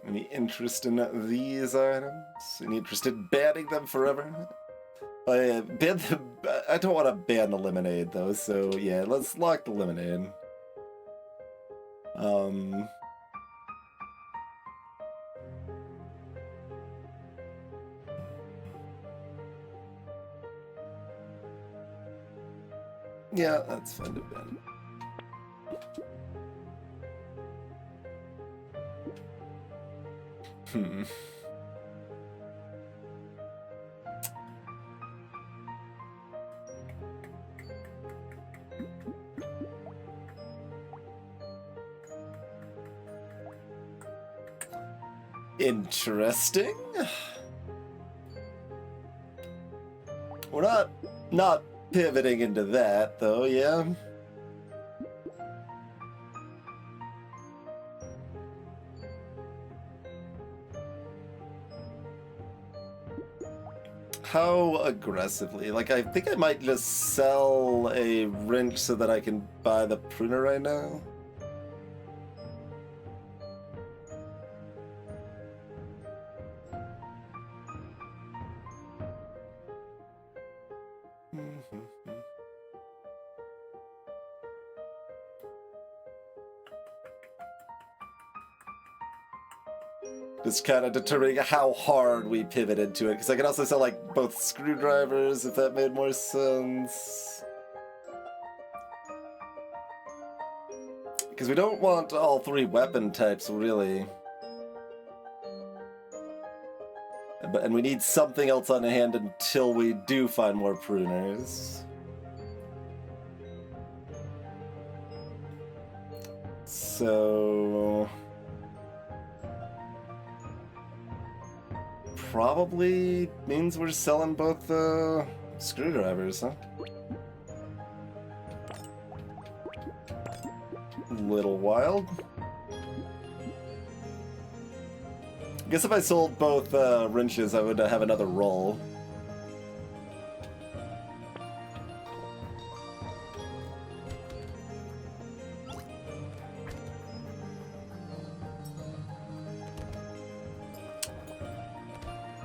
Any interest in these items? Any interest in banning them forever? I don't want to ban the lemonade though, so yeah, let's lock the lemonade. Yeah, that's fine to ban. Interesting. We're not pivoting into that though, yeah. How aggressively? Like, I think I might just sell a wrench so that I can buy the pruner right now. Just kind of determining how hard we pivot into it, because I can also sell like both screwdrivers if that made more sense. Because we don't want all three weapon types, really. And we need something else on hand until we do find more pruners. So... probably means we're selling both the screwdrivers, huh? Little wild. I guess if I sold both wrenches, I would have another roll.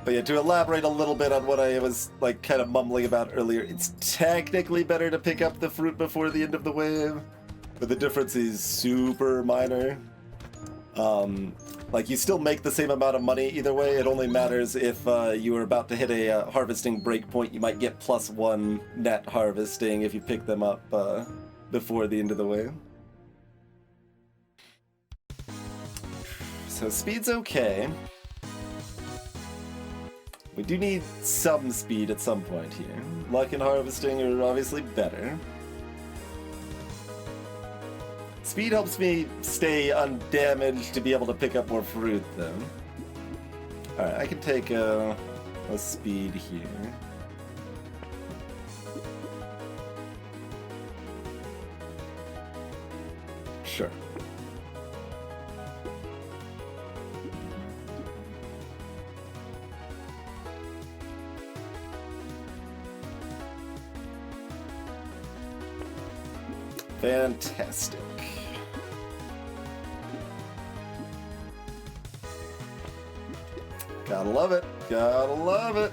But yeah, to elaborate a little bit on what I was like kind of mumbling about earlier, it's technically better to pick up the fruit before the end of the wave, but the difference is super minor. Like, you still make the same amount of money either way. It only matters if you are about to hit a harvesting breakpoint. You might get +1 net harvesting if you pick them up before the end of the wave. So speed's okay. We do need some speed at some point here. Luck and harvesting are obviously better. Speed helps me stay undamaged to be able to pick up more fruit, though. Alright, I can take a speed here. Sure. Fantastic. Gotta love it. Gotta love it.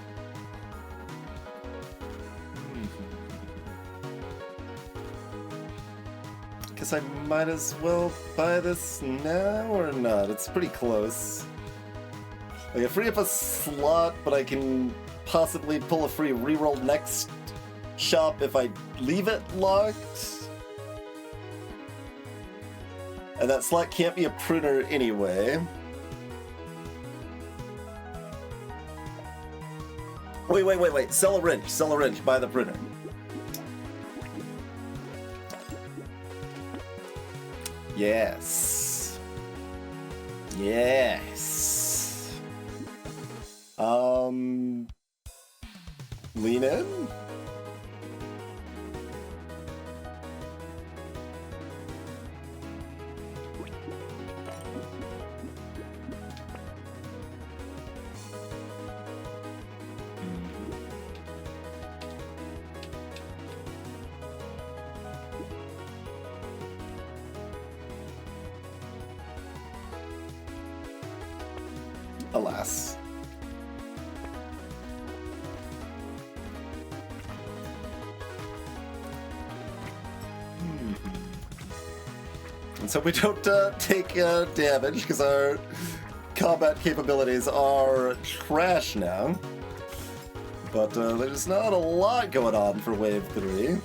Guess I might as well buy this now or not. It's pretty close. I can free up a slot, but I can possibly pull a free reroll next shop if I leave it locked. And that slot can't be a pruner anyway. Wait. Sell a wrench. Buy the pruner. Yes. Yes. Lean in? Alas. And so we don't take damage because our combat capabilities are trash now. But there's not a lot going on for Wave 3.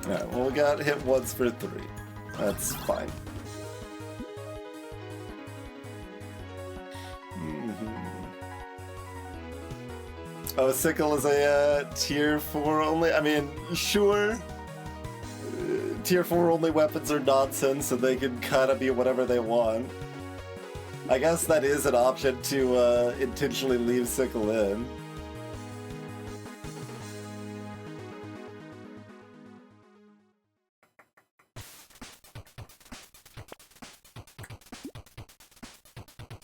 Alright, well, we got hit once for 3. That's fine. Oh, Sickle is a tier 4 only? I mean, sure. Tier 4 only weapons are nonsense, and they can kind of be whatever they want. I guess that is an option to intentionally leave Sickle in.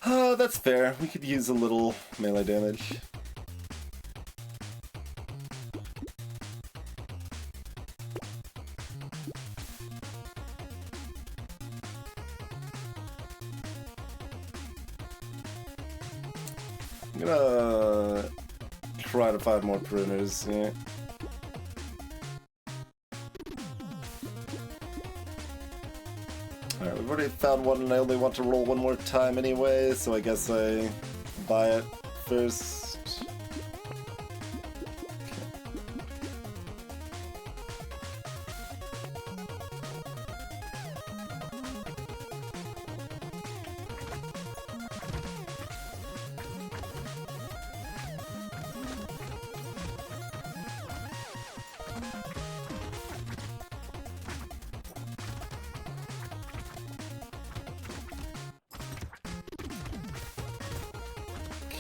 That's fair. We could use a little melee damage. I'm gonna try to find more pruners, yeah. Alright, we've already found one and I only want to roll one more time anyway, so I guess I buy it first.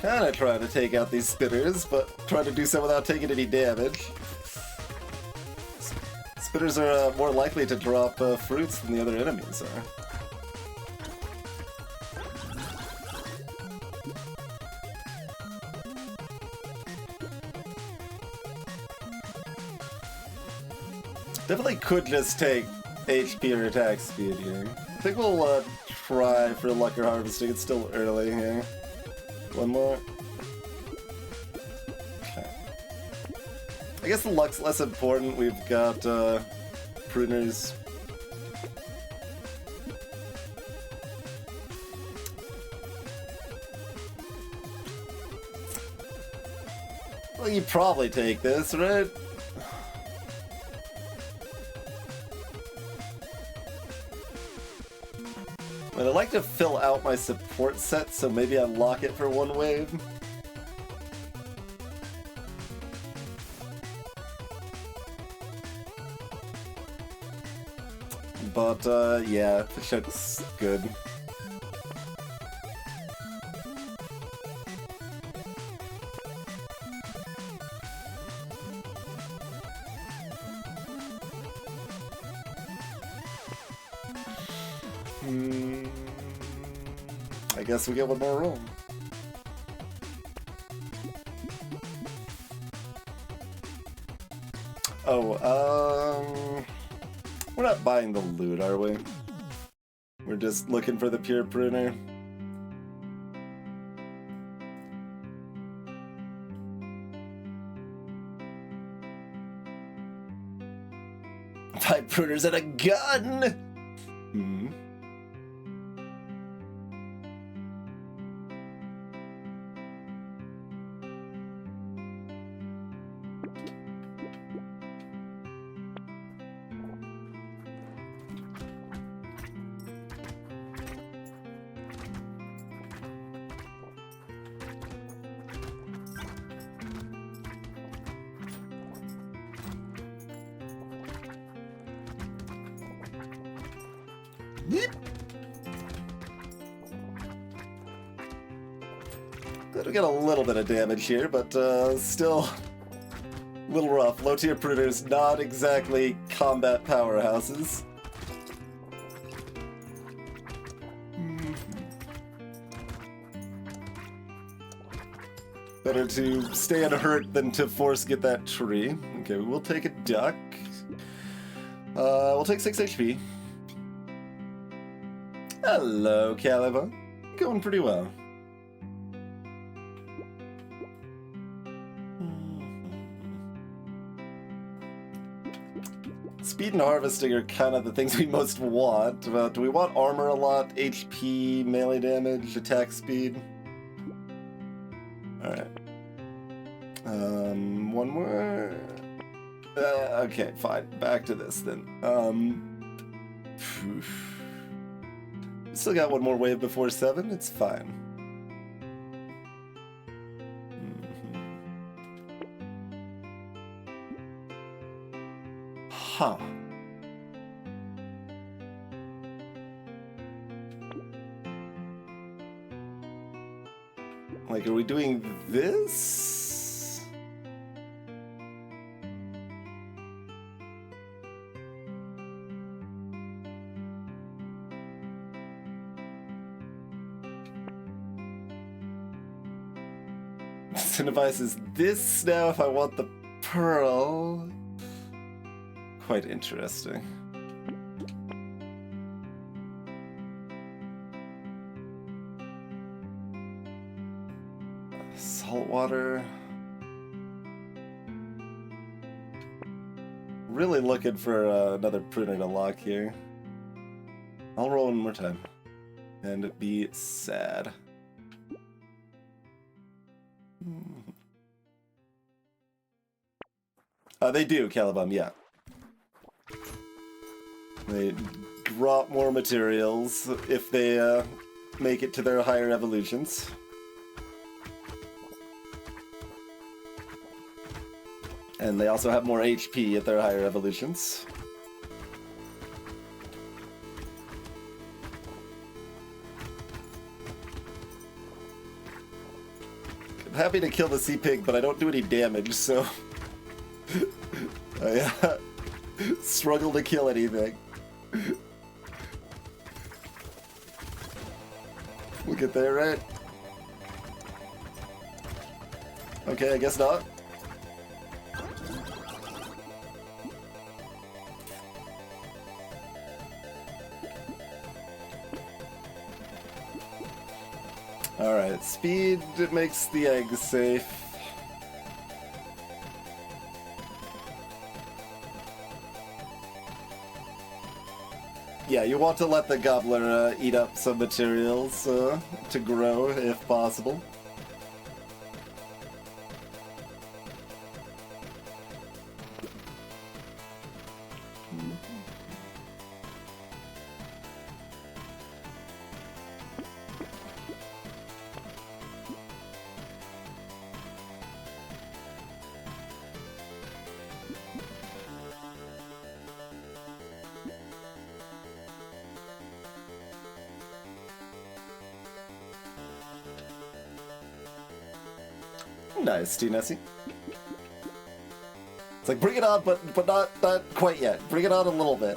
Kinda trying to take out these spitters, but trying to do so without taking any damage. Spitters are more likely to drop fruits than the other enemies are. Definitely could just take HP or attack speed here. I think we'll try for luck or harvesting. It's still early here. One more. Okay. I guess the luck's less important. We've got pruners. Well, you probably take this, right? But I'd like to fill out my support set, so maybe I lock it for one wave. But, yeah, the shit's good. I guess we get one more roll. Oh, we're not buying the loot, are we? We're just looking for the pure pruner. Five pruners and a gun! Hmm. Glad we got a little bit of damage here, but still a little rough. Low tier pruners, not exactly combat powerhouses. Better to stay unhurt than to force get that tree. Okay, we'll take a duck. We'll take 6 HP. Hello, Caliban. Going pretty well. Speed and harvesting are kind of the things we most want. Do we want armor a lot? HP, melee damage, attack speed? Alright. One more. Okay, fine. Back to this then. Still got one more wave before 7. It's fine. Huh. Like, are we doing this? Incentivizes this now if I want the pearl. Quite interesting. Saltwater. Really looking for another printer to lock here. I'll roll one more time. And be sad. They do, Calibum, yeah. They drop more materials if they make it to their higher evolutions. And they also have more HP at their higher evolutions. I'm happy to kill the sea pig, but I don't do any damage, so I struggle to kill anything. We'll get there, right? Okay, I guess not. Alright, speed makes the eggs safe. Yeah, you want to let the gobbler eat up some materials to grow, if possible. Nice, T-Nessie. It's like, bring it on, but not quite yet. Bring it on a little bit.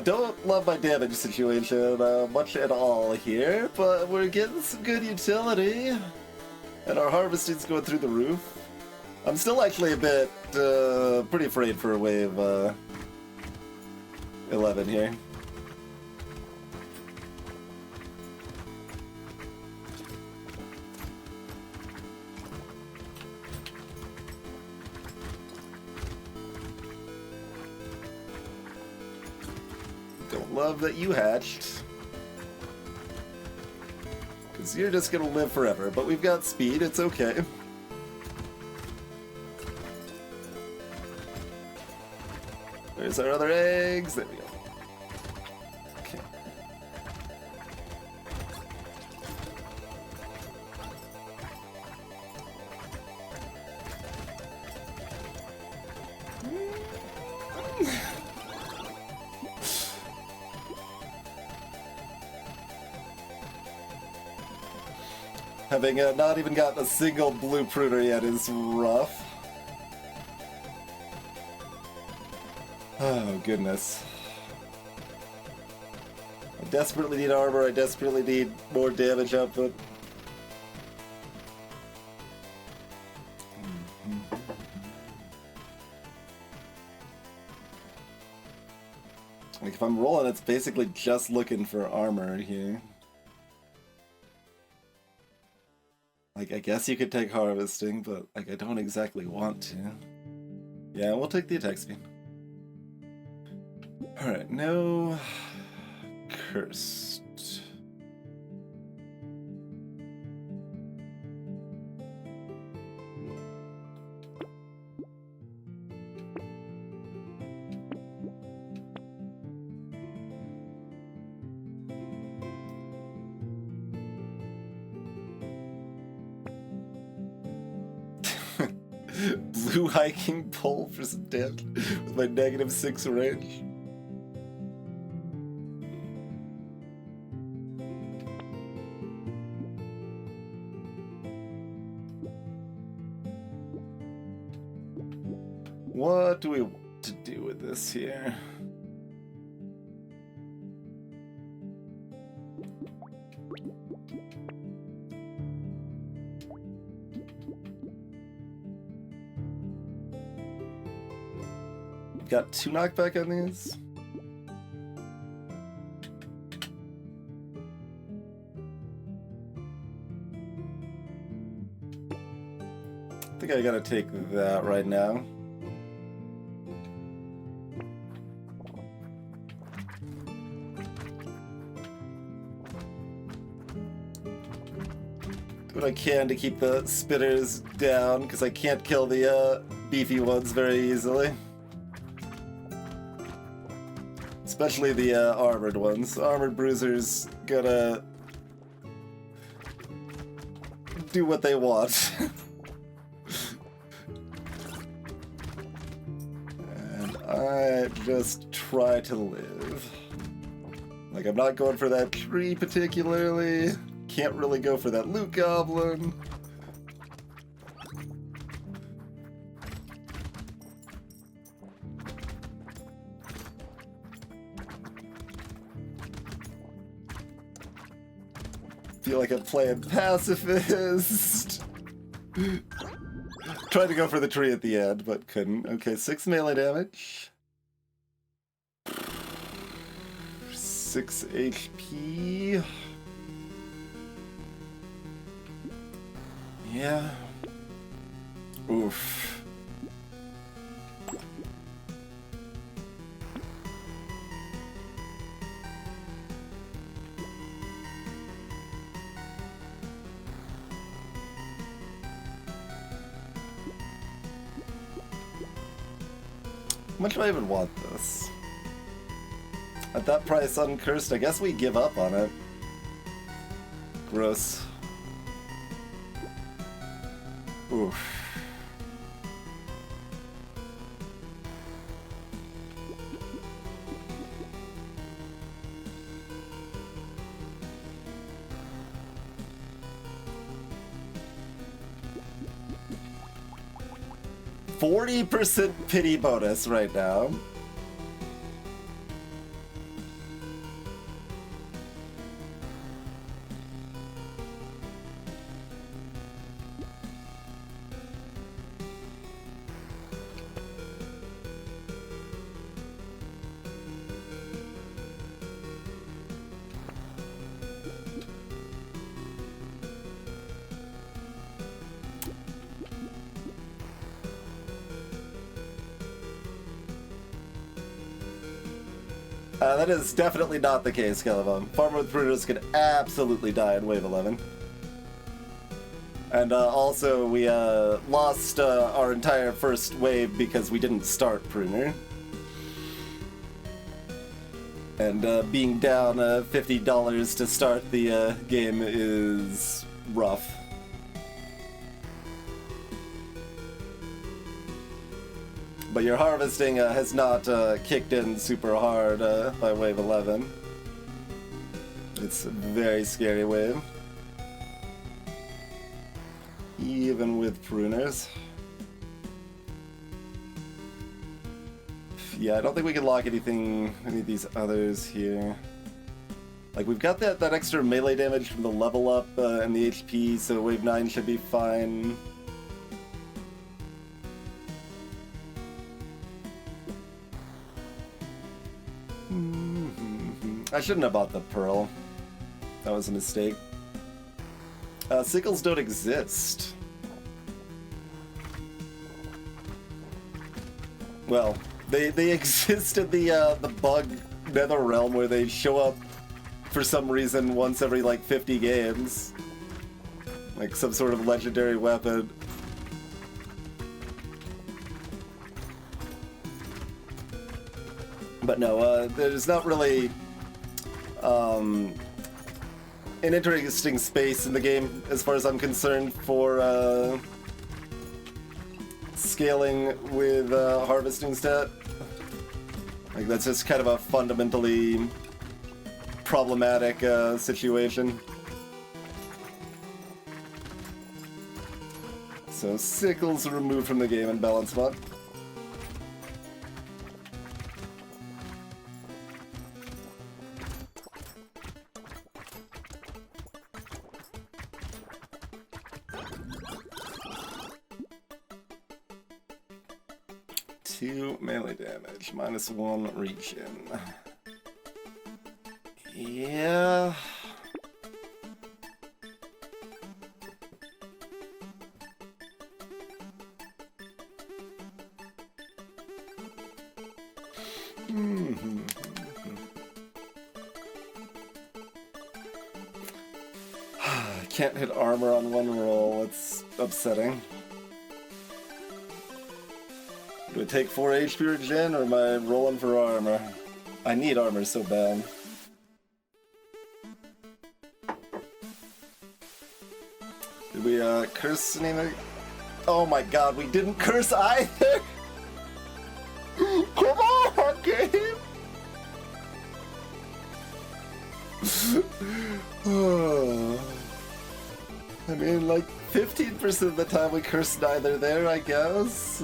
Don't love my damage situation much at all here, but we're getting some good utility. And our harvesting's going through the roof. I'm still actually a bit, pretty afraid for wave 11 here. Love that you hatched. Because you're just gonna live forever, but we've got speed, it's okay. There's our other eggs, there we go. Okay. Having not even gotten a single blue pruner yet is rough. Oh, goodness. I desperately need armor, I desperately need more damage output. Like, if I'm rolling, it's basically just looking for armor here. Like, I guess you could take harvesting, but, like, I don't exactly want to. Yeah, we'll take the attack speed. Alright, no... Cursed. Blue hiking pole for some damage with my -6 range. What do we want to do with this here? got 2 knockback on these. I think I gotta take that right now. Do what I can to keep the spitters down, because I can't kill the beefy ones very easily. Especially the armored ones. Armored bruisers gotta do what they want. And I just try to live. Like, I'm not going for that tree particularly. Can't really go for that loot goblin. Feel like I'm playing pacifist. Tried to go for the tree at the end, but couldn't. Okay, 6 melee damage. 6 HP. Yeah. Oof. 'How much do I even want this? At that price, uncursed, I guess we give up on it. Gross. Oof. %40 pity bonus right now. That is definitely not the case, Kelebum. Farmer with Pruners can absolutely die in Wave 11. And also, we lost our entire first wave because we didn't start Pruner. And being down $50 to start the game is rough. But your harvesting has not kicked in super hard by Wave 11. It's a very scary wave. Even with pruners. Yeah, I don't think we can lock any of these others here. Like, we've got that extra melee damage from the level up and the HP, so Wave 9 should be fine. I shouldn't have bought the pearl. That was a mistake. Sickles don't exist. Well, they exist in the bug nether realm where they show up for some reason once every like 50 games. Like some sort of legendary weapon. But no, there's not really an interesting space in the game, as far as I'm concerned, for scaling with harvesting stat. Like, that's just kind of a fundamentally problematic situation. So, Sickles removed from the game in balance mod. 2 melee damage, -1 regen. Yeah. Can't hit armor on one roll, it's upsetting. Do I take 4 HP regen or am I rolling for armor? I need armor so bad. Did we curse anything? Oh my god, we didn't curse either! Come on, game! I mean, like, 15% of the time we curse neither there, I guess.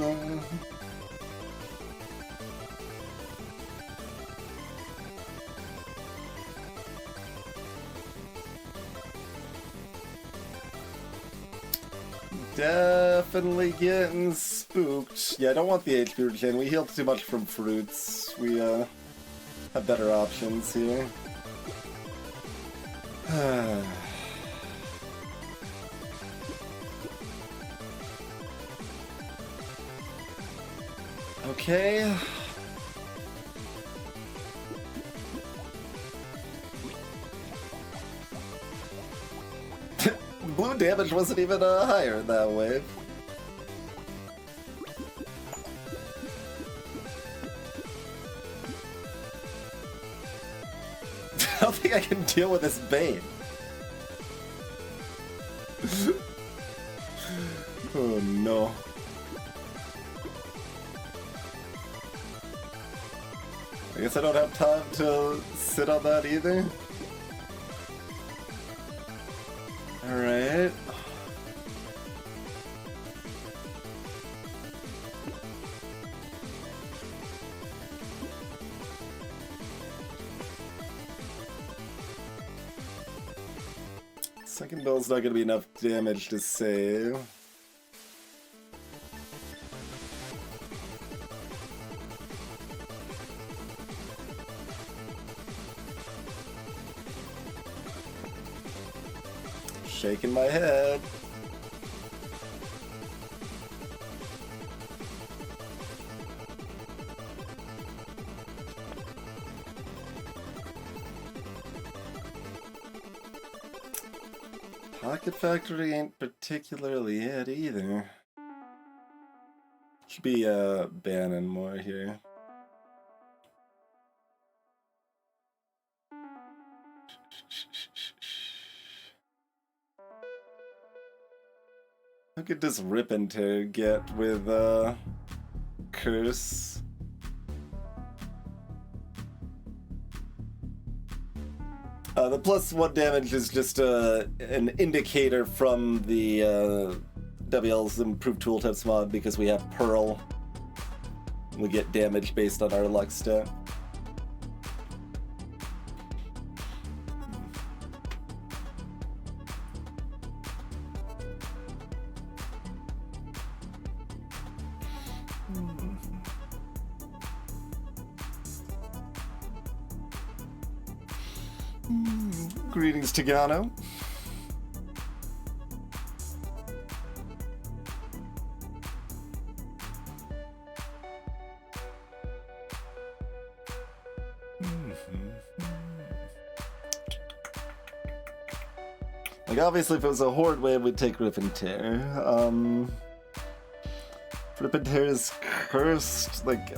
Definitely getting spooked. Yeah, I don't want the HP regen. We healed too much from fruits. We have better options here. Okay. Blue damage wasn't even higher in that wave. I don't think I can deal with this bait. Oh no. I guess I don't have time to sit on that either. Alright. Second bill's not gonna be enough damage to save. Shaking my head. Pocket Factory ain't particularly it either. Should be banning more here. How could this Rip and Tear get with Curse? The +1 damage is just an indicator from the WL's improved tooltips mod because we have Pearl. We get damage based on our luck stat. Greetings, Tagano. Like, obviously, if it was a Horde wave, we'd take Rip and Tear. Rip and Tear is cursed, like...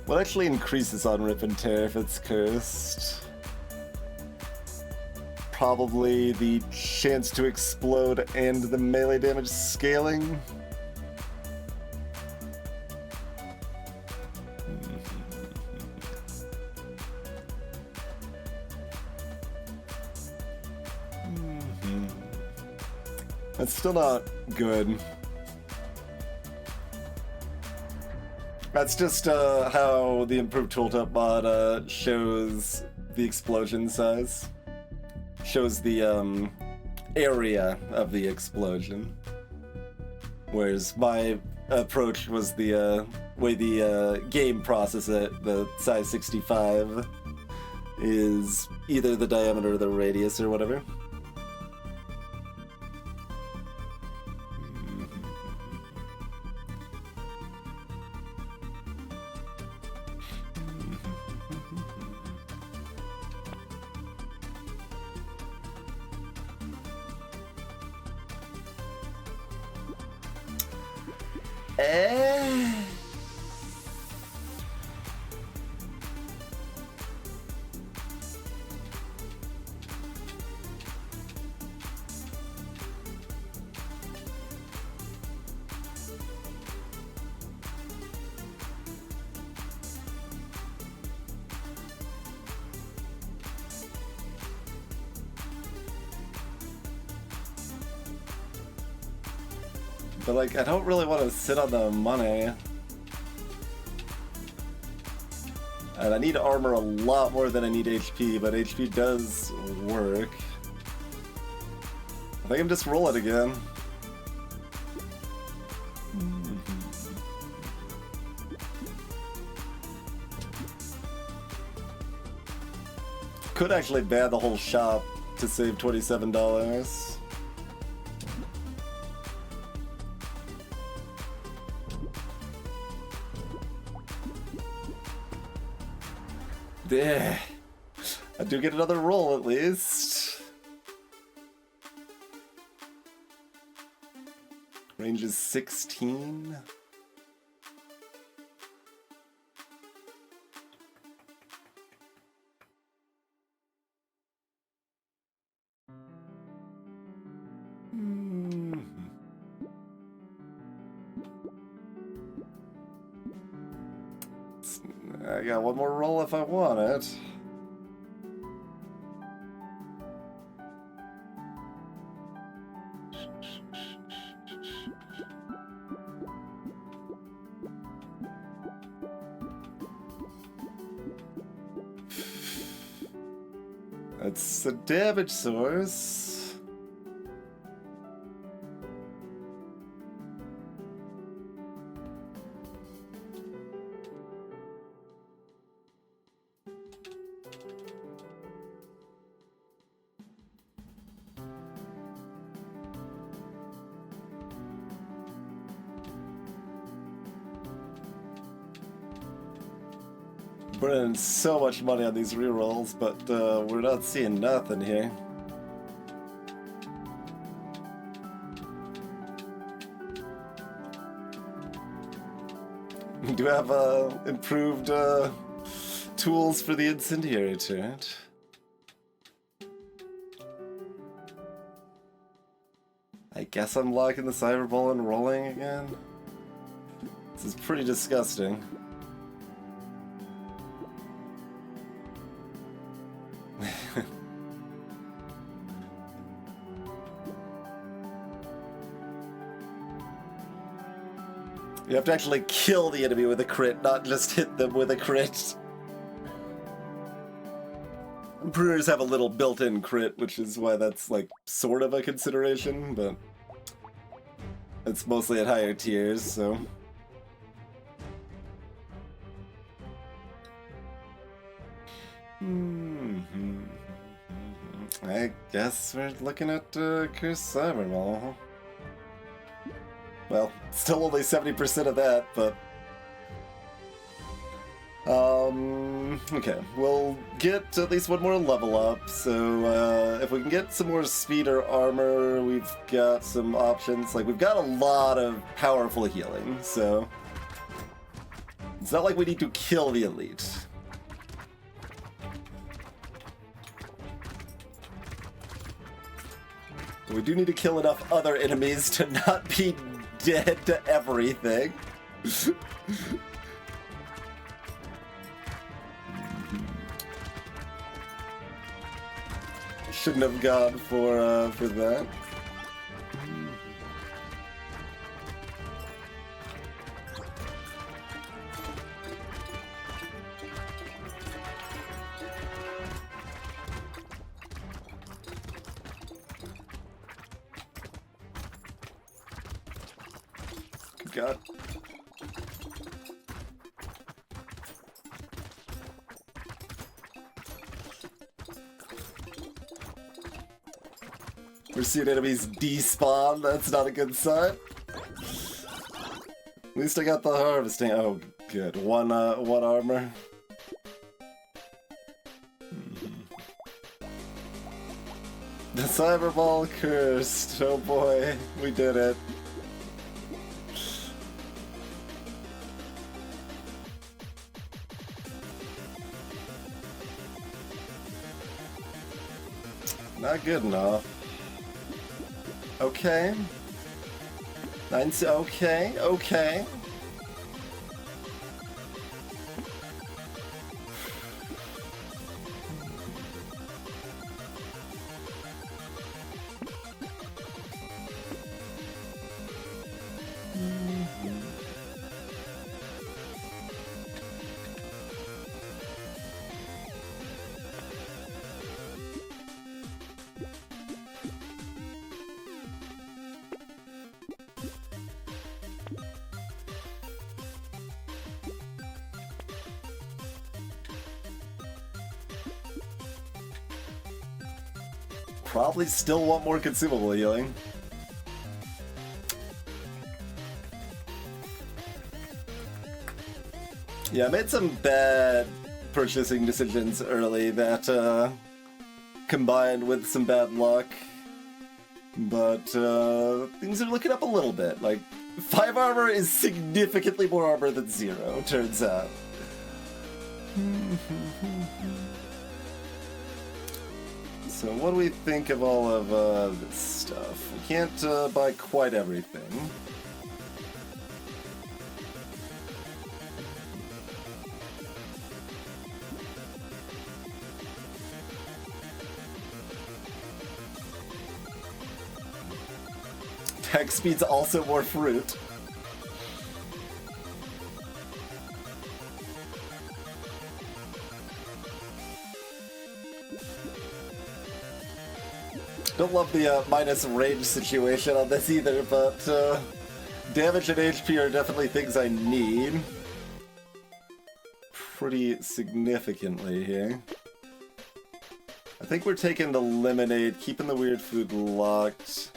What actually increases on Rip and Tear if it's cursed? Probably the chance to explode and the melee damage scaling. That's still not good. That's just how the improved tooltip mod shows the explosion size. Shows the area of the explosion. Whereas my approach was the way the game processes it. The size 65 is either the diameter or the radius or whatever. But like, I don't really want to sit on the money. And I need armor a lot more than I need HP, but HP does work. I think I'm just roll it again. Could actually ban the whole shop to save $27. Yeah. I do get another roll at least. Range is 16. I got one more roll if I want it. That's a damage source. Burning so much money on these rerolls, but we're not seeing nothing here. We do have improved tools for the incendiary turret. I guess I'm locking the cyberball and rolling again. This is pretty disgusting. You have to actually kill the enemy with a crit, not just hit them with a crit. Brewers have a little built-in crit, which is why that's like sort of a consideration, but it's mostly at higher tiers, so. I guess we're looking at Cursed Cyberball. Well, still only 70% of that, but... okay, we'll get at least one more level up, so if we can get some more speed or armor, we've got some options. Like, we've got a lot of powerful healing, so... It's not like we need to kill the elite. We do need to kill enough other enemies to not be dead to everything. Shouldn't have gone for that. God. We're seeing enemies despawn. That's not a good sign. At least I got the harvesting. Oh, good. One armor. The Cyberball cursed. Oh boy, we did it. Not good enough. Okay. Okay. Probably still want more consumable healing. Yeah, I made some bad purchasing decisions early that combined with some bad luck. But things are looking up a little bit. Like, 5 armor is significantly more armor than 0, turns out. So what do we think of all of this stuff? We can't buy quite everything. Attack speed's also more fruit. Don't love the minus range situation on this either, but damage and HP are definitely things I need. Pretty significantly here. I think we're taking the lemonade, keeping the weird food locked.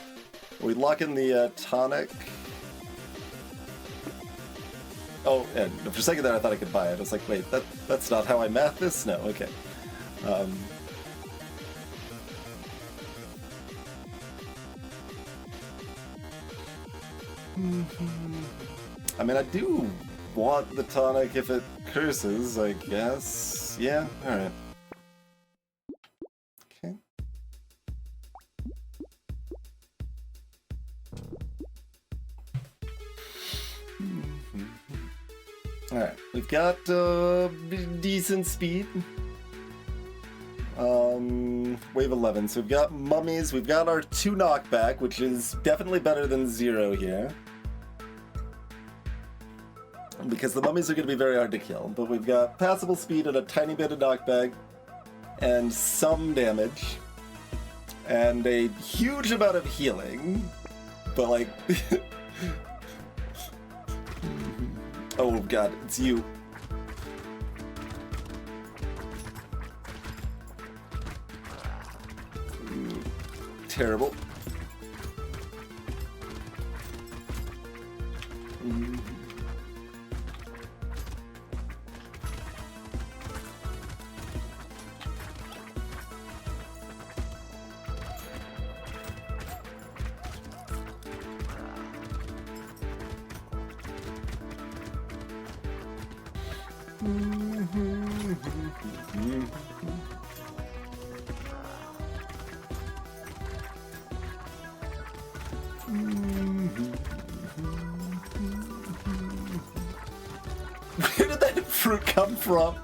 We lock in the tonic. Oh, and for a second there I thought I could buy it. I was like, wait, that's not how I math this? No, okay. I mean, I do want the tonic if it curses, I guess. Yeah, alright. Okay. Alright, we've got decent speed. Wave 11. So we've got mummies, we've got our 2 knockback, which is definitely better than 0 here. Because the mummies are going to be very hard to kill, but we've got passable speed and a tiny bit of knockback, and some damage, and a huge amount of healing, but like... Oh god, it's you. Terrible. Where did that fruit come from?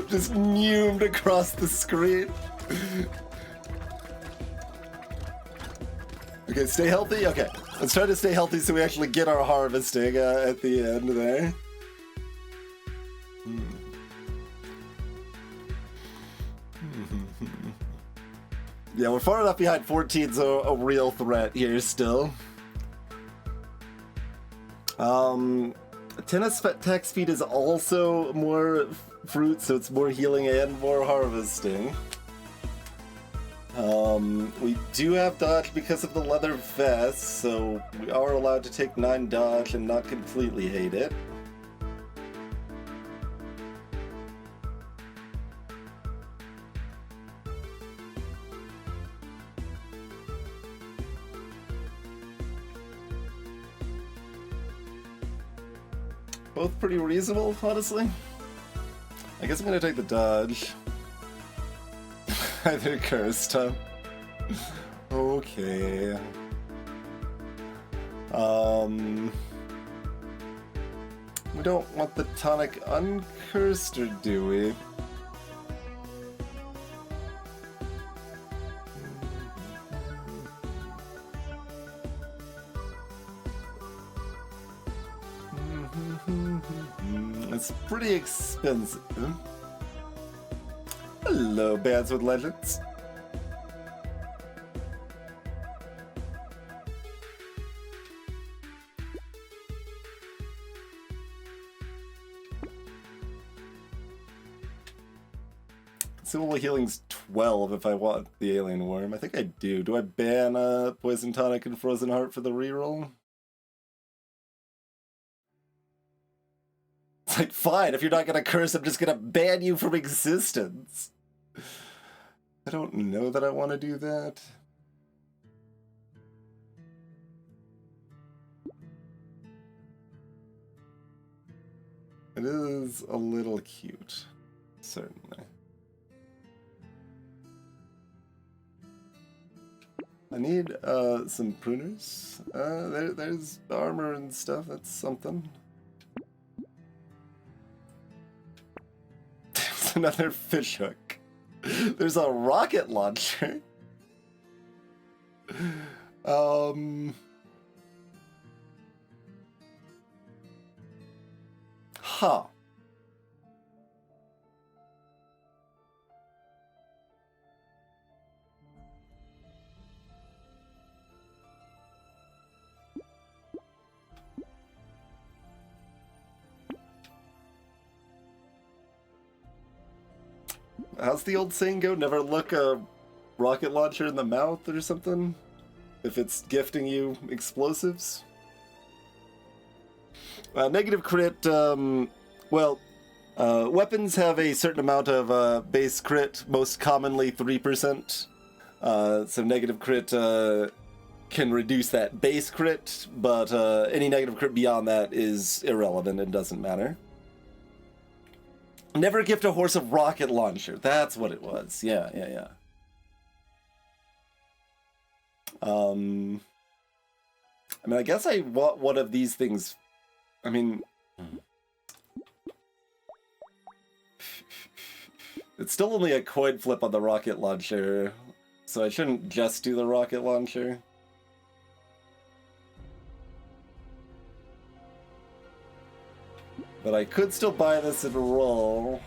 Just numed across the screen. Okay, stay healthy? Okay, let's try to stay healthy so we actually get our harvesting at the end there. Yeah, we're far enough behind. 14's a real threat here still. 10 attack speed is also more fruit, so it's more healing and more harvesting. We do have dodge because of the leather vest, so we are allowed to take 9 dodge and not completely hate it. Both pretty reasonable, honestly. I guess I'm gonna take the dodge. Either cursed, huh? Okay. We don't want the tonic uncursed, or do we? It's pretty expensive. Hello, Bands with Legends. Civil Healing's 12 if I want the Alien Worm. I think I do. Do I ban Poison Tonic and Frozen Heart for the reroll? It's like, fine, if you're not gonna curse, I'm just gonna ban you from existence. I don't know that I want to do that. It is a little cute, certainly. I need some pruners. There's armor and stuff, that's something. There's another fish hook. There's a rocket launcher. Huh. How's the old saying go? Never look a rocket launcher in the mouth or something? If it's gifting you explosives? Negative crit, weapons have a certain amount of base crit, most commonly 3%. So negative crit can reduce that base crit, but any negative crit beyond that is irrelevant and doesn't matter. Never gift a horse a rocket launcher. That's what it was. Yeah. I mean, I guess I want one of these things. I mean, it's still only a coin flip on the rocket launcher, so I shouldn't just do the rocket launcher. But I could still buy this and roll.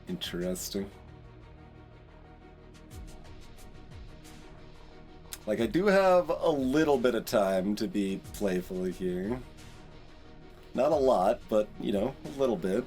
Interesting. Like, I do have a little bit of time to be playful here. Not a lot, but, you know, a little bit.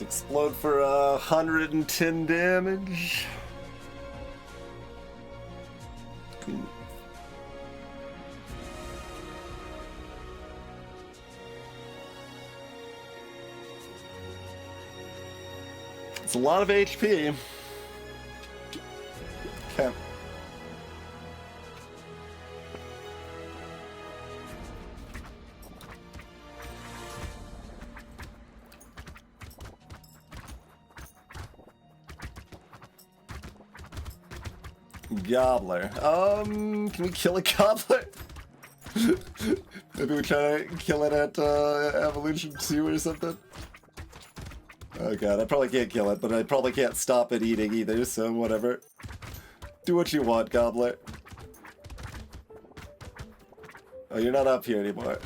Let's explode for 110 damage. It's a lot of HP. Okay. Gobbler. Can we kill a gobbler? Maybe we try to kill it at Evolution 2 or something? Oh god, I probably can't kill it, but I probably can't stop it eating either, so whatever. Do what you want, Gobbler. Oh, you're not up here anymore.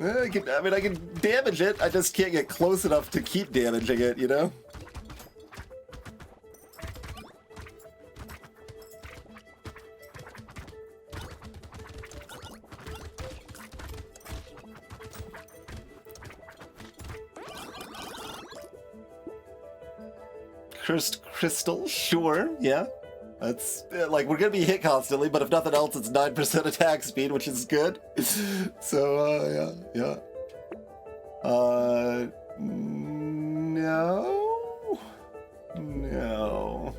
I can damage it, I just can't get close enough to keep damaging it, you know? Cursed crystal, sure, yeah. That's, like, we're gonna be hit constantly, but if nothing else, it's 9% attack speed, which is good. So, yeah. No.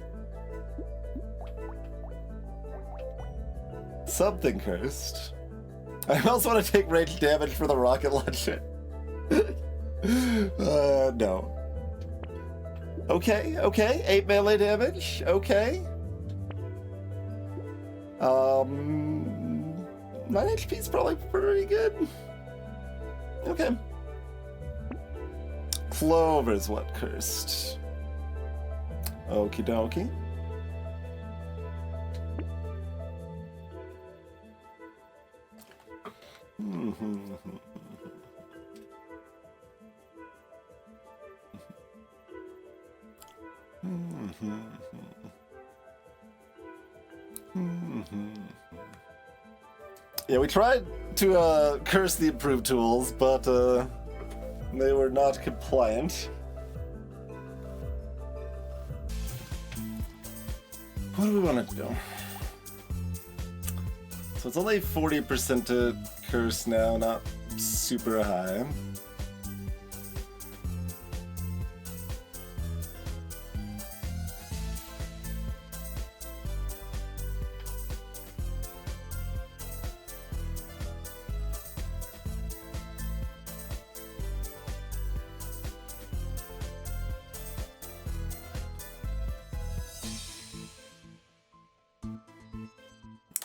Something cursed. I also want to take range damage for the rocket launcher. No. Okay, 8 melee damage, okay. 9 HP is probably pretty good. Okay. Clover's what cursed. Okie dokie. Yeah, we tried to curse the improved tools, but they were not compliant. What do we want to do? So it's only 40% to curse now, not super high.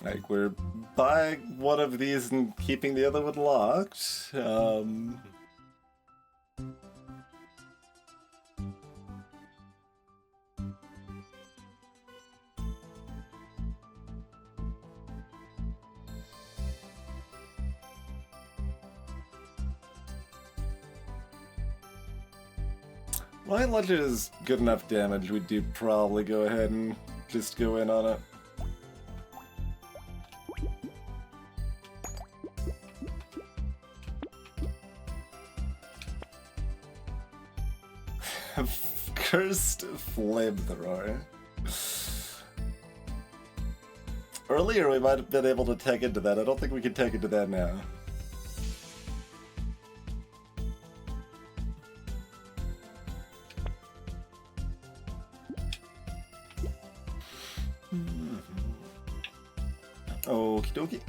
Like, we're buying one of these and keeping the other one locked. Lion Launcher is good enough damage, we do probably go ahead and just go in on it. Cursed flamethrower. Earlier we might have been able to tag into that. I don't think we can tag into that now. Okie dokie.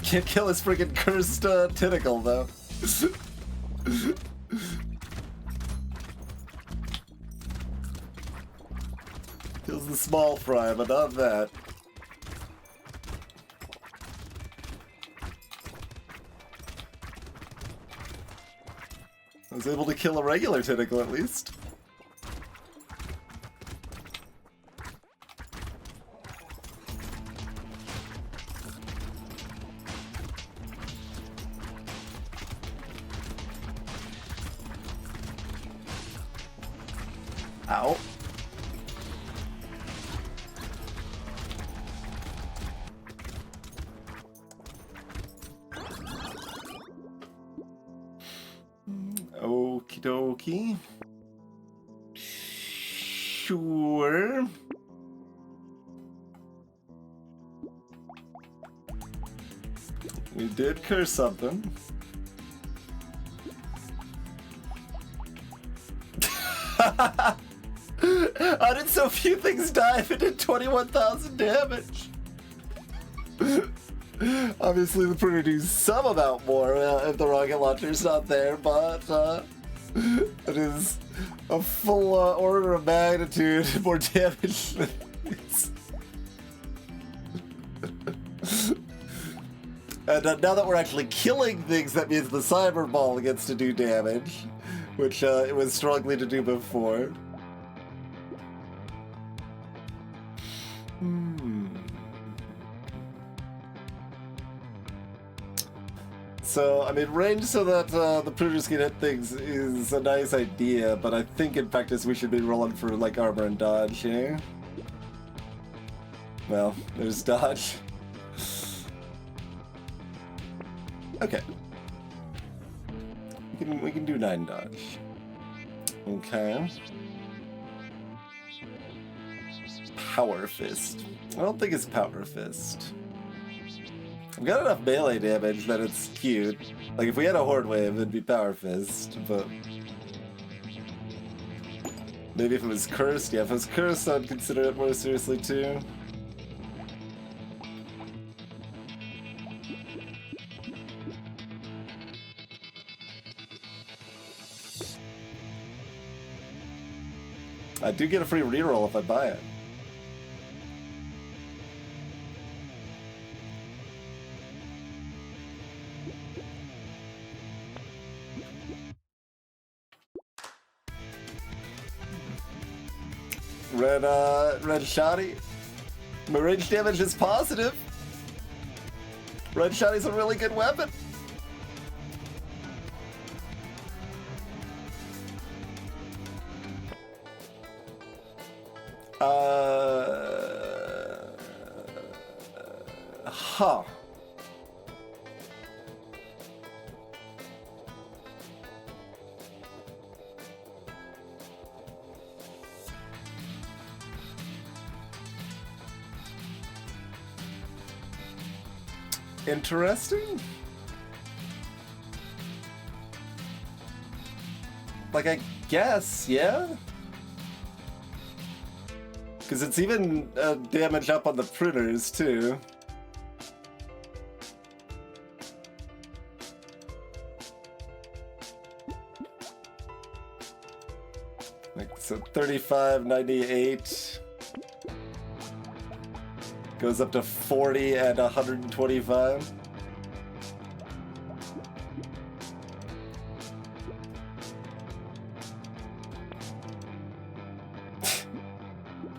Can't kill his freaking cursed tentacle, though. Kills the small fry, but not that. I was able to kill a regular tentacle, at least. Ow. Okie dokie. Sure. We did curse something. How did so few things die if it did 21,000 damage? Obviously the printer do some amount more if the rocket launcher's not there, but it is a full order of magnitude more damage than this. And now that we're actually killing things, that means the cyber ball gets to do damage, which it was struggling to do before. So, I mean, range so that the printers can hit things is a nice idea, but I think in practice we should be rolling for, like, armor and dodge here. Well, there's dodge. Okay. We can do 9 dodge. Okay. Power Fist. I don't think it's Power Fist. I've got enough melee damage that it's cute. Like, if we had a Horde Wave, it'd be Power Fist, but... maybe if it was cursed? Yeah, if it was cursed, I'd consider it more seriously, too. I do get a free reroll if I buy it. Red Shoddy. My range damage is positive. Red Shoddy's a really good weapon. Huh. Interesting. Like, I guess, yeah? Because it's even damage up on the printers, too. Like, so 35, 98. Goes up to 40 and 125.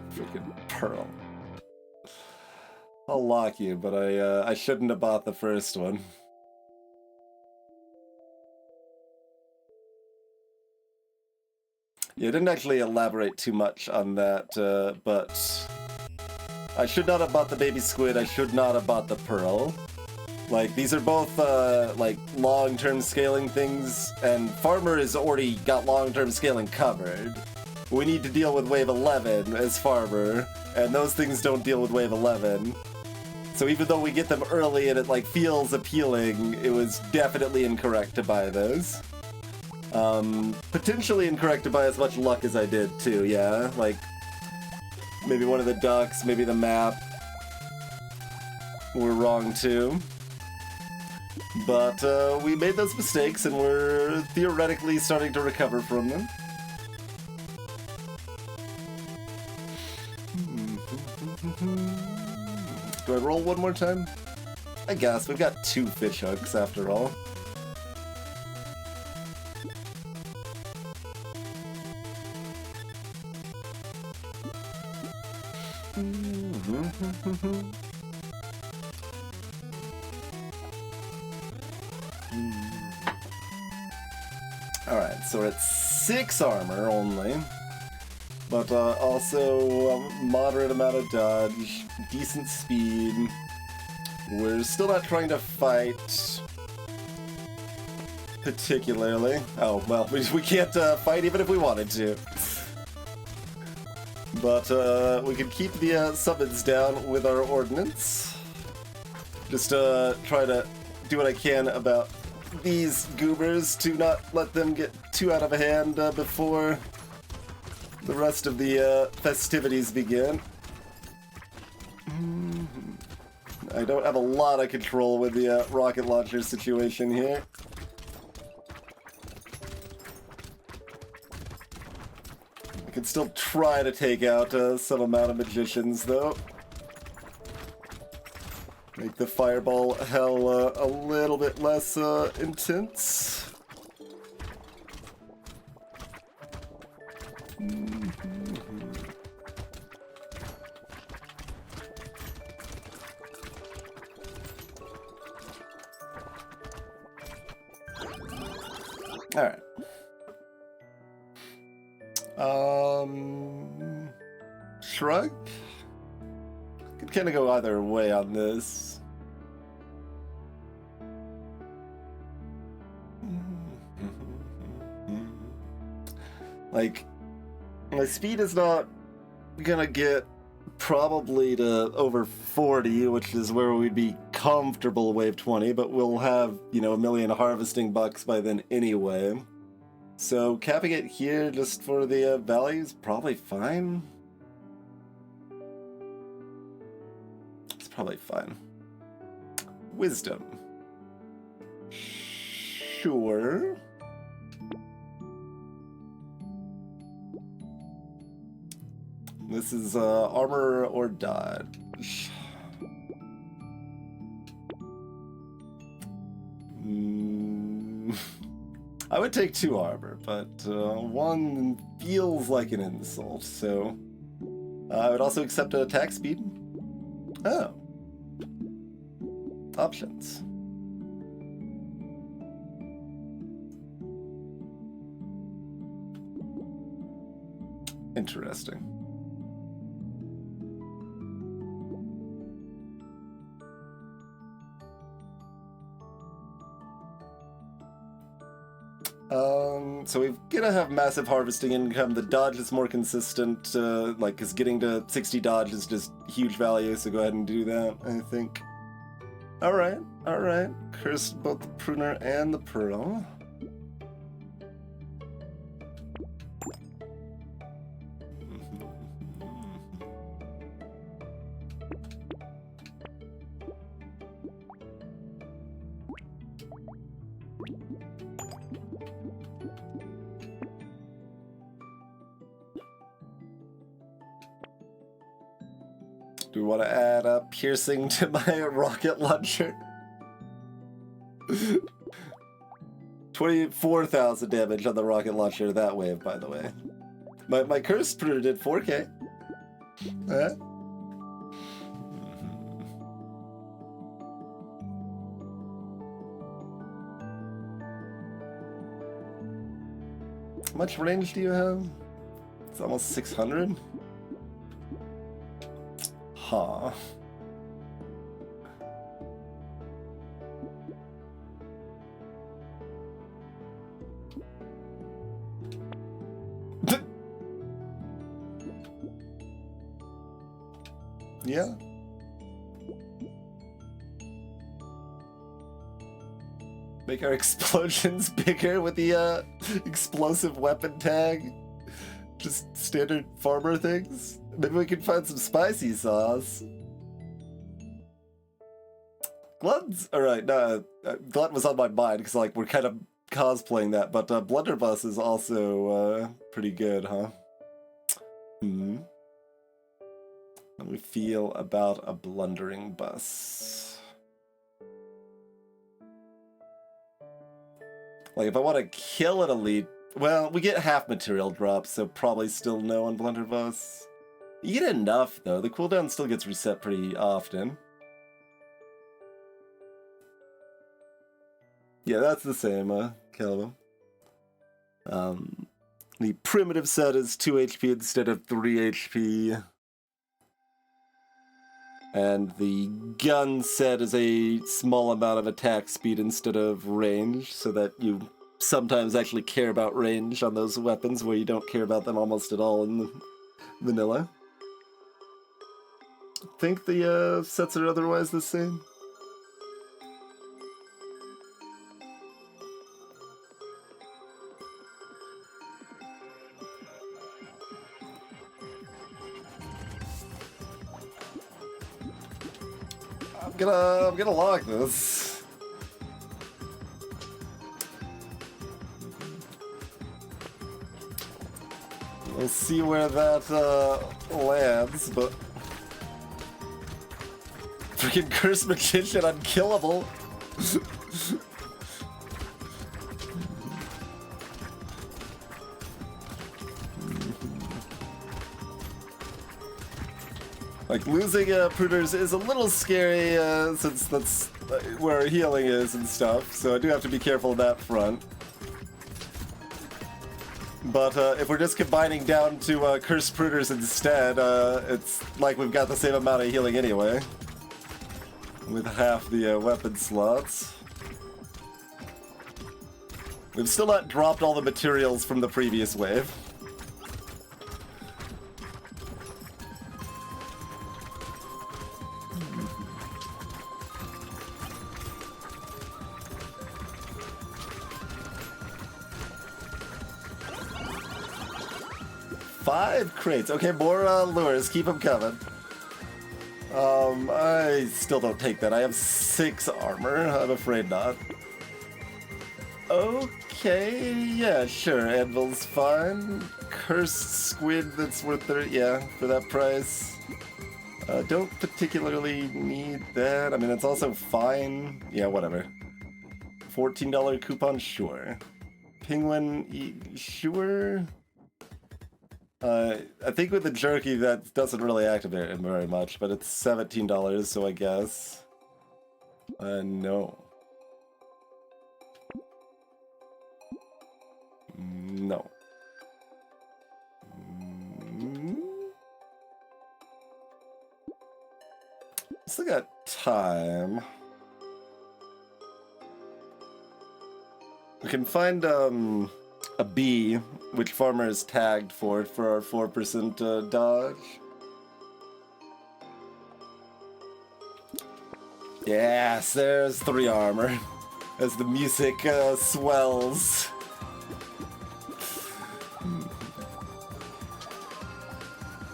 Freaking Pearl. I'll lock you, but I shouldn't have bought the first one. Yeah, I didn't actually elaborate too much on that, but I should not have bought the baby squid, I should not have bought the pearl. Like, these are both, like, long-term scaling things, and Farmer has already got long-term scaling covered. We need to deal with Wave 11 as Farmer, and those things don't deal with Wave 11. So even though we get them early and it, like, feels appealing, it was definitely incorrect to buy those. Potentially incorrect to buy as much luck as I did, too, yeah? Like, maybe one of the ducks, maybe the map were wrong, too. But, we made those mistakes, and we're theoretically starting to recover from them. Do I roll one more time? I guess. We've got 2 fish hooks, after all. Alright, so we're at 6 armor only, but also a moderate amount of dodge, decent speed. We're still not trying to fight particularly. Oh, well, we can't fight even if we wanted to. But we can keep the summons down with our ordnance. Just try to do what I can about these goobers to not let them get too out of hand before the rest of the festivities begin. I don't have a lot of control with the rocket launcher situation here. I can still try to take out some amount of magicians, though. Make the fireball hell a little bit less intense. All right. Shrug? Could kind of go either way on this. Like, my speed is not gonna get probably to over 40, which is where we'd be comfortable wave 20, but we'll have, you know, 1 million harvesting bucks by then anyway. So capping it here just for the values, probably fine. It's probably fine. Wisdom. Sure. This is armor or dodge. I would take 2 armor, but 1 feels like an insult, so I would also accept an attack speed. Oh. Options. Interesting. So we're gonna have massive harvesting income. The dodge is more consistent, like, because getting to 60 dodge is just huge value, so go ahead and do that, I think. Alright, alright. Cursed both the pruner and the pearl. Do we want to add a piercing to my rocket launcher? 24,000 damage on the rocket launcher that wave, by the way. My cursed pruner did 4K. How much range do you have? It's almost 600. Huh. Yeah. Make our explosions bigger with the explosive weapon tag. Just standard farmer things. Maybe we can find some spicy sauce. Glutton's alright. No, Glutton was on my mind because like we're kind of cosplaying that, but Blunderbuss is also pretty good, huh? How do we feel about a blundering bus? Like if I want to kill an elite, well, we get half material drops, so probably still no on Blunderbuss. You get enough, though. The cooldown still gets reset pretty often. Yeah, that's the same, Calvin. The primitive set is 2 HP instead of 3 HP. And the gun set is a small amount of attack speed instead of range, so that you sometimes actually care about range on those weapons where you don't care about them almost at all in the vanilla. I think the sets are otherwise the same. I'm gonna log this. We'll see where that lands, but freaking Cursed Magician unkillable. Like, losing Pruders is a little scary since that's where healing is and stuff, so I do have to be careful on that front. But if we're just combining down to Cursed Pruders instead, it's like we've got the same amount of healing anyway. With half the weapon slots. We've still not dropped all the materials from the previous wave. Five crates. Okay, more lures. Keep them coming. I still don't take that. I have 6 armor. I'm afraid not. Okay, yeah, sure. Anvil's fine. Cursed squid that's worth 30. Yeah, for that price. Don't particularly need that. I mean, it's also fine. Yeah, whatever. $14 coupon, sure. Penguin, sure. I think with the jerky that doesn't really activate it very much, but it's $17, so I guess. No. No. Still got time. We can find, a bee, which farmer is tagged for our 4% dodge. Yes, there's 3 armor as the music swells.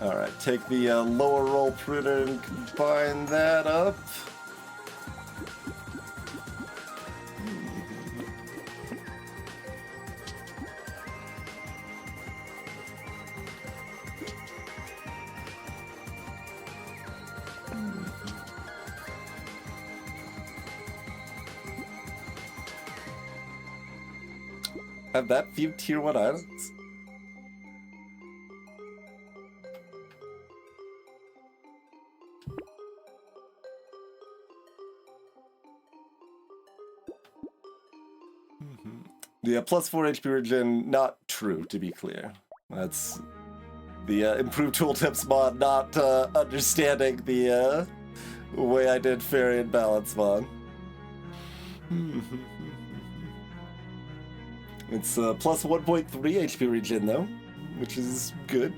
Alright, take the lower roll pruder and combine that up. Have that few tier 1 items? The plus 4 HP regen, not true, to be clear. That's the improved tooltips mod, not understanding the way I did fairy and balance mod. It's plus 1.3 HP regen though, which is good.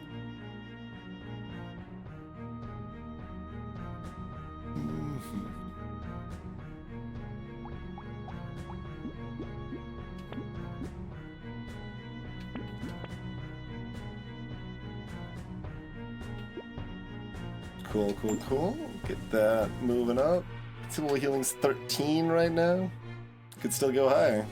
Cool, cool, cool. Get that moving up. Civil healing's 13 right now. Could still go higher.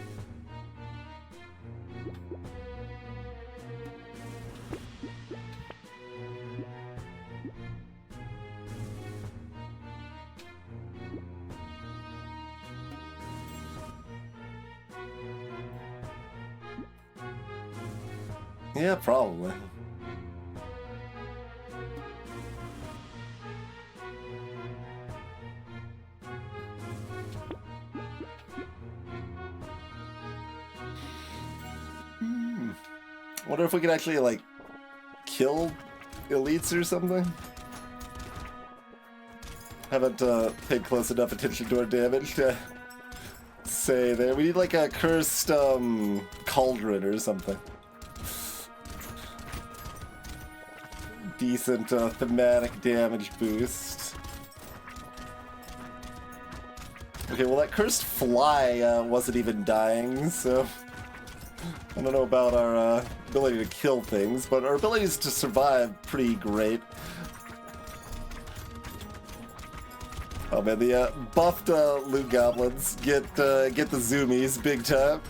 Yeah, probably. Wonder if we could actually, like, kill elites or something? Haven't paid close enough attention to our damage to say there. We need, like, a cursed cauldron or something. Decent thematic damage boost. Okay, well that cursed fly wasn't even dying, so I don't know about our ability to kill things, but our abilities to survive pretty great. Oh man, the buffed loot goblins get the zoomies big time.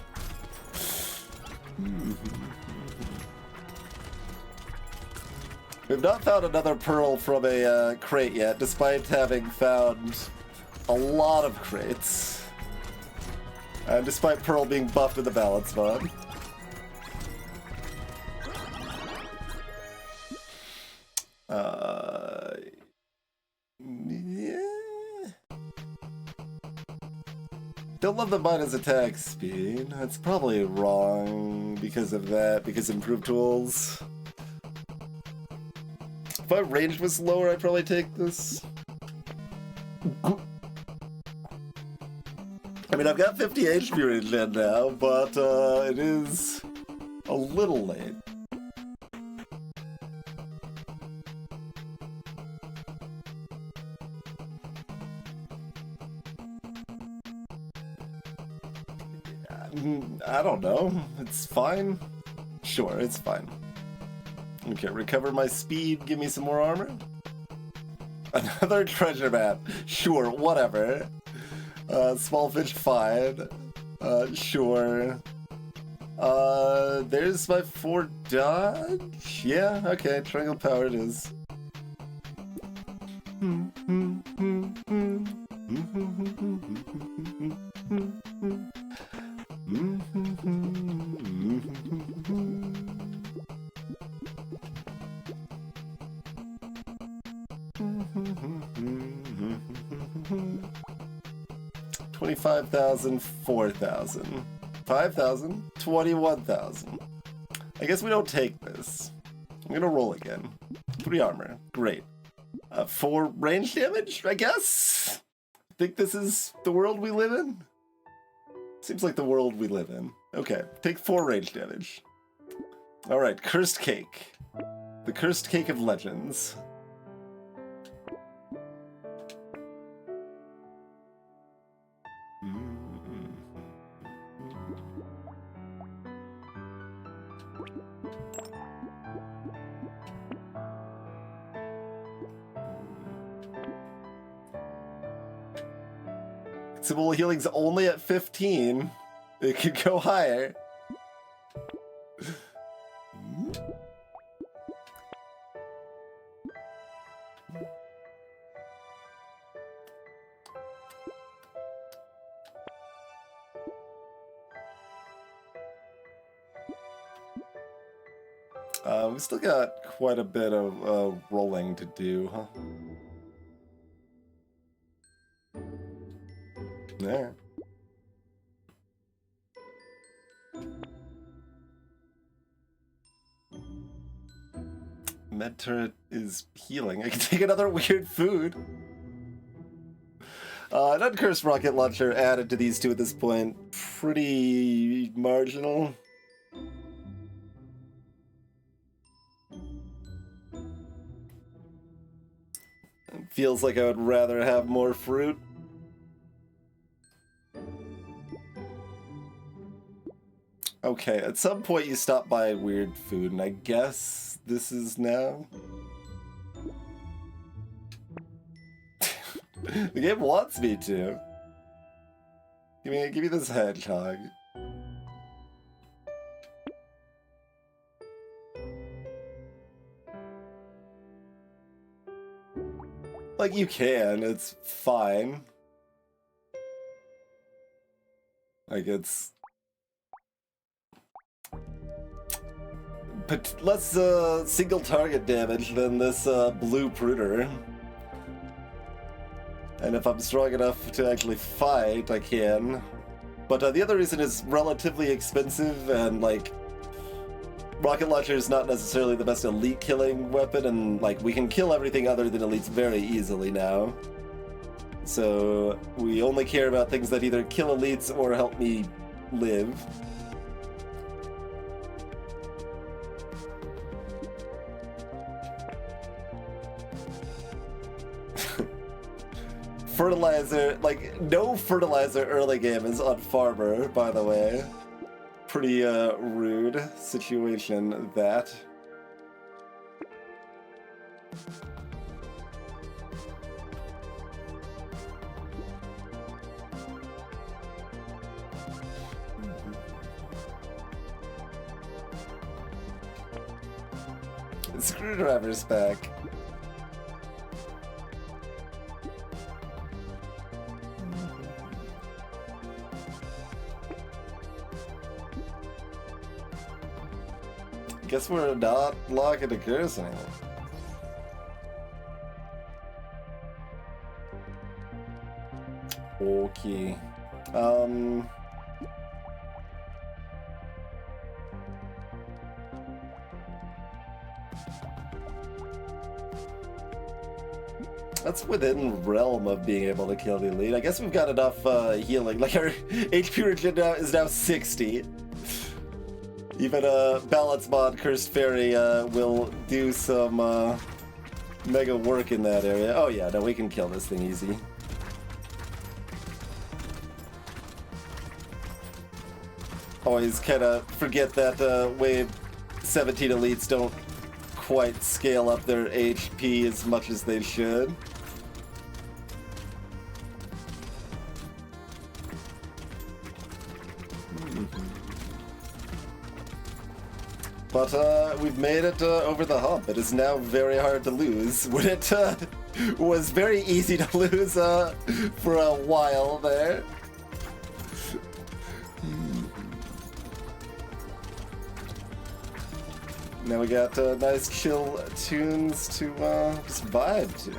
We've not found another pearl from a crate yet, despite having found a lot of crates. And despite Pearl being buffed in the balance mod. Yeah. Don't love the minus attack speed. That's probably wrong because of that, because improved tools. If my range was lower, I'd probably take this. I mean, I've got 50 HP range in now, but it is a little late. I don't know. It's fine. Sure, it's fine. Okay, recover my speed, give me some more armor. Another treasure map. Sure, whatever. Small fish, fine. Sure. There's my 4 dodge? Yeah, okay, triangle power it is. $25,000, $4,000, $5,000, $21,000. I guess we don't take this. I'm gonna roll again. 3 armor, great. 4 range damage, I guess? Think this is the world we live in? Seems like the world we live in. Okay, take 4 range damage. Alright, Cursed Cake. The Cursed Cake of Legends. Consumable healing's only at 15. It could go higher. We still got quite a bit of rolling to do, huh? There. Med turret is healing. I can take another weird food. An uncursed rocket launcher added to these two at this point. Pretty marginal. It feels like I would rather have more fruit. Okay, at some point you stop by weird food, and I guess this is now. The game wants me to. Give me this hedgehog. Like, you can, it's fine. Like, it's... But less single target damage than this blue pruder. And if I'm strong enough to actually fight, I can. But the other reason is relatively expensive, and like, rocket launcher is not necessarily the best elite killing weapon, and like, we can kill everything other than elites very easily now. So we only care about things that either kill elites or help me live. Fertilizer, like, no fertilizer early game is on farmer, by the way. Pretty rude situation, that. Screwdriver's back. Guess we're not locking the curse anymore. Okay. That's within realm of being able to kill the elite. I guess we've got enough healing. Like our HP regen now is now 60. Even Balance Mod Cursed Fairy will do some mega work in that area. Oh yeah, no, we can kill this thing easy. Always kind of forget that wave 17 elites don't quite scale up their HP as much as they should. But we've made it over the hump. It is now very hard to lose. When it was very easy to lose for a while there. Now we got nice chill tunes to just vibe to.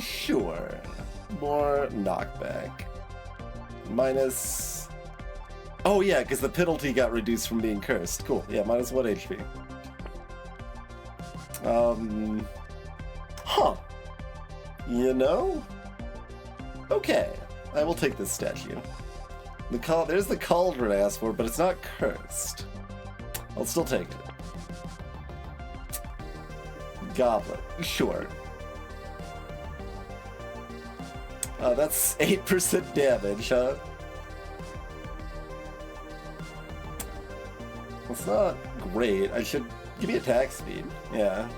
Sure. More knockback. Minus... Oh yeah, because the penalty got reduced from being cursed. Cool. Yeah, minus 1 HP. Huh. You know? Okay. I will take this statue. There's the cauldron I asked for, but it's not cursed. I'll still take it. Goblet. Sure. That's 8% damage, huh? That's not great. I should... Give me attack speed. Yeah.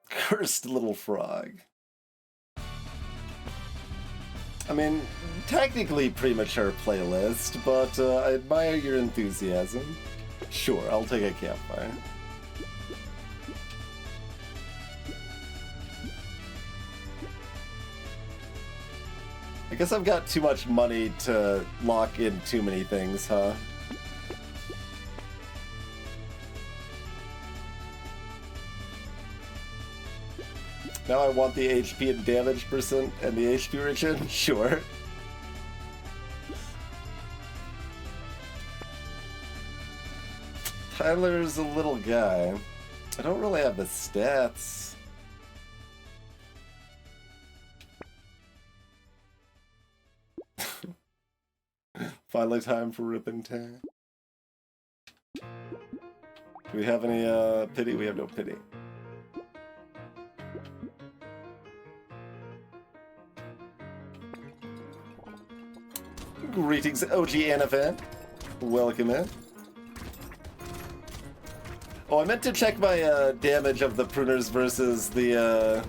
Cursed little frog. I mean, technically premature playlist, but I admire your enthusiasm. Sure, I'll take a campfire. I guess I've got too much money to lock in too many things, huh? Now I want the HP and damage percent and the HP regen? Sure. Tyler's a little guy. I don't really have the stats. Finally time for Rip and Tear. Do we have any pity? We have no pity. Greetings, OG Anafan. Welcome in. Oh, I meant to check my damage of the pruners versus the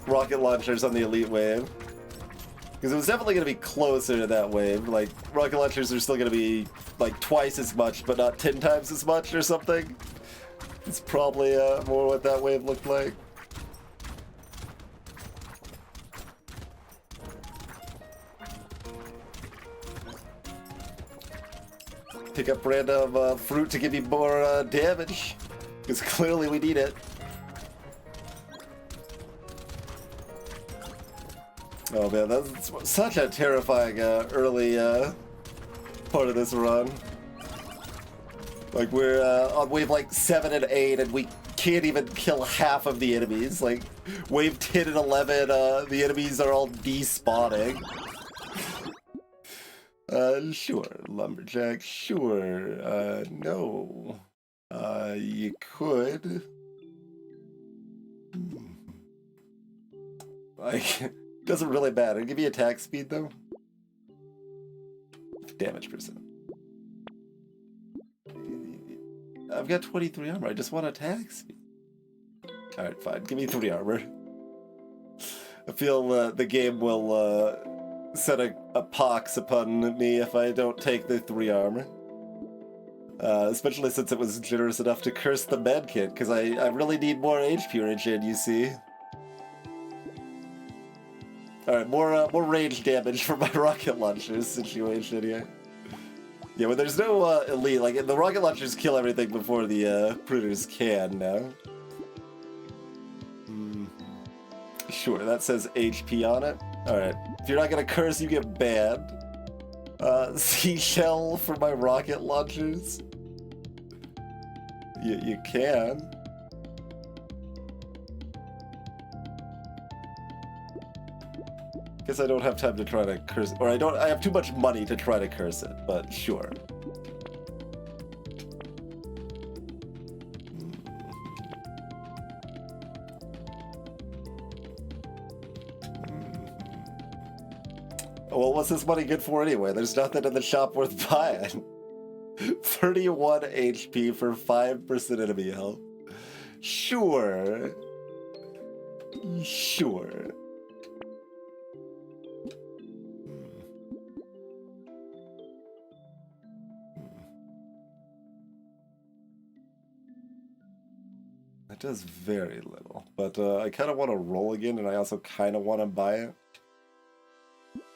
rocket launchers on the elite wave. Because it was definitely going to be closer to that wave. Like, rocket launchers are still going to be like twice as much, but not 10 times as much or something. It's probably more what that wave looked like. Pick up random fruit to give you more damage, because clearly we need it. Oh man, that's such a terrifying early part of this run. Like we're on wave like 7 and 8 and we can't even kill half of the enemies. Like wave 10 and 11, the enemies are all despawning. Sure, Lumberjack, sure. No. You could. Like, doesn't really matter. Give me attack speed, though. Damage percent. I've got 23 armor. I just want attack speed. Alright, fine. Give me 3 armor. I feel the game will set a pox upon me if I don't take the 3 armor. Especially since it was generous enough to curse the medkit, because I really need more HP regen, you see. Alright, more range damage for my rocket launchers situation here. Yeah, when there's no elite, like, the rocket launchers kill everything before the critters can now. Sure, that says HP on it. Alright, if you're not gonna curse, you get banned. Seashell for my rocket launchers. You can. Guess I don't have time to try to curse, or I have too much money to try to curse it, but sure. Well, what's this money good for anyway? There's nothing in the shop worth buying. 31 HP for 5% enemy health. Sure. Sure. That does very little, but I kind of want to roll again, and I also kind of want to buy it.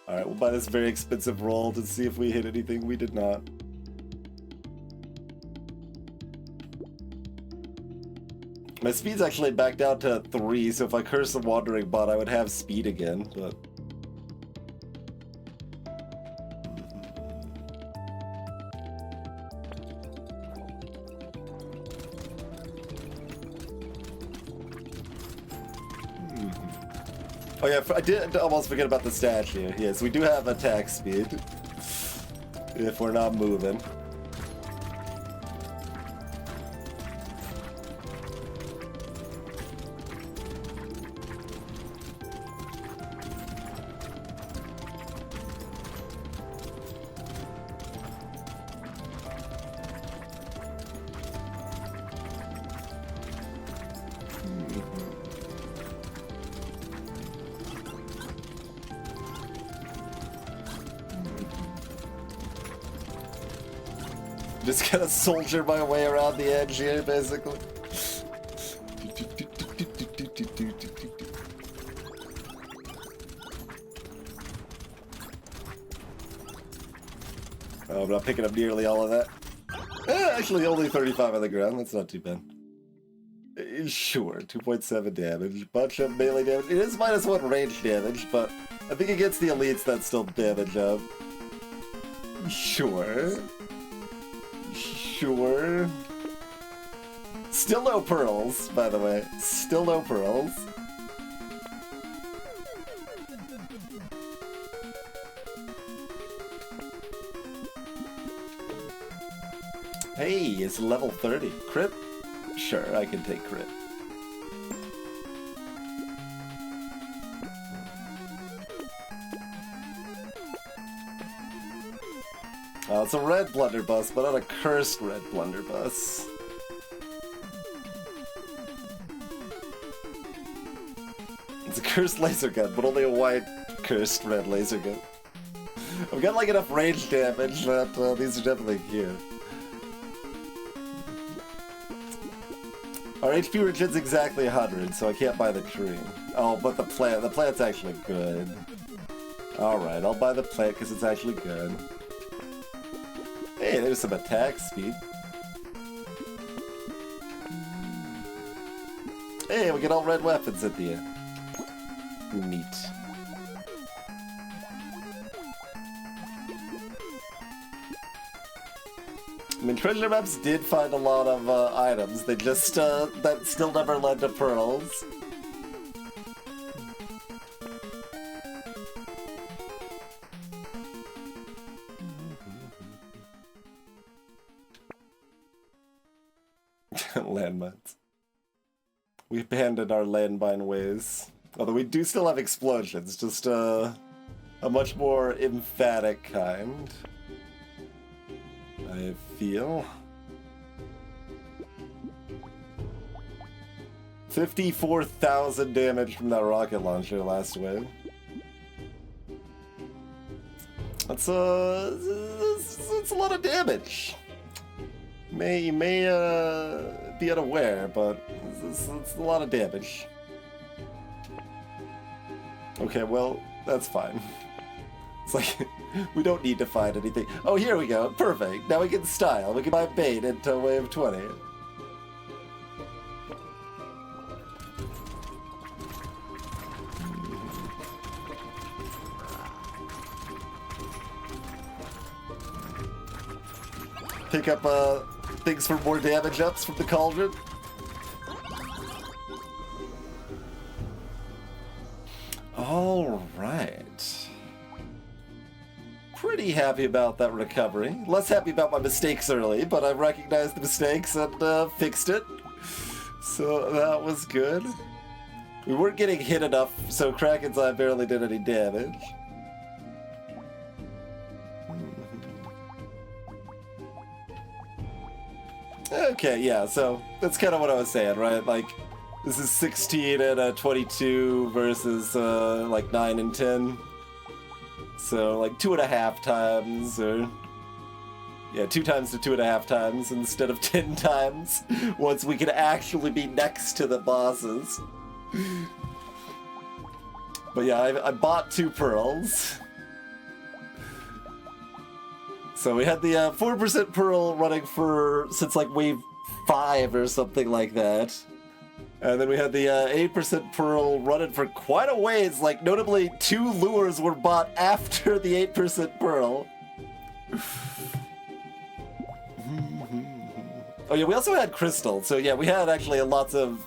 Alright, we'll buy this very expensive roll to see if we hit anything. We did not. My speed's actually back down to 3, so if I curse the Wandering Bot, I would have speed again, but... Oh yeah, I did almost forget about the statue. Yes, we do have attack speed. If we're not moving. Just gonna soldier my way around the edge here, basically. Oh, I'm not picking up nearly all of that. Actually, only 35 on the ground. That's not too bad. Sure, 2.7 damage. Bunch of melee damage. It is -1 range damage, but I think against the elites, that's still damage up. Sure. Sure. Still no pearls, by the way. Still no pearls. Hey, it's level 30. Crit? Sure, I can take crit. It's a red blunderbuss, but not a cursed red blunderbuss. It's a cursed laser gun, but only a white cursed red laser gun. I've got like enough range damage that these are definitely cute. Our HP regen's exactly 100, so I can't buy the tree. Oh, but the plant's actually good. Alright, I'll buy the plant because it's actually good. Hey, there's some attack speed. Hey, we get all red weapons at the end. Neat. I mean, treasure maps did find a lot of items. They just, that still never led to pearls. Landmines. We abandoned our landmine ways. Although we do still have explosions, just a much more emphatic kind, I feel. 54,000 damage from that rocket launcher last wave. That's a lot of damage. You may be unaware, but it's a lot of damage. Okay, well, that's fine. It's like, we don't need to find anything. Oh, here we go. Perfect. Now we can style. We can buy bait into wave 20. Pick up things for more damage ups from the cauldron. All right. Pretty happy about that recovery. Less happy about my mistakes early, but I recognized the mistakes and fixed it. So that was good. We weren't getting hit enough, so Kraken's Eye barely did any damage. Okay, yeah, so that's kind of what I was saying, right? Like, this is 16 and 22 versus like 9 and 10. So like 2.5 times, or yeah, 2 times to 2.5 times instead of 10 times. Once we can actually be next to the bosses. But yeah, I bought 2 pearls. So we had the 4% pearl running since like wave 5 or something like that. And then we had the 8% pearl running for quite a ways. Like, notably, 2 lures were bought after the 8% pearl. Oh yeah, we also had crystal. So yeah, we had actually lots of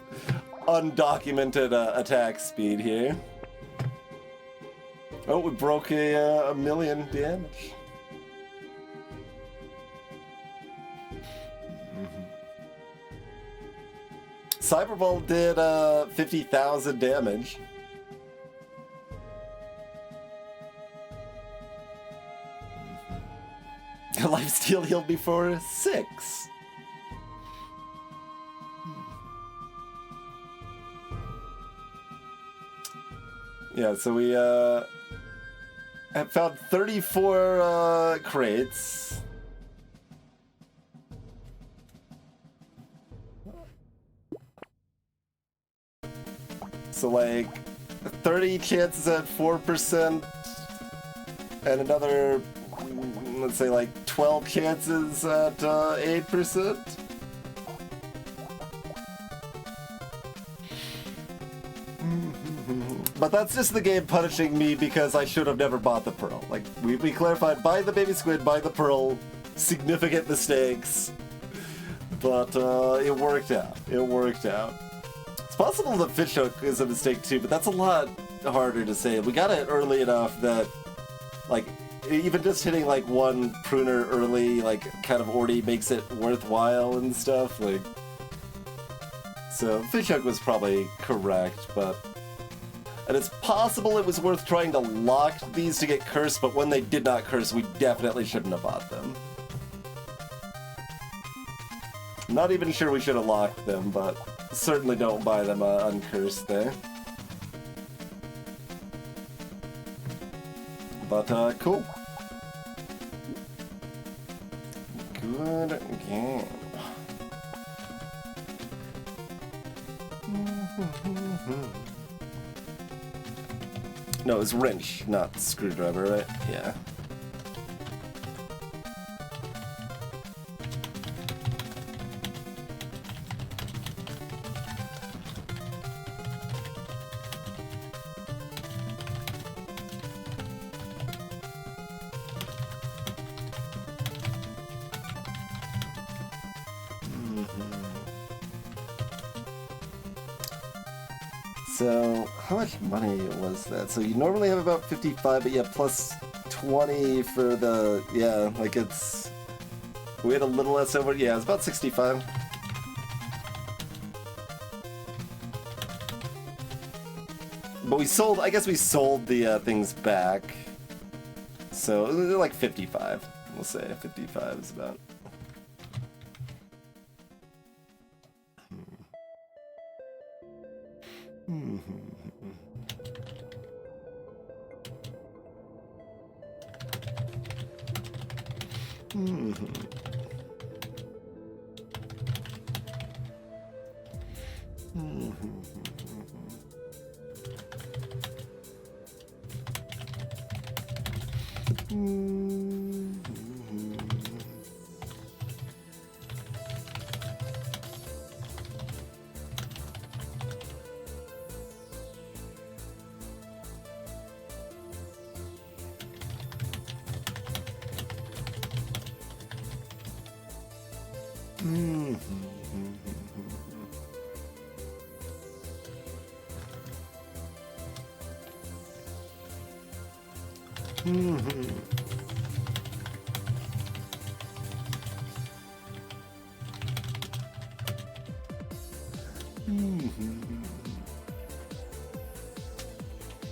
undocumented attack speed here. Oh, we broke a million damage. Cyberball did 50,000 damage. Lifesteal healed me for 6. Yeah, so we have found 34 crates. So like 30 chances at 4% and another, let's say like 12 chances at 8%. But that's just the game punishing me because I should have never bought the pearl. Like, we clarified, buy the baby squid, buy the pearl, significant mistakes. But it worked out. It worked out. It's possible that fish hook is a mistake too, but that's a lot harder to say. We got it early enough that, like, even just hitting like 1 pruner early, like, kind of already makes it worthwhile and stuff. Like, so fish hook was probably correct, but. And it's possible it was worth trying to lock these to get cursed, but when they did not curse, we definitely shouldn't have bought them. I'm not even sure we should have locked them, but certainly don't buy them uncursed there. But, cool. Good game. No, it was wrench, not screwdriver, right? Yeah. So, how much money was that? So you normally have about 55, but yeah, plus 20 for the, yeah, like it's, we had a little less over, yeah, it's about 65. But we sold, I guess we sold the things back. So they're like 55. We'll say 55 is about.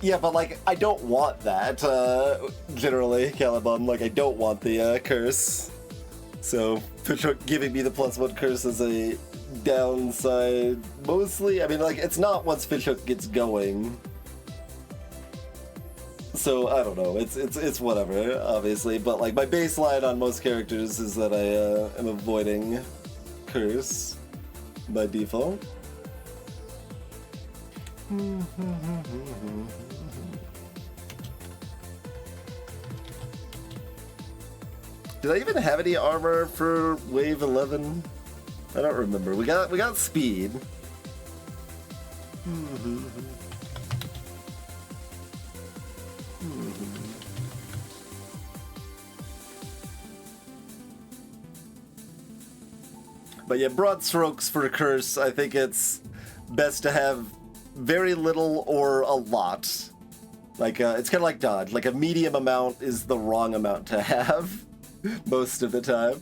Yeah, but like, I don't want that, generally, Caliban. Like, I don't want the curse. So, Fishhook giving me the +1 curse is a downside, mostly. I mean, like, it's not once Fishhook gets going. So, I don't know, it's whatever, obviously. But, like, my baseline on most characters is that I am avoiding curse by default. Did I even have any armor for wave 11? I don't remember. We got speed. But yeah, broad strokes for curse. I think it's best to have very little or a lot. Like it's kind of like dodge. Like a medium amount is the wrong amount to have. Most of the time.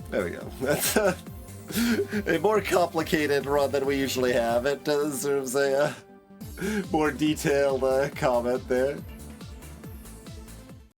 There we go. That's a more complicated run than we usually have. It deserves a more detailed comment there.